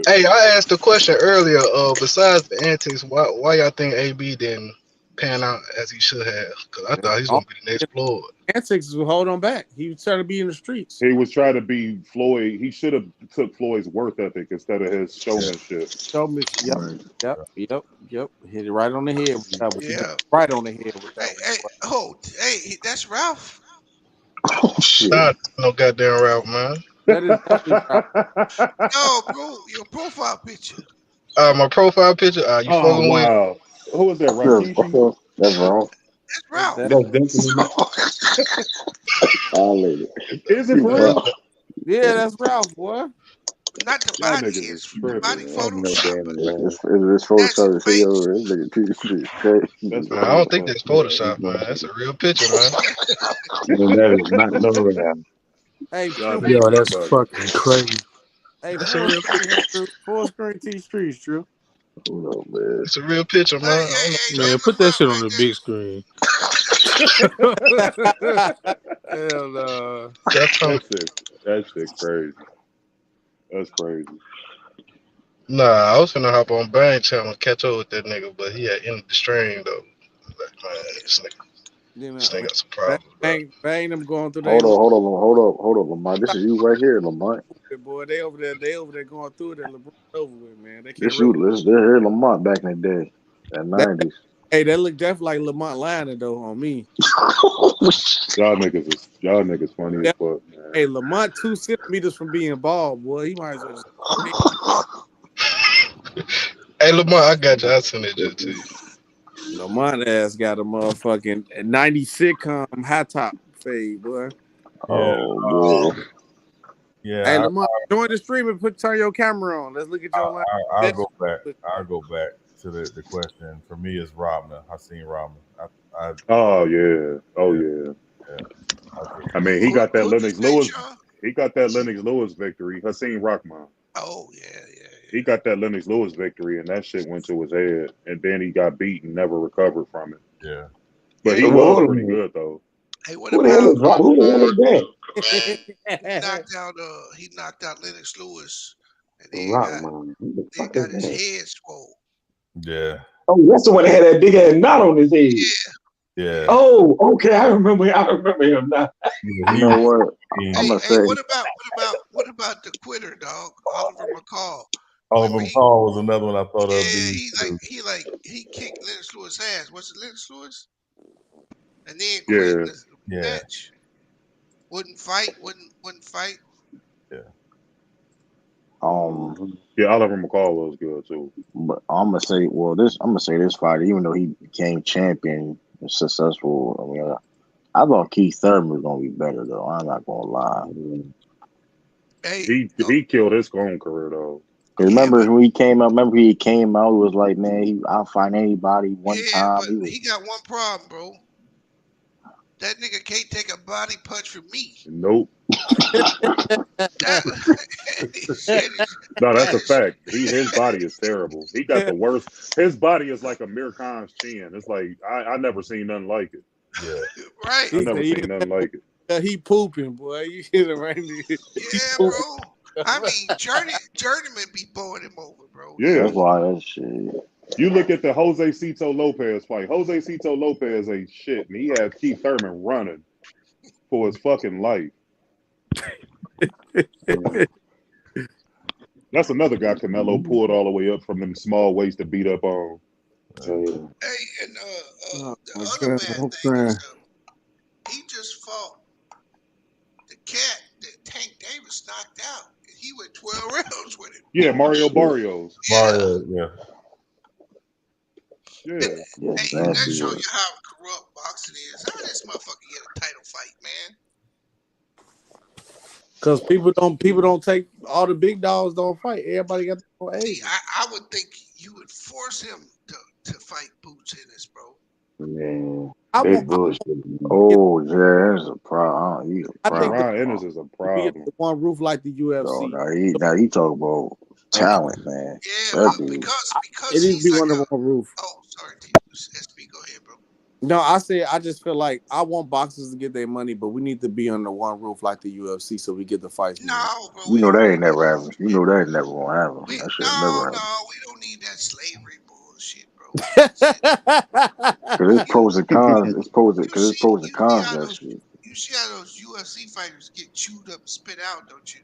Hey, I asked the question earlier. Besides the antics, why y'all think AB didn't pan out as he should have? Because I thought he's gonna be the next Floyd. Antics will hold on back. He was trying to be in the streets. He was trying to be Floyd. He should have took Floyd's work ethic instead of his showmanship. Yep. Hit it right on the head. Yeah. Right on the head with that one. Hey, that's Ralph. Oh shit! Nah, no goddamn Ralph, man. That is definitely Ralph. No, bro, your profile picture. My profile picture. You fucking with? Wow. Who was that? Rakishi? That's wrong. That's Ralph. That's definitely Is it for real? Yeah, that's Ralph, boy. Not the Y'all body. niggas is It's tripping. body Photoshop. It's Photoshop. See, yo, this nigga crazy. That's Man, I don't think that's Photoshop, man. That's a real picture, man. that is not no Ralph. Hey, Yo, that's fucking crazy. Hey, That's a real picture. full screen T Streets, Drew. Oh man, It's a real picture, man. Man, put that shit on the big screen. Hell no. That shit crazy. That's crazy. Nah, I was finna hop on Bang Channel and catch up with that nigga, but he had ended the stream though. Like, man, this nigga got some problems, bro. Bang them going through hold up, Lamar. This is you right here, Lamar. Boy, they over there going through there. LeBron over with, man. They can't This you, this here, Lamont back in the day, that '90s. Hey, that look definitely like Lamont Lyon though on me. Y'all niggas funny as fuck, man. Hey, Lamont 2 centimeters from being bald, boy. He might as well just. Hey, Lamar, I got you. I'll send it to you. Lamont ass got a motherfucking 90 sitcom high top fade, boy. Oh boy. Yeah. Hey, Lamont, join the stream and turn your camera on. Let's look at your line. I'll go back. I'll go back to the question. For me, it's Robin. I seen Robin. Oh yeah. I mean, he got that Lennox Lewis. He got that Lennox Lewis victory. Hakeem Rahman. Oh yeah. He got that Lennox Lewis victory, and that shit went to his head. And then he got beat and never recovered from it. Yeah. But he was pretty good though. Hey, what Who the hell is that? He knocked out Lennox Lewis, and then got his head swole. Yeah. Oh, that's the one that had that big ass knot on his head. Yeah. Oh, okay. I remember him now. You know what? I'm gonna say. What about the quitter, dog? Oliver McCall. Oliver McCall was another one I thought of. He kicked Lennox Lewis' ass. Was it Lennox Lewis? And then quit the match. Wouldn't fight. Yeah. Oliver McCall was good too. But I'm gonna say this fighter, even though he became champion and successful, I mean, I thought Keith Thurman was gonna be better though. I'm not gonna lie. Hey, he killed his own career though. Cause remember when he came out? Remember he came out? It was like, man, I'll fight anybody one time. But he got one problem, bro. That nigga can't take a body punch from me. Nope. No, that's a fact. His body is terrible. He got the worst. His body is like Amir Khan's chin. It's like I never seen nothing like it. Yeah. Right. I never seen nothing like it. He pooping, boy. You hit him right in the Yeah, bro. I mean, Journeyman be blowing him over, bro. Yeah. That's why that shit. You look at the Jose Cito Lopez fight. Jose Cito Lopez ain't shit, and he had Keith Thurman running for his fucking life. That's another guy Canelo pulled all the way up from them small weights to beat up on. Hey, and the other man thing is, he just fought was knocked out. And he went 12 rounds with him. Yeah, Mario Barrios. Mario, yeah. Yeah. Hey, that shows you how corrupt boxing is. How this motherfucker get a title fight, man? Because people don't take all the big dogs don't fight. Everybody got their own age. See, I would think you would force him to fight Boots Ennis, bro. Man, I they want- bullshit. Oh, yeah, that's a problem. He's a I think problem. Ron Ennis is a be problem. under one roof like the UFC. Now he talk about talent, man. Yeah, That but dude. because It needs to he's be like under one roof. oh, sorry, SB, go ahead, bro. No, I just feel like I want boxers to get their money, but we need to be under one roof like the UFC so we get the fights. No, bro. You know that ain't never happened. You know that ain't never gonna happen. That shit never happen. No, we don't need that slavery bullshit, bro. Cause it's pros and cons. It's pros and cons. That shit. You see how those UFC fighters get chewed up and spit out, don't you?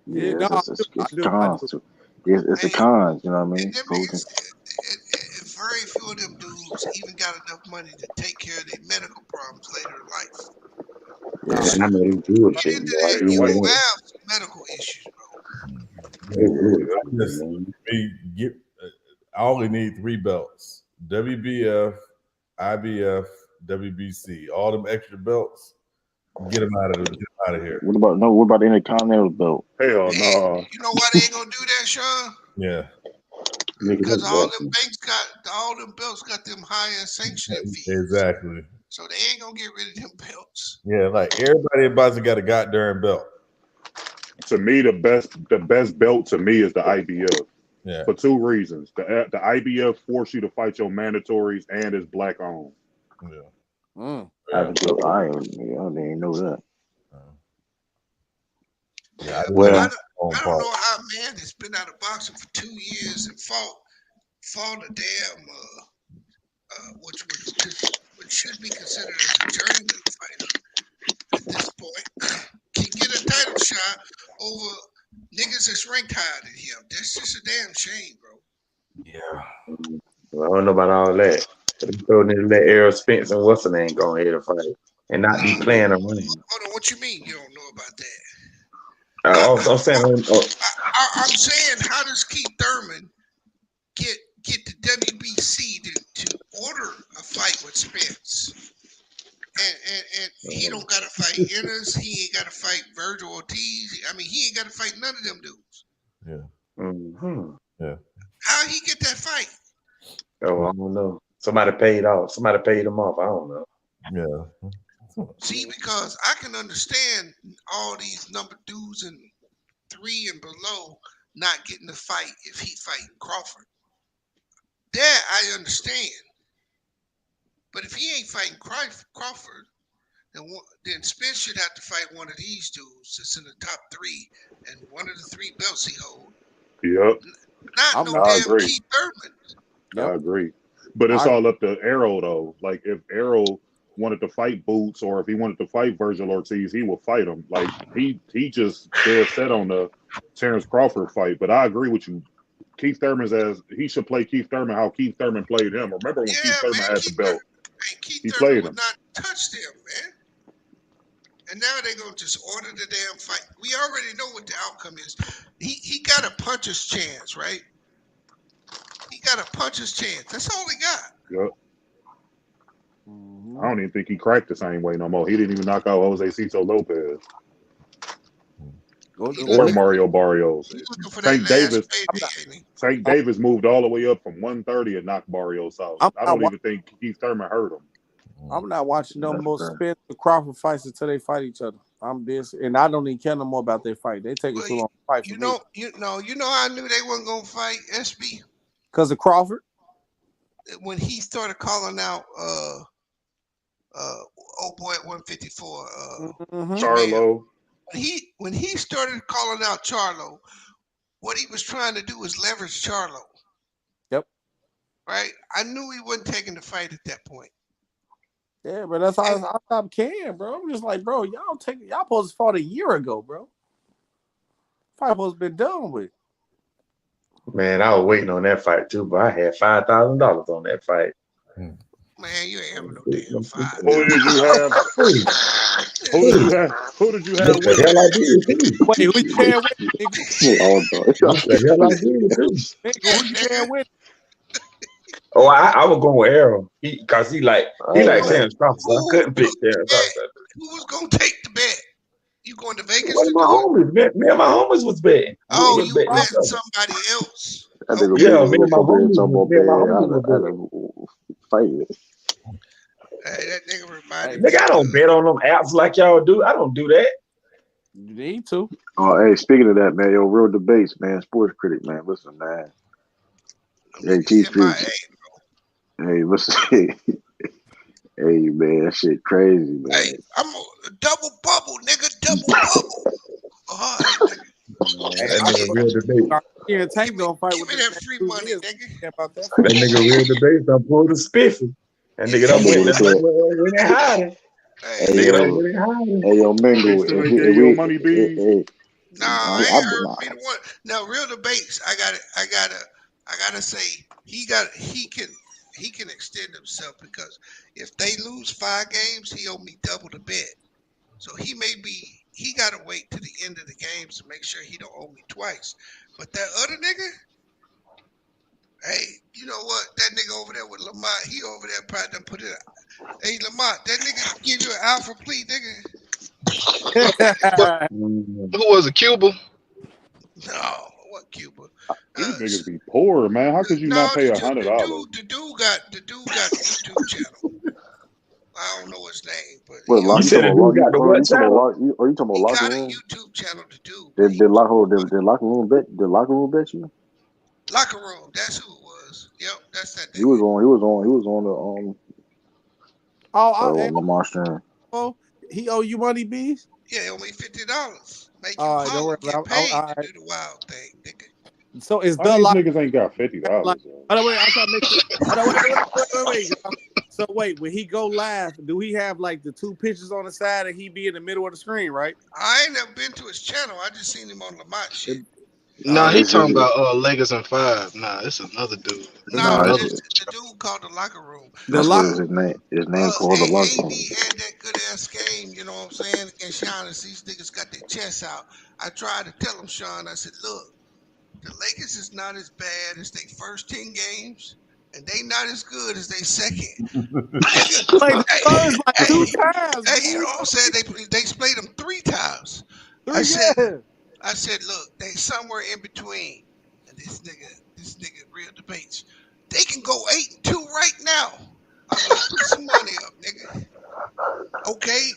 Yeah, no, it's cons too. It's the cons. You know what I mean? And very few of them dudes even got enough money to take care of their medical problems later in life. Yeah, I know they bullshit. Into that, you will have medical issues, bro. I only need 3 belts: WBF, IBF, WBC. All them extra belts, get them out of here. What about the Intercontinental belt? Hell no. You know why they ain't gonna do that, Sean? Yeah. Because all them belts got them higher sanctioning fees. Exactly. So they ain't gonna get rid of them belts. Yeah, like everybody about to got a goddamn belt. To me, the best belt to me is the IBF. Yeah. For 2 reasons. The IBF force you to fight your mandatories and it's black owned. Yeah. I didn't even know that. Yeah, I don't know how a man that's been out of boxing for 2 years and fought a damn which should be considered as a journeyman fighter at this point can get a title shot over niggas that's ranked higher than him. That's just a damn shame, bro. Yeah. Well, I don't know about all that. So they let Errol Spence and what's the name go ahead and fight and not be playing around. Hold on, what you mean you don't know about that? I'm saying, I'm saying, how does Keith Thurman get the WBC to order a fight with Spence? And he don't got to fight Ennis. He ain't got to fight Virgil Ortiz. I mean, he ain't got to fight none of them dudes. Yeah. Mm-hmm. Yeah. How he get that fight? Oh, I don't know. Somebody paid off. Somebody paid him off. I don't know. Yeah. See, because I can understand all these number dudes and 3 and below not getting the fight if he fighting Crawford. That I understand. But if he ain't fighting Crawford, then Spence should have to fight one of these dudes that's in the top 3 and one of the 3 belts he holds. Yep. Not no damn Keith Thurman. I agree. But it's all up to Errol, though. Like, if Errol wanted to fight Boots or if he wanted to fight Virgil Ortiz, he would fight him. Like, he just dead set on the Terrence Crawford fight. But I agree with you. Keith Thurman he should play Keith Thurman how Keith Thurman played him. Remember when Keith Thurman had the belt? Keith Thurman would not touch them, man. And now they're going to just order the damn fight. We already know what the outcome is. He got a puncher's chance, right? He got a puncher's chance. That's all he got. Yep. I don't even think he cracked the same way no more. He didn't even knock out Jose Cito Lopez. Or Mario Barrios. Tank Davis moved all the way up from 130 and knocked Barrios out. I don't even think Keith Thurman hurt him. I'm not watching no more Spence and Crawford fights until they fight each other. I'm this, and I don't even care no more about their fight. They take it too long to fight for me. You know how I knew they wasn't gonna fight SB? Because of Crawford. When he started calling out old boy at 154, Charlo. When he started calling out Charlo, what he was trying to do was leverage Charlo. Yep. Right? I knew he wasn't taking the fight at that point. Yeah, but that's how I stopped caring, bro. I'm just like, bro, y'all supposed to fought a year ago, bro. Fight supposed to be done with. Man, I was waiting on that fight too, but I had $5,000 on that fight. Man, you ain't having no damn fight. Who did you have? Who did you have? Who did you have What the winning? hell I did too? Wait, who you had with? Nigga? Oh, no. What the hell I did too? Nigga, who you had with? Oh, I was going with Arrow. Cause he like Who, Terrence Crawford. So I couldn't pick Terrence Crawford. who was gonna take the bet? You going to Vegas One to of my do it? homies, me and my homies was betting. We Oh, was you betting bet each other. somebody else. That nigga Yeah, Bingo me gonna and my come here and homies talk was about me and my bad. homies was I betting. fight it. Hey, that nigga reminded Nigga, me. I don't bet on them apps like y'all do. I don't do that. You need to. Oh, hey, speaking of that, man, yo, real debates, man. Sports critic, man. Listen, man. Hey, T Street. Hey, listen. Hey, man, that shit crazy, man. Hey, I'm a double bubble, nigga. Double bubble. All right, nigga. Hey, that nigga real debate. Yeah, Tank gonna fight with Give me that free money, nigga. about that. That nigga real debate. I pulled a spiffy. That nigga done went in hiding. Hey, yo, hey, yo, Mingle. He still ain't gave you your money, bees. Nah, I ain't heard me the one. Now, real debates. I gotta say he can extend himself because if they lose 5 games, he owe me double the bet. So he gotta wait to the end of the games to make sure he don't owe me twice. But that other nigga, hey, you know what? That nigga over there with Lamont, he over there probably done put it out. Hey, Lamont, that nigga give you an alpha plea, nigga. Who was it? Cuba? No, what Cuba? These niggas be poor, man. How could you not pay $100? The dude got a YouTube channel. I don't know his name, but What, You said the dude got the what channel? you talking about locker got a room? YouTube channel to do. Did locker room bet you? Locker room, that's who it was. Yep, that's that nigga. He was on the Lamar stream. Oh, he owe you money, bees? Yeah, he owe me $50. Make you All right, don't holler, worry. get paid All to right. do the wild thing, nigga. So is Why the these locker niggas ain't got $50? like, wait, I'm trying to make sure. Wait. So wait, when he go live, do he have like the 2 pictures on the side and he be in the middle of the screen, right? I ain't never been to his channel. I just seen him on Lamont shit. Nah, he talking about Lakers and 5. Nah, it's another dude. Nah, it's the dude called the locker room. That's what his name called the locker room. AD had that good ass game, you know what I'm saying, against Giannis. These niggas got their chests out. I tried to tell him, Sean, I said, look, the Lakers is not as bad as they first 10 games, and they not as good as they second. Played the Spurs like 2 times. Hey, you know what I'm saying? They played them 3 times. 3 I said, look, they somewhere in between. And this nigga real debates. They can go 8-2 right now. I'm gonna put some money up, nigga. Okay,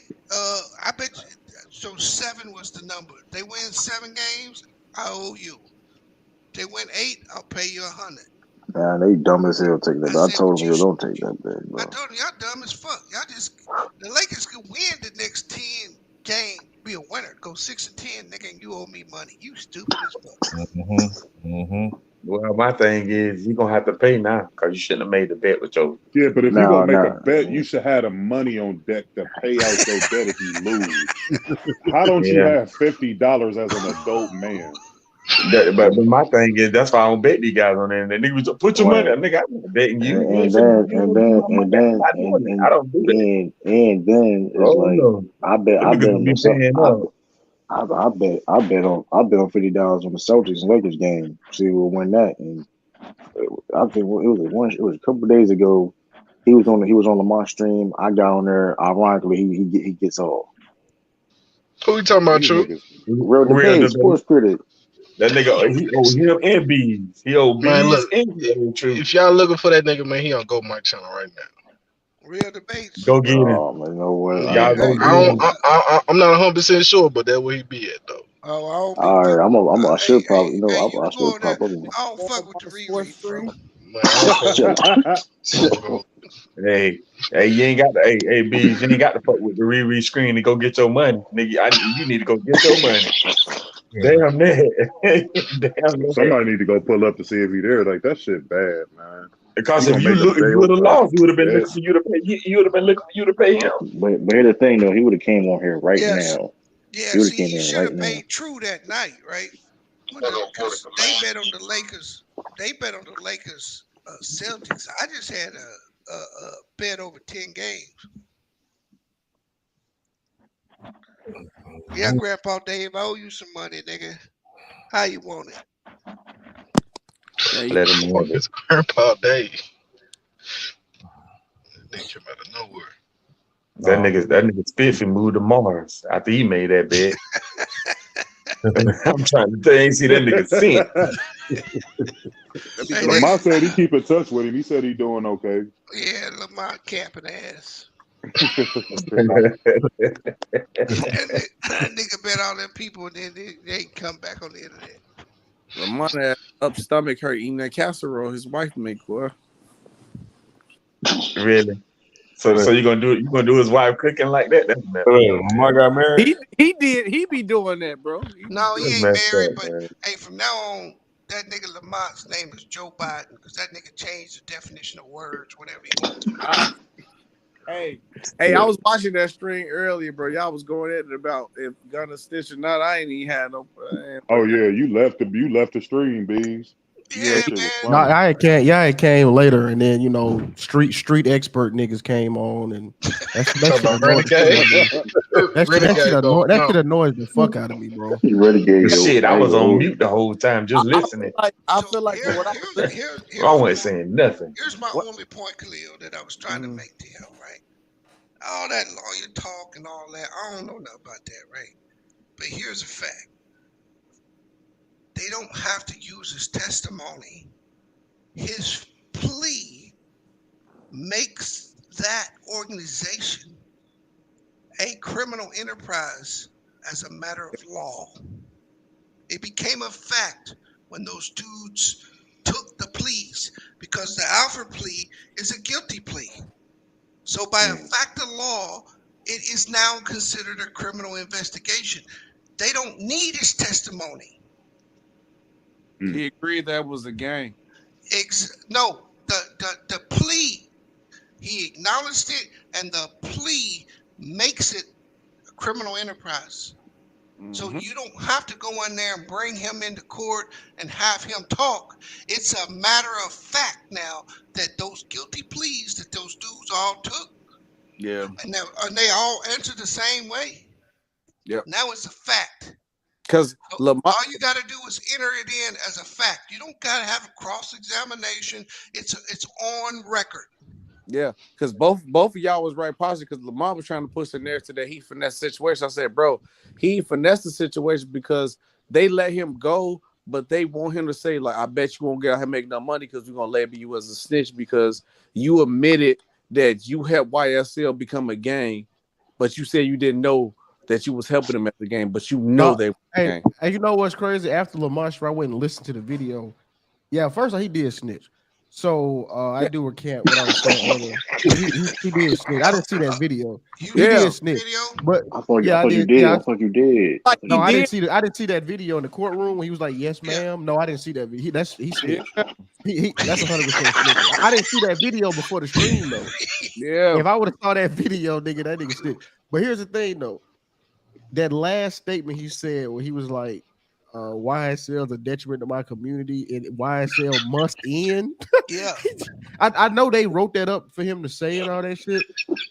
I bet you. So 7 was the number. They win 7 games, I owe you. They win 8, I'll pay you 100. Man, they dumb as hell take that. I told them, don't take that bet, bro. I told them, y'all dumb as fuck. The Lakers could win the next 10 games, be a winner, go 6-10, nigga, and you owe me money. You stupid as fuck. Well, my thing is you gonna have to pay now because you shouldn't have made the bet with your. Yeah, but if you're gonna make a bet, you should have the money on deck to pay out your bet if you lose. How don't you have $50 as an adult man? But my thing is that's why I don't bet these guys on there. And then niggas put your money, nigga. I'm not betting you. And then I don't do that. And then it's I bet on $50 on the Celtics and Lakers game. See who will win that. And I think it was a couple of days ago. He was on Lamar stream. I got on there. Ironically, he gets off. Who you talking about, True? Real debate, sports critic. That nigga, he owe him and bees. He owe bees. Man, look, and True. if y'all looking for that nigga, man, he on Go My channel right now. Real debates. Go get him. Oh man, no way. Y'all go get him. I'm not 100% sure, but that's where he be at though. Oh, all right, I should probably, I should I pop up. I don't fuck with the Riri, bro. Hey, you ain't got to. Hey, bees, you ain't got to fuck with the Riri screen to go get your money, nigga. You need to go get your money. Damn that. Somebody need to go pull up to see if he there. Like that shit bad, man. Because if you would have lost, you would have been looking for you to pay. You would have been looking for you to pay him. But here's the thing, though. He would have came on here right now. Yeah, see, he should have paid True that night, right? Because they bet on the Lakers. They bet on the Lakers Celtics. I just had a bet over 10 games. Yeah, Grandpa Dave, I owe you some money, nigga. How you want it? Yeah, Let him Fuck have it. this Grandpa Dave. Nigga came out of nowhere. That nigga Spiffy moved to Mars after he made that bet. I'm trying to tell you, ain't see that nigga since. Hey, Lamar said he nigga, keep in touch with him. He said he doing okay. yeah, Lamont capping ass. That nigga bet all them people, and then they come back on the internet. Lamont had up stomach hurt eating that casserole his wife make, boy. Really? So you gonna do his wife cooking like that? That's messed up, Lamar got married. He be doing that, bro. No, he That's ain't messed married, up, but man. hey, from now on, that nigga Lamont's name is Joe Biden because that nigga changed the definition of words whenever he wants to. Hey, I was watching that stream earlier, bro. Y'all was going at it about if Gunna stitch or not. I ain't even had no. Oh yeah, you left the stream, Bees. Yeah, That shit was man. No, funny. I came later, and then street expert niggas came on, and that Talking shit about annoyed the shit out of me. That Renegade though. shit No. annoys the fuck out of me, bro. Renegade, yo. Shit, I I ain't was gonna on hold mute the whole time just listening. I So feel like from what I was listening. I wasn't saying nothing. Here's my What? only point, Khalil, that I was trying to make to him, right? All that lawyer talk and all that, I don't know nothing about that, right? But here's a fact. They don't have to use his testimony. His plea makes that organization a criminal enterprise as a matter of law. It became a fact when those dudes took the pleas because the Alfred plea is a guilty plea. So by a fact of law, it is now considered a criminal investigation. They don't need his testimony. He agreed that was a game. No, the plea, he acknowledged it, and the plea makes it a criminal enterprise. So you don't have to go in there and bring him into court and have him talk. It's a matter of fact now that those guilty pleas that those dudes all took, Yeah. and they all answered the same way. Yep. Now it's a fact. Because All you got to do is enter it in as a fact. You don't got to have a cross-examination. It's on record. Yeah, because both of y'all was right positive because Lamar was trying to push the narrative that he finessed the situation. I said, bro, he finessed the situation because they let him go, but they want him to say, like, I bet you won't get out here making no money because we're gonna label you as a snitch because you admitted that you helped YSL become a gang, but you said you didn't know that you was helping them at the game, but you know they were a gang. Hey, you know what's crazy? After Lamar, I went and listened to the video. Yeah, first he did snitch. So I do recant what I was saying earlier. He did snitch. I didn't see that video. He did snitch. But I thought I you did. did. Yeah, I thought you did. Like no, I didn't see that. I didn't see that video in the courtroom when he was like, "Yes, ma'am." No, I didn't see that video. He snitched. That's 100% snitching. I didn't see that video before the stream though. Yeah. If I would have saw that video, that nigga snitched. But here's the thing though. That last statement he said where he was like, YSL is a detriment to my community and YSL must end. Yeah. I know they wrote that up for him to say and all that shit,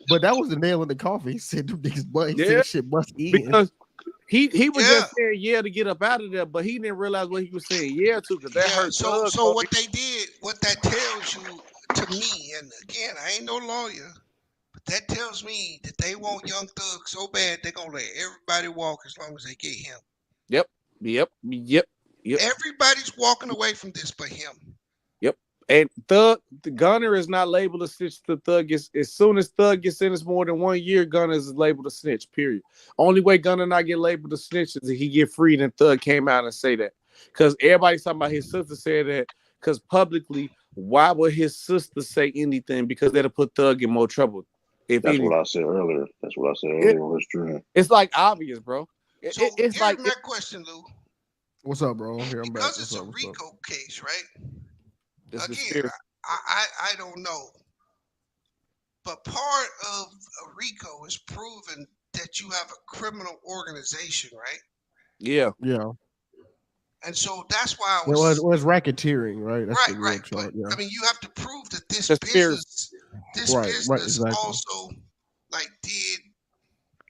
but that was the nail in the coffin. He said them niggas, but he said shit must end. Because he was just saying to get up out of there, but he didn't realize what he was saying to because that hurt. So what they did, what that tells you to me, and again, I ain't no lawyer, but that tells me that they want Young Thug so bad they're gonna let everybody walk as long as they get him. Yep. Everybody's walking away from this but him. Yep. And the Gunner is not labeled a snitch. The Thug is, as soon as Thug gets sentenced more than 1 year, Gunner is labeled a snitch. Period. Only way Gunner not get labeled a snitch is if he get freed and Thug came out and say that. Because everybody's talking about his sister said that. Because publicly, why would his sister say anything? Because that'll put Thug in more trouble. That's what I said earlier. On his stream. It's like obvious, bro. It's It's like my question, Lou. What's up, bro? I'm here. I'm back. Because it's a RICO case, right? Again, I don't know. But part of a RICO is proving that you have a criminal organization, right? Yeah. And so that's why it was racketeering, right? That's the real charge. I mean, you have to prove that this That's business exactly. also like did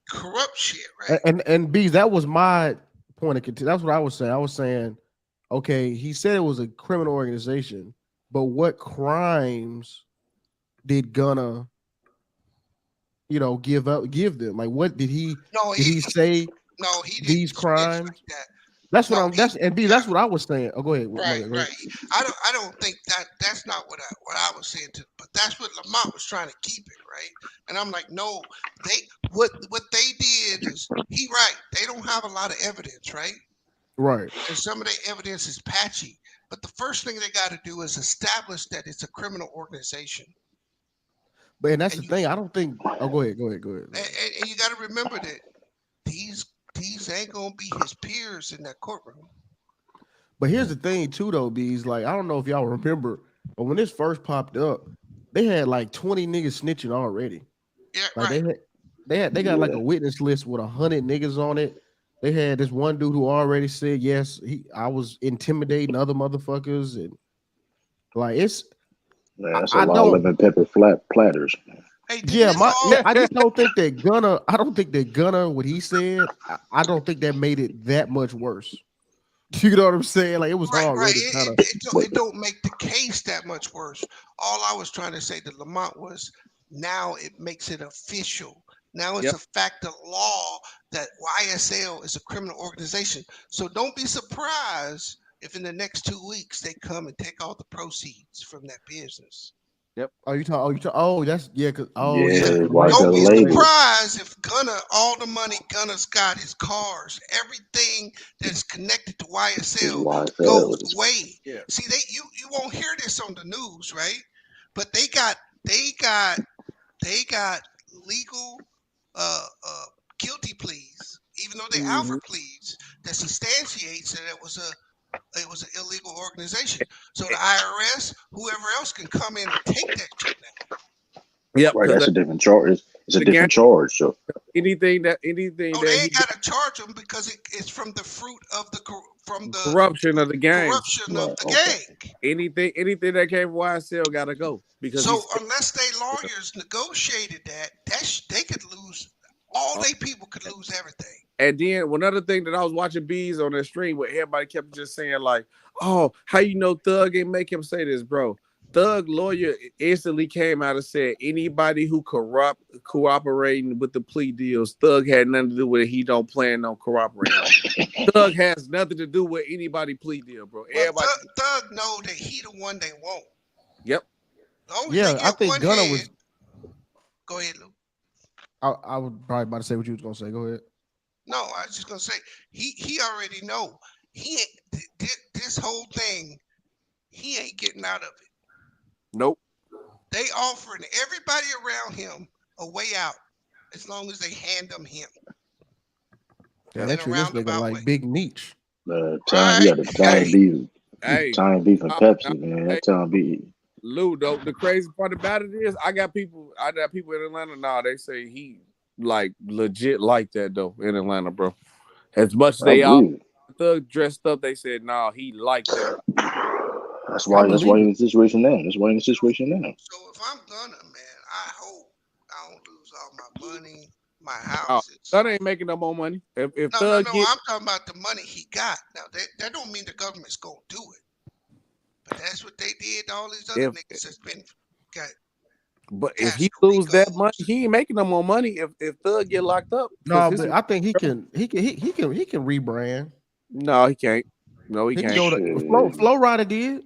corrupt shit, right? And B, that was my point of contention. That's what I was saying. I was saying, okay, he said it was a criminal organization, but what crimes did Gunna, give them? Like, what did he? No, Did he say? No, he these didn't crimes. like that. That's what I'm. That's and B. That's what I was saying. Oh, go ahead. Right, Go ahead. I don't think that's not what I was saying. But that's what Lamont was trying to keep it, right? And I'm like, no, what they did is he right. They don't have a lot of evidence, right? Right. And some of the evidence is patchy. But the first thing they got to do is establish that it's a criminal organization. But and that's the thing. I don't think. Oh, go ahead. And you got to remember that these ain't gonna be his peers in that courtroom. But here's the thing, too, though, B's. Like, I don't know if y'all remember, but when this first popped up, they had like 20 niggas snitching already. Yeah, like right. They got like a witness list with 100 niggas on it. They had this one dude who already said yes, I was intimidating other motherfuckers, and like it's. Man, that's a lot of lemon pepper platters. Hey, I just don't think that Gunna. I don't think that Gunna, what he said, I don't think that made it that much worse. You know what I'm saying? Like it was already kind of. It don't make the case that much worse. All I was trying to say to Lamont was now it makes it official. Now it's a fact of law that YSL is a criminal organization. So don't be surprised if in the next 2 weeks they come and take all the proceeds from that business. Yep. That's yeah. Cause Don't be surprised if all the money Gunna's got, his cars, everything that's connected to YSL goes away. Yeah. See, you won't hear this on the news, right? But they got legal guilty pleas, even though they Alfred pleas, that substantiates that it was an illegal organization. So the IRS, whoever else can come in and take that shit now. Yep, right. That's a different charge. It's a different charge. So they that ain't got to charge them because it's from the fruit of the corruption of the gang. Gang. Anything that came from YSL got to go because unless they lawyers negotiated that they could lose. All they people could lose everything. And then one other thing that I was watching Bees on that stream where everybody kept just saying like, "Oh, how you know Thug ain't make him say this, bro?" Thug lawyer instantly came out and said anybody who cooperating with the plea deals, Thug had nothing to do with it. He don't plan on cooperating. Thug has nothing to do with anybody plea deal, bro. Everybody Thug know that he the one they want. Yep. I think Gunna was. Go ahead, Lou. I was probably about to say what you was gonna say. Go ahead. No, I was just gonna say he already know this whole thing. He ain't getting out of it. Nope. They offering everybody around him a way out as long as they hand them him. Yeah, they treat this nigga like Big Meech. You got the giant beef and Pepsi, man. That time beef. Lou, though, the crazy part about it is I got people in Atlanta now. They say he like legit like that though in Atlanta, bro. As much as they all Thug dressed up, they said he like that. That's why he's in the situation now. So if I'm Gunna, man, I hope I don't lose all my money, my house. That ain't making no more money. If no, I'm talking about the money he got. Now that don't mean the government's gonna do it. But that's what they did to all these other niggas that's been got. But if he lose that money, he ain't making no more money. If Thug get locked up, no, but I think he can rebrand. No, he can't. No, he can't. Flow Rider did.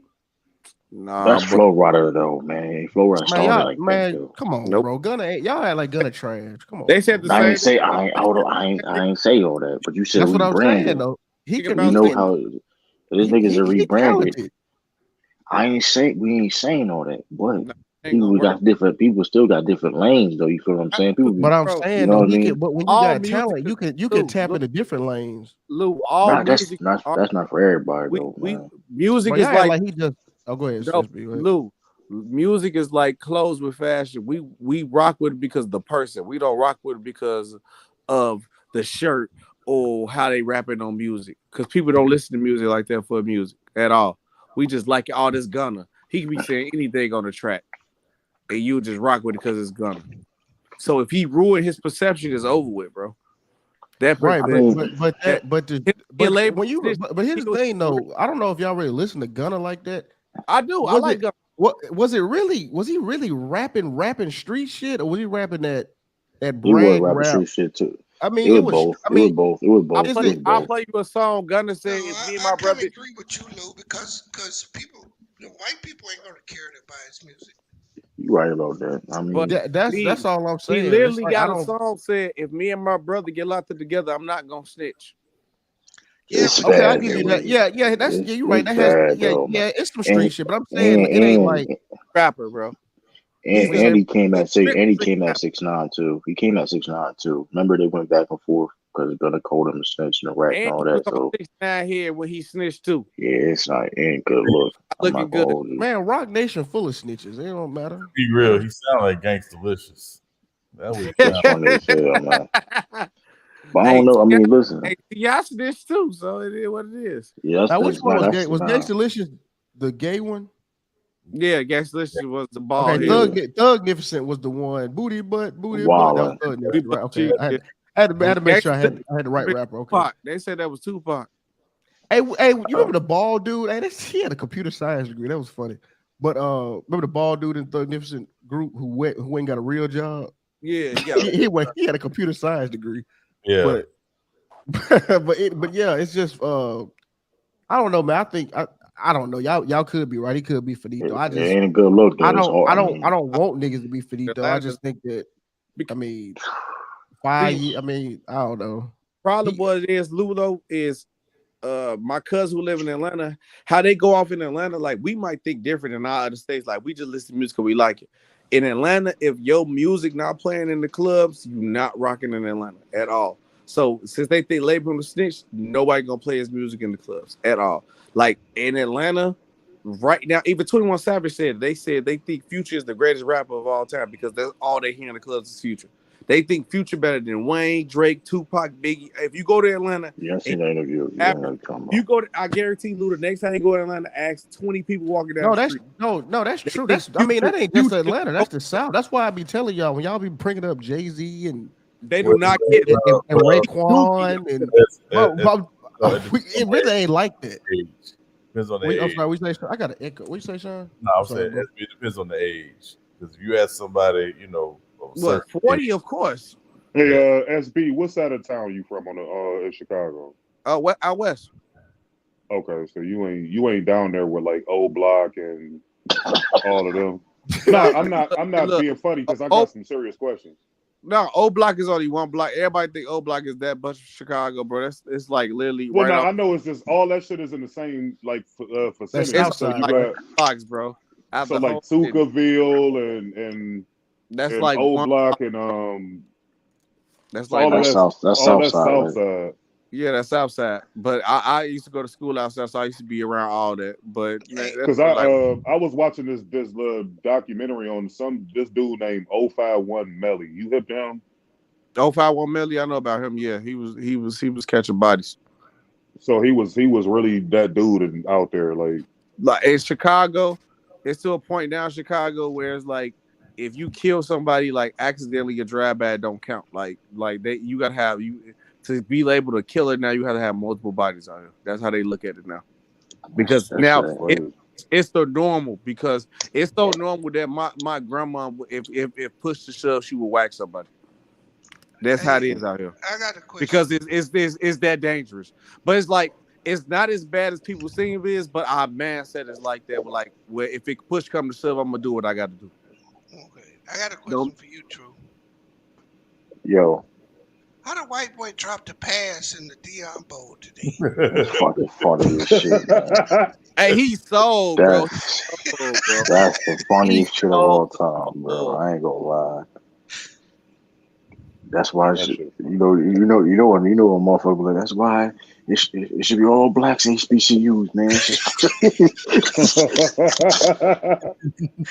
Nah, that's Flow Rider though, man. Flow Rider started like that. Though. Come on, bro. Gunna, y'all act like Gunna trash. Come on. They said the same. I ain't say all that, but you said that's what I'm saying though. He can. You know how this niggas are rebranded. We ain't saying all that, but people still got different lanes though. You feel what I'm saying? But I'm saying though, but when you got talent, you can tap into different lanes. Lou, that's not for everybody though. Music is like he just. Oh, go ahead, Lou. Music is like clothes with fashion. We rock with it because of the person. We don't rock with it because of the shirt or how they rapping on music. Because people don't listen to music like that for music at all. We just like all this Gunna. He can be saying anything on the track, and you just rock with it because it's Gunna. So if he ruined his perception, it's over with, bro. That Right, mean, but when you snitch, but here's the thing though. I don't know if y'all really listen to Gunna like that. I do. I Was like it Gunna. what was it really? Was he really rapping street shit, or was he rapping that he was brag rapping rap? street shit too. I mean, It it was was. both. I It was mean, both. It was both. is It was it? I'll both. play you a song. Gunna said, No, "If me and I my kind of brother." agree with you, Lou, because people, white people ain't gonna care to buy his music. You right about that. I But mean, that's all I'm he saying. It's literally like I got a don't. song said, "If me and my brother get locked up together, I'm not gonna snitch." Yeah, it's but Okay, I bad give you though. that. Yeah, that's It's, you're right. it's That has bad though, man. it's some street And shit, but I'm saying it ain't and like Rapper, bro. and, He's a and he came at strictly and he came at rapper. 6ix9ine too. He came at 6ix9ine too. Remember they went back and forth because Gunna called him a snitch and a rat and And all he was that. on So 6ix9ine here when he snitched too. yeah, it ain't good look. I'm Looking not gonna good. hold you. man, Rock Nation full of snitches. It don't matter. Be real. He sound like Gangstalicious. That was That's funny as hell, man. But I Hey, don't know. I mean, listen. hey, y'all snitched too, so it is what it is. Yeah, Now, which one was gay? that's Was nah. Gangstalicious the gay one? Yeah, Gangstalicious was the ball Okay, head. Thugnificent was the one. Booty butt. That was Wildin'. Thugnificent, right? Okay, Yeah. I had to make sure I had the right rapper. Okay. Tupac. They said that was Tupac. Hey, you remember the bald dude? Hey, he had a computer science degree. That was funny. But remember the bald dude in Thugnificent group who ain't got a real job? Yeah, he had a computer science degree. Yeah. But but yeah, it's just I don't know, man. I think I don't know. Y'all could be right. He could be finito. I It just ain't a good look though. I It's hard. don't I mean, want niggas to be finito. I just think that I mean 5 years. I mean, I don't know. Problem what it is, Lulo, is my cousin who live in Atlanta, how they go off in Atlanta, like we might think different in our other states. Like we just listen to music because we like it. In Atlanta, if your music not playing in the clubs, you not rocking in Atlanta at all. So since they think label him a snitch, nobody gonna play his music in the clubs at all. Like in Atlanta, right now, even 21 Savage said they think Future is the greatest rapper of all time because that's all they hear in the clubs is Future. They think Future better than Wayne, Drake, Tupac, Biggie. If you go to Atlanta, yeah, I seen that interview. you go to, I guarantee, Lou, the next time you go to Atlanta, ask 20 people walking down No, the that's street. that's true. That's I mean, that ain't just Atlanta. That's the South. That's why I be telling y'all when y'all be bringing up Jay-Z and they do not get it. And Raekwon and it really ain't like that. Depends on the I'm age. sorry, we say I got an echo. What you say, Sean? No, I'm saying it depends on the age. Because if you ask somebody, you know, what 40, of course. Hey, SB, what side of town you from on the in Chicago? Out west. Okay, so you ain't down there with like Old Block and all of them. No, I'm not being funny because I got some serious questions. No, Old Block is only one block. Everybody think Old Block is that bunch of Chicago, bro. It's like literally Well, right no, off. I know it's just all that shit is in the same like vicinity. It's So you like got blocks, bro. Out so the like whole city. Tukaville and That's and like Old one Block block. and That's so like all of that's all south that side, south right? side. Yeah, that's south side. But I used to go to school outside, so I used to be around all that. But Because I was watching this little documentary on this dude named 051 Melly. You hip to him? 051 Millie, I know about him. Yeah, he was catching bodies. So he was really that dude out there like In Chicago, it's to a point now in Chicago where it's like if you kill somebody like accidentally, your drive bad don't count. Like you gotta have you to be labeled a killer. Now you have to have multiple bodies on you. That's how they look at it now. Because now it's the normal. Because it's so normal that my grandma, if push to shove, she would whack somebody. That's how it is out here. I got a question. Because it's that dangerous. But it's like it's not as bad as people think it is. But our mindset is like that. Like, where if it push come to shove, I'm gonna do what I got to do. Okay, I got a question for you, True. Yo, how the white boy dropped the pass in the Deion Bowl today? it's fucking funny as shit, man. Hey, he's sold, bro. That's the funniest shit of all time, bro. I ain't gonna lie. That's why you know a motherfucker. Like, that's why it should be all blacks HBCUs, man.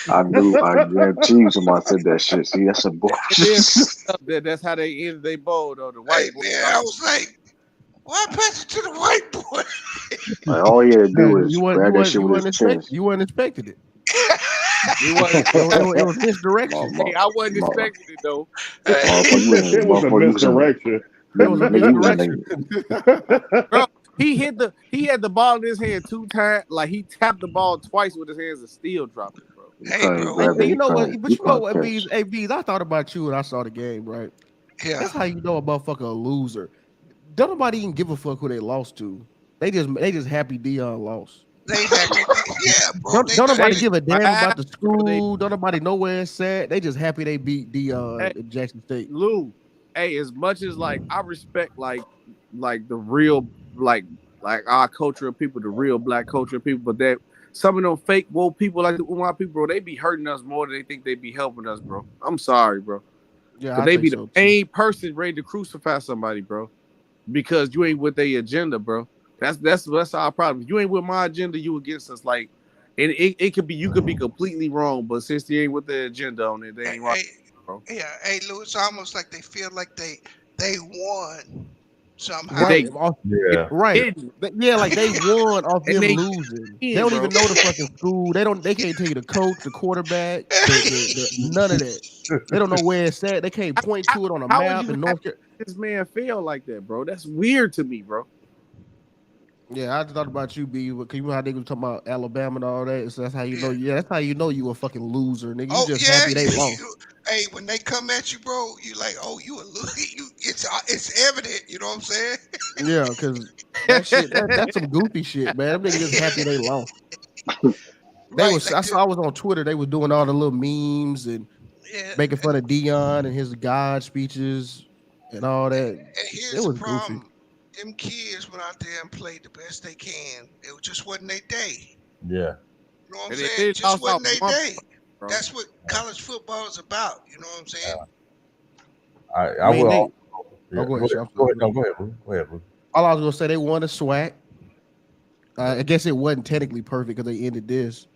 I guarantee you somebody said that shit. See, that's a bullshit. That's how they ended their bowl, though. The white boy. Man, I was like, why pass it to the white boy? Like, all he had to do is grab that shit with his chest. You weren't expecting it. It wasn't. It was misdirection. Hey, I wasn't expecting it though. It was a misdirection. It was a misdirection. Bro, he had the ball in his hand 2 times. Like he tapped the ball twice with his hands and still dropped it, bro. Hey, bro. And you know what? But you know what, catch. Bees? I thought about you when I saw the game, right? Yeah. That's how you know a motherfucker a loser. Don't nobody even give a fuck who they lost to. They just happy Deion lost. They happy. Yeah, bro. Don't nobody give a damn about the school. Don't nobody know where it's at. They just happy they beat Deion at Jackson State. Lou, hey, as much as like I respect like the real like our culture of people, the real black culture of people, but that some of them fake woke people like the white people, bro, they be hurting us more than they think they be helping us, bro. I'm sorry, bro. Yeah, but they be the main person ready to crucify somebody, bro, because you ain't with their agenda, bro. That's our problem. If you ain't with my agenda, you against us. Like, and it could be you could be completely wrong, but since they ain't with the agenda on it, they ain't right, bro. Yeah, hey, Lou, it's almost like they feel like they won somehow. Right. Yeah. Right. Yeah, like they won off them they losing. They don't even know the fucking school. They can't tell you the coach, the quarterback, none of that. They don't know where it's at. They can't point to it on a map in North Carolina. This man feel like that, bro. That's weird to me, bro. Yeah, I thought about you, B. Because you know how they was talking about Alabama and all that. So that's how you know. Yeah, that's how you know you a fucking loser, nigga. You just happy they lost. Hey, when they come at you, bro, you like, oh, you a loser. It's evident. You know what I'm saying? Yeah, because that shit, that's some goofy shit, man. Them niggas just happy they lost. I was on Twitter. They was doing all the little memes and making fun of Deion and his God speeches and all that. And here's It was the problem. goofy. Them kids went out there and played the best they can. It just wasn't their day. Yeah. You know what I'm saying? It just wasn't their day. Bro. That's what college football is about. You know what I'm saying? I will. Go ahead. Go ahead, Lou. All I was gonna say, they won a SWAC. I guess it wasn't technically perfect because they ended this.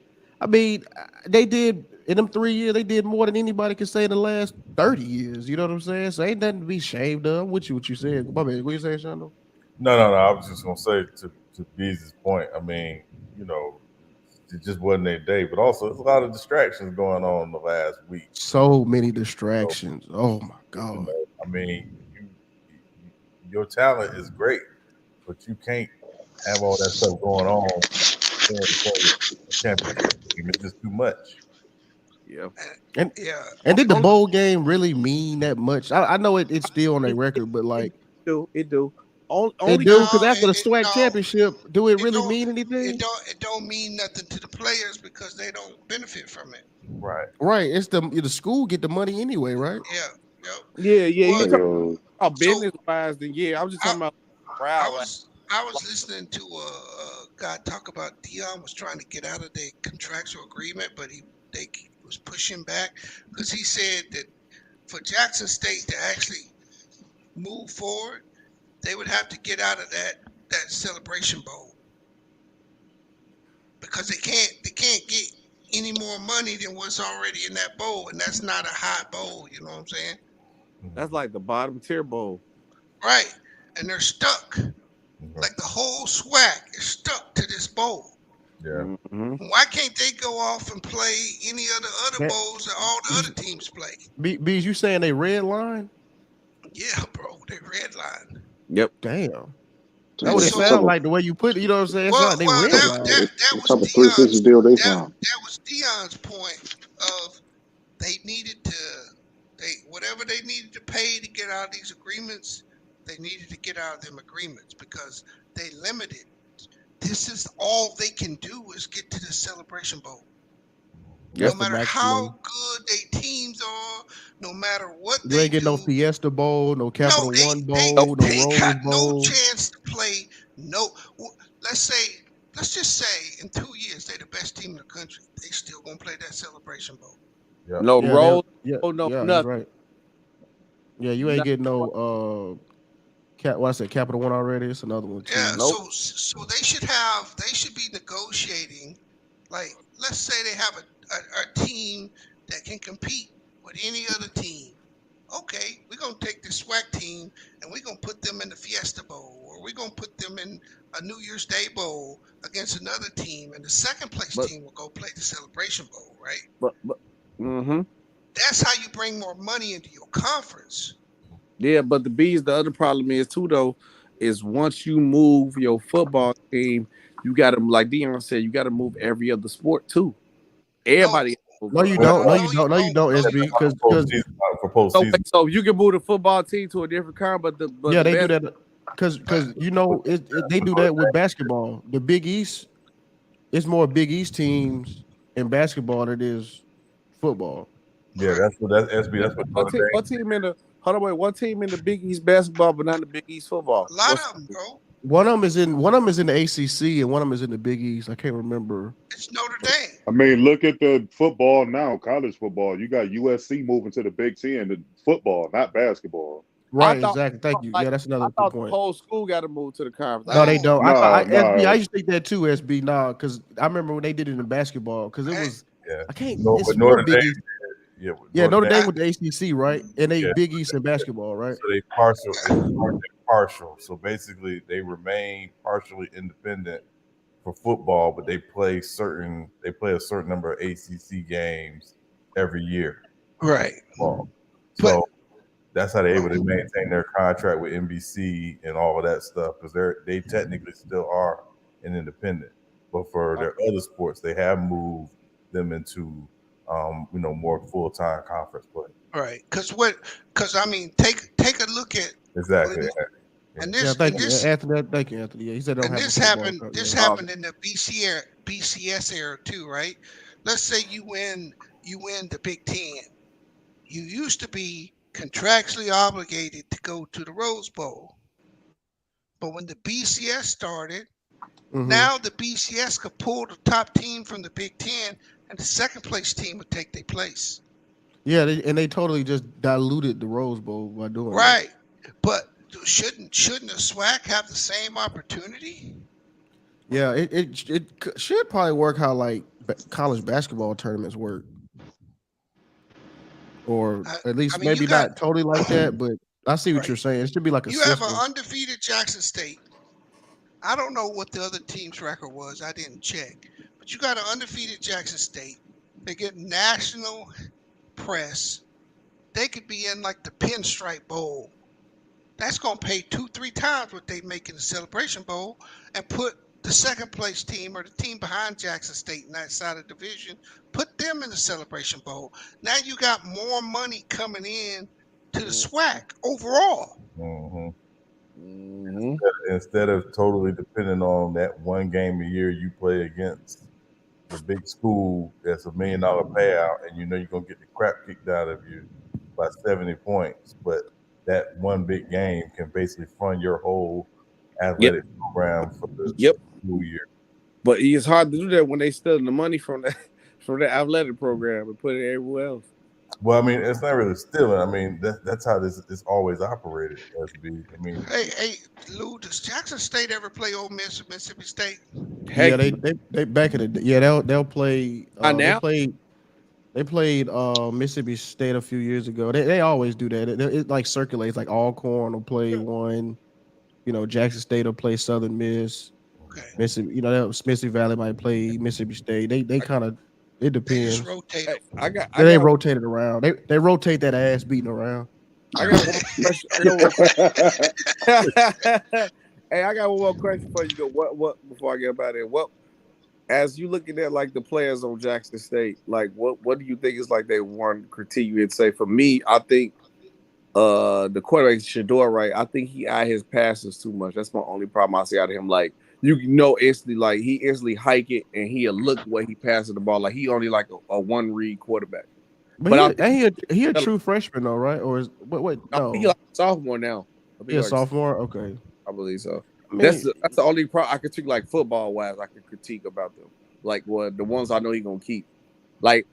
I mean, they did in them 3 years. They did more than anybody could say in the last 30 years. You know what I'm saying? So ain't nothing to be ashamed of. What you said? My man, what you saying, Shondo? No. I was just gonna say to Bees' point. I mean, you know, it just wasn't their day, but also there's a lot of distractions going on in the last week. So many distractions. Oh my god. You know, I mean, your talent is great, but you can't have all that stuff going on. Championship game. It's just too much. Yeah. And did the bowl game really mean that much? I know it's still on their record, but like it do. It do because after the SWAC championship, do it really mean anything? It don't mean nothing to the players because they don't benefit from it. Right. It's the school get the money anyway, right? Yeah. Yeah. You talking about business wise? Then yeah, I was just talking about. I was listening to a guy talk about Deion was trying to get out of the contractual agreement, but they was pushing back because he said that for Jackson State to actually move forward, they would have to get out of that celebration bowl because they can't get any more money than what's already in that bowl, and that's not a high bowl. You know what I'm saying? That's like the bottom tier bowl, right? And they're stuck. Like the whole SWAC is stuck to this bowl. Yeah. Why can't they go off and play any of the other bowls that all the other teams play? Bees, you saying they red line? Yeah, bro, they red line. Yep. Damn. That would sound like the way you put it. You know what I'm saying? Well, they red line. That was Deion's point of they needed to whatever they needed to pay to get out of these agreements. They needed to get out of them agreements because they limited. This is all they can do is get to the Celebration Bowl. No matter how good their teams are, no matter what they ain't get no Fiesta Bowl, no Capital One Bowl, no Rose Bowl. No chance to play. No, let's just say in 2 years they're the best team in the country. They still gonna play that Celebration Bowl. Yep. No Rose. No nothing. Right. Yeah, you ain't getting no Capital One already. It's another one too. Yeah, so they should be negotiating. Like, let's say they have a team that can compete with any other team. Okay, we're gonna take the SWAC team and we're gonna put them in the Fiesta Bowl, or we're gonna put them in a New Year's Day bowl against another team, and the second place But team will go play the Celebration Bowl, right? mm-hmm. That's how you bring more money into your conference. Yeah, but the other problem is too though, is once you move your football team, you gotta, like Deion said, you gotta move every other sport too. Everybody No, you don't. No, you don't. No, you don't. SB, because for postseason. So you can move the football team to a different car, but the yeah, they best, do that because you know they do that with basketball. The Big East, it's more Big East teams in basketball than it is football. Yeah, that's SB. That's what Notre Dame. one team in the hold on, wait, one team in the Big East basketball, but not the Big East football. A lot of them, bro. One of them is in the ACC and one of them is in the Big East. I can't remember. It's Notre Dame. I mean, look at the football now, college football. You got USC moving to the Big Ten, the football, not basketball. Right, exactly. Thank you. Yeah, that's another good The point. whole school got to move to the conference. No, they don't. SB, No. I used to think that too, SB. Nah, because I remember when they did it in basketball, because it was I can't. It's but more Notre Big Dame. East. Yeah, Notre Dame with the ACC, right? And they Big East in basketball, right? So they partial. So basically, they remain partially independent for football, but they play a certain number of ACC games every year. Right. So that's how they're able to maintain their contract with NBC and all of that stuff, because they technically still are an independent. But for their other sports, they have moved them into more full-time conference play. Right. Because I mean, take a look at exactly. And this, thank you, Anthony. Yeah, he said and this happened. This happened in the BCS era too, right? Let's say you win the Big Ten. You used to be contractually obligated to go to the Rose Bowl, but when the BCS started, now the BCS could pull the top team from the Big Ten, and the second place team would take their place. Yeah, they totally just diluted the Rose Bowl by doing right. But shouldn't the SWAC have the same opportunity? Yeah, it should probably work how like college basketball tournaments work, or at least maybe not totally like that. But I see what you're saying. It should be like a system. You have an undefeated Jackson State. I don't know what the other team's record was. I didn't check. But you got an undefeated Jackson State. They get national press. They could be in like the Pinstripe Bowl. That's going to pay 2-3 times what they make in the Celebration Bowl, and put the second place team or the team behind Jackson State in that side of the division, put them in the Celebration Bowl. Now you got more money coming in to the SWAC overall. Instead of totally depending on that one game a year you play against the big school that's $1 million payout, and you know you're going to get the crap kicked out of you by 70 points, but that one big game can basically fund your whole athletic program for the school year. But it's hard to do that when they steal the money from the athletic program and put it everywhere else. Well, I mean, it's not really stealing. I mean, that's how this is always operated. SB. I mean, hey, Lou, does Jackson State ever play Ole Miss or Mississippi State? Yeah, they back in the they'll play. Now They played Mississippi State a few years ago. They always do that. It like circulates. Like Alcorn will play one. Jackson State will play Southern Miss. Okay. Mississippi, Mississippi Valley might play Mississippi State. They kind of it depends. They just rotate. They rotate it around. They rotate that ass beating around. I got one question. Hey, I got one more question for you. What before I get about it? What, as you looking at like the players on Jackson State, like what do you think is like they want to critique you and say? For me, I think the quarterback Shador, right? I think he eye his passes too much. That's my only problem I see out of him. Like instantly, like he instantly hike it and he'll look where he passes the ball. Like he only like a one read quarterback. But he a true freshman though, right? Or is what? No, he like a sophomore now. He a sophomore. Okay, I believe so. That's the only problem I critique, like football wise. I can critique about them, like the ones I know he gonna keep. Like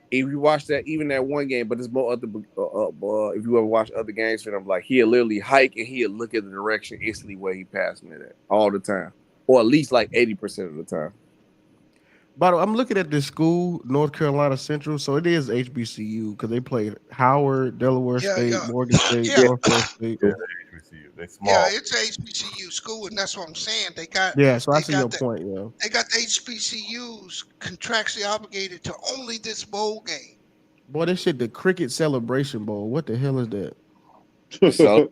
if you watch that, even that one game, but there's more other. If you ever watch other games for them, like he'll literally hike and he'll look at the direction instantly where he passing it at all the time, or at least like 80% of the time. But I'm looking at this school, North Carolina Central. So it is HBCU because they play Howard, Delaware Yeah, State, yeah, Morgan State, yeah, Northwest State. Yeah, HBCU. They yeah. small. It's a HBCU school, and that's what I'm saying. They got Yeah, so I they see your got the point. Yeah. they got the HBCUs contractually obligated to only this bowl game. Boy, this shit, the Cricket Celebration Bowl. What the hell is that? So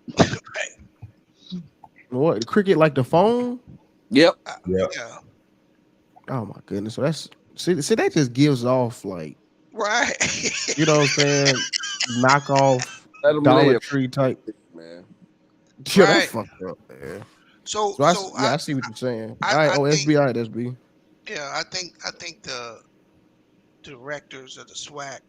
What cricket like the phone? yep. Yeah. Yeah, Oh my goodness. So that's see that just gives off like, right. you know what I'm saying, knockoff Let them Dollar live, Tree type. man. Yeah, that's Right. fucked up, man. So So so I see what you're saying. I All right, I oh think SB, all right, SB. yeah I think the directors of the SWAC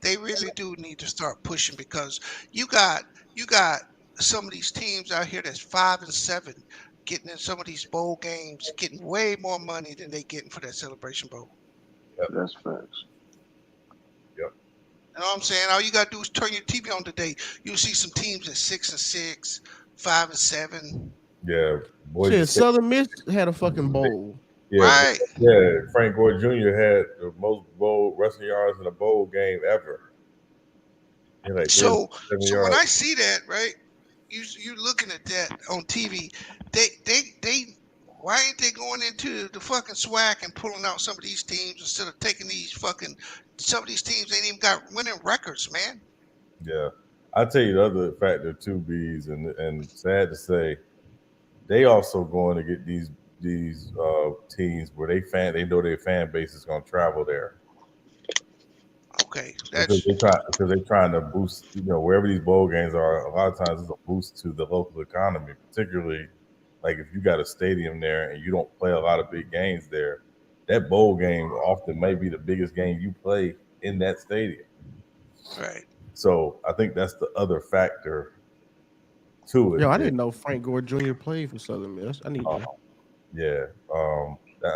they really do need to start pushing because you got you got some of these teams out here that's 5 and 7 getting in some of these bowl games getting way more money than they getting for that Celebration Bowl. That's facts. Yep. You know what I'm saying? All you gotta do is turn your TV on today. You'll see some teams at 6 and 6, 5 and 7. Yeah. Boise Shit, State. Southern Miss had a fucking bowl. Yeah. Right. Yeah. Frank Gore Jr. had the most bowl wrestling yards in a bowl game ever. He had like So 37 so when yards. I see that, right, you looking at that on TV, they why ain't they going into the fucking SWAC and pulling out some of these teams instead of taking these fucking some of these teams ain't even got winning records, man. Yeah. I tell you the other factor too, Bees, and sad to say, they also going to get these teams where they know their fan base is going to travel there. Okay, Because they're trying to boost, wherever these bowl games are. A lot of times it's a boost to the local economy, particularly like if you got a stadium there and you don't play a lot of big games there. That bowl game often may be the biggest game you play in that stadium. right. So I think that's the other factor to it. Yo, I didn't know Frank Gore Jr. played for Southern Miss. I need to. Yeah.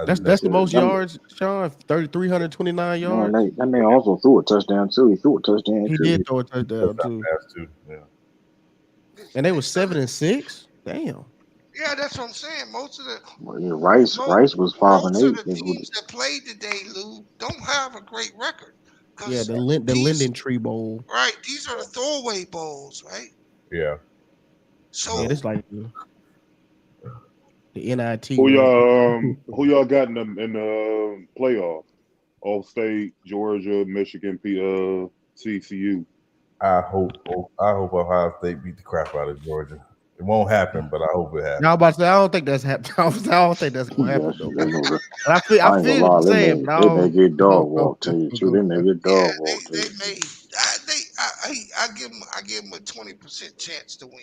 That's the most That, yards, Sean. 329 man, yards. that man also threw a touchdown too. He threw a touchdown He too. did throw a touchdown too. Pass too. Yeah. And they were 7 and 6. Damn. Yeah, that's what I'm saying. Most of the Well, yeah, Rice was 5 and most of 8. the teams that played today, Lou, don't have a great record. Yeah, the Linden Tree Bowl. Right, these are the throwaway bowls, right? Yeah. So yeah, it's like the NIT. Who y'all got in the playoff? All State, Georgia, Michigan, CCU. I hope Ohio State beat the crap out of Georgia. It won't happen, but I hope it happens. Now, I'm about to say, I don't think that's happening. I don't think that's gonna happen though. And I feel what you're saying, but they may get dog walked. Tell you the truth, they may get dog walked. they may. I give them a 20% chance to win.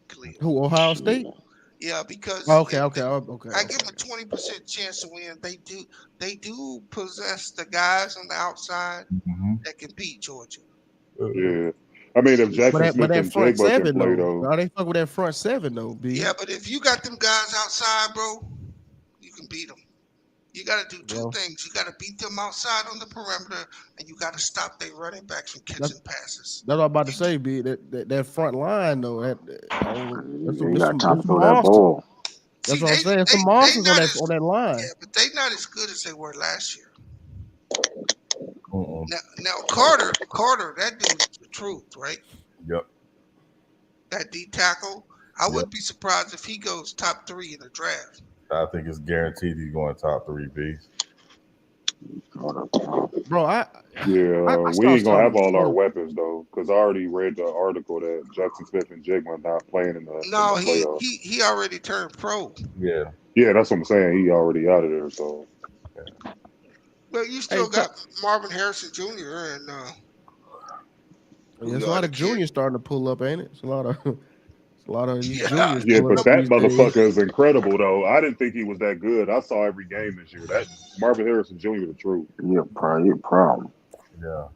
Clear. Who, Ohio State? Yeah, because okay. I give them a 20% chance to win. They do possess the guys on the outside that can beat Georgia. Yeah. I mean, if Jackson Smith and Jigba can play, though. No, they fuck with that front seven, though, B. Yeah, but if you got them guys outside, bro, you can beat them. You got to do two things. You got to beat them outside on the perimeter, and you got to stop their running backs from catching passes. That's what I'm about to say, B. That front line, though. You got time to throw that ball. That's what I'm saying. Some monsters on that line. Yeah, but they not as good as they were last year. Now Carter, that dude's the truth, right? Yep. That D tackle, I wouldn't be surprised if he goes top 3 in the draft. I think it's guaranteed he's going top 3, B. Bro, we ain't gonna have all our weapons though, because I already read the article that Jackson Smith and Jigma not playing in the playoffs. he already turned pro. Yeah, that's what I'm saying. He already out of there, so. But you still got Marvin Harrison Jr. and there's a lot of juniors starting to pull up, ain't it? It's a lot of these juniors. Yeah, but that motherfucker is incredible though. I didn't think he was that good. I saw every game this year. That Marvin Harrison Jr. the truth. You're a problem. Yeah.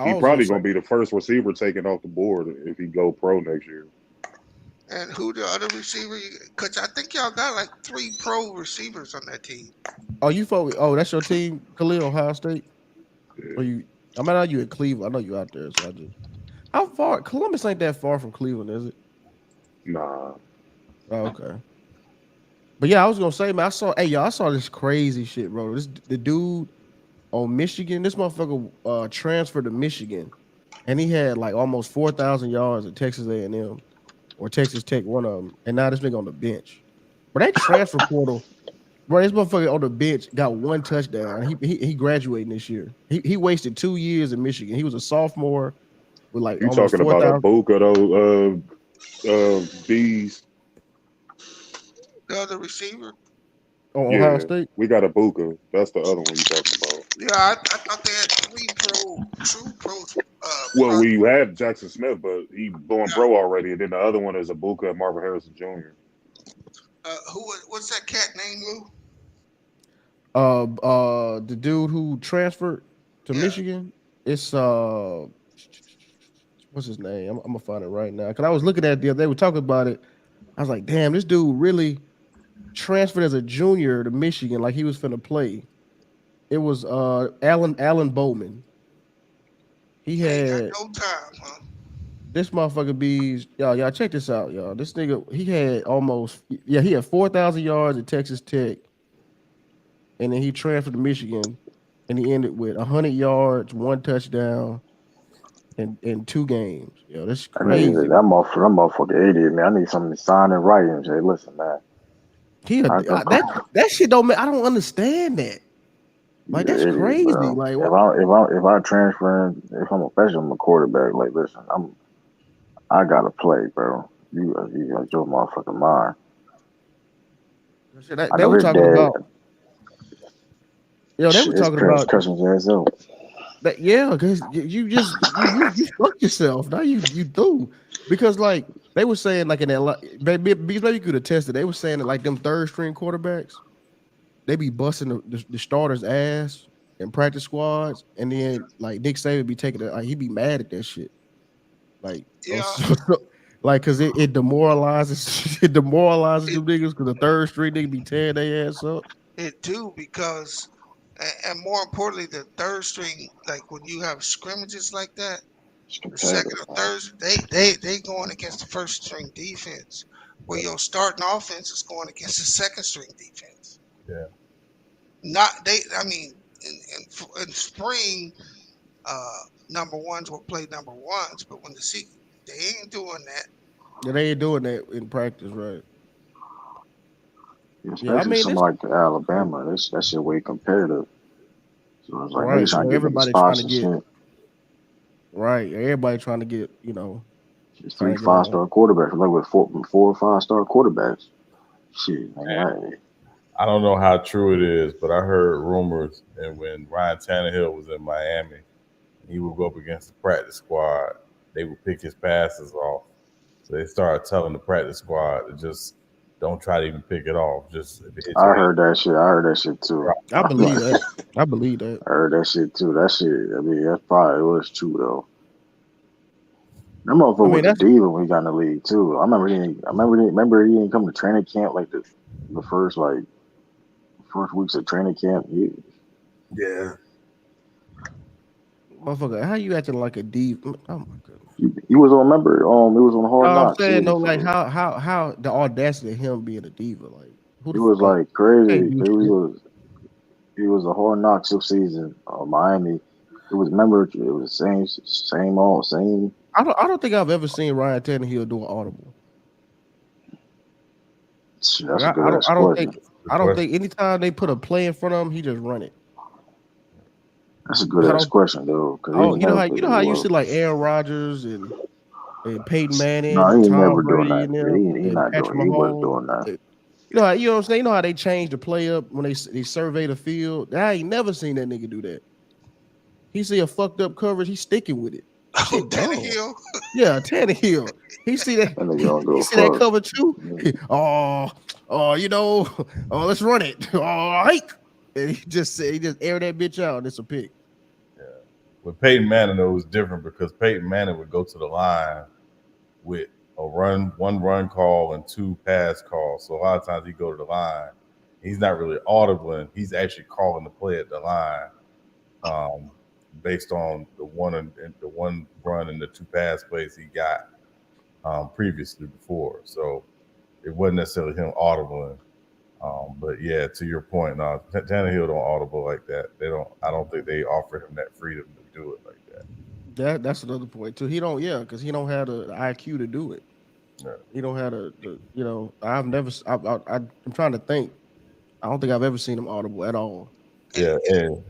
He probably gonna be the first receiver taken off the board if he go pro next year. And who the other receiver? Because I think y'all got like 3 pro receivers on that team. Oh, that's your team, Khalil, Ohio State? Yeah. I know you in Cleveland. I know you out there, so how far? Columbus ain't that far from Cleveland, is it? Nah. Oh, okay. But yeah, I was gonna say, man, I saw this crazy shit, bro. The dude on Michigan, this motherfucker transferred to Michigan, and he had like almost 4,000 yards at Texas A&M or Texas Tech, one of them, and now this nigga on the bench. But that transfer portal, bro, this motherfucker on the bench got one touchdown. He graduating this year. He wasted 2 years in Michigan. He was a sophomore with like You almost talking about a 4,000 book of those bees? The other receiver. on Ohio Yeah, State. we got a Buka. That's the other one you talking about. Yeah, I thought they had 3 true pros. Well, we had Jackson Smith, but he going pro already, and then the other one is a Buka and Marvin Harrison Jr. What's that cat name, Lou? The dude who transferred to Michigan, it's what's his name? I'm gonna find it right now. Cause I was looking at it the other day, we were talking about it. I was like, damn, this dude really transferred as a junior to Michigan, like he was finna play. It was Alan Bowman. He had No time, huh? this motherfucker bees. Y'all check this out, y'all. This nigga, he had 4,000 yards at Texas Tech, and then he transferred to Michigan, and he ended with 100 yards, 1 touchdown, in 2 games. Yo, that's crazy. That motherfucker idiot, man. I need something to sign and write and say, listen, man. That shit don't make. I don't understand that. Like that's idiot, crazy. bro. Like if I transfer, if I'm a quarterback, like listen, I gotta play, bro. You got your motherfucking mind. They were talking about. Yo, they were His talking parents about cussing his ass out. that. Yeah, because you just you fucked yourself. Now you do because like they were saying like in that maybe you could attest it. They were saying that like them third string quarterbacks, they be busting the starters' ass in practice squads, and then like Nick Saban be taking it. Like he be mad at that shit. Like like because it demoralizes them niggas because the third string nigga be tearing their ass up. It do because, and more importantly, the third string, like when you have scrimmages like that, the second or third, they going against the first string defense, where your starting offense is going against the second string defense. Yeah. I mean, in spring, number ones will play number ones, but when they ain't doing that. Yeah, they ain't doing that in practice, right? Especially something like the Alabama, that shit way competitive. So it's like niggas trying to get niggas spots and shit. Right, everybody trying to get It's 3 5-star quarterbacks, like with 4 or 5-star quarterbacks. Shit, man. I don't know how true it is, but I heard rumors, and when Ryan Tannehill was in Miami, he would go up against the practice squad. They would pick his passes off. So they started telling the practice squad to just don't try to even pick it off. Just I heard that shit too. I believe that. I believe that. I heard that shit too. That shit, I mean, that probably was true though. That motherfucker was a diva when he got in the league too. I remember he didn't come to training camp like the first weeks of training camp. Yeah. Motherfucker, how you acting like a diva? Oh my goodness. He was on. Remember, he was on Hard Knocks. I'm saying like how the audacity of him being a diva, like he was like crazy. He was a Hard Knocks season, Miami. It was the same old. I don't think I've ever seen Ryan Tannehill do an audible. That's a good question. I don't think anytime they put a play in front of him, he just run it. That's a good ass question though. You know how you see like Aaron Rodgers and Peyton Manning, no, he Tom never Brady, doing that. He not Patrick doing. He wasn't Mahomes. doing that. You know what I'm saying? You know how they changed the play up when they survey the field. I ain't never seen that nigga do that. He see a fucked up coverage, he's sticking with it. Shit, Tannehill. Yeah, Tannehill. He see that. He see that cover too. Let's run it. Hike. And he just air that bitch out, and it's a pick. Yeah. With Peyton Manning, it was different because Peyton Manning would go to the line with one run call and 2 pass calls. So a lot of times he go to the line. He's not really audible. He's actually calling the play at the line, based on the one run and the 2 pass plays he got previously before. So it wasn't necessarily him audibling. But yeah, to your point, no, Tannehill don't audible like that. They don't. I don't think they offer him that freedom to do it like that. That's another point too. He don't, yeah, because he don't have the IQ to do it. Yeah. He don't have the you know. I've never. I'm trying to think. I don't think I've ever seen him audible at all. Yeah, and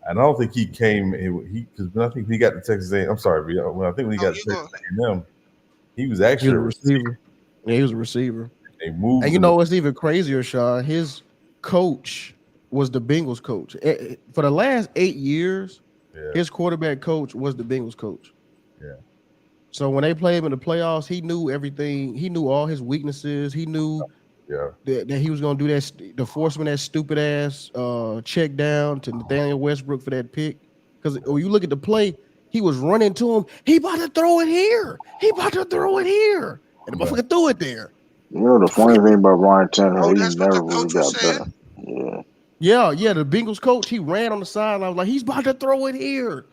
I don't think he came. He because I think he got to Texas A. I'm sorry, when I think when he got to Texas A&M, he was He actually was a receiver. Yeah, he was a receiver. They moved. And you know what's even crazier, Sean? His coach was the Bengals coach. For the last 8 years, his quarterback coach was the Bengals coach. Yeah. So when they played him in the playoffs, he knew everything. He knew all his weaknesses. He knew that he was going to do that, to force him that stupid ass check down to Nathaniel Westbrook for that pick. Because when you look at the play, he was running to him. He about to throw it here. He about to throw it here. And the motherfucker threw it there. You know the funny thing about Ryan Tannehill, he never really got better. Yeah. The Bengals coach, he ran on the sideline like he's about to throw it here.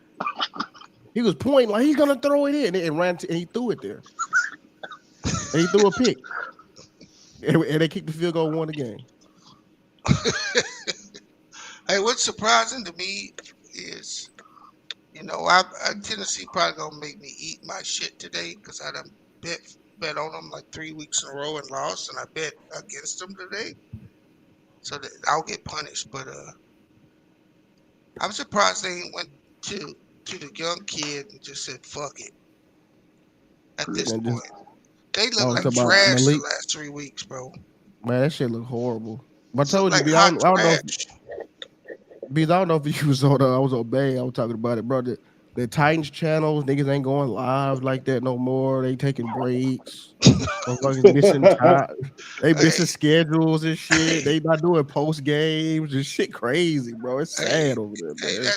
He was pointing like he's gonna throw it in, and ran and he threw it there. And he threw a pick, and they kicked the field goal, won the game. Hey, what's surprising to me is, Tennessee probably gonna make me eat my shit today because I done bet on them like 3 weeks in a row and lost, and I bet against them today, so that I'll get punished. But I'm surprised they went to the young kid and just said fuck it. At this point, they look like trash the last 3 weeks, bro. Man, that shit look horrible. But I told you, I don't know. Because I don't know if you was on. I was on Bay. I was talking about it, bro. The Titans channels, niggas ain't going live like that no more. They taking breaks. Missing time. They missing schedules and shit. They not doing post games and shit. Crazy, bro. It's sad over there, man.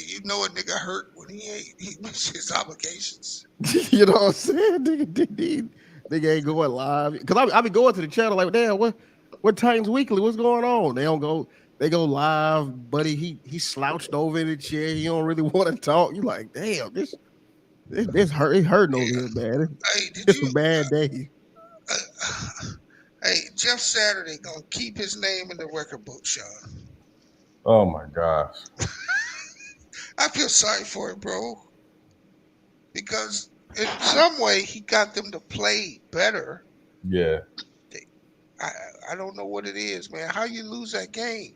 You know a nigga hurt when he missed his obligations. You know what I'm saying? Nigga ain't going live. Because I be going to the channel like, damn, what Titans Weekly? What's going on? They don't go. They go live, buddy. He slouched over in the chair. He don't really want to talk. You like, damn, this hurt. It's hurting over here, man. It's a bad day. Hey, Jeff Saturday gonna keep his name in the record book, Sean. Oh my gosh. I feel sorry for him, bro. Because in some way he got them to play better. Yeah. I don't know what it is, man. How you lose that game?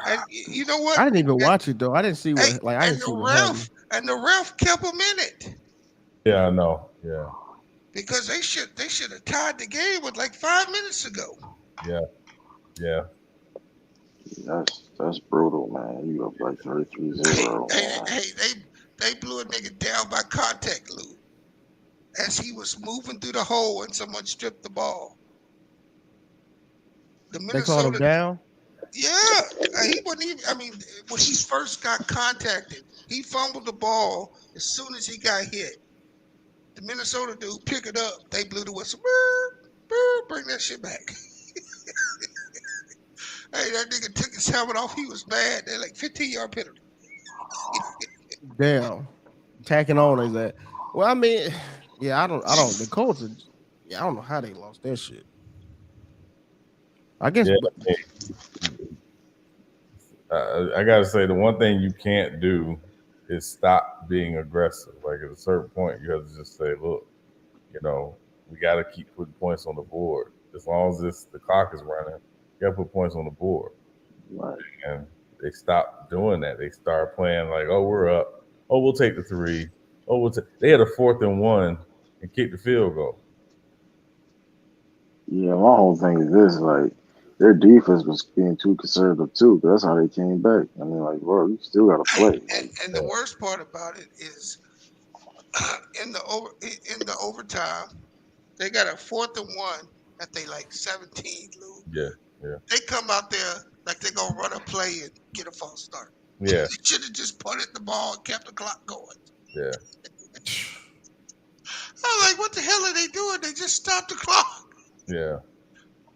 And you know what? I didn't even watch it though. I didn't see what I didn't see what happened. And the ref kept him in it. Yeah, I know. Yeah. Because they should have tied the game with like 5 minutes ago. Yeah. Yeah. That's brutal, man. You up like 33-0. Hey, they blew a nigga down by contact, Lou. As he was moving through the hole and someone stripped the ball. They called him down? Yeah. He wasn't even, when he first got contacted, he fumbled the ball as soon as he got hit. The Minnesota dude picked it up. They blew the whistle. Bring that shit back. Hey, that nigga took his helmet off. He was mad. They're like 15-yard penalty. Damn. Tacking on is that. Well, I mean, yeah, I don't. The Colts, I don't know how they lost that shit. I guess. Yeah. I gotta say, the one thing you can't do is stop being aggressive. Like at a certain point, you have to just say, "Look, we got to keep putting points on the board. As long as the clock is running, you got to put points on the board." Right. And they stopped doing that. They started playing like, "Oh, we're up. Oh, we'll take the 3. Oh, they had a 4th and 1 and kicked the field goal." Yeah, my whole thing is this: like, their defense was being too conservative too. That's how they came back. I mean, like, bro, you still got to play. And the worst part about it is, in the overtime, they got a 4th and 1 at they like 17, Lou. Yeah. They come out there like they're gonna run a play and get a false start. Yeah. They should have just punted the ball and kept the clock going. Yeah. I'm like, what the hell are they doing? They just stopped the clock. Yeah.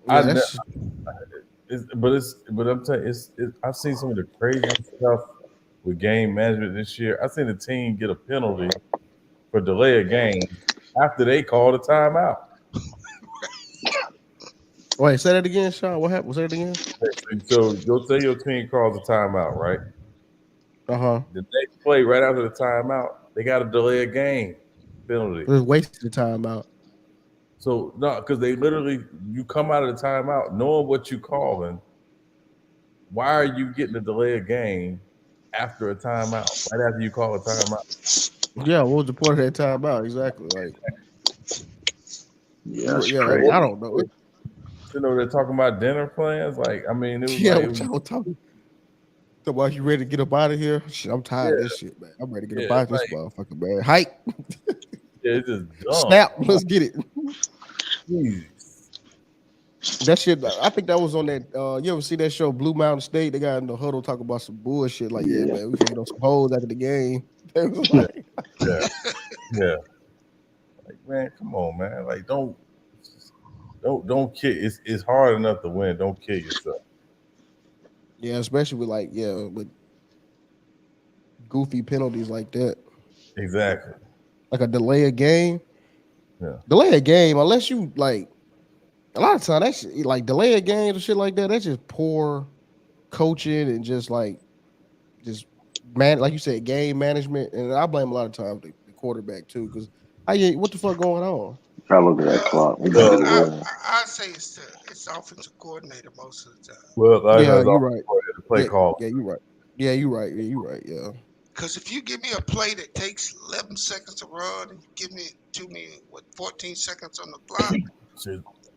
Yeah, but I'm telling you, I've seen some of the craziest stuff with game management this year. I've seen a team get a penalty for delay a game after they called a timeout. Wait, say that again, Sean. What happened? Say it again. So you'll say your team calls a timeout, right? The next play, right after the timeout, they got to delay a game penalty. Just wasted the timeout. So no, because they literally, you come out of the timeout knowing what you calling. Why are you getting to delay a game after a timeout? Right after you call a timeout. Yeah, what was the point of that timeout? Exactly. Like, Yeah, that's yeah, crazy. I don't know. You know, they're talking about dinner plans. Like, I mean, it was Yeah, like, what y'all talking about? You ready to get up out of here? Shit, I'm tired of this shit, man. I'm ready to get up out of this motherfucker, man. Hike. Yeah, it's just dumb. Snap. Let's get it. Jeez. That shit, I think that was on that. You ever see that show Blue Mountain State? They got in the huddle talking about some bullshit. Like, yeah, man, we finna get on some hoes after the game. They was like, Yeah. Like, man, come on, man. Like, don't kill. It's hard enough to win. Don't kill yourself. yeah, especially with with goofy penalties like that. Exactly. Like a delay a game. Yeah. Delay a game unless you like. A lot of time that's like delay a game or shit like that. That's just poor coaching and just like like you said, game management. And I blame a lot of times the quarterback too, because what the fuck going on? Gotta look at that clock. We gotta get it right. I say it's the offensive coordinator most of the time. Well, yeah, you're right. The play call. Yeah, you're right. Yeah, you're right. Yeah, you're right. Yeah. Because if you give me a play that takes 11 seconds to run and you give it to me with 14 seconds on the clock,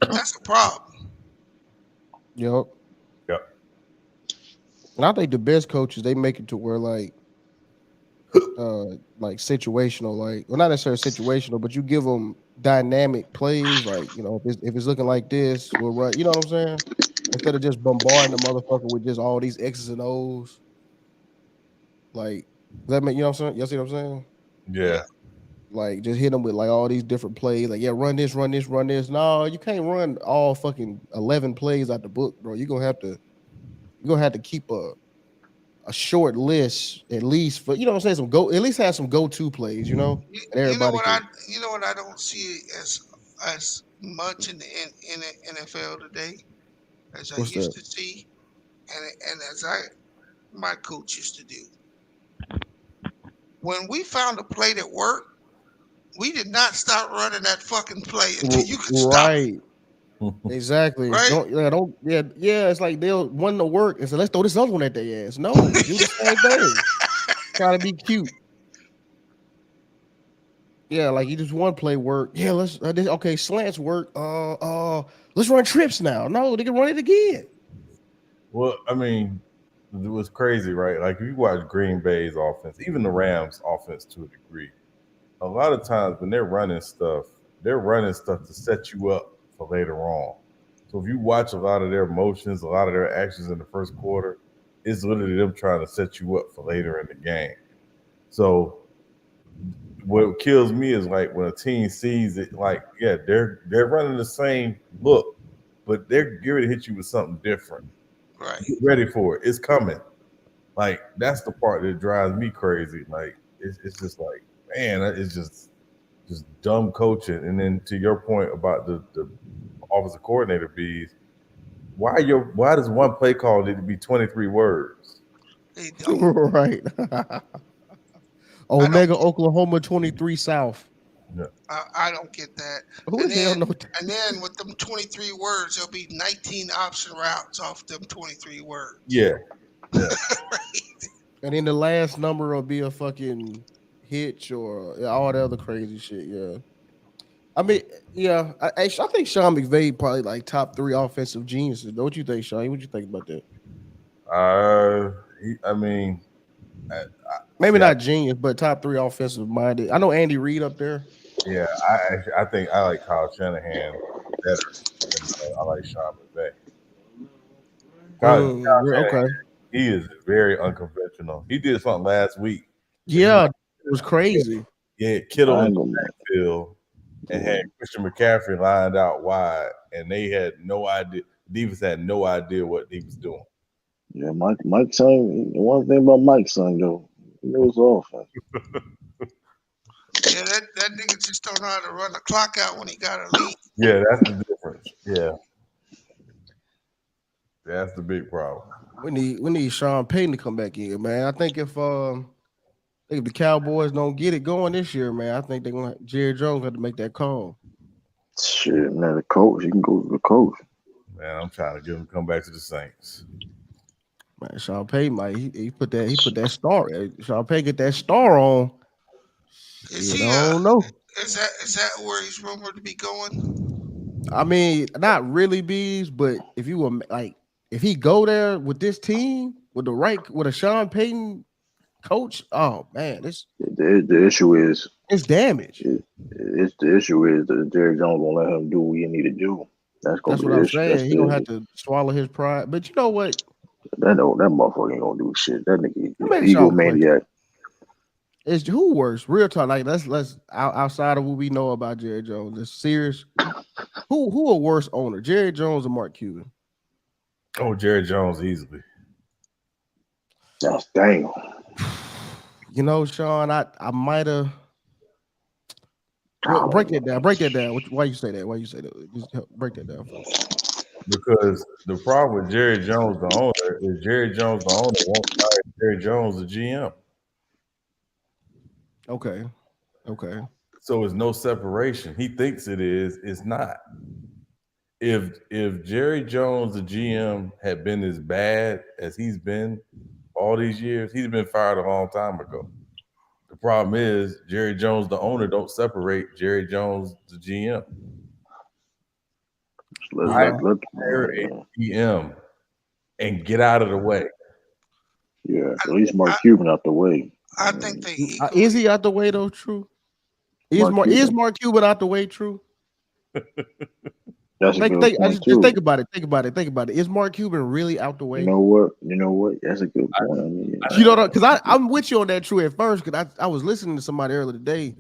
that's a problem. Yep. And I think the best coaches, they make it to where like situational, like, well, not necessarily situational, but you give them dynamic plays, like, you know, if it's looking like this, we'll run. You know what I'm saying? Instead of just bombarding the motherfucker with just all these X's and O's. Like, does that make, you know what I'm saying? You see what I'm saying? Yeah. Like, just hit them with like all these different plays. Like, yeah, run this, run this, run this. No, you can't run all fucking 11 plays out the book, bro. You're gonna have to keep a short list at least for, you know what I'm saying, at least have some go-to plays, you know. And everybody you know what I don't see as much in the NFL today as I used to see, and as my coach used to do. When we found a play that worked, we did not stop running that fucking play until you could stop it. Exactly. Right? It's like they'll want to work and say, let's throw this other one at their ass. No, do the same thing. Try to be cute. Yeah, like you just want to play work. Yeah, let's okay, slants work. Let's run trips now. No, they can run it again. Well, I mean, it was crazy, right? Like if you watch Green Bay's offense, even the Rams' offense to a degree, a lot of times when they're running stuff to set you up for later on. So if you watch a lot of their motions, a lot of their actions in the first quarter, it's literally them trying to set you up for later in the game. So what kills me is like when a team sees it, like, yeah, they're running the same look, but they're going to hit you with something different. Right. Get ready for it. It's coming. Like that's the part that drives me crazy. Like it's just like, man, it's just dumb coaching. And then to your point about the offensive coordinator bees, why does one play call need to be 23 words? Right. Omega, Oklahoma 23 South. Yeah. I don't get that. Who the hell knows? And then with them 23 words, there'll be 19 option routes off them 23 words. Yeah. Right. And then the last number will be a fucking hitch or all the other crazy shit. Yeah. I mean, yeah. I think Sean McVay probably like top 3 offensive geniuses. Don't you think, Sean? What you think about that? I mean, maybe not genius, but top 3 offensive minded. I know Andy Reid up there. Yeah, I think I like Kyle Shanahan better than I like Sean McVay. Kyle Shanahan, he is very unconventional. He did something last week. Yeah, it was crazy. Yeah, Kittle in the backfield and had Christian McCaffrey lined out wide, and they had no idea. Defense had no idea what he was doing. Yeah, Mike son. One thing about Mike's son, though, he knows offense. Yeah, that nigga just don't know how to run the clock out when he got a lead. Yeah, that's the difference. Yeah. That's the big problem. We need Sean Payton to come back in, man. I think if the Cowboys don't get it going this year, man, I think they're gonna Jerry Jones got to make that call. Shit, man, the coach, you can go to the coach. Man, I'm trying to get him to come back to the Saints. Man, Sean Payton, he put that star. Sean Payton get that star on. Is I he? don't know. Is that where he's rumored to be going? I mean, not really bees, but if you were like, if he go there with this team with a Sean Payton coach, oh man, The issue is it's damage. It's the issue is that Jerry Jones won't let him do what he need to do. That's gonna That's be what the I'm issue. That's saying. He gonna have to swallow his pride. But you know what? that motherfucker ain't gonna do shit. That nigga Let me ask y'all a egomaniac. Is who worse? Real talk. Like let's outside of what we know about Jerry Jones. It's serious. Who a worse owner, Jerry Jones or Mark Cuban? Oh, Jerry Jones easily. That's dang. You know, Sean, I might have. Break that down. Break that down. Why you say that? Why you say that? Just break that down for us. Because the problem with Jerry Jones, the owner, is Jerry Jones, the owner, won't hire Jerry Jones, the GM. Okay. So it's no separation. He thinks it is. It's not. If Jerry Jones, the GM, had been as bad as he's been all these years, he'd been fired a long time ago. The problem is Jerry Jones, the owner, don't separate Jerry Jones, the GM. Hire a GM and get out of the way. Yeah, at least Mark Cuban out the way. I think they Is he out the way though? True. Is Mark Cuban out the way? True. That's a good point too. Just think about it. Think about it. Is Mark Cuban really out the way? You know what? That's a good point. I mean, You know, because I'm with you on that. True at first, because I was listening to somebody earlier today.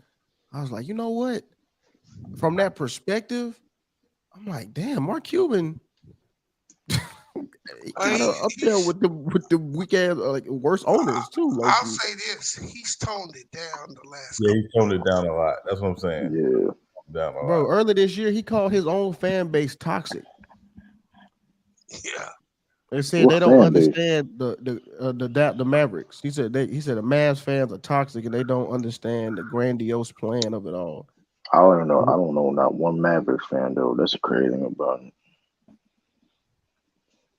I was like, you know what? From that perspective, I'm like, damn, Mark Cuban. Kind of up there with the weak ass worst owners too. I'll say this: he's toned it down the last. Yeah, he toned it down a lot. That's what I'm saying. Yeah, down a bro. lot. Earlier this year, he called his own fan base toxic. Yeah, they said they don't understand the Mavericks. He said the Mavs fans are toxic and they don't understand the grandiose plan of it all. I don't know not one Mavericks fan though. That's the crazy thing about it.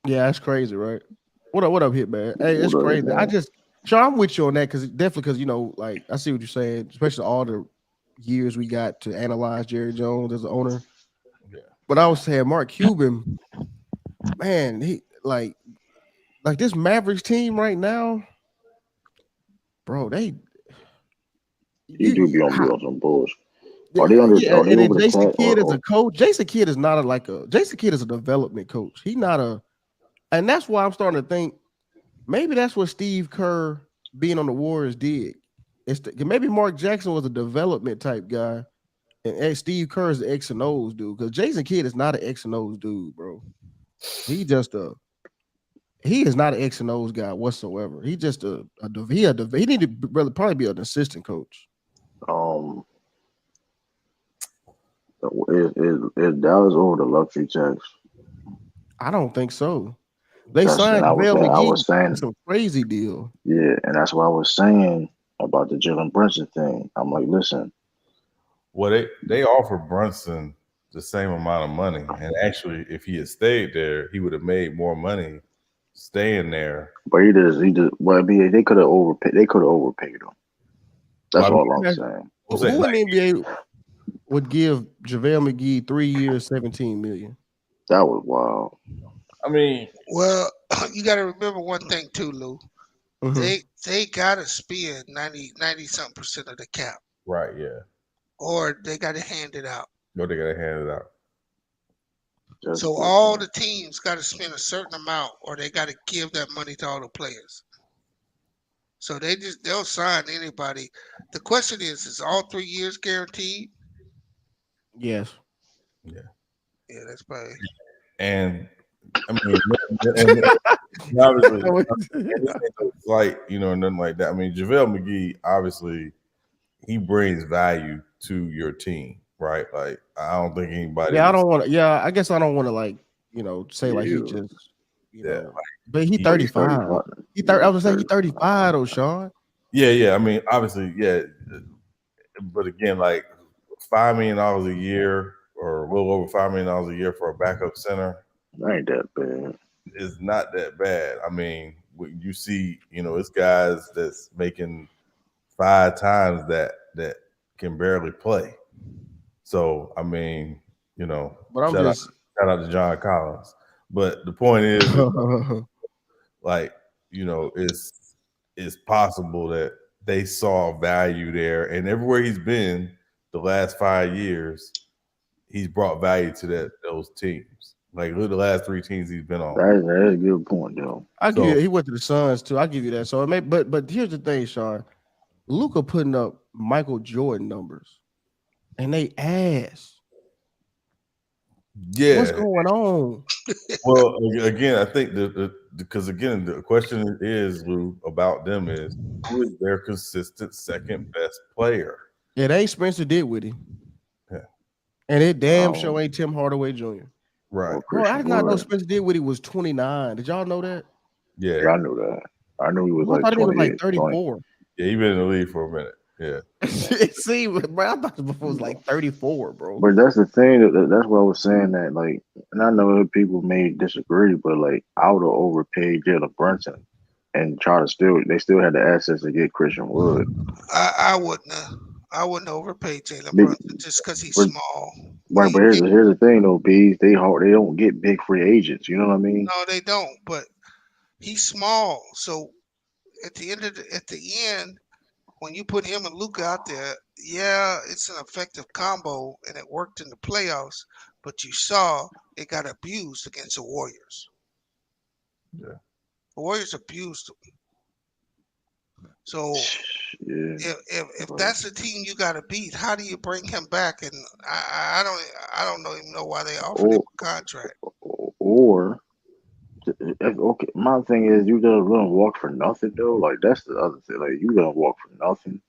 Yeah, that's crazy, right? What up, Hitman? Hey, it's crazy. I'm with you on that because you know, like I see what you're saying, especially all the years we got to analyze Jerry Jones as an owner. Yeah. But I was saying Mark Cuban, man, he like this Mavericks team right now, bro. He do be on some bullshit. Are they and then over Jason Kidd is a coach. Jason Kidd is not Jason Kidd is a development coach. He's not and that's why I'm starting to think maybe that's what Steve Kerr being on the Warriors did. Maybe Mark Jackson was a development type guy, and Steve Kerr is the X and O's dude. Because Jason Kidd is not an X and O's dude, bro. He is not an X and O's guy whatsoever. He just he need to probably be an assistant coach. Is Dallas over the luxury tax? I don't think so. They signed JaVale McGee. Some crazy deal. Yeah, and that's what I was saying about the Jalen Brunson thing. I'm like, listen. Well, they offered Brunson the same amount of money, and actually, if he had stayed there, he would have made more money staying there. But he does. Well, I mean, they could have overpaid. They could have overpaid him. That's all I'm saying. Who in the NBA would give JaVale McGee 3 years, $17 million? That was wild. I mean, well, you got to remember one thing too, Lou. Mm-hmm. They gotta spend 90 something percent of the cap. Right. Yeah. Or they gotta hand it out. No, they gotta hand it out. So all the teams got to spend a certain amount, or they got to give that money to all the players. So they'll sign anybody. The question is all 3 years guaranteed? Yes. Yeah. Yeah, that's probably. And I mean, obviously, it's like, you know, nothing like that. I mean, JaVale McGee, obviously, he brings value to your team, right? Like, I don't think anybody. Yeah, I don't want to. Yeah, I guess I don't want to, like, you know, say like he just, You Yeah, know, but he he- He's 35. 35. He Yeah, 30. I he's was gonna say he 35. 35 though, Sean. yeah. I mean, obviously, yeah. But again, like $5 million a year, or a little over $5 million a year for a backup center, That ain't that bad. is not that bad. I mean, when you see, it's guys that's making 5 times that can barely play. So I mean, But I'm shout out just to John Collins. But the point is like, it's possible that they saw value there, and everywhere he's been the last 5 years, he's brought value to those teams. Like, look at the last 3 teams he's been on. That's a good point, though. I give you he went to the Suns too. I give you that. So it may, but here's the thing, Sean. Luka putting up Michael Jordan numbers, and they ass. Yeah. What's going on? Well, again, I think because again, the question is, Lou, about them is, who is their consistent second best player? It ain't Spencer Dinwiddie. Yeah. And it damn sure ain't Tim Hardaway Jr. Right. Bro, I did not know Spencer Dinwiddie was 29. Did y'all know that? Yeah, I knew that. I knew he was I like thought he was 28, like 34. Yeah, he been in the league for a minute. Yeah. See, bro, I thought before it was like 34, bro. But that's the thing. That's what I was saying. That like, and I know that people may disagree, but like, I would have overpaid Jalen Brunson and try to they still had the assets to get Christian Wood. I wouldn't overpay Jalen Brunson just because he's small. Right, but here's the thing though, Bees. They don't get big free agents. You know what I mean? No, they don't. But he's small, so at the end, when you put him and Luka out there, yeah, it's an effective combo and it worked in the playoffs. But you saw it got abused against the Warriors. Yeah, the Warriors abused them. So if that's the team you got to beat, how do you bring him back? And I don't even know why they offered him a contract. Or okay, my thing is, you gonna walk for nothing though. Like that's the other thing. Like you gonna walk for nothing.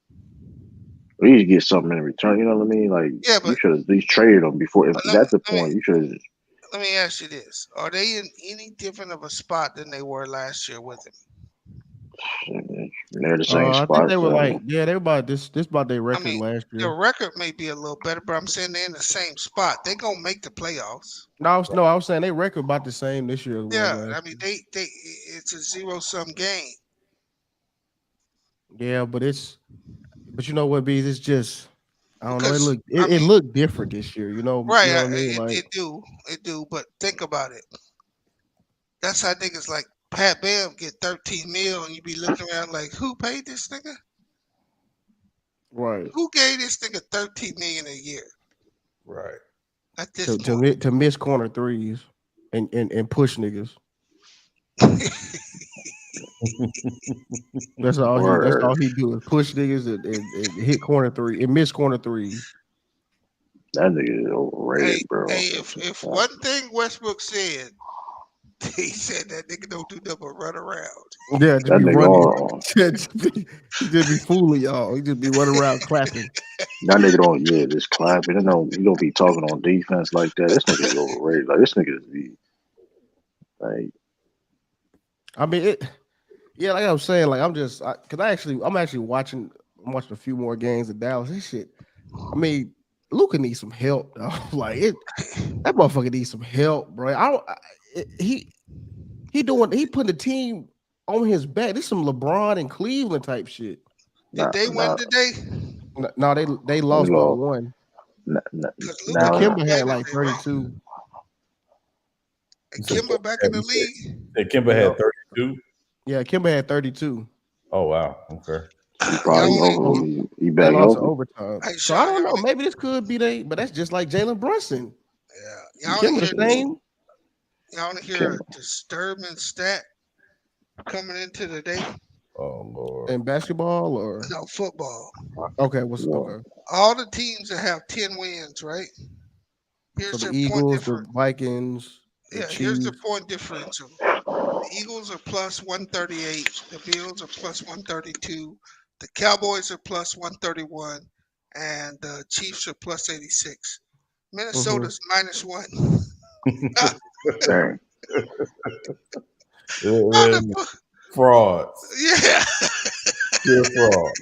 Or you get something in return. You know what I mean? Like you should have at least traded them before. If that's the point, you should have. Let me ask you this: are they in any different of a spot than they were last year with him? They're the same I spot. think they were like, they were about this about their record last year. Their record may be a little better, but I'm saying they're in the same spot. They're gonna make the playoffs. No, I was saying they record about the same this year as well. Yeah, I mean it's a 0-sum game. Yeah, but you know what, Bees? It's just I don't know. It looked different this year. You know, right? You know what I mean? It do. But think about it. That's how niggas like Pat Bam get 13 mil, and you be looking around like, who paid this nigga? Right. Who gave this nigga 13 million a year? Right. At this to miss corner threes and push niggas. That's all he do is push niggas and hit corner three and miss corner threes. That nigga is overrated, bro. Hey, if one thing Westbrook said, he said that nigga don't do nothing but run around. Yeah, just be running. He just be fooling y'all. He just be running around clapping. That nigga don't just clapping. He don't be talking on defense like that. This nigga is overrated. Like this nigga is like. I mean yeah, like I was saying, like I'm actually watching a few more games of Dallas. This shit. I mean, Luka needs some help, though. Like that motherfucker needs some help, bro. He putting the team on his back. This is some LeBron and Cleveland type shit. Did they win today? No, they lost by one. Kemba had like 32. And Kemba back in the league. Kemba had 32. Yeah, Kemba had 32. Oh wow. Okay. He back lost over overtime. So I don't know. Maybe this could be but that's just like Jalen Brunson. Yeah, Kemba the same. Y'all want to hear a disturbing stat coming into the day? Oh Lord. In basketball or no football? Okay, okay? All the teams that have 10 wins, right? Here's so the their Eagles, the Vikings. Yeah, here's the point differential. The Eagles are plus 138. The Bills are plus 132. The Cowboys are plus 131. And the Chiefs are plus 86. Minnesota's -1. Frauds. Yeah. Pure fraud.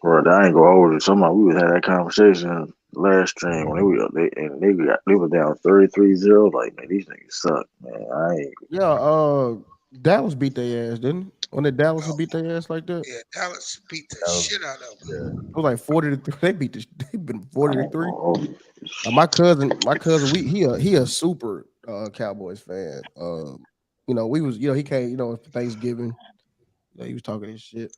Bro, I ain't gonna hold it. Somebody we was had that conversation last stream when they were down 33-0. Like, man, these niggas suck, man. I ain't. Yeah, Dallas beat their ass, didn't it? When did Dallas beat their ass like that? Yeah, Dallas beat the shit out of them. It was like 40-3. They been 40-3. Oh, My cousin, he a super Cowboys fan. He came, for Thanksgiving. He was talking his shit.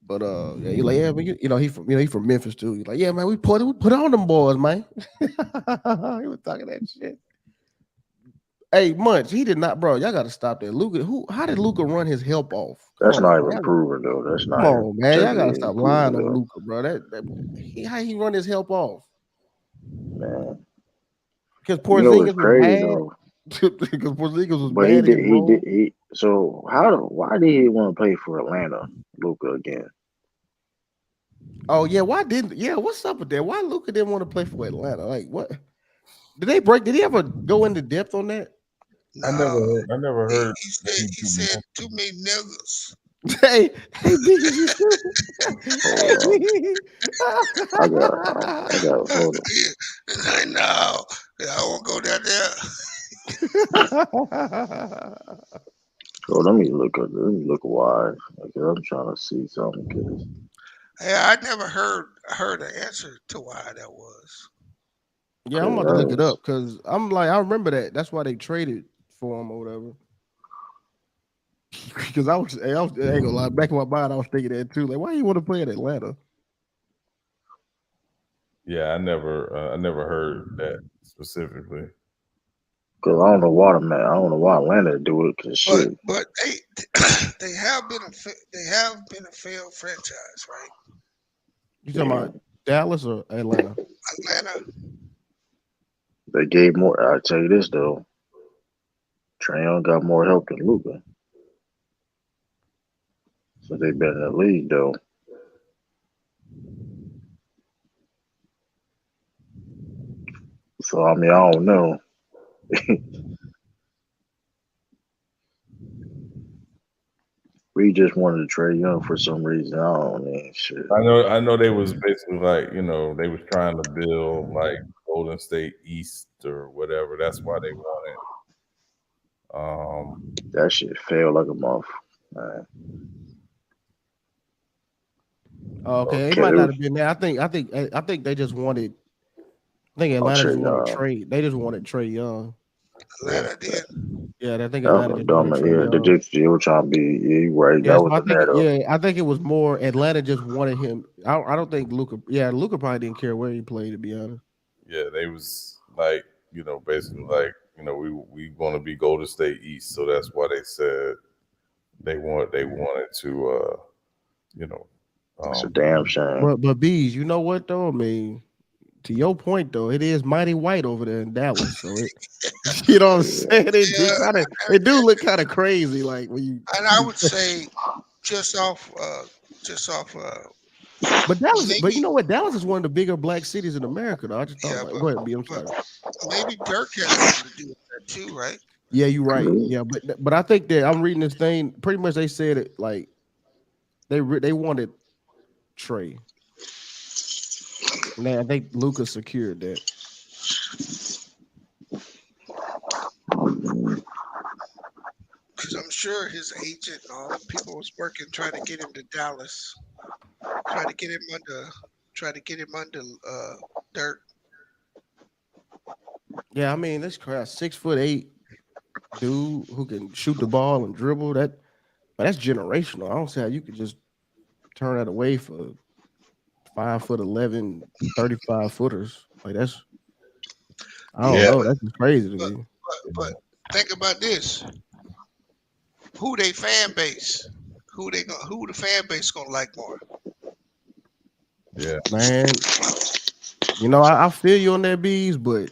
But yeah, he like, yeah, but he from Memphis too. He's like, yeah, man, we put on them boys, man. He was talking that shit. Hey, Munch, he did not, bro. Y'all got to stop that. Luka, how did Luka run his help off? that's not even proven though. That's not. Come on, man. Y'all got to technically stop proven, lying on though. Luka, bro. How he run his help off? Man, Because you know Porzingis it's was crazy mad. though. Because Porzingis was But mad. he. So why did he want to play for Atlanta, Luka again? Oh yeah, what's up with that? Why Luka didn't want to play for Atlanta? Like what? Did he ever go into depth on that? I never heard. He said too many niggas. Hey, Biggie, you stupid. I got hold on. Like, no, I won't go down there. So let me look wide. Because I'm trying to see something. Cause Hey, I never heard an answer to why that was. Yeah, I'm about to look it up because I'm like, I remember that. That's why they traded for him or whatever. Because I ain't gonna lie, back in my mind, I was thinking that too. Like, why you want to play in Atlanta? Yeah, I never heard that specifically. Cause I don't know why Atlanta do it. Cause shit. But they have been a failed franchise, right? You talking about Dallas or Atlanta? Atlanta. They gave more. I tell you this though, Trae Young got more help than Luka. So they been in the league though. So I mean, I don't know. We just wanted to trade Young for some reason. I don't mean shit. I know they was basically like, they was trying to build like Golden State East or whatever. That's why they wanted. That shit failed like a month. Man. Okay, it might not have been that. I think they just wanted. I think Atlanta just wanted trade. They just wanted Trae Young. Atlanta did. Yeah, I think Atlanta just wanted Trae Young. The were trying to be. Yeah, you right. Yeah, That so was I the think. narrative. Yeah, I think it was more Atlanta just wanted him. I don't think Luka. Yeah, Luka probably didn't care where he played. To be honest. Yeah, they was like, basically like, we want to be Golden State East, so that's why they said they wanted to, It's a damn shame. But Bees, you know what though? I mean, to your point though, it is mighty white over there in Dallas. So it, you know what I'm saying? It do look kind of crazy, like when you. And I would say, just off. But Dallas, but you know what? Dallas is one of the bigger black cities in America. Though. I just thought, go ahead, B. I'm sorry. Maybe Dirk has something to do with that too, right? Yeah, you're right. Yeah, but I think that I'm reading this thing. Pretty much, they said it like they wanted Trae. And I think Luka secured that. Because I'm sure his agent and all the people was working trying to get him to Dallas, trying to get him under Dirk. Yeah, I mean, this crap, 6'8" dude who can shoot the ball and dribble. That's generational. I don't see how you could just turn that away for 5'11", 35 footers. Like I don't know. That's just crazy to me. But think about this: who they fan base? Who the fan base gonna like more? Yeah, man. I feel you on that, Bees, but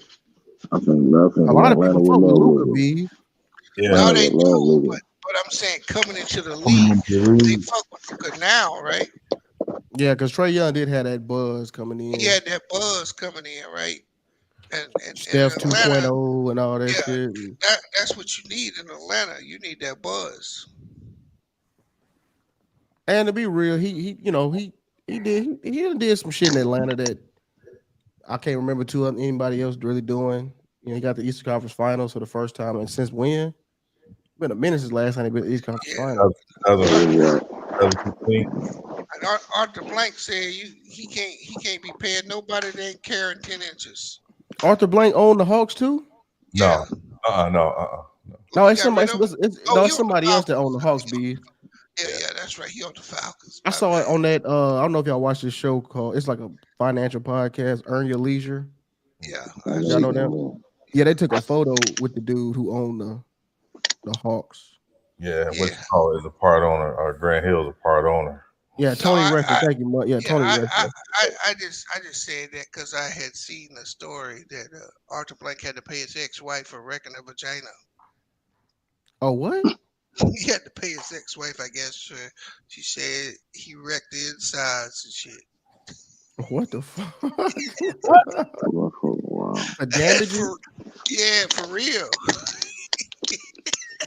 I think a lot of people fuck with Luka, Bees. Yeah, no, they do. But I'm saying coming into the league, they fuck with Luka now, right? Yeah, because Trae Young did have that buzz coming in. He had that buzz coming in, right? And Steph in Atlanta, 2.0 and all that yeah, shit. that's what you need in Atlanta. You need that buzz. And to be real, he did some shit in Atlanta that I can't remember anybody else really doing. He got the Eastern Conference Finals for the first time, and since when? Been a minute since last time he been to the Eastern Conference Finals. And Arthur Blank said he can't be paying nobody that ain't carrying 10 inches. Arthur Blank owned the Hawks too? Yeah. No, it's somebody. It's somebody else that owned the Hawks. B. Yeah, that's right. He on the Falcons. I saw it on that. I don't know if y'all watched this show called. It's like a financial podcast. Earn Your Leisure. Yeah, y'all know them. Yeah, they took a photo with the dude who owned the Hawks. Yeah, what you call it is a part owner, or Grant Hill's a part owner. Yeah, Tony Redford. Thank you. Yeah, Tony Redford. I just said that because I had seen the story that Arthur Blank had to pay his ex-wife for wrecking a vagina. Oh, what? He had to pay his ex-wife, I guess. She said he wrecked the insides and shit. What the fuck? Wow. A damages? For real.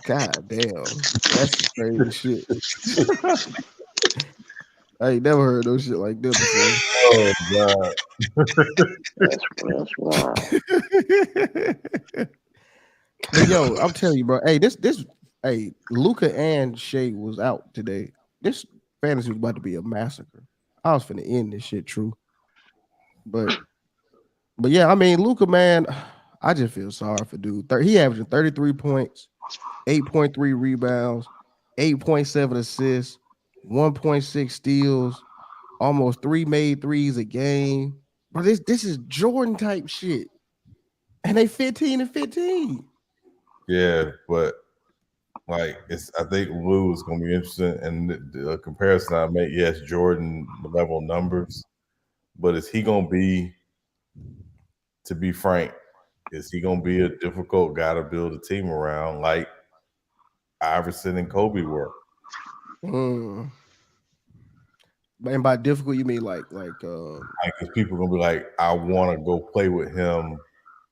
God damn. That's some crazy shit. I ain't never heard no shit like that before. Oh God. That's wild. But yo, I'm telling you, bro. Hey, Luka and Shea was out today. This fantasy was about to be a massacre. I was finna end this shit, true. But yeah, I mean, Luka, man, I just feel sorry for dude. He averaging 33 points, 8.3 rebounds, 8.7 assists, 1.6 steals, almost 3 made threes a game. But this is Jordan type shit. And they 15 and 15. Yeah, but like I think Lou is going to be interesting, and the comparison I make, yes, Jordan level numbers, but is he going to be? To be frank, is he going to be a difficult guy to build a team around, like Iverson and Kobe were? And by difficult, you mean like because people are gonna be like, I want to go play with him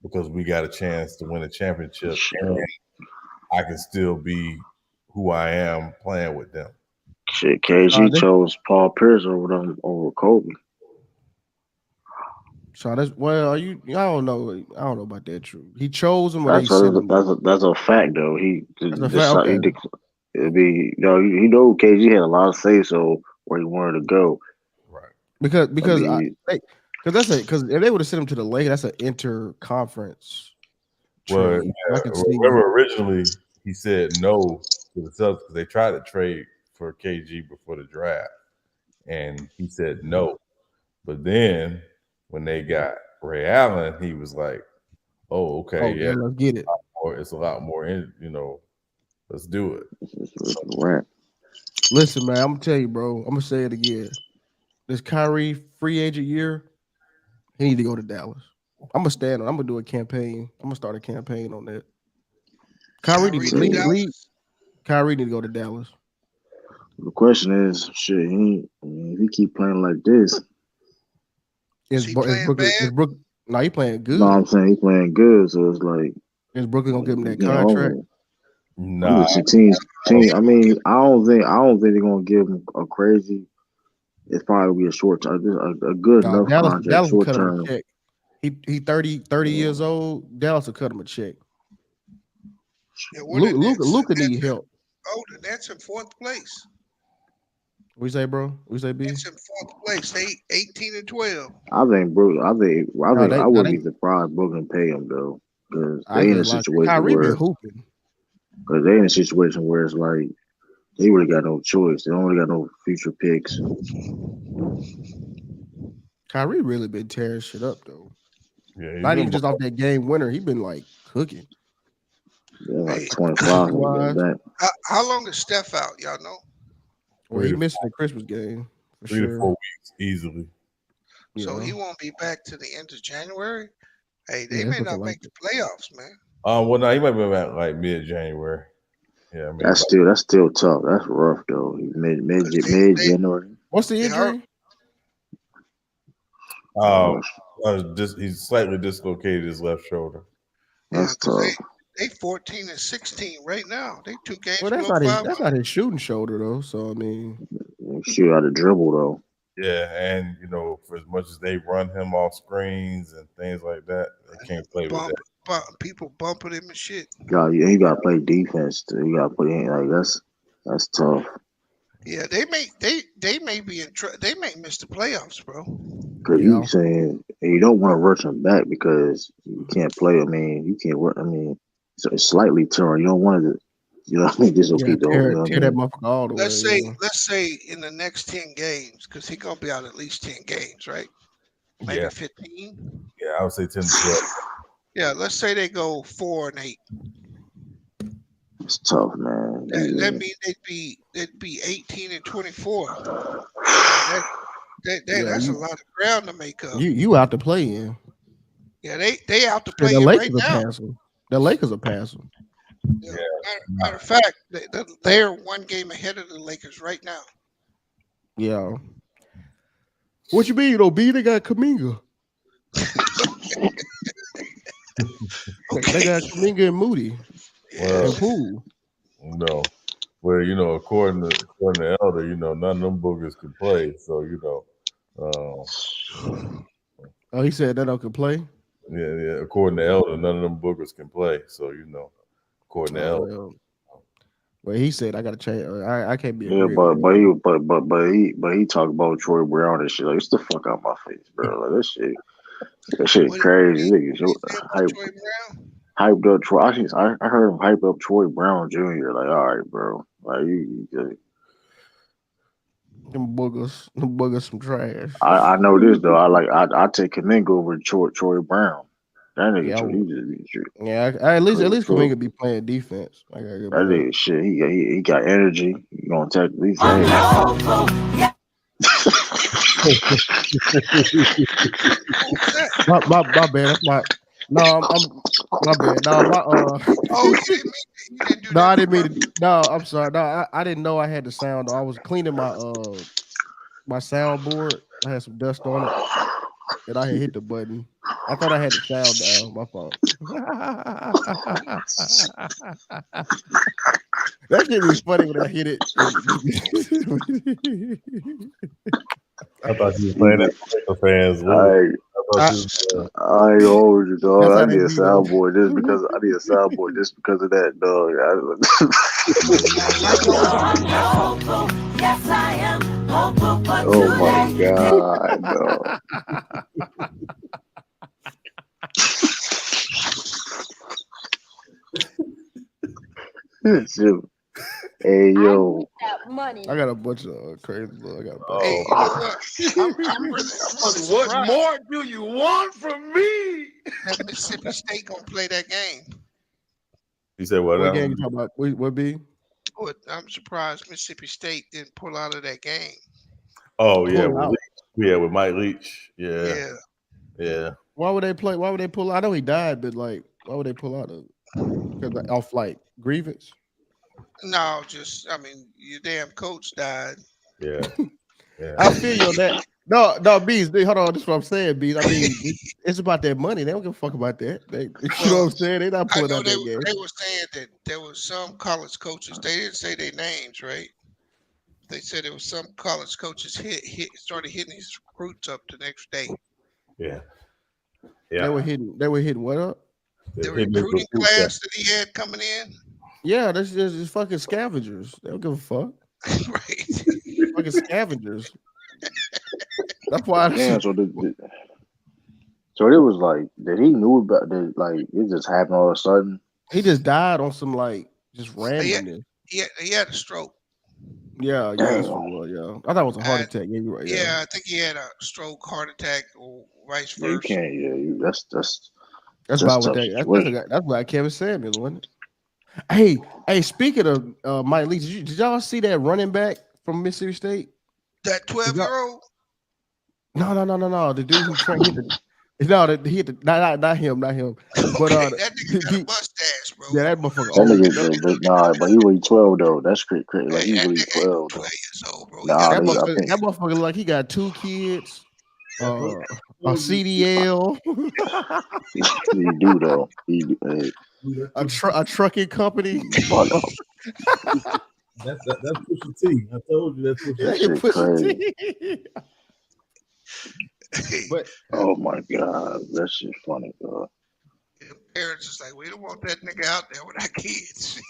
because we got a chance to win a championship, and I can still be who I am playing with them. Shit, KG chose Paul Pierce over Kobe. So that's I don't know about that. True, he chose him. That's a fact though. He KG had a lot of say so where he wanted to go. Right. Because if they would have sent him to the Lakers, that's an interconference. Well, remember originally he said no to the Celtics because they tried to trade for KG before the draft, and he said no. But then when they got Ray Allen, he was like, "Oh, okay, yeah, let's get it. It's a lot more, let's do it." Right. Listen, man, I'm gonna tell you, bro. I'm gonna say it again. This Kyrie free agent year, he need to go to Dallas. I'm gonna do a campaign. I'm gonna start a campaign on that. Kyrie need to go to Dallas. The question is, shit, if he keep playing like this, is Brooklyn? No, he playing good. No, I'm saying he playing good, so it's like, is Brooklyn gonna give him that contract? Nah. Team. I mean, I don't think they're gonna give him a crazy. It's probably be a short term, a good enough contract. Dallas short cut term. him a check. He 30 years old. Dallas will cut him a check. Yeah, Luka need help. Oh, the Nets in 4th place. We say, bro. We say, B. Nets in 4th place. They 18 and 12. I wouldn't be surprised Brooklyn pay him though, because they in a situation where because they in a situation where it's like they really got no choice. They only got no future picks. Kyrie really been tearing shit up though. Yeah, not even just off that game winner. He been like cooking. Yeah, like 25. How long is Steph out? Y'all know? Well, he missed the Christmas game for 3 to 4 weeks easily. So he won't be back to the end of January. Hey, they may not make the playoffs, man. Well, no, he might be back like mid-January. Yeah, I mean, that's still tough. That's rough though. Mid January. What's the injury? He's slightly dislocated his left shoulder. That's tough. They 14-16 right now. They 2 games Well, that's below not his. 500. That's not his shooting shoulder though. So I mean, shoot out of dribble though. Yeah, and for as much as they run him off screens and things like that, they can't play with that. People bumping him and shit. You got to play defense. Too. You got to put in that's tough. Yeah, they may be they may miss the playoffs, bro. Because you saying you don't want to rush him back because you can't play. I mean, you can't work. I mean, so it's slightly torn. You don't want to. You know what I mean? Dislocate the whole. Tear that motherfucker all the way. Let's say in the next 10 games, because he's gonna be out at least 10 games, right? Maybe 15. Yeah, I would say 10 to 12. Yeah, let's say they go 4-8. It's tough, man. That means they'd be 18-24. That's a lot of ground to make up. You out to play in. Yeah, they out to play the in Lakers right now. The Lakers are passing. Yeah. Matter of fact, they're 1 game ahead of the Lakers right now. Yeah. What you mean, B? They got Kuminga. They got Kuminga and Moody. Well, and Poole. No. Well, according to Elder, none of them boogers can play. So, he said that I could play? Yeah. According to Elder, none of them boogers can play. So, according to Elder. Well, he said I gotta change. I can't be. Yeah, but he talked about Troy Brown and shit. Like, it's the fuck out my face, bro. Like that shit crazy. Hyped up Troy. I heard him hype up Troy Brown Jr. Like, all right, bro. Like you them boogers some trash. I know this though. I take Kuminga over Troy Brown. That nigga, at least Kuminga be playing defense. That nigga, shit, he got energy. He gonna take these things. my bad. That's my my bad. No, I didn't mean to. No, I'm sorry. No, I didn't know I had the sound. I was cleaning my soundboard. I had some dust on it, and I had hit the button. I thought I had the sound down. My fault. That shit was funny when I hit it. I thought you were playing that for fans. I ain't hold you, dog. I need a soundboard just because of that, dog. Yes, I am. Oh my god, dog. Hey yo, I got a bunch of crazy. I got. What more do you want from me? That Mississippi State gonna play that game. You said what? What game you talking about? What be? I'm surprised Mississippi State didn't pull out of that game. Oh yeah, with Mike Leach. Yeah. Why would they play? Why would they pull out? I know he died, but like, why would they pull out of it? Because off like grievance. No, your damn coach died. Yeah. I feel you on that. No, Bees. Hold on, this is what I'm saying, Bees. I mean, it's about that money. They don't give a fuck about that. You know what I'm saying? They're not pulling out that game. They were saying that there was some college coaches. They didn't say their names, right? They said there was some college coaches started hitting his recruits up the next day. Yeah. They were hitting what up? The recruiting class that he had coming in. Yeah, that's just fucking scavengers. They don't give a fuck. Right. Fucking scavengers. That's why. So it was like that. He knew about that. Like it just happened all of a sudden. He just died on some like just randomness. He had a stroke. Yeah. I thought it was a heart attack. Yeah, I think he had a stroke, heart attack, or vice versa. You can't. Yeah, that's about what that's why Kevin Samuels, wasn't it? Hey, speaking of Mike Lee, did y'all see that running back from Mississippi State? That 12-year-old? No. The dude who trained hit not him. But that nigga got a mustache, bro. Yeah, that motherfucker. But he was 12 though. That's crazy. Like he was 12. That motherfucker like he got 2 kids. a CDL, He do though. He do. Hey, a trucking company. fuck up. That's Pusha T. I told you that's Pusha Yeah, That you shit push crazy. But Oh my god, that shit funny, dog. Parents is like, we don't want that nigga out there with our kids.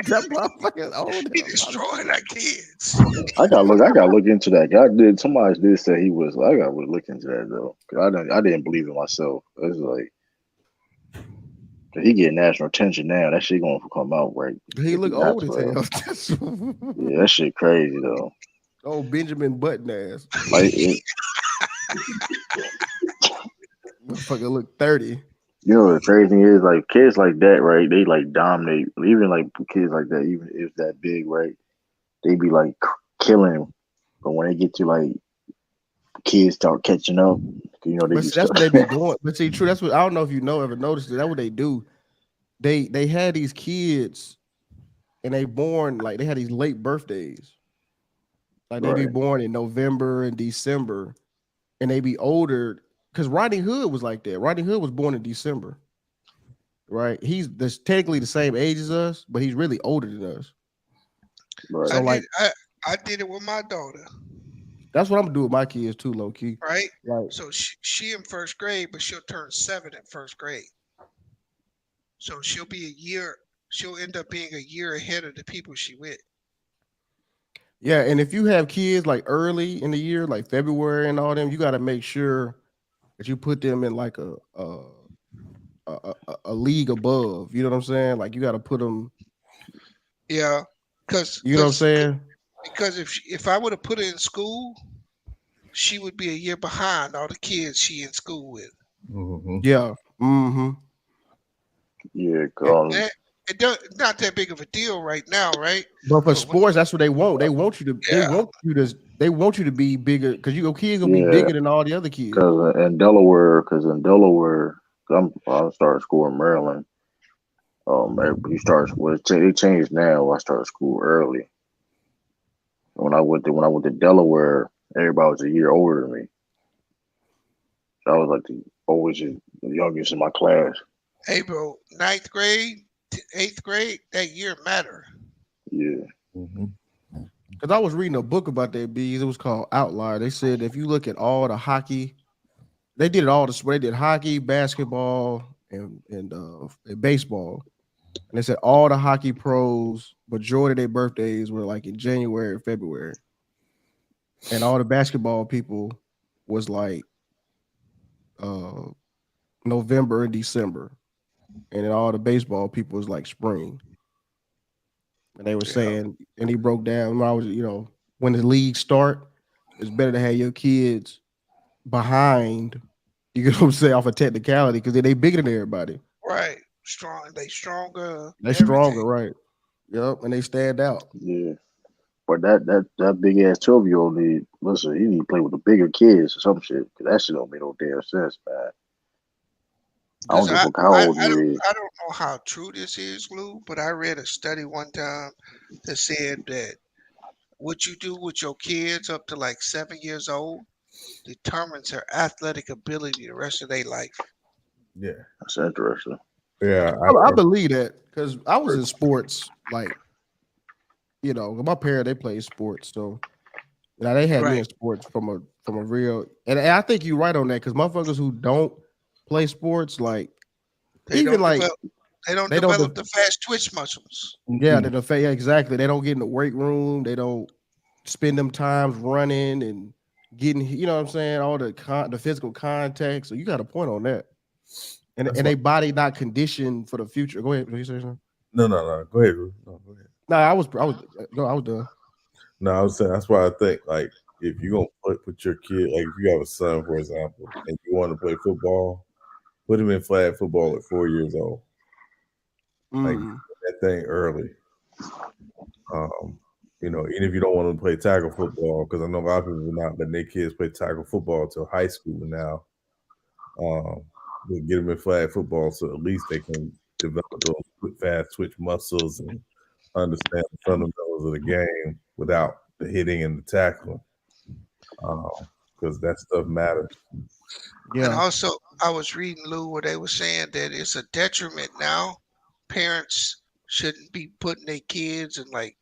that motherfucker old. He destroying our kids. I gotta look into that. Somebody did say he was. I gotta look into that though. 'Cause I didn't believe it myself. It's like he get national attention now. That shit gonna come out right. He If look not old as 12. hell. Yeah, that shit crazy though. Oh, Benjamin Button ass. Like Motherfucker look 30. you know the crazy thing is like kids like that, right? They like dominate. Even like kids like that, even if that big, right? They be like killing him. But when they get to like kids start catching up, you know they But be see, that's stuck. what they be doing. But see, true, that's what I don't know if you ever noticed it. That's what they do. They had these kids and they born like they had these late birthdays. Like they be Right. born in November and December, and they be older. Because Rodney Hood was like that. Rodney Hood was born in December. Right? He's technically the same age as us, but he's really older than us. Right. So like I did it with my daughter. that's what I'm gonna do with my kids too, low key. Right? Right. So she in first grade, but she'll turn 7 in first grade. So she'll end up being a year ahead of the people she with. Yeah, and if you have kids like early in the year, like February and all them, you got to make sure that you put them in like a league above. You know what I'm saying? Like you got to put them. Yeah, because You know what I'm saying? Because if I would have put her in school, she would be a year behind all the kids she in school with. Mm-hmm. Yeah. Mm-hmm. Yeah. It does not that big of a deal right now, right? But for sports, that's what they want. They want you to. Yeah. They want you to be bigger because your kids gonna be Yeah. bigger than all the other kids. Because in Delaware, I started school in Maryland. They changed now. I started school early. When I went to Delaware, everybody was a year older than me. So I was like the youngest in my class. Hey, bro, 9th grade, 8th grade, that year matter. Yeah. Mm-hmm. Because I was reading a book about that, bees. It was called Outlier. They said if you look at all the hockey, they did it all. They did hockey, basketball, and baseball. And they said all the hockey pros, majority of their birthdays were like in January or February. And all the basketball people was like November and December. And then all the baseball people was like spring. And they were saying, and he broke down when I was, when the league start, it's better to have your kids behind, you know what I'm saying, off a technicality, because they bigger than everybody. Right. Strong. They stronger. They stronger, right. Yep, and they stand out. Yeah. But that big ass 12-year-old he need to play with the bigger kids or some shit. Cause that shit don't make no damn sense, man. I don't give a fuck how old you is. I don't know how true this is, Lou, but I read a study one time that said that what you do with your kids up to like 7 years old determines their athletic ability the rest of their life. Yeah. That's interesting. Yeah. I believe that because I was in sports, like, my parents, they played sports, so they had me in sports from a real, and I think you're right on that because motherfuckers who don't play sports, like, they don't develop the fast twitch muscles. Yeah, exactly. They don't get in the weight room. They don't spend them times running and getting, you know what I'm saying, all the physical contact. So you got a point on that. And they body not conditioned for the future. Go ahead. Did you say something? No. Go ahead. No, go ahead. No, I was done. No, I was saying that's why I think like if you're gonna put your kid, like if you have a son, for example, and you want to play football, put him in flag football at 4 years old. Like that thing early. Even if you don't want to play tackle football, because I know a lot of people are not letting their kids play tackle football until high school now. We'll get them in flag football so at least they can develop those fast twitch muscles and understand the fundamentals of the game without the hitting and the tackling. because that stuff matters. And also, I was reading, Lou, where they were saying that it's a detriment now. Parents shouldn't be putting their kids in like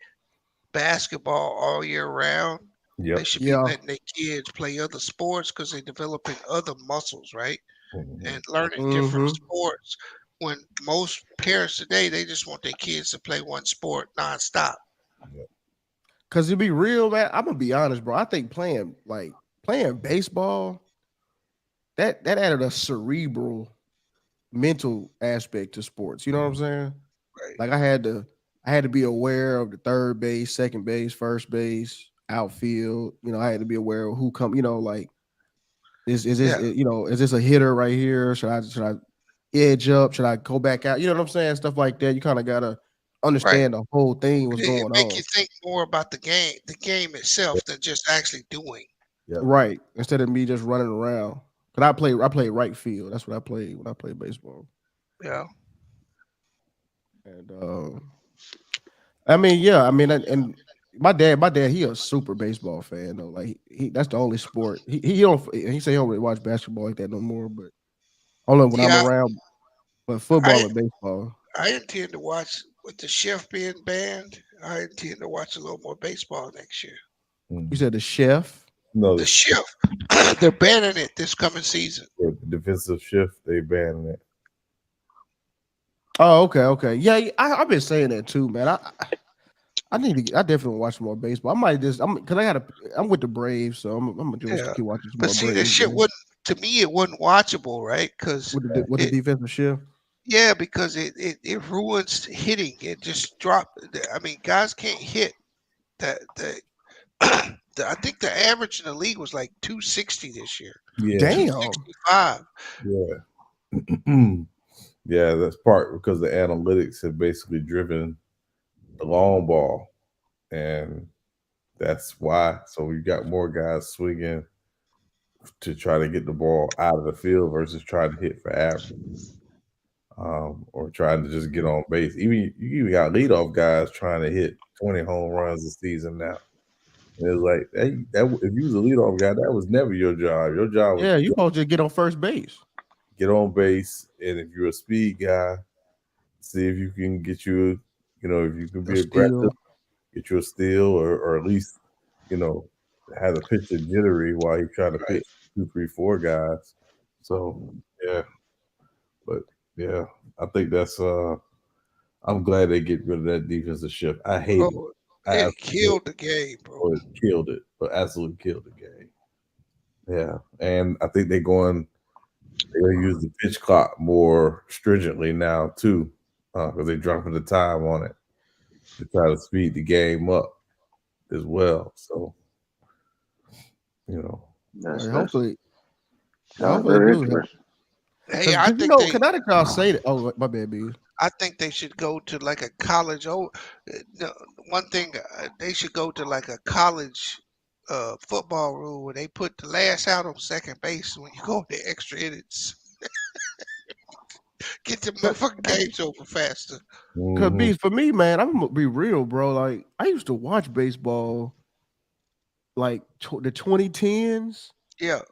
basketball all year round. They Yep. should be letting their kids play other sports because they're developing other muscles, right? And learning different sports. When most parents today, they just want their kids to play one sport nonstop. Cause to be real, man, I'm gonna be honest, bro. I think playing baseball, that added a cerebral, mental aspect to sports. You know what I'm saying? Right. Like I had to be aware of the third base, second base, first base, outfield. You know, I had to be aware of who come. You know, like is this is this a hitter right here? Should I edge up? Should I go back out? You know what I'm saying? Stuff like that. You kind of gotta Right. understand the whole thing, what's It going make you on. think more about the game itself than just actually doing. Right. Instead of me just running around. But I play right field. That's what I played when I played baseball. Yeah. And I mean, yeah, I mean, and my dad, he a super baseball fan though. Like he that's the only sport. He don't he say he don't really watch basketball like that no more, but only when See, I'm around, but football I and baseball. I intend to watch with the chef being banned. I intend to watch a little more baseball next year. You said the chef? No, The chef, they're banning it this coming season. the defensive shift, they banning it. Oh, okay. Yeah, I've been saying that too, man. I definitely watch more baseball. I might just I'm with the Braves, so I'm gonna just Yeah, keep watching some but more see, this Braves shit games. wouldn't. To me, it wasn't watchable, right? Because With the defensive shift. yeah, because it ruins hitting. It just dropped. I mean, guys can't hit. The I think the average in the league was like 260 this year. Yeah. Damn. 265. Yeah. Yeah, that's part because the analytics have basically driven the long ball, and that's why. So we got more guys swinging to try to get the ball out of the field versus trying to hit for average, or trying to just get on base. You even got leadoff guys trying to hit 20 home runs a season now. And it's like that if you was a leadoff guy, that was never your job. Your job was Yeah, you supposed to get on first base. get on base, and if you're a speed guy, see if you can get you, if you can be aggressive, get you a steal, or at least, have the pitcher jittery while he's trying to pitch 2, 3, 4 guys. So yeah, but yeah, I think that's. I'm glad they get rid of that defensive shift. I hate it. Bro, I it absolutely killed the game, bro. it killed it, but absolutely killed the game. Yeah, and I think they're going to use the pitch clock more stringently now too, because they're dropping the time on it to try to speed the game up as well. So, Hopefully sounds they very do. interesting. Hey, I Cause you think know, they. Connecticut say that. Oh, my bad, B. I think they should go to like a college. No, one thing they should go to like a college football rule where they put the last out on second base when you go to extra innings. Get the motherfucking games over faster. Cause B, for me, man, I'm gonna be real, bro. Like I used to watch baseball, like the 2010s. Yeah.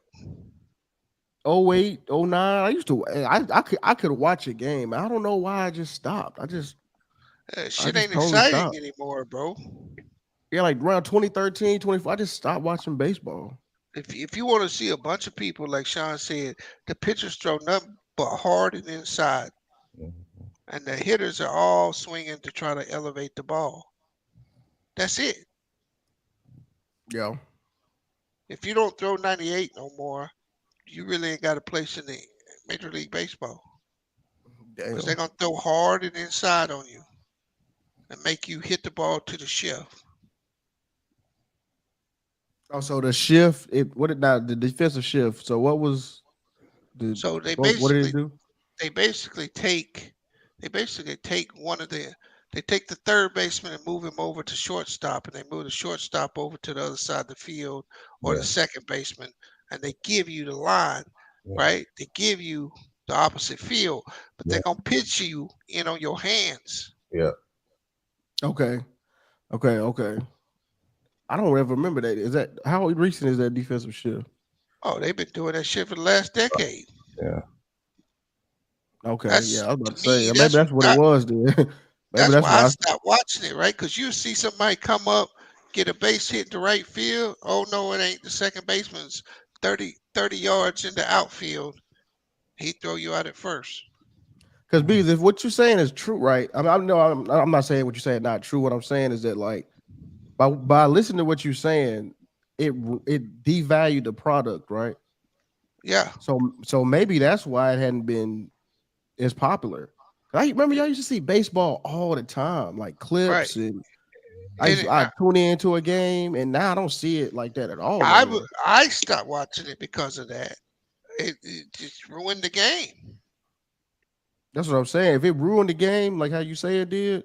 08, 09. I used to I could watch a game. I don't know why I just stopped. I just Shit ain't totally exciting stopped. anymore, bro. Yeah, like around 2013, 24, I just stopped watching baseball. If you want to see a bunch of people, like Sean said, the pitchers throw nothing but hard and inside, and the hitters are all swinging to try to elevate the ball. That's it. Yeah. If you don't throw 98 no more, you really ain't got a place in the Major League Baseball. Because they're going to throw hard and inside on you and make you hit the ball to the shelf. Oh, so the shift, the defensive shift. So what was So what did it do? they basically take one of they take the third baseman and move him over to shortstop, and they move the shortstop over to the other side of the field, or the second baseman, and they give you the line, right? They give you the opposite field, but they're gonna pitch you in on your hands. Yeah. Okay. I don't ever remember that. Is that how recent is that defensive shift? Oh, they've been doing that shit for the last decade. Yeah. Okay, That's yeah, I was about to to say me. maybe that's what it was then. Maybe That's that's why I why. stopped watching it, right? Because you see somebody come up, get a base hit to right field. Oh no, it ain't. The second baseman's 30 yards in the outfield. He throw you out at first. Because because if what you're saying is true, right? I mean, I know I'm not saying what you're saying not true. What I'm saying is that like by listening to what you're saying, it devalued the product, right? Yeah. So maybe that's why it hadn't been as popular. I remember y'all used to see baseball all the time, like Right. clips, and And I tune into a game, and now I don't see it like that at all no more. I stopped watching it because of that. It just ruined the game. That's what I'm saying. If it ruined the game, like how you say it did,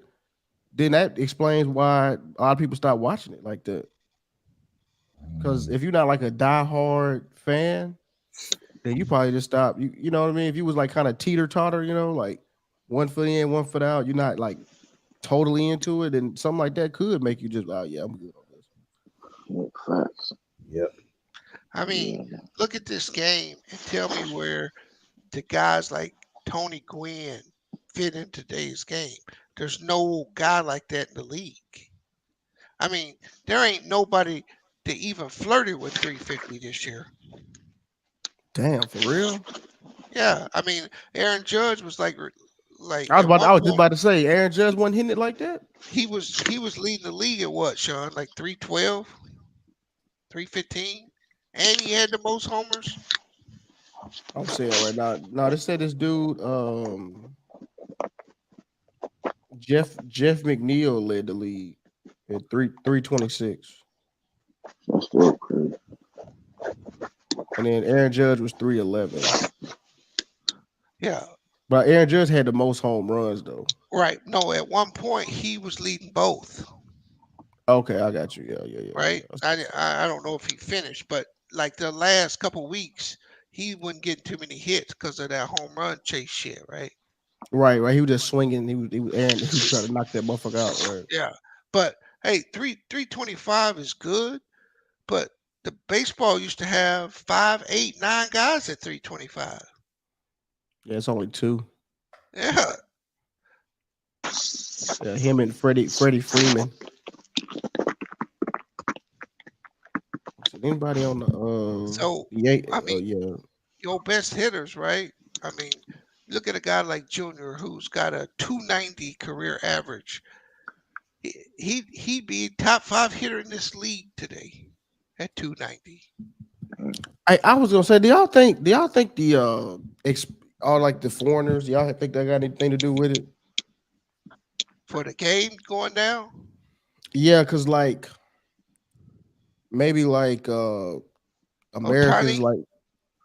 then that explains why a lot of people stop watching it like that. Because if you're not like a diehard fan, then you probably just stop. You know what I mean? If you was like kind of teeter totter, like one foot in, one foot out, you're not like totally into it, and something like that could make you just, oh yeah, I'm good on this. Facts. Yep. I mean, look at this game and tell me where the guys like Tony Gwynn fit in today's game. There's no guy like that in the league. I mean, there ain't nobody that even flirted with 350 this year. Damn, for real? Yeah, I mean, Aaron Judge was like I at one was just point about to say, Aaron Judge wasn't hitting it like that. he was leading the league at what, Sean? Like 312, 315, and he had the most homers. I'm saying right now. No, they said this dude, Jeff McNeil led the league at 326. That's still crazy. And then Aaron Judge was 311. Yeah. But Aaron Judge had the most home runs though. Right. No, at one point he was leading both. Okay, I got you. Yeah. Right. I don't know if he finished, but like the last couple weeks, he wasn't getting too many hits because of that home run chase shit. Right. Right. He was just swinging. He was trying to knock that motherfucker out. Right. Yeah. But hey, 325 is good, but the baseball used to have 5, 8, 9 guys at 325. Yeah, it's only 2. Yeah. Yeah, him and Freddie Freeman. So anybody on the So I mean, yeah. your best hitters, right? I mean, look at a guy like Junior who's got a 290 career average. He'd be top 5 hitter in this league today at 290. I was gonna say, do y'all think the all like the foreigners, y'all think that got anything to do with it? For the game going down? Yeah, because like maybe like Americans, like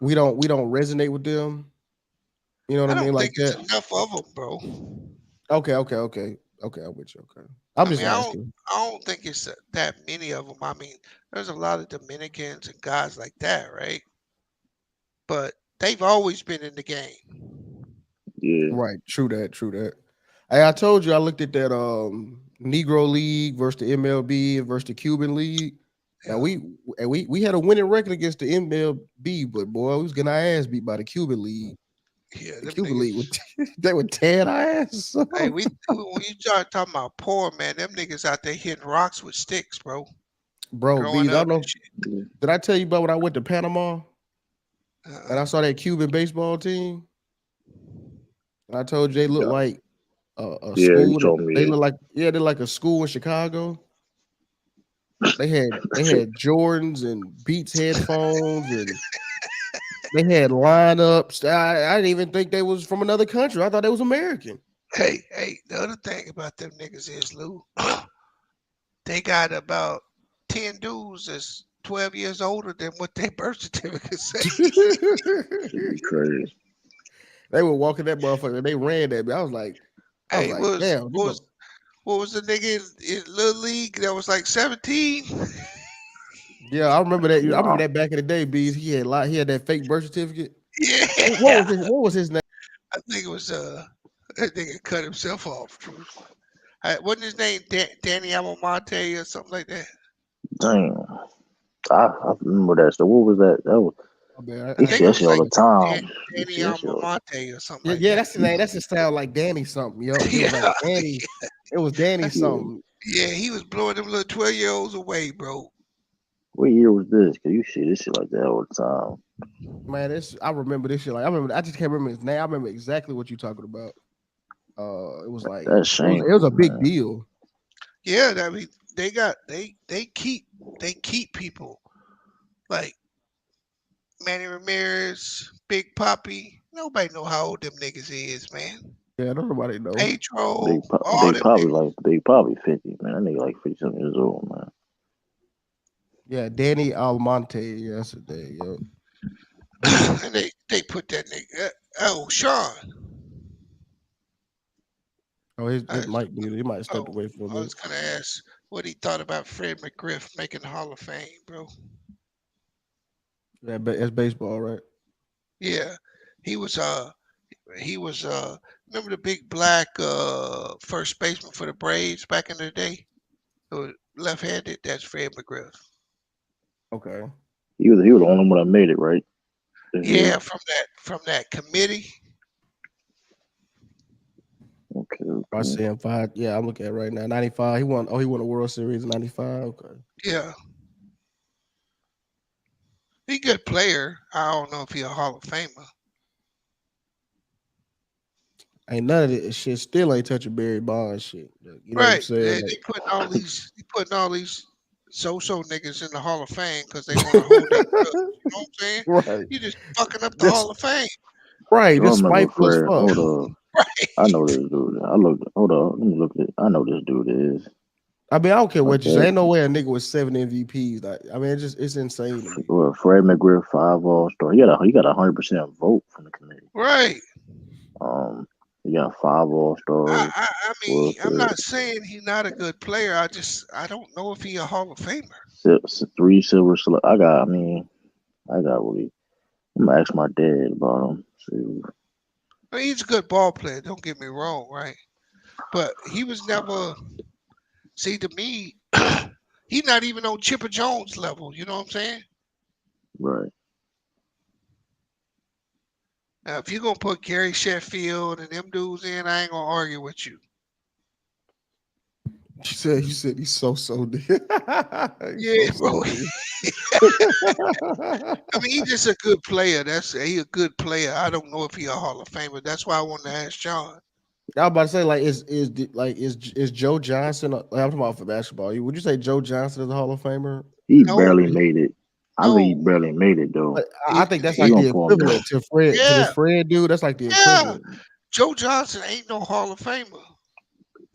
we don't resonate with them. You know what I mean? Like think that. it's enough of them, bro. Okay. I'm with you. Okay. I'm just asking. I don't think it's that many of them. I mean, there's a lot of Dominicans and guys like that, right? But they've always been in the game. Yeah. Right. True that. Hey, I told you I looked at that Negro League versus the MLB versus the Cuban League. Now we had a winning record against the MLB, but boy, we was getting our ass beat by the Cuban League. Yeah, the Cuban League, they would tear our ass. Hey, when you start talking about poor, man, them niggas out there hitting rocks with sticks, bro. Bro, Bees, I don't know. Did I tell you about when I went to Panama and I saw that Cuban baseball team? And I told you they look like a school. You told me, they look like they're like a school in Chicago. They had Jordans and Beats headphones and they had lineups. I didn't even think they was from another country. I thought they was American. Hey, the other thing about them niggas is, Lou, they got about 10 dudes that's 12 years older than what their birth certificate say. Crazy. They were walking that motherfucker. They ran that. I was like, damn. What was the nigga in Little League that was like 17? Yeah, I remember that. I remember that back in the day, Bees. He had that fake birth certificate. Yeah. What was his name? I think it was that nigga cut himself off. Truth. Wasn't his name Danny Almonte or something like that? Damn. I remember that. So what was that? That was I think it was all like the time. Danny Almonte or something Yeah, like yeah, that. that's the name. That's the sound like Danny something. Yo, it was like Yeah, Danny. It was Danny something. yeah, he was blowing them little 12-year-olds away, bro. What year was this? Cause you see this shit like that all the time. Man, I remember this shit. Like I just can't remember his name. I remember exactly what you're talking about. It was like That's it was shameful, a big man. deal. Yeah, I mean they keep people like Manny Ramirez, Big Papi. Nobody know how old them niggas is, man. Yeah, nobody know. Petro, all them niggas. Big Poppy 50, man. That nigga like 50-something years old, man. Yeah, Danny Almonte yesterday. Yo. And they put that nigga. Sean. Oh, his mic muted. He might have stepped away for a I minute. was gonna ask what he thought about Fred McGriff making the Hall of Fame, bro. Yeah, that's baseball, right? Yeah, he was remember the big black first baseman for the Braves back in the day? Who was left-handed. That's Fred McGriff. Okay. He was the only one that made it, right? Yeah, from that committee. Okay. I see him 5. Yeah, I'm looking at it right now. 95. He won a World Series in 95. Okay. Yeah. He a good player. I don't know if he a Hall of Famer. Ain't none of this shit still ain't touching Barry Bonds shit. You know what I'm Right. saying? They putting all these so-so niggas in the Hall of Fame because they want to hold that grudge. You know what I'm saying? Right. You just fucking up the Hall of Fame. Right. I Just remember spiteful as Fred. fuck. Hold up. I know this dude. Hold on. Let me look at it. I know this dude is. I mean, I don't care what you say. Okay. Ain't no way a nigga with 7 MVPs. Like, I mean, it's insane to me. Well, Fred McGriff, 5 All-Star. He got 100% vote from the committee. Right. He got 5 All-Stars. I mean, I'm not saying he's not a good player. I don't know if he a Hall of Famer. 3 silver. I got really. I'm gonna ask my dad about him. See. I mean, he's a good ball player. Don't get me wrong, right? But he was never. See, to me, he's not even on Chipper Jones level. You know what I'm saying? Right. Now, if you're gonna put Gary Sheffield and them dudes in, I ain't gonna argue with you. You said he's so Yeah, bro. I mean, he's just a good player. He a good player. I don't know if he a Hall of Famer. That's why I wanted to ask John. I was about to say, like, is Joe Johnson? Like, I'm talking about for basketball. Would you say Joe Johnson is a Hall of Famer? He barely made it. I think he barely made it though. But I think that's like the equivalent to Fred. Yeah. To this Fred dude, that's like the equivalent. Joe Johnson ain't no Hall of Famer.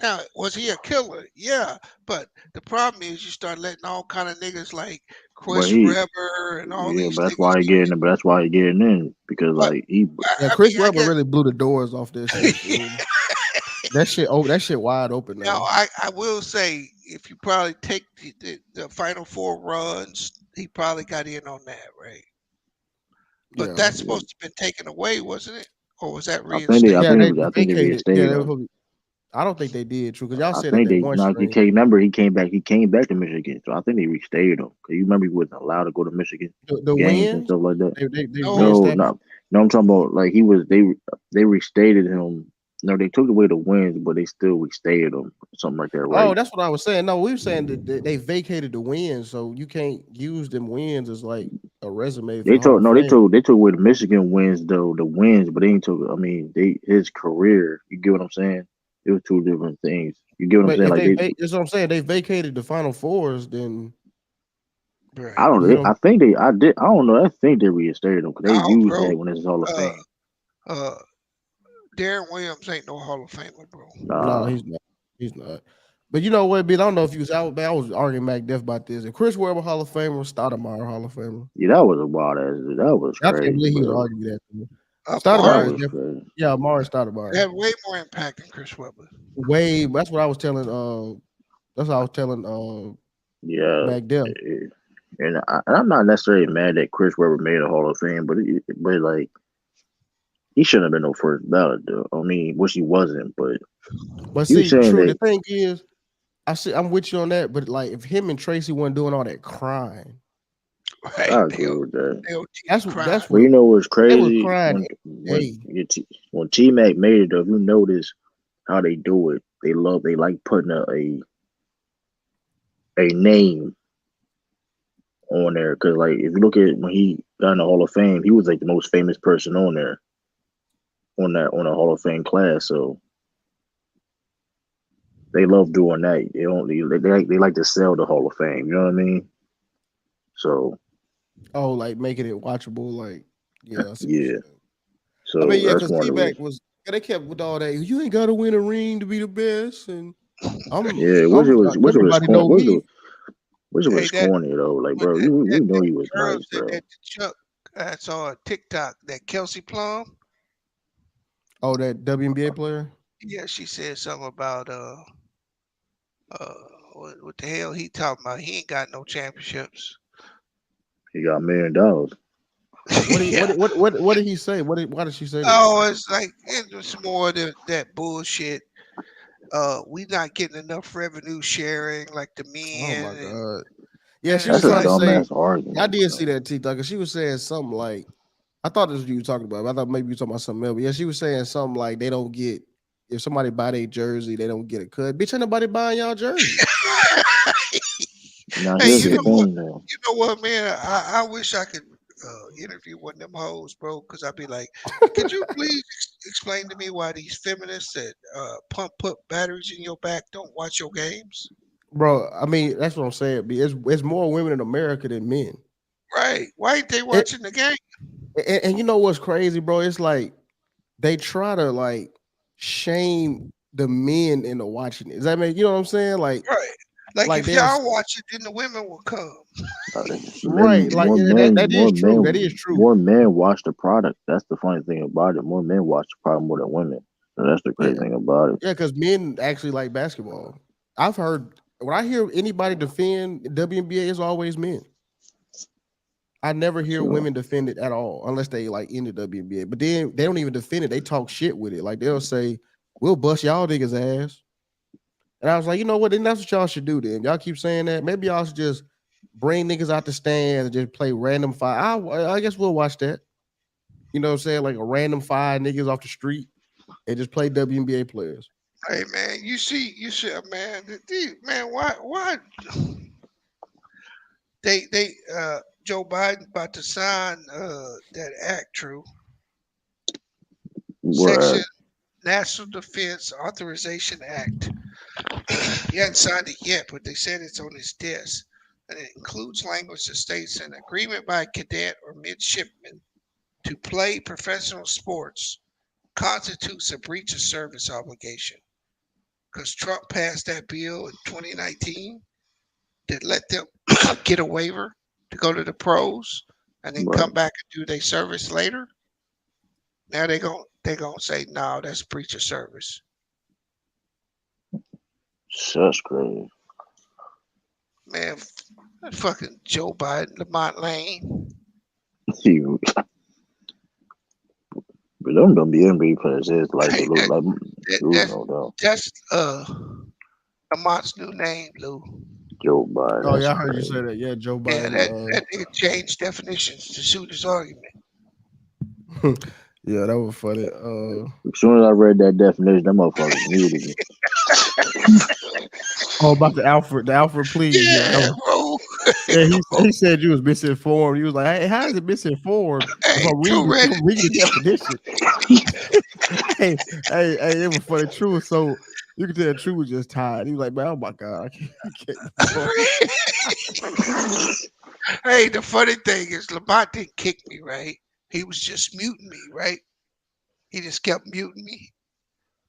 Now, was he a killer? Yeah, but the problem is you start letting all kind of niggas like Chris Webber and all these. But that's why he getting. But that's why he getting in because like he. Yeah, Chris Webber really blew the doors off that shit. That shit. Oh, that shit wide open now. Now, I will say if you probably take the Final Four runs, he probably got in on that, right? But that's supposed to have been taken away, wasn't it? Or was that reinstated? I think they reinstated him. I don't think they did, true, because y'all said that they won. Remember, he came back to Michigan, so I think they restated him. Cause you remember he wasn't allowed to go to Michigan the games win? and stuff like that. No, I'm talking about like he was. They restated him. No, they took away the wins, but they still restated him, something like that, right? Oh, that's what I was saying. No, we were saying that they vacated the wins, so you can't use them wins as like a resume. They took away the Michigan wins though, the wins, but they ain't took. I mean, his career. You get what I'm saying? It was 2 different things. You get what I'm saying? Like that's what I'm saying. They vacated the Final Fours, then. Right. I don't know. I think they. I don't know. I think they reinstated them because they used that when it's Hall of Fame. Darren Williams ain't no Hall of Famer, bro. No, he's not. He's not. But you know what, B? I don't know if you was out. I was arguing Mac Def about this. If Chris Webber Hall of Famer, Stoudemire Hall of Famer. Yeah, that was a wild ass. That was crazy. I can't believe he would argue that. Stoudemire, Amari Stoudemire had way more impact than Chris Webber. Way. That's what I was telling. Mac Def. And I'm not necessarily mad that Chris Webber made a Hall of Fame, but like he shouldn't have been no first ballot though. I mean, which he wasn't, but see, true. The thing is, I'm with you on that, but like if him and Tracy weren't doing all that crime, Right? I agree with that. That's Well, you know what's they was crazy crying. when T Mac made it though. If you notice how they do it, they like putting a name on there because like if you look at when he got in the Hall of Fame, he was like the most famous person on there on the Hall of Fame class. So they love doing that. They like to sell the Hall of Fame. You know what I mean? So like making it watchable. Like, yeah, I see what you're yeah. saying. So I mean, yeah, that's because one of the T-Mac was they kept with all that. You ain't got to win a ring to be the best, and yeah. Which it was everybody know me. Which was corny though. Like, bro, we know he was Girl nice, said bro. that to Chuck. I saw a TikTok that Kelsey Plum. Oh, that WNBA player. Yeah, she said something about what the hell he talking about? He ain't got no championships. He got $1 million. What did he say? Why did she say that? Oh, it's like it was more of that bullshit. We not getting enough revenue sharing like the men. Oh my god. Yeah, she That's was a trying to say. dumbass argument. I did see that TikTok, because she was saying something like, I thought this was you talking about. I thought maybe you talking about something else. But yeah, she was saying something like they don't get, if somebody buy their jersey, they don't get a cut. Bitch, ain't nobody buying y'all jersey. Now Hey, here's you the know thing what? though. You know what, man? I wish I could interview one of them hoes, bro, because I'd be like, could you please explain to me why these feminists that put batteries in your back don't watch your games? Bro, I mean, that's what I'm saying. It's more women in America than men. Right. Why ain't they watching the game? And you know what's crazy, bro? It's like they try to like shame the men into watching it. Does that make, you know what I'm saying? Like, Right. Like if there's y'all watch it, then the women will come. right, like that is true. That is true. More men watch the product. That's the funny thing about it. More men watch the product more than women. So that's the crazy thing about it. Yeah, because men actually like basketball. I've heard when I hear anybody defend WNBA, it's always men. I never hear women defend it at all unless they like in the WNBA. But then they don't even defend it. They talk shit with it. Like they'll say, "We'll bust y'all niggas ass." And I was like, you know what? Then that's what y'all should do. Then y'all keep saying that. Maybe y'all should just bring niggas out the stands and just play random five. I guess we'll watch that. You know what I'm saying? Like a random five niggas off the street and just play WNBA players. Hey man, you see, man, why they Joe Biden about to sign that act, True. Section National Defense Authorization Act. He hasn't signed it yet, but they said it's on his desk. And it includes language that states an agreement by a cadet or midshipman to play professional sports constitutes a breach of service obligation. Because Trump passed that bill in 2019 that let them get a waiver to go to the pros and then come back and do their service later. Now they're gonna say no, that's breach of service. That's crazy. Man, that fucking Joe Biden, Lamont Lane. But them NBA players is like they look like that's Lamont's new name, Lou. Joe Biden. Oh yeah, I heard you say that. Yeah, Joe Biden. Yeah, that nigga changed definitions to suit his argument. Yeah, that was funny. As soon as I read that definition, that motherfucker muted me. Oh, about the Alfred plea. Yeah, bro. Yeah, he said you was misinformed. He was like, "Hey, how is it misinformed?" If I'm reading the definition. hey, it was funny. True, so you can tell True was just tired. He was like, "Man, oh my god, I can't." Hey, the funny thing is, Lamont didn't kick me, right? He was just muting me, right? He just kept muting me.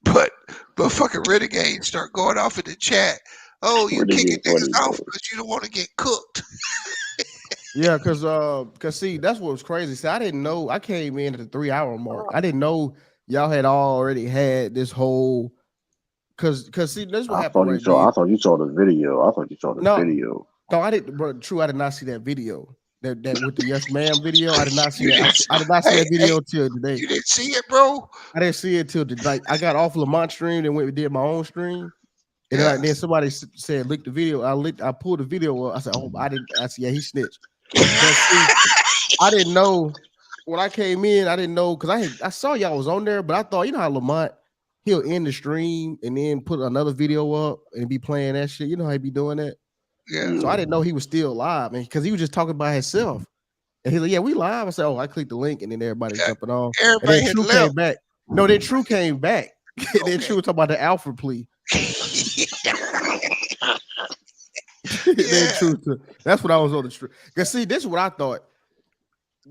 But fucking Renegade start going off in the chat. Oh, you kicking niggas off because you don't want to get cooked. Yeah, cause see, that's what was crazy. See, I didn't know. I came in at the 3-hour mark. I didn't know y'all had already had this whole. Cause see, this is what happened. I thought you saw the video. No, I didn't. Bro, True, I did not see that video. That with the Yes Ma'am video. I did not see that. I did not see that video till today. You didn't see it, bro? I didn't see it till today. I got off Lamont's stream and went and did my own stream. And then somebody said, "Lick the video." I pulled the video up. I said, "Oh, I didn't." I said, "Yeah, he snitched." But see, I didn't know when I came in. I didn't know because I saw y'all was on there, but I thought you know how Lamont he'll end the stream and then put another video up and be playing that shit. You know how he be doing that. Yeah. So I didn't know he was still live, man, because he was just talking by himself. And he's like, "Yeah, we live." I said, "Oh, I clicked the link," and then everybody's jumping on. And Everybody then had True left. came back. No, then True came back. And then True was talking about the Alfred plea. Then True, that's what I was on the street. Cause see, this is what I thought.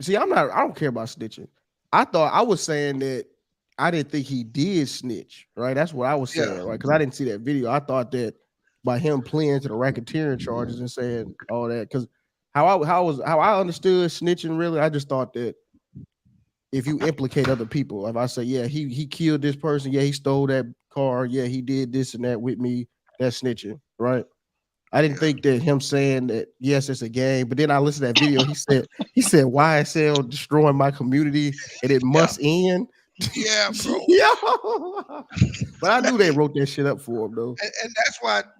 See, I don't care about snitching. I thought I was saying that I didn't think he did snitch, right? That's what I was saying, right? Because I didn't see that video. I thought that by him pleading to the racketeering charges and saying all that, because how I understood snitching really, I just thought that if you implicate other people, if I say, yeah, he killed this person, yeah, he stole that car, yeah, he did this and that with me, that's snitching, right? I didn't think that him saying that yes, it's a game, but then I listened to that video. He said YSL destroying my community and it must end. Yeah, bro. Yeah. But I knew they wrote that shit up for him though. And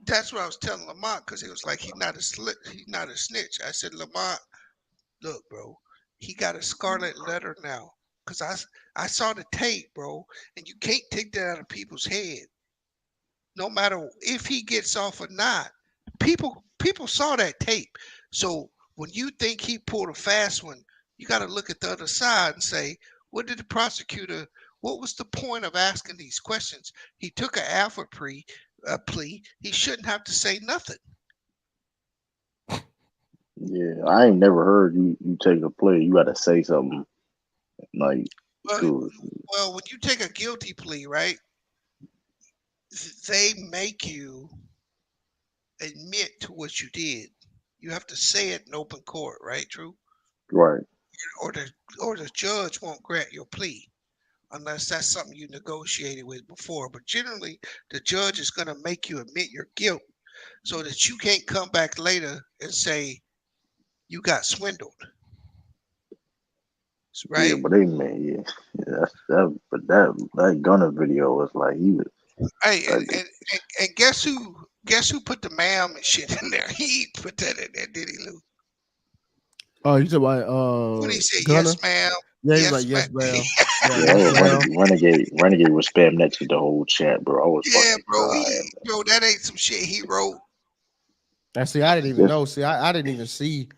that's what I was telling Lamont because he was like, he's not a snitch. I said, Lamont, look, bro, he got a scarlet letter now. Cause I saw the tape, bro, and you can't take that out of people's head. No matter if he gets off or not. People saw that tape. So when you think he pulled a fast one, you got to look at the other side and say, what did the prosecutor? What was the point of asking these questions? He took an Alfred plea. He shouldn't have to say nothing. Yeah, I ain't never heard you take a play. You got to say something like to it. Well, when you take a guilty plea, right? They make you admit to what you did. You have to say it in open court, right? True. Right. Or the judge won't grant your plea unless that's something you negotiated with before. But generally, the judge is going to make you admit your guilt so that you can't come back later and say you got swindled. Right? Yeah, but they man, but that Gunner video was like he was. Hey, and guess who put the ma'am and shit in there? He put that in there, did he, Lou? Oh, you talking about When he said Gunner? yes, ma'am. Yeah, he's like, yes, ma'am. Renegade was spamming that to the whole chat, bro. I was fucking crying. Bro, that ain't some shit he wrote. I see. I didn't even know. See, I didn't even see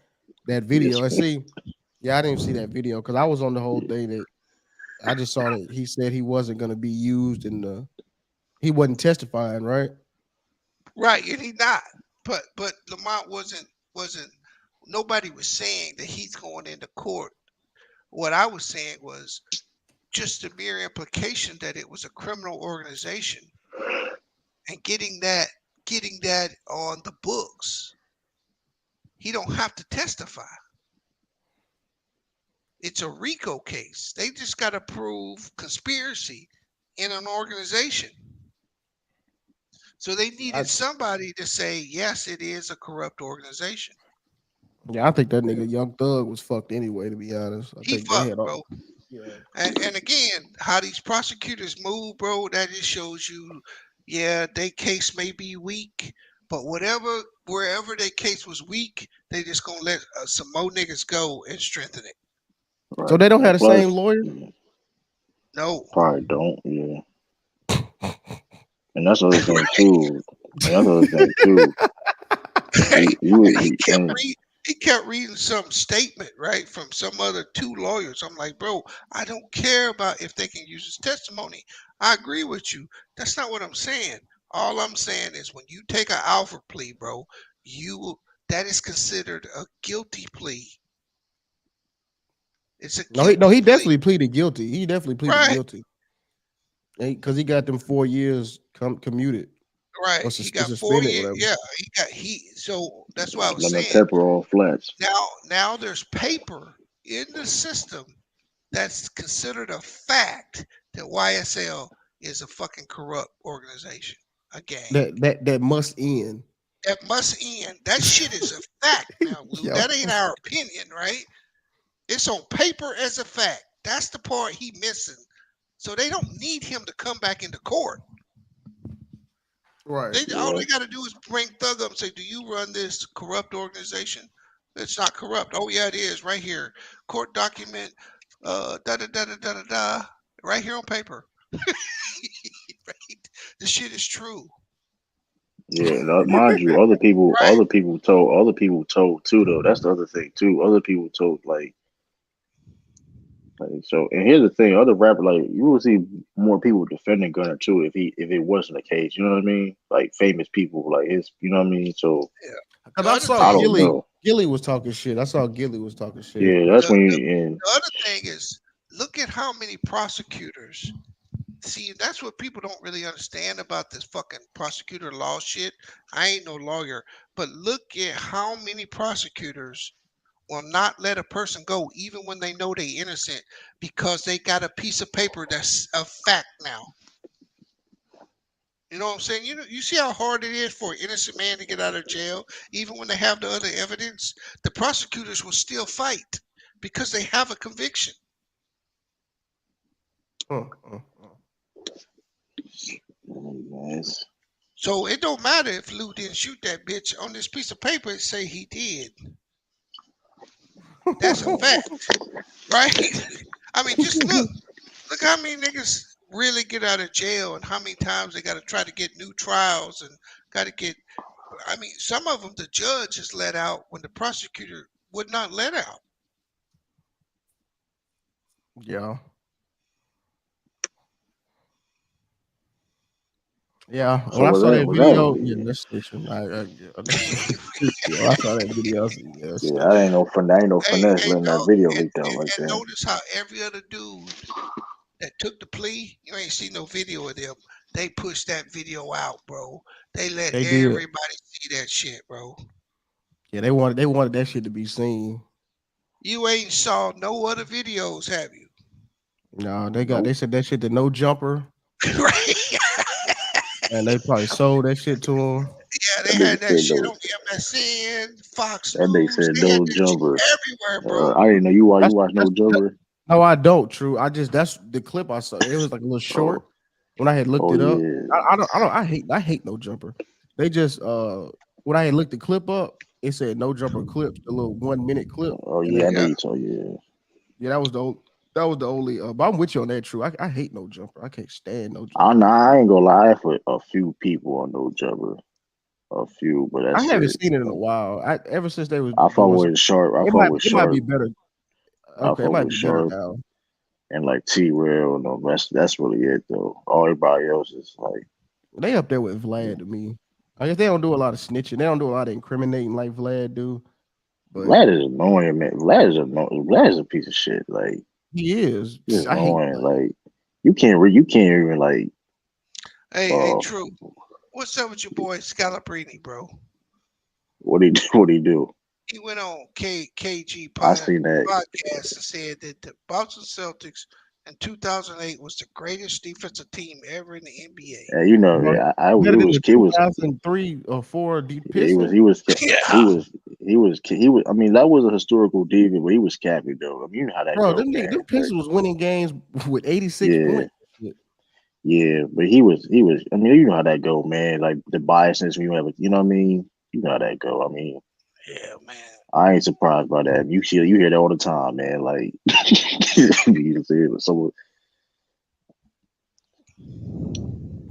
that video. I see. Yeah, I didn't even see that video because I was on the whole thing that I just saw that he said he wasn't going to be used in the. He wasn't testifying, right? Right, and he not. But Lamont wasn't. Nobody was saying that he's going into court. What I was saying was just the mere implication that it was a criminal organization and getting that on the books. He don't have to testify. It's a RICO case. They just got to prove conspiracy in an organization. So they needed somebody to say, yes, it is a corrupt organization. Yeah, I think that nigga Young Thug was fucked anyway, to be honest. He fucked, bro. Yeah. And again, how these prosecutors move, bro, that just shows you, yeah, their case may be weak, but wherever their case was weak, they just gonna let some more niggas go and strengthen it. Right. So they don't have the same lawyer? No. Probably don't, yeah. And that's the other thing too. He kept reading some statement, right, from some other two lawyers. I'm like, bro, I don't care about if they can use his testimony. I agree with you. That's not what I'm saying. All I'm saying is when you take an Alfred plea, bro, that is considered a guilty plea. It's a No, he definitely pleaded guilty. He definitely pleaded guilty. Because he got them 4 years commuted. Right. He got 4 years. Yeah, so that's why I was saying. Temporal flats. Now there's paper in the system that's considered a fact that YSL is a fucking corrupt organization, a gang. That must end. That must end. That shit is a fact now, Lou. That ain't our opinion, right? It's on paper as a fact. That's the part he missing. So they don't need him to come back into court. Right. All they got to do is bring Thug up and say, do you run this corrupt organization? It's not corrupt. Oh yeah, it is. Right here, court document. Da da da da da da da. Right here on paper. Right? This shit is true. Yeah, mind you, other people told too though. That's the other thing too. Other people told like so. And here's the thing: other rapper like you will see more people defending Gunner too if it wasn't the case. You know what I mean? Like famous people like his. You know what I mean? So Yeah. Because The I other saw I thing, don't know. Gilly was talking shit. I saw Gilly was talking shit. Yeah, that's the, when the, you and the other thing is, look at how many prosecutors. See, that's what people don't really understand about this fucking prosecutor law shit. I ain't no lawyer, but look at how many prosecutors will not let a person go even when they know they innocent because they got a piece of paper that's a fact now. You know what I'm saying? You see how hard it is for an innocent man to get out of jail, even when they have the other evidence. The prosecutors will still fight because they have a conviction. yes. So it don't matter if Lou didn't shoot that bitch. On this piece of paper, it say he did. That's a fact, right? I mean, just look how many niggas really get out of jail and how many times they got to try to get new trials and got to get. I mean, some of them the judge has let out when the prosecutor would not let out. Yeah. Yeah, So when I saw that was that? video, yeah, that's snitching. I saw that video. I said, yeah, that's Yeah, I snitching. ain't no finesse Hey, letting that dog, video and, leak out and, like and that. notice how every other dude that took the plea, you ain't seen no video of them. They pushed that video out, bro. They let They did. everybody see that shit, bro. Yeah, they wanted that shit to be seen. You ain't saw no other videos, have you? No, they Nope. said that shit to No Jumper, Right? and they probably sold that shit to him. Yeah, That they nigga had that said shit no. on MSN, Fox That nigga News. said They had no that shit jumper. everywhere, bro. I didn't know you That's watch no that, jumper. no, I don't. True, that's the clip I saw. It was like a little short. Oh, When I had looked oh it up, yeah. I hate No Jumper. They just when I had looked the clip up, it said No Jumper clips, the little 1 minute clip, Oh and yeah. I they know Yeah. you told yeah. yeah, that was the only. But I'm with you on that. True, I hate No Jumper. I can't stand No I Jumper. know. I ain't gonna lie for a few people on no jumper. A few, but I that's haven't it. seen it in a while. Ever since they was I fuck doing with Sharp. I it fuck might with it might be Sharp. better. I Okay, it fuck might with be better Sharp now. and like T Rail. No, that's really it though. All everybody else is like They up there with Vlad to me. I guess they don't do a lot of snitching. They don't do a lot of incriminating like Vlad do. But Vlad is annoying, man. Vlad is annoying. Vlad is a piece of shit. Like he is. he's I hate annoying. Vlad. Like you can't even like Hey, uh True. What's up with your boy Scalabrini, bro? what he what he do. He went on KG I seen that. podcast and said that the Boston Celtics in 2008 was the greatest defensive team ever in the NBA. And you know, Bro, it better than was the it was 2003 or 4 deep yeah, Pistons. Yeah. he was. I mean, that was a historical diva, but he was capping though. I mean, you know how that Bro, go, them man. But Pistons was winning games with 86 yeah, points. Shit. yeah, but he was. I mean, you know how that go, man. Like the biasness when you have, you know what I mean. You know how that go. I mean, Yeah, man. I ain't surprised by that. You hear that all the time, man. Like you see it with someone.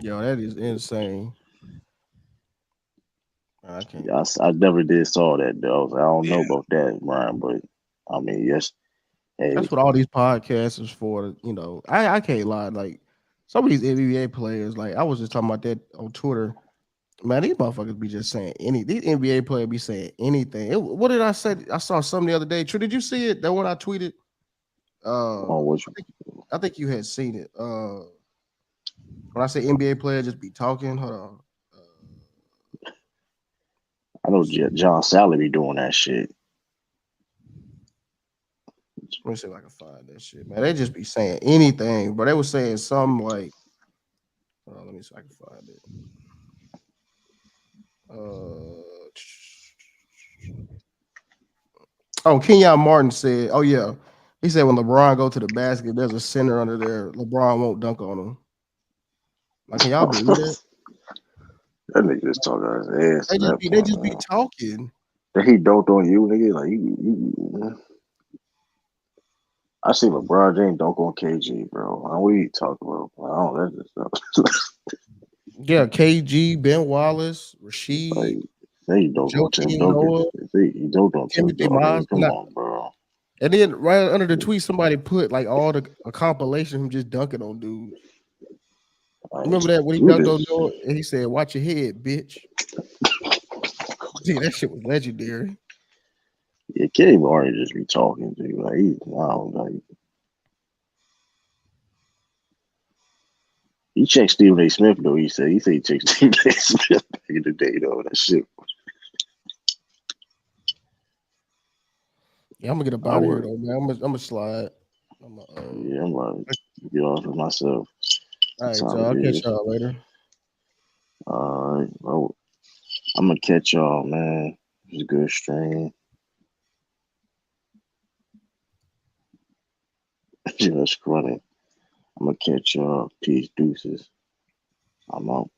Yo, that is insane. I can't. I never did saw that though. I don't Yeah. know about that, Ryan. But I mean, yes, hey, That's what all these podcasts is for. I can't lie. Like some of these NBA players, like I was just talking about that on Twitter. Man, these motherfuckers be just saying these NBA players be saying anything. What did I say? I saw something the other day. True, did you see it? That one I tweeted. on which I think you had seen it. When I say NBA player just be talking, hold on. I know John Sally be doing that shit. Let me see if I can find that shit, man. They just be saying anything, but they were saying something like, let me see if I can find it. Kenyon Martin said, "Oh yeah," he said when LeBron go to the basket, there's a center under there. LeBron won't dunk on him. Like, can y'all believe that? That nigga just talking out his ass They at just that be they point, just be man. talking. That he dunked on you, nigga. Like you. I see LeBron James dunk on KG, bro. What are you talking about? I don't know that stuff. Yeah, KG, Ben Wallace, Like, Rasheed, he dunked on Tim Joakim Duncan. Noah, He dunked on Tim Timothy Duncan. Come Mozgov. on, bro. And then right under the tweet, somebody put like all a compilation of him just dunking on dudes. Like, Remember that when he dunked on Judas. Noah and he said, "Watch your head, bitch." Dude, that shit was legendary. Yeah, Kenny Barney just be talking to you. Like, I don't know. He checked Stephen A. Smith though. He said he checked Stephen A. Smith back in the day though. That shit. Yeah, I'm gonna get up I out of here would. though, man. I'm gonna slide. Yeah, I'm about to get off of myself. All right, Time y'all. I'll it catch is. y'all later. All right. Well, I'm gonna catch y'all, man. It was a good stream. Just running. I'm gonna catch y'all. Peace, deuces. I'm out.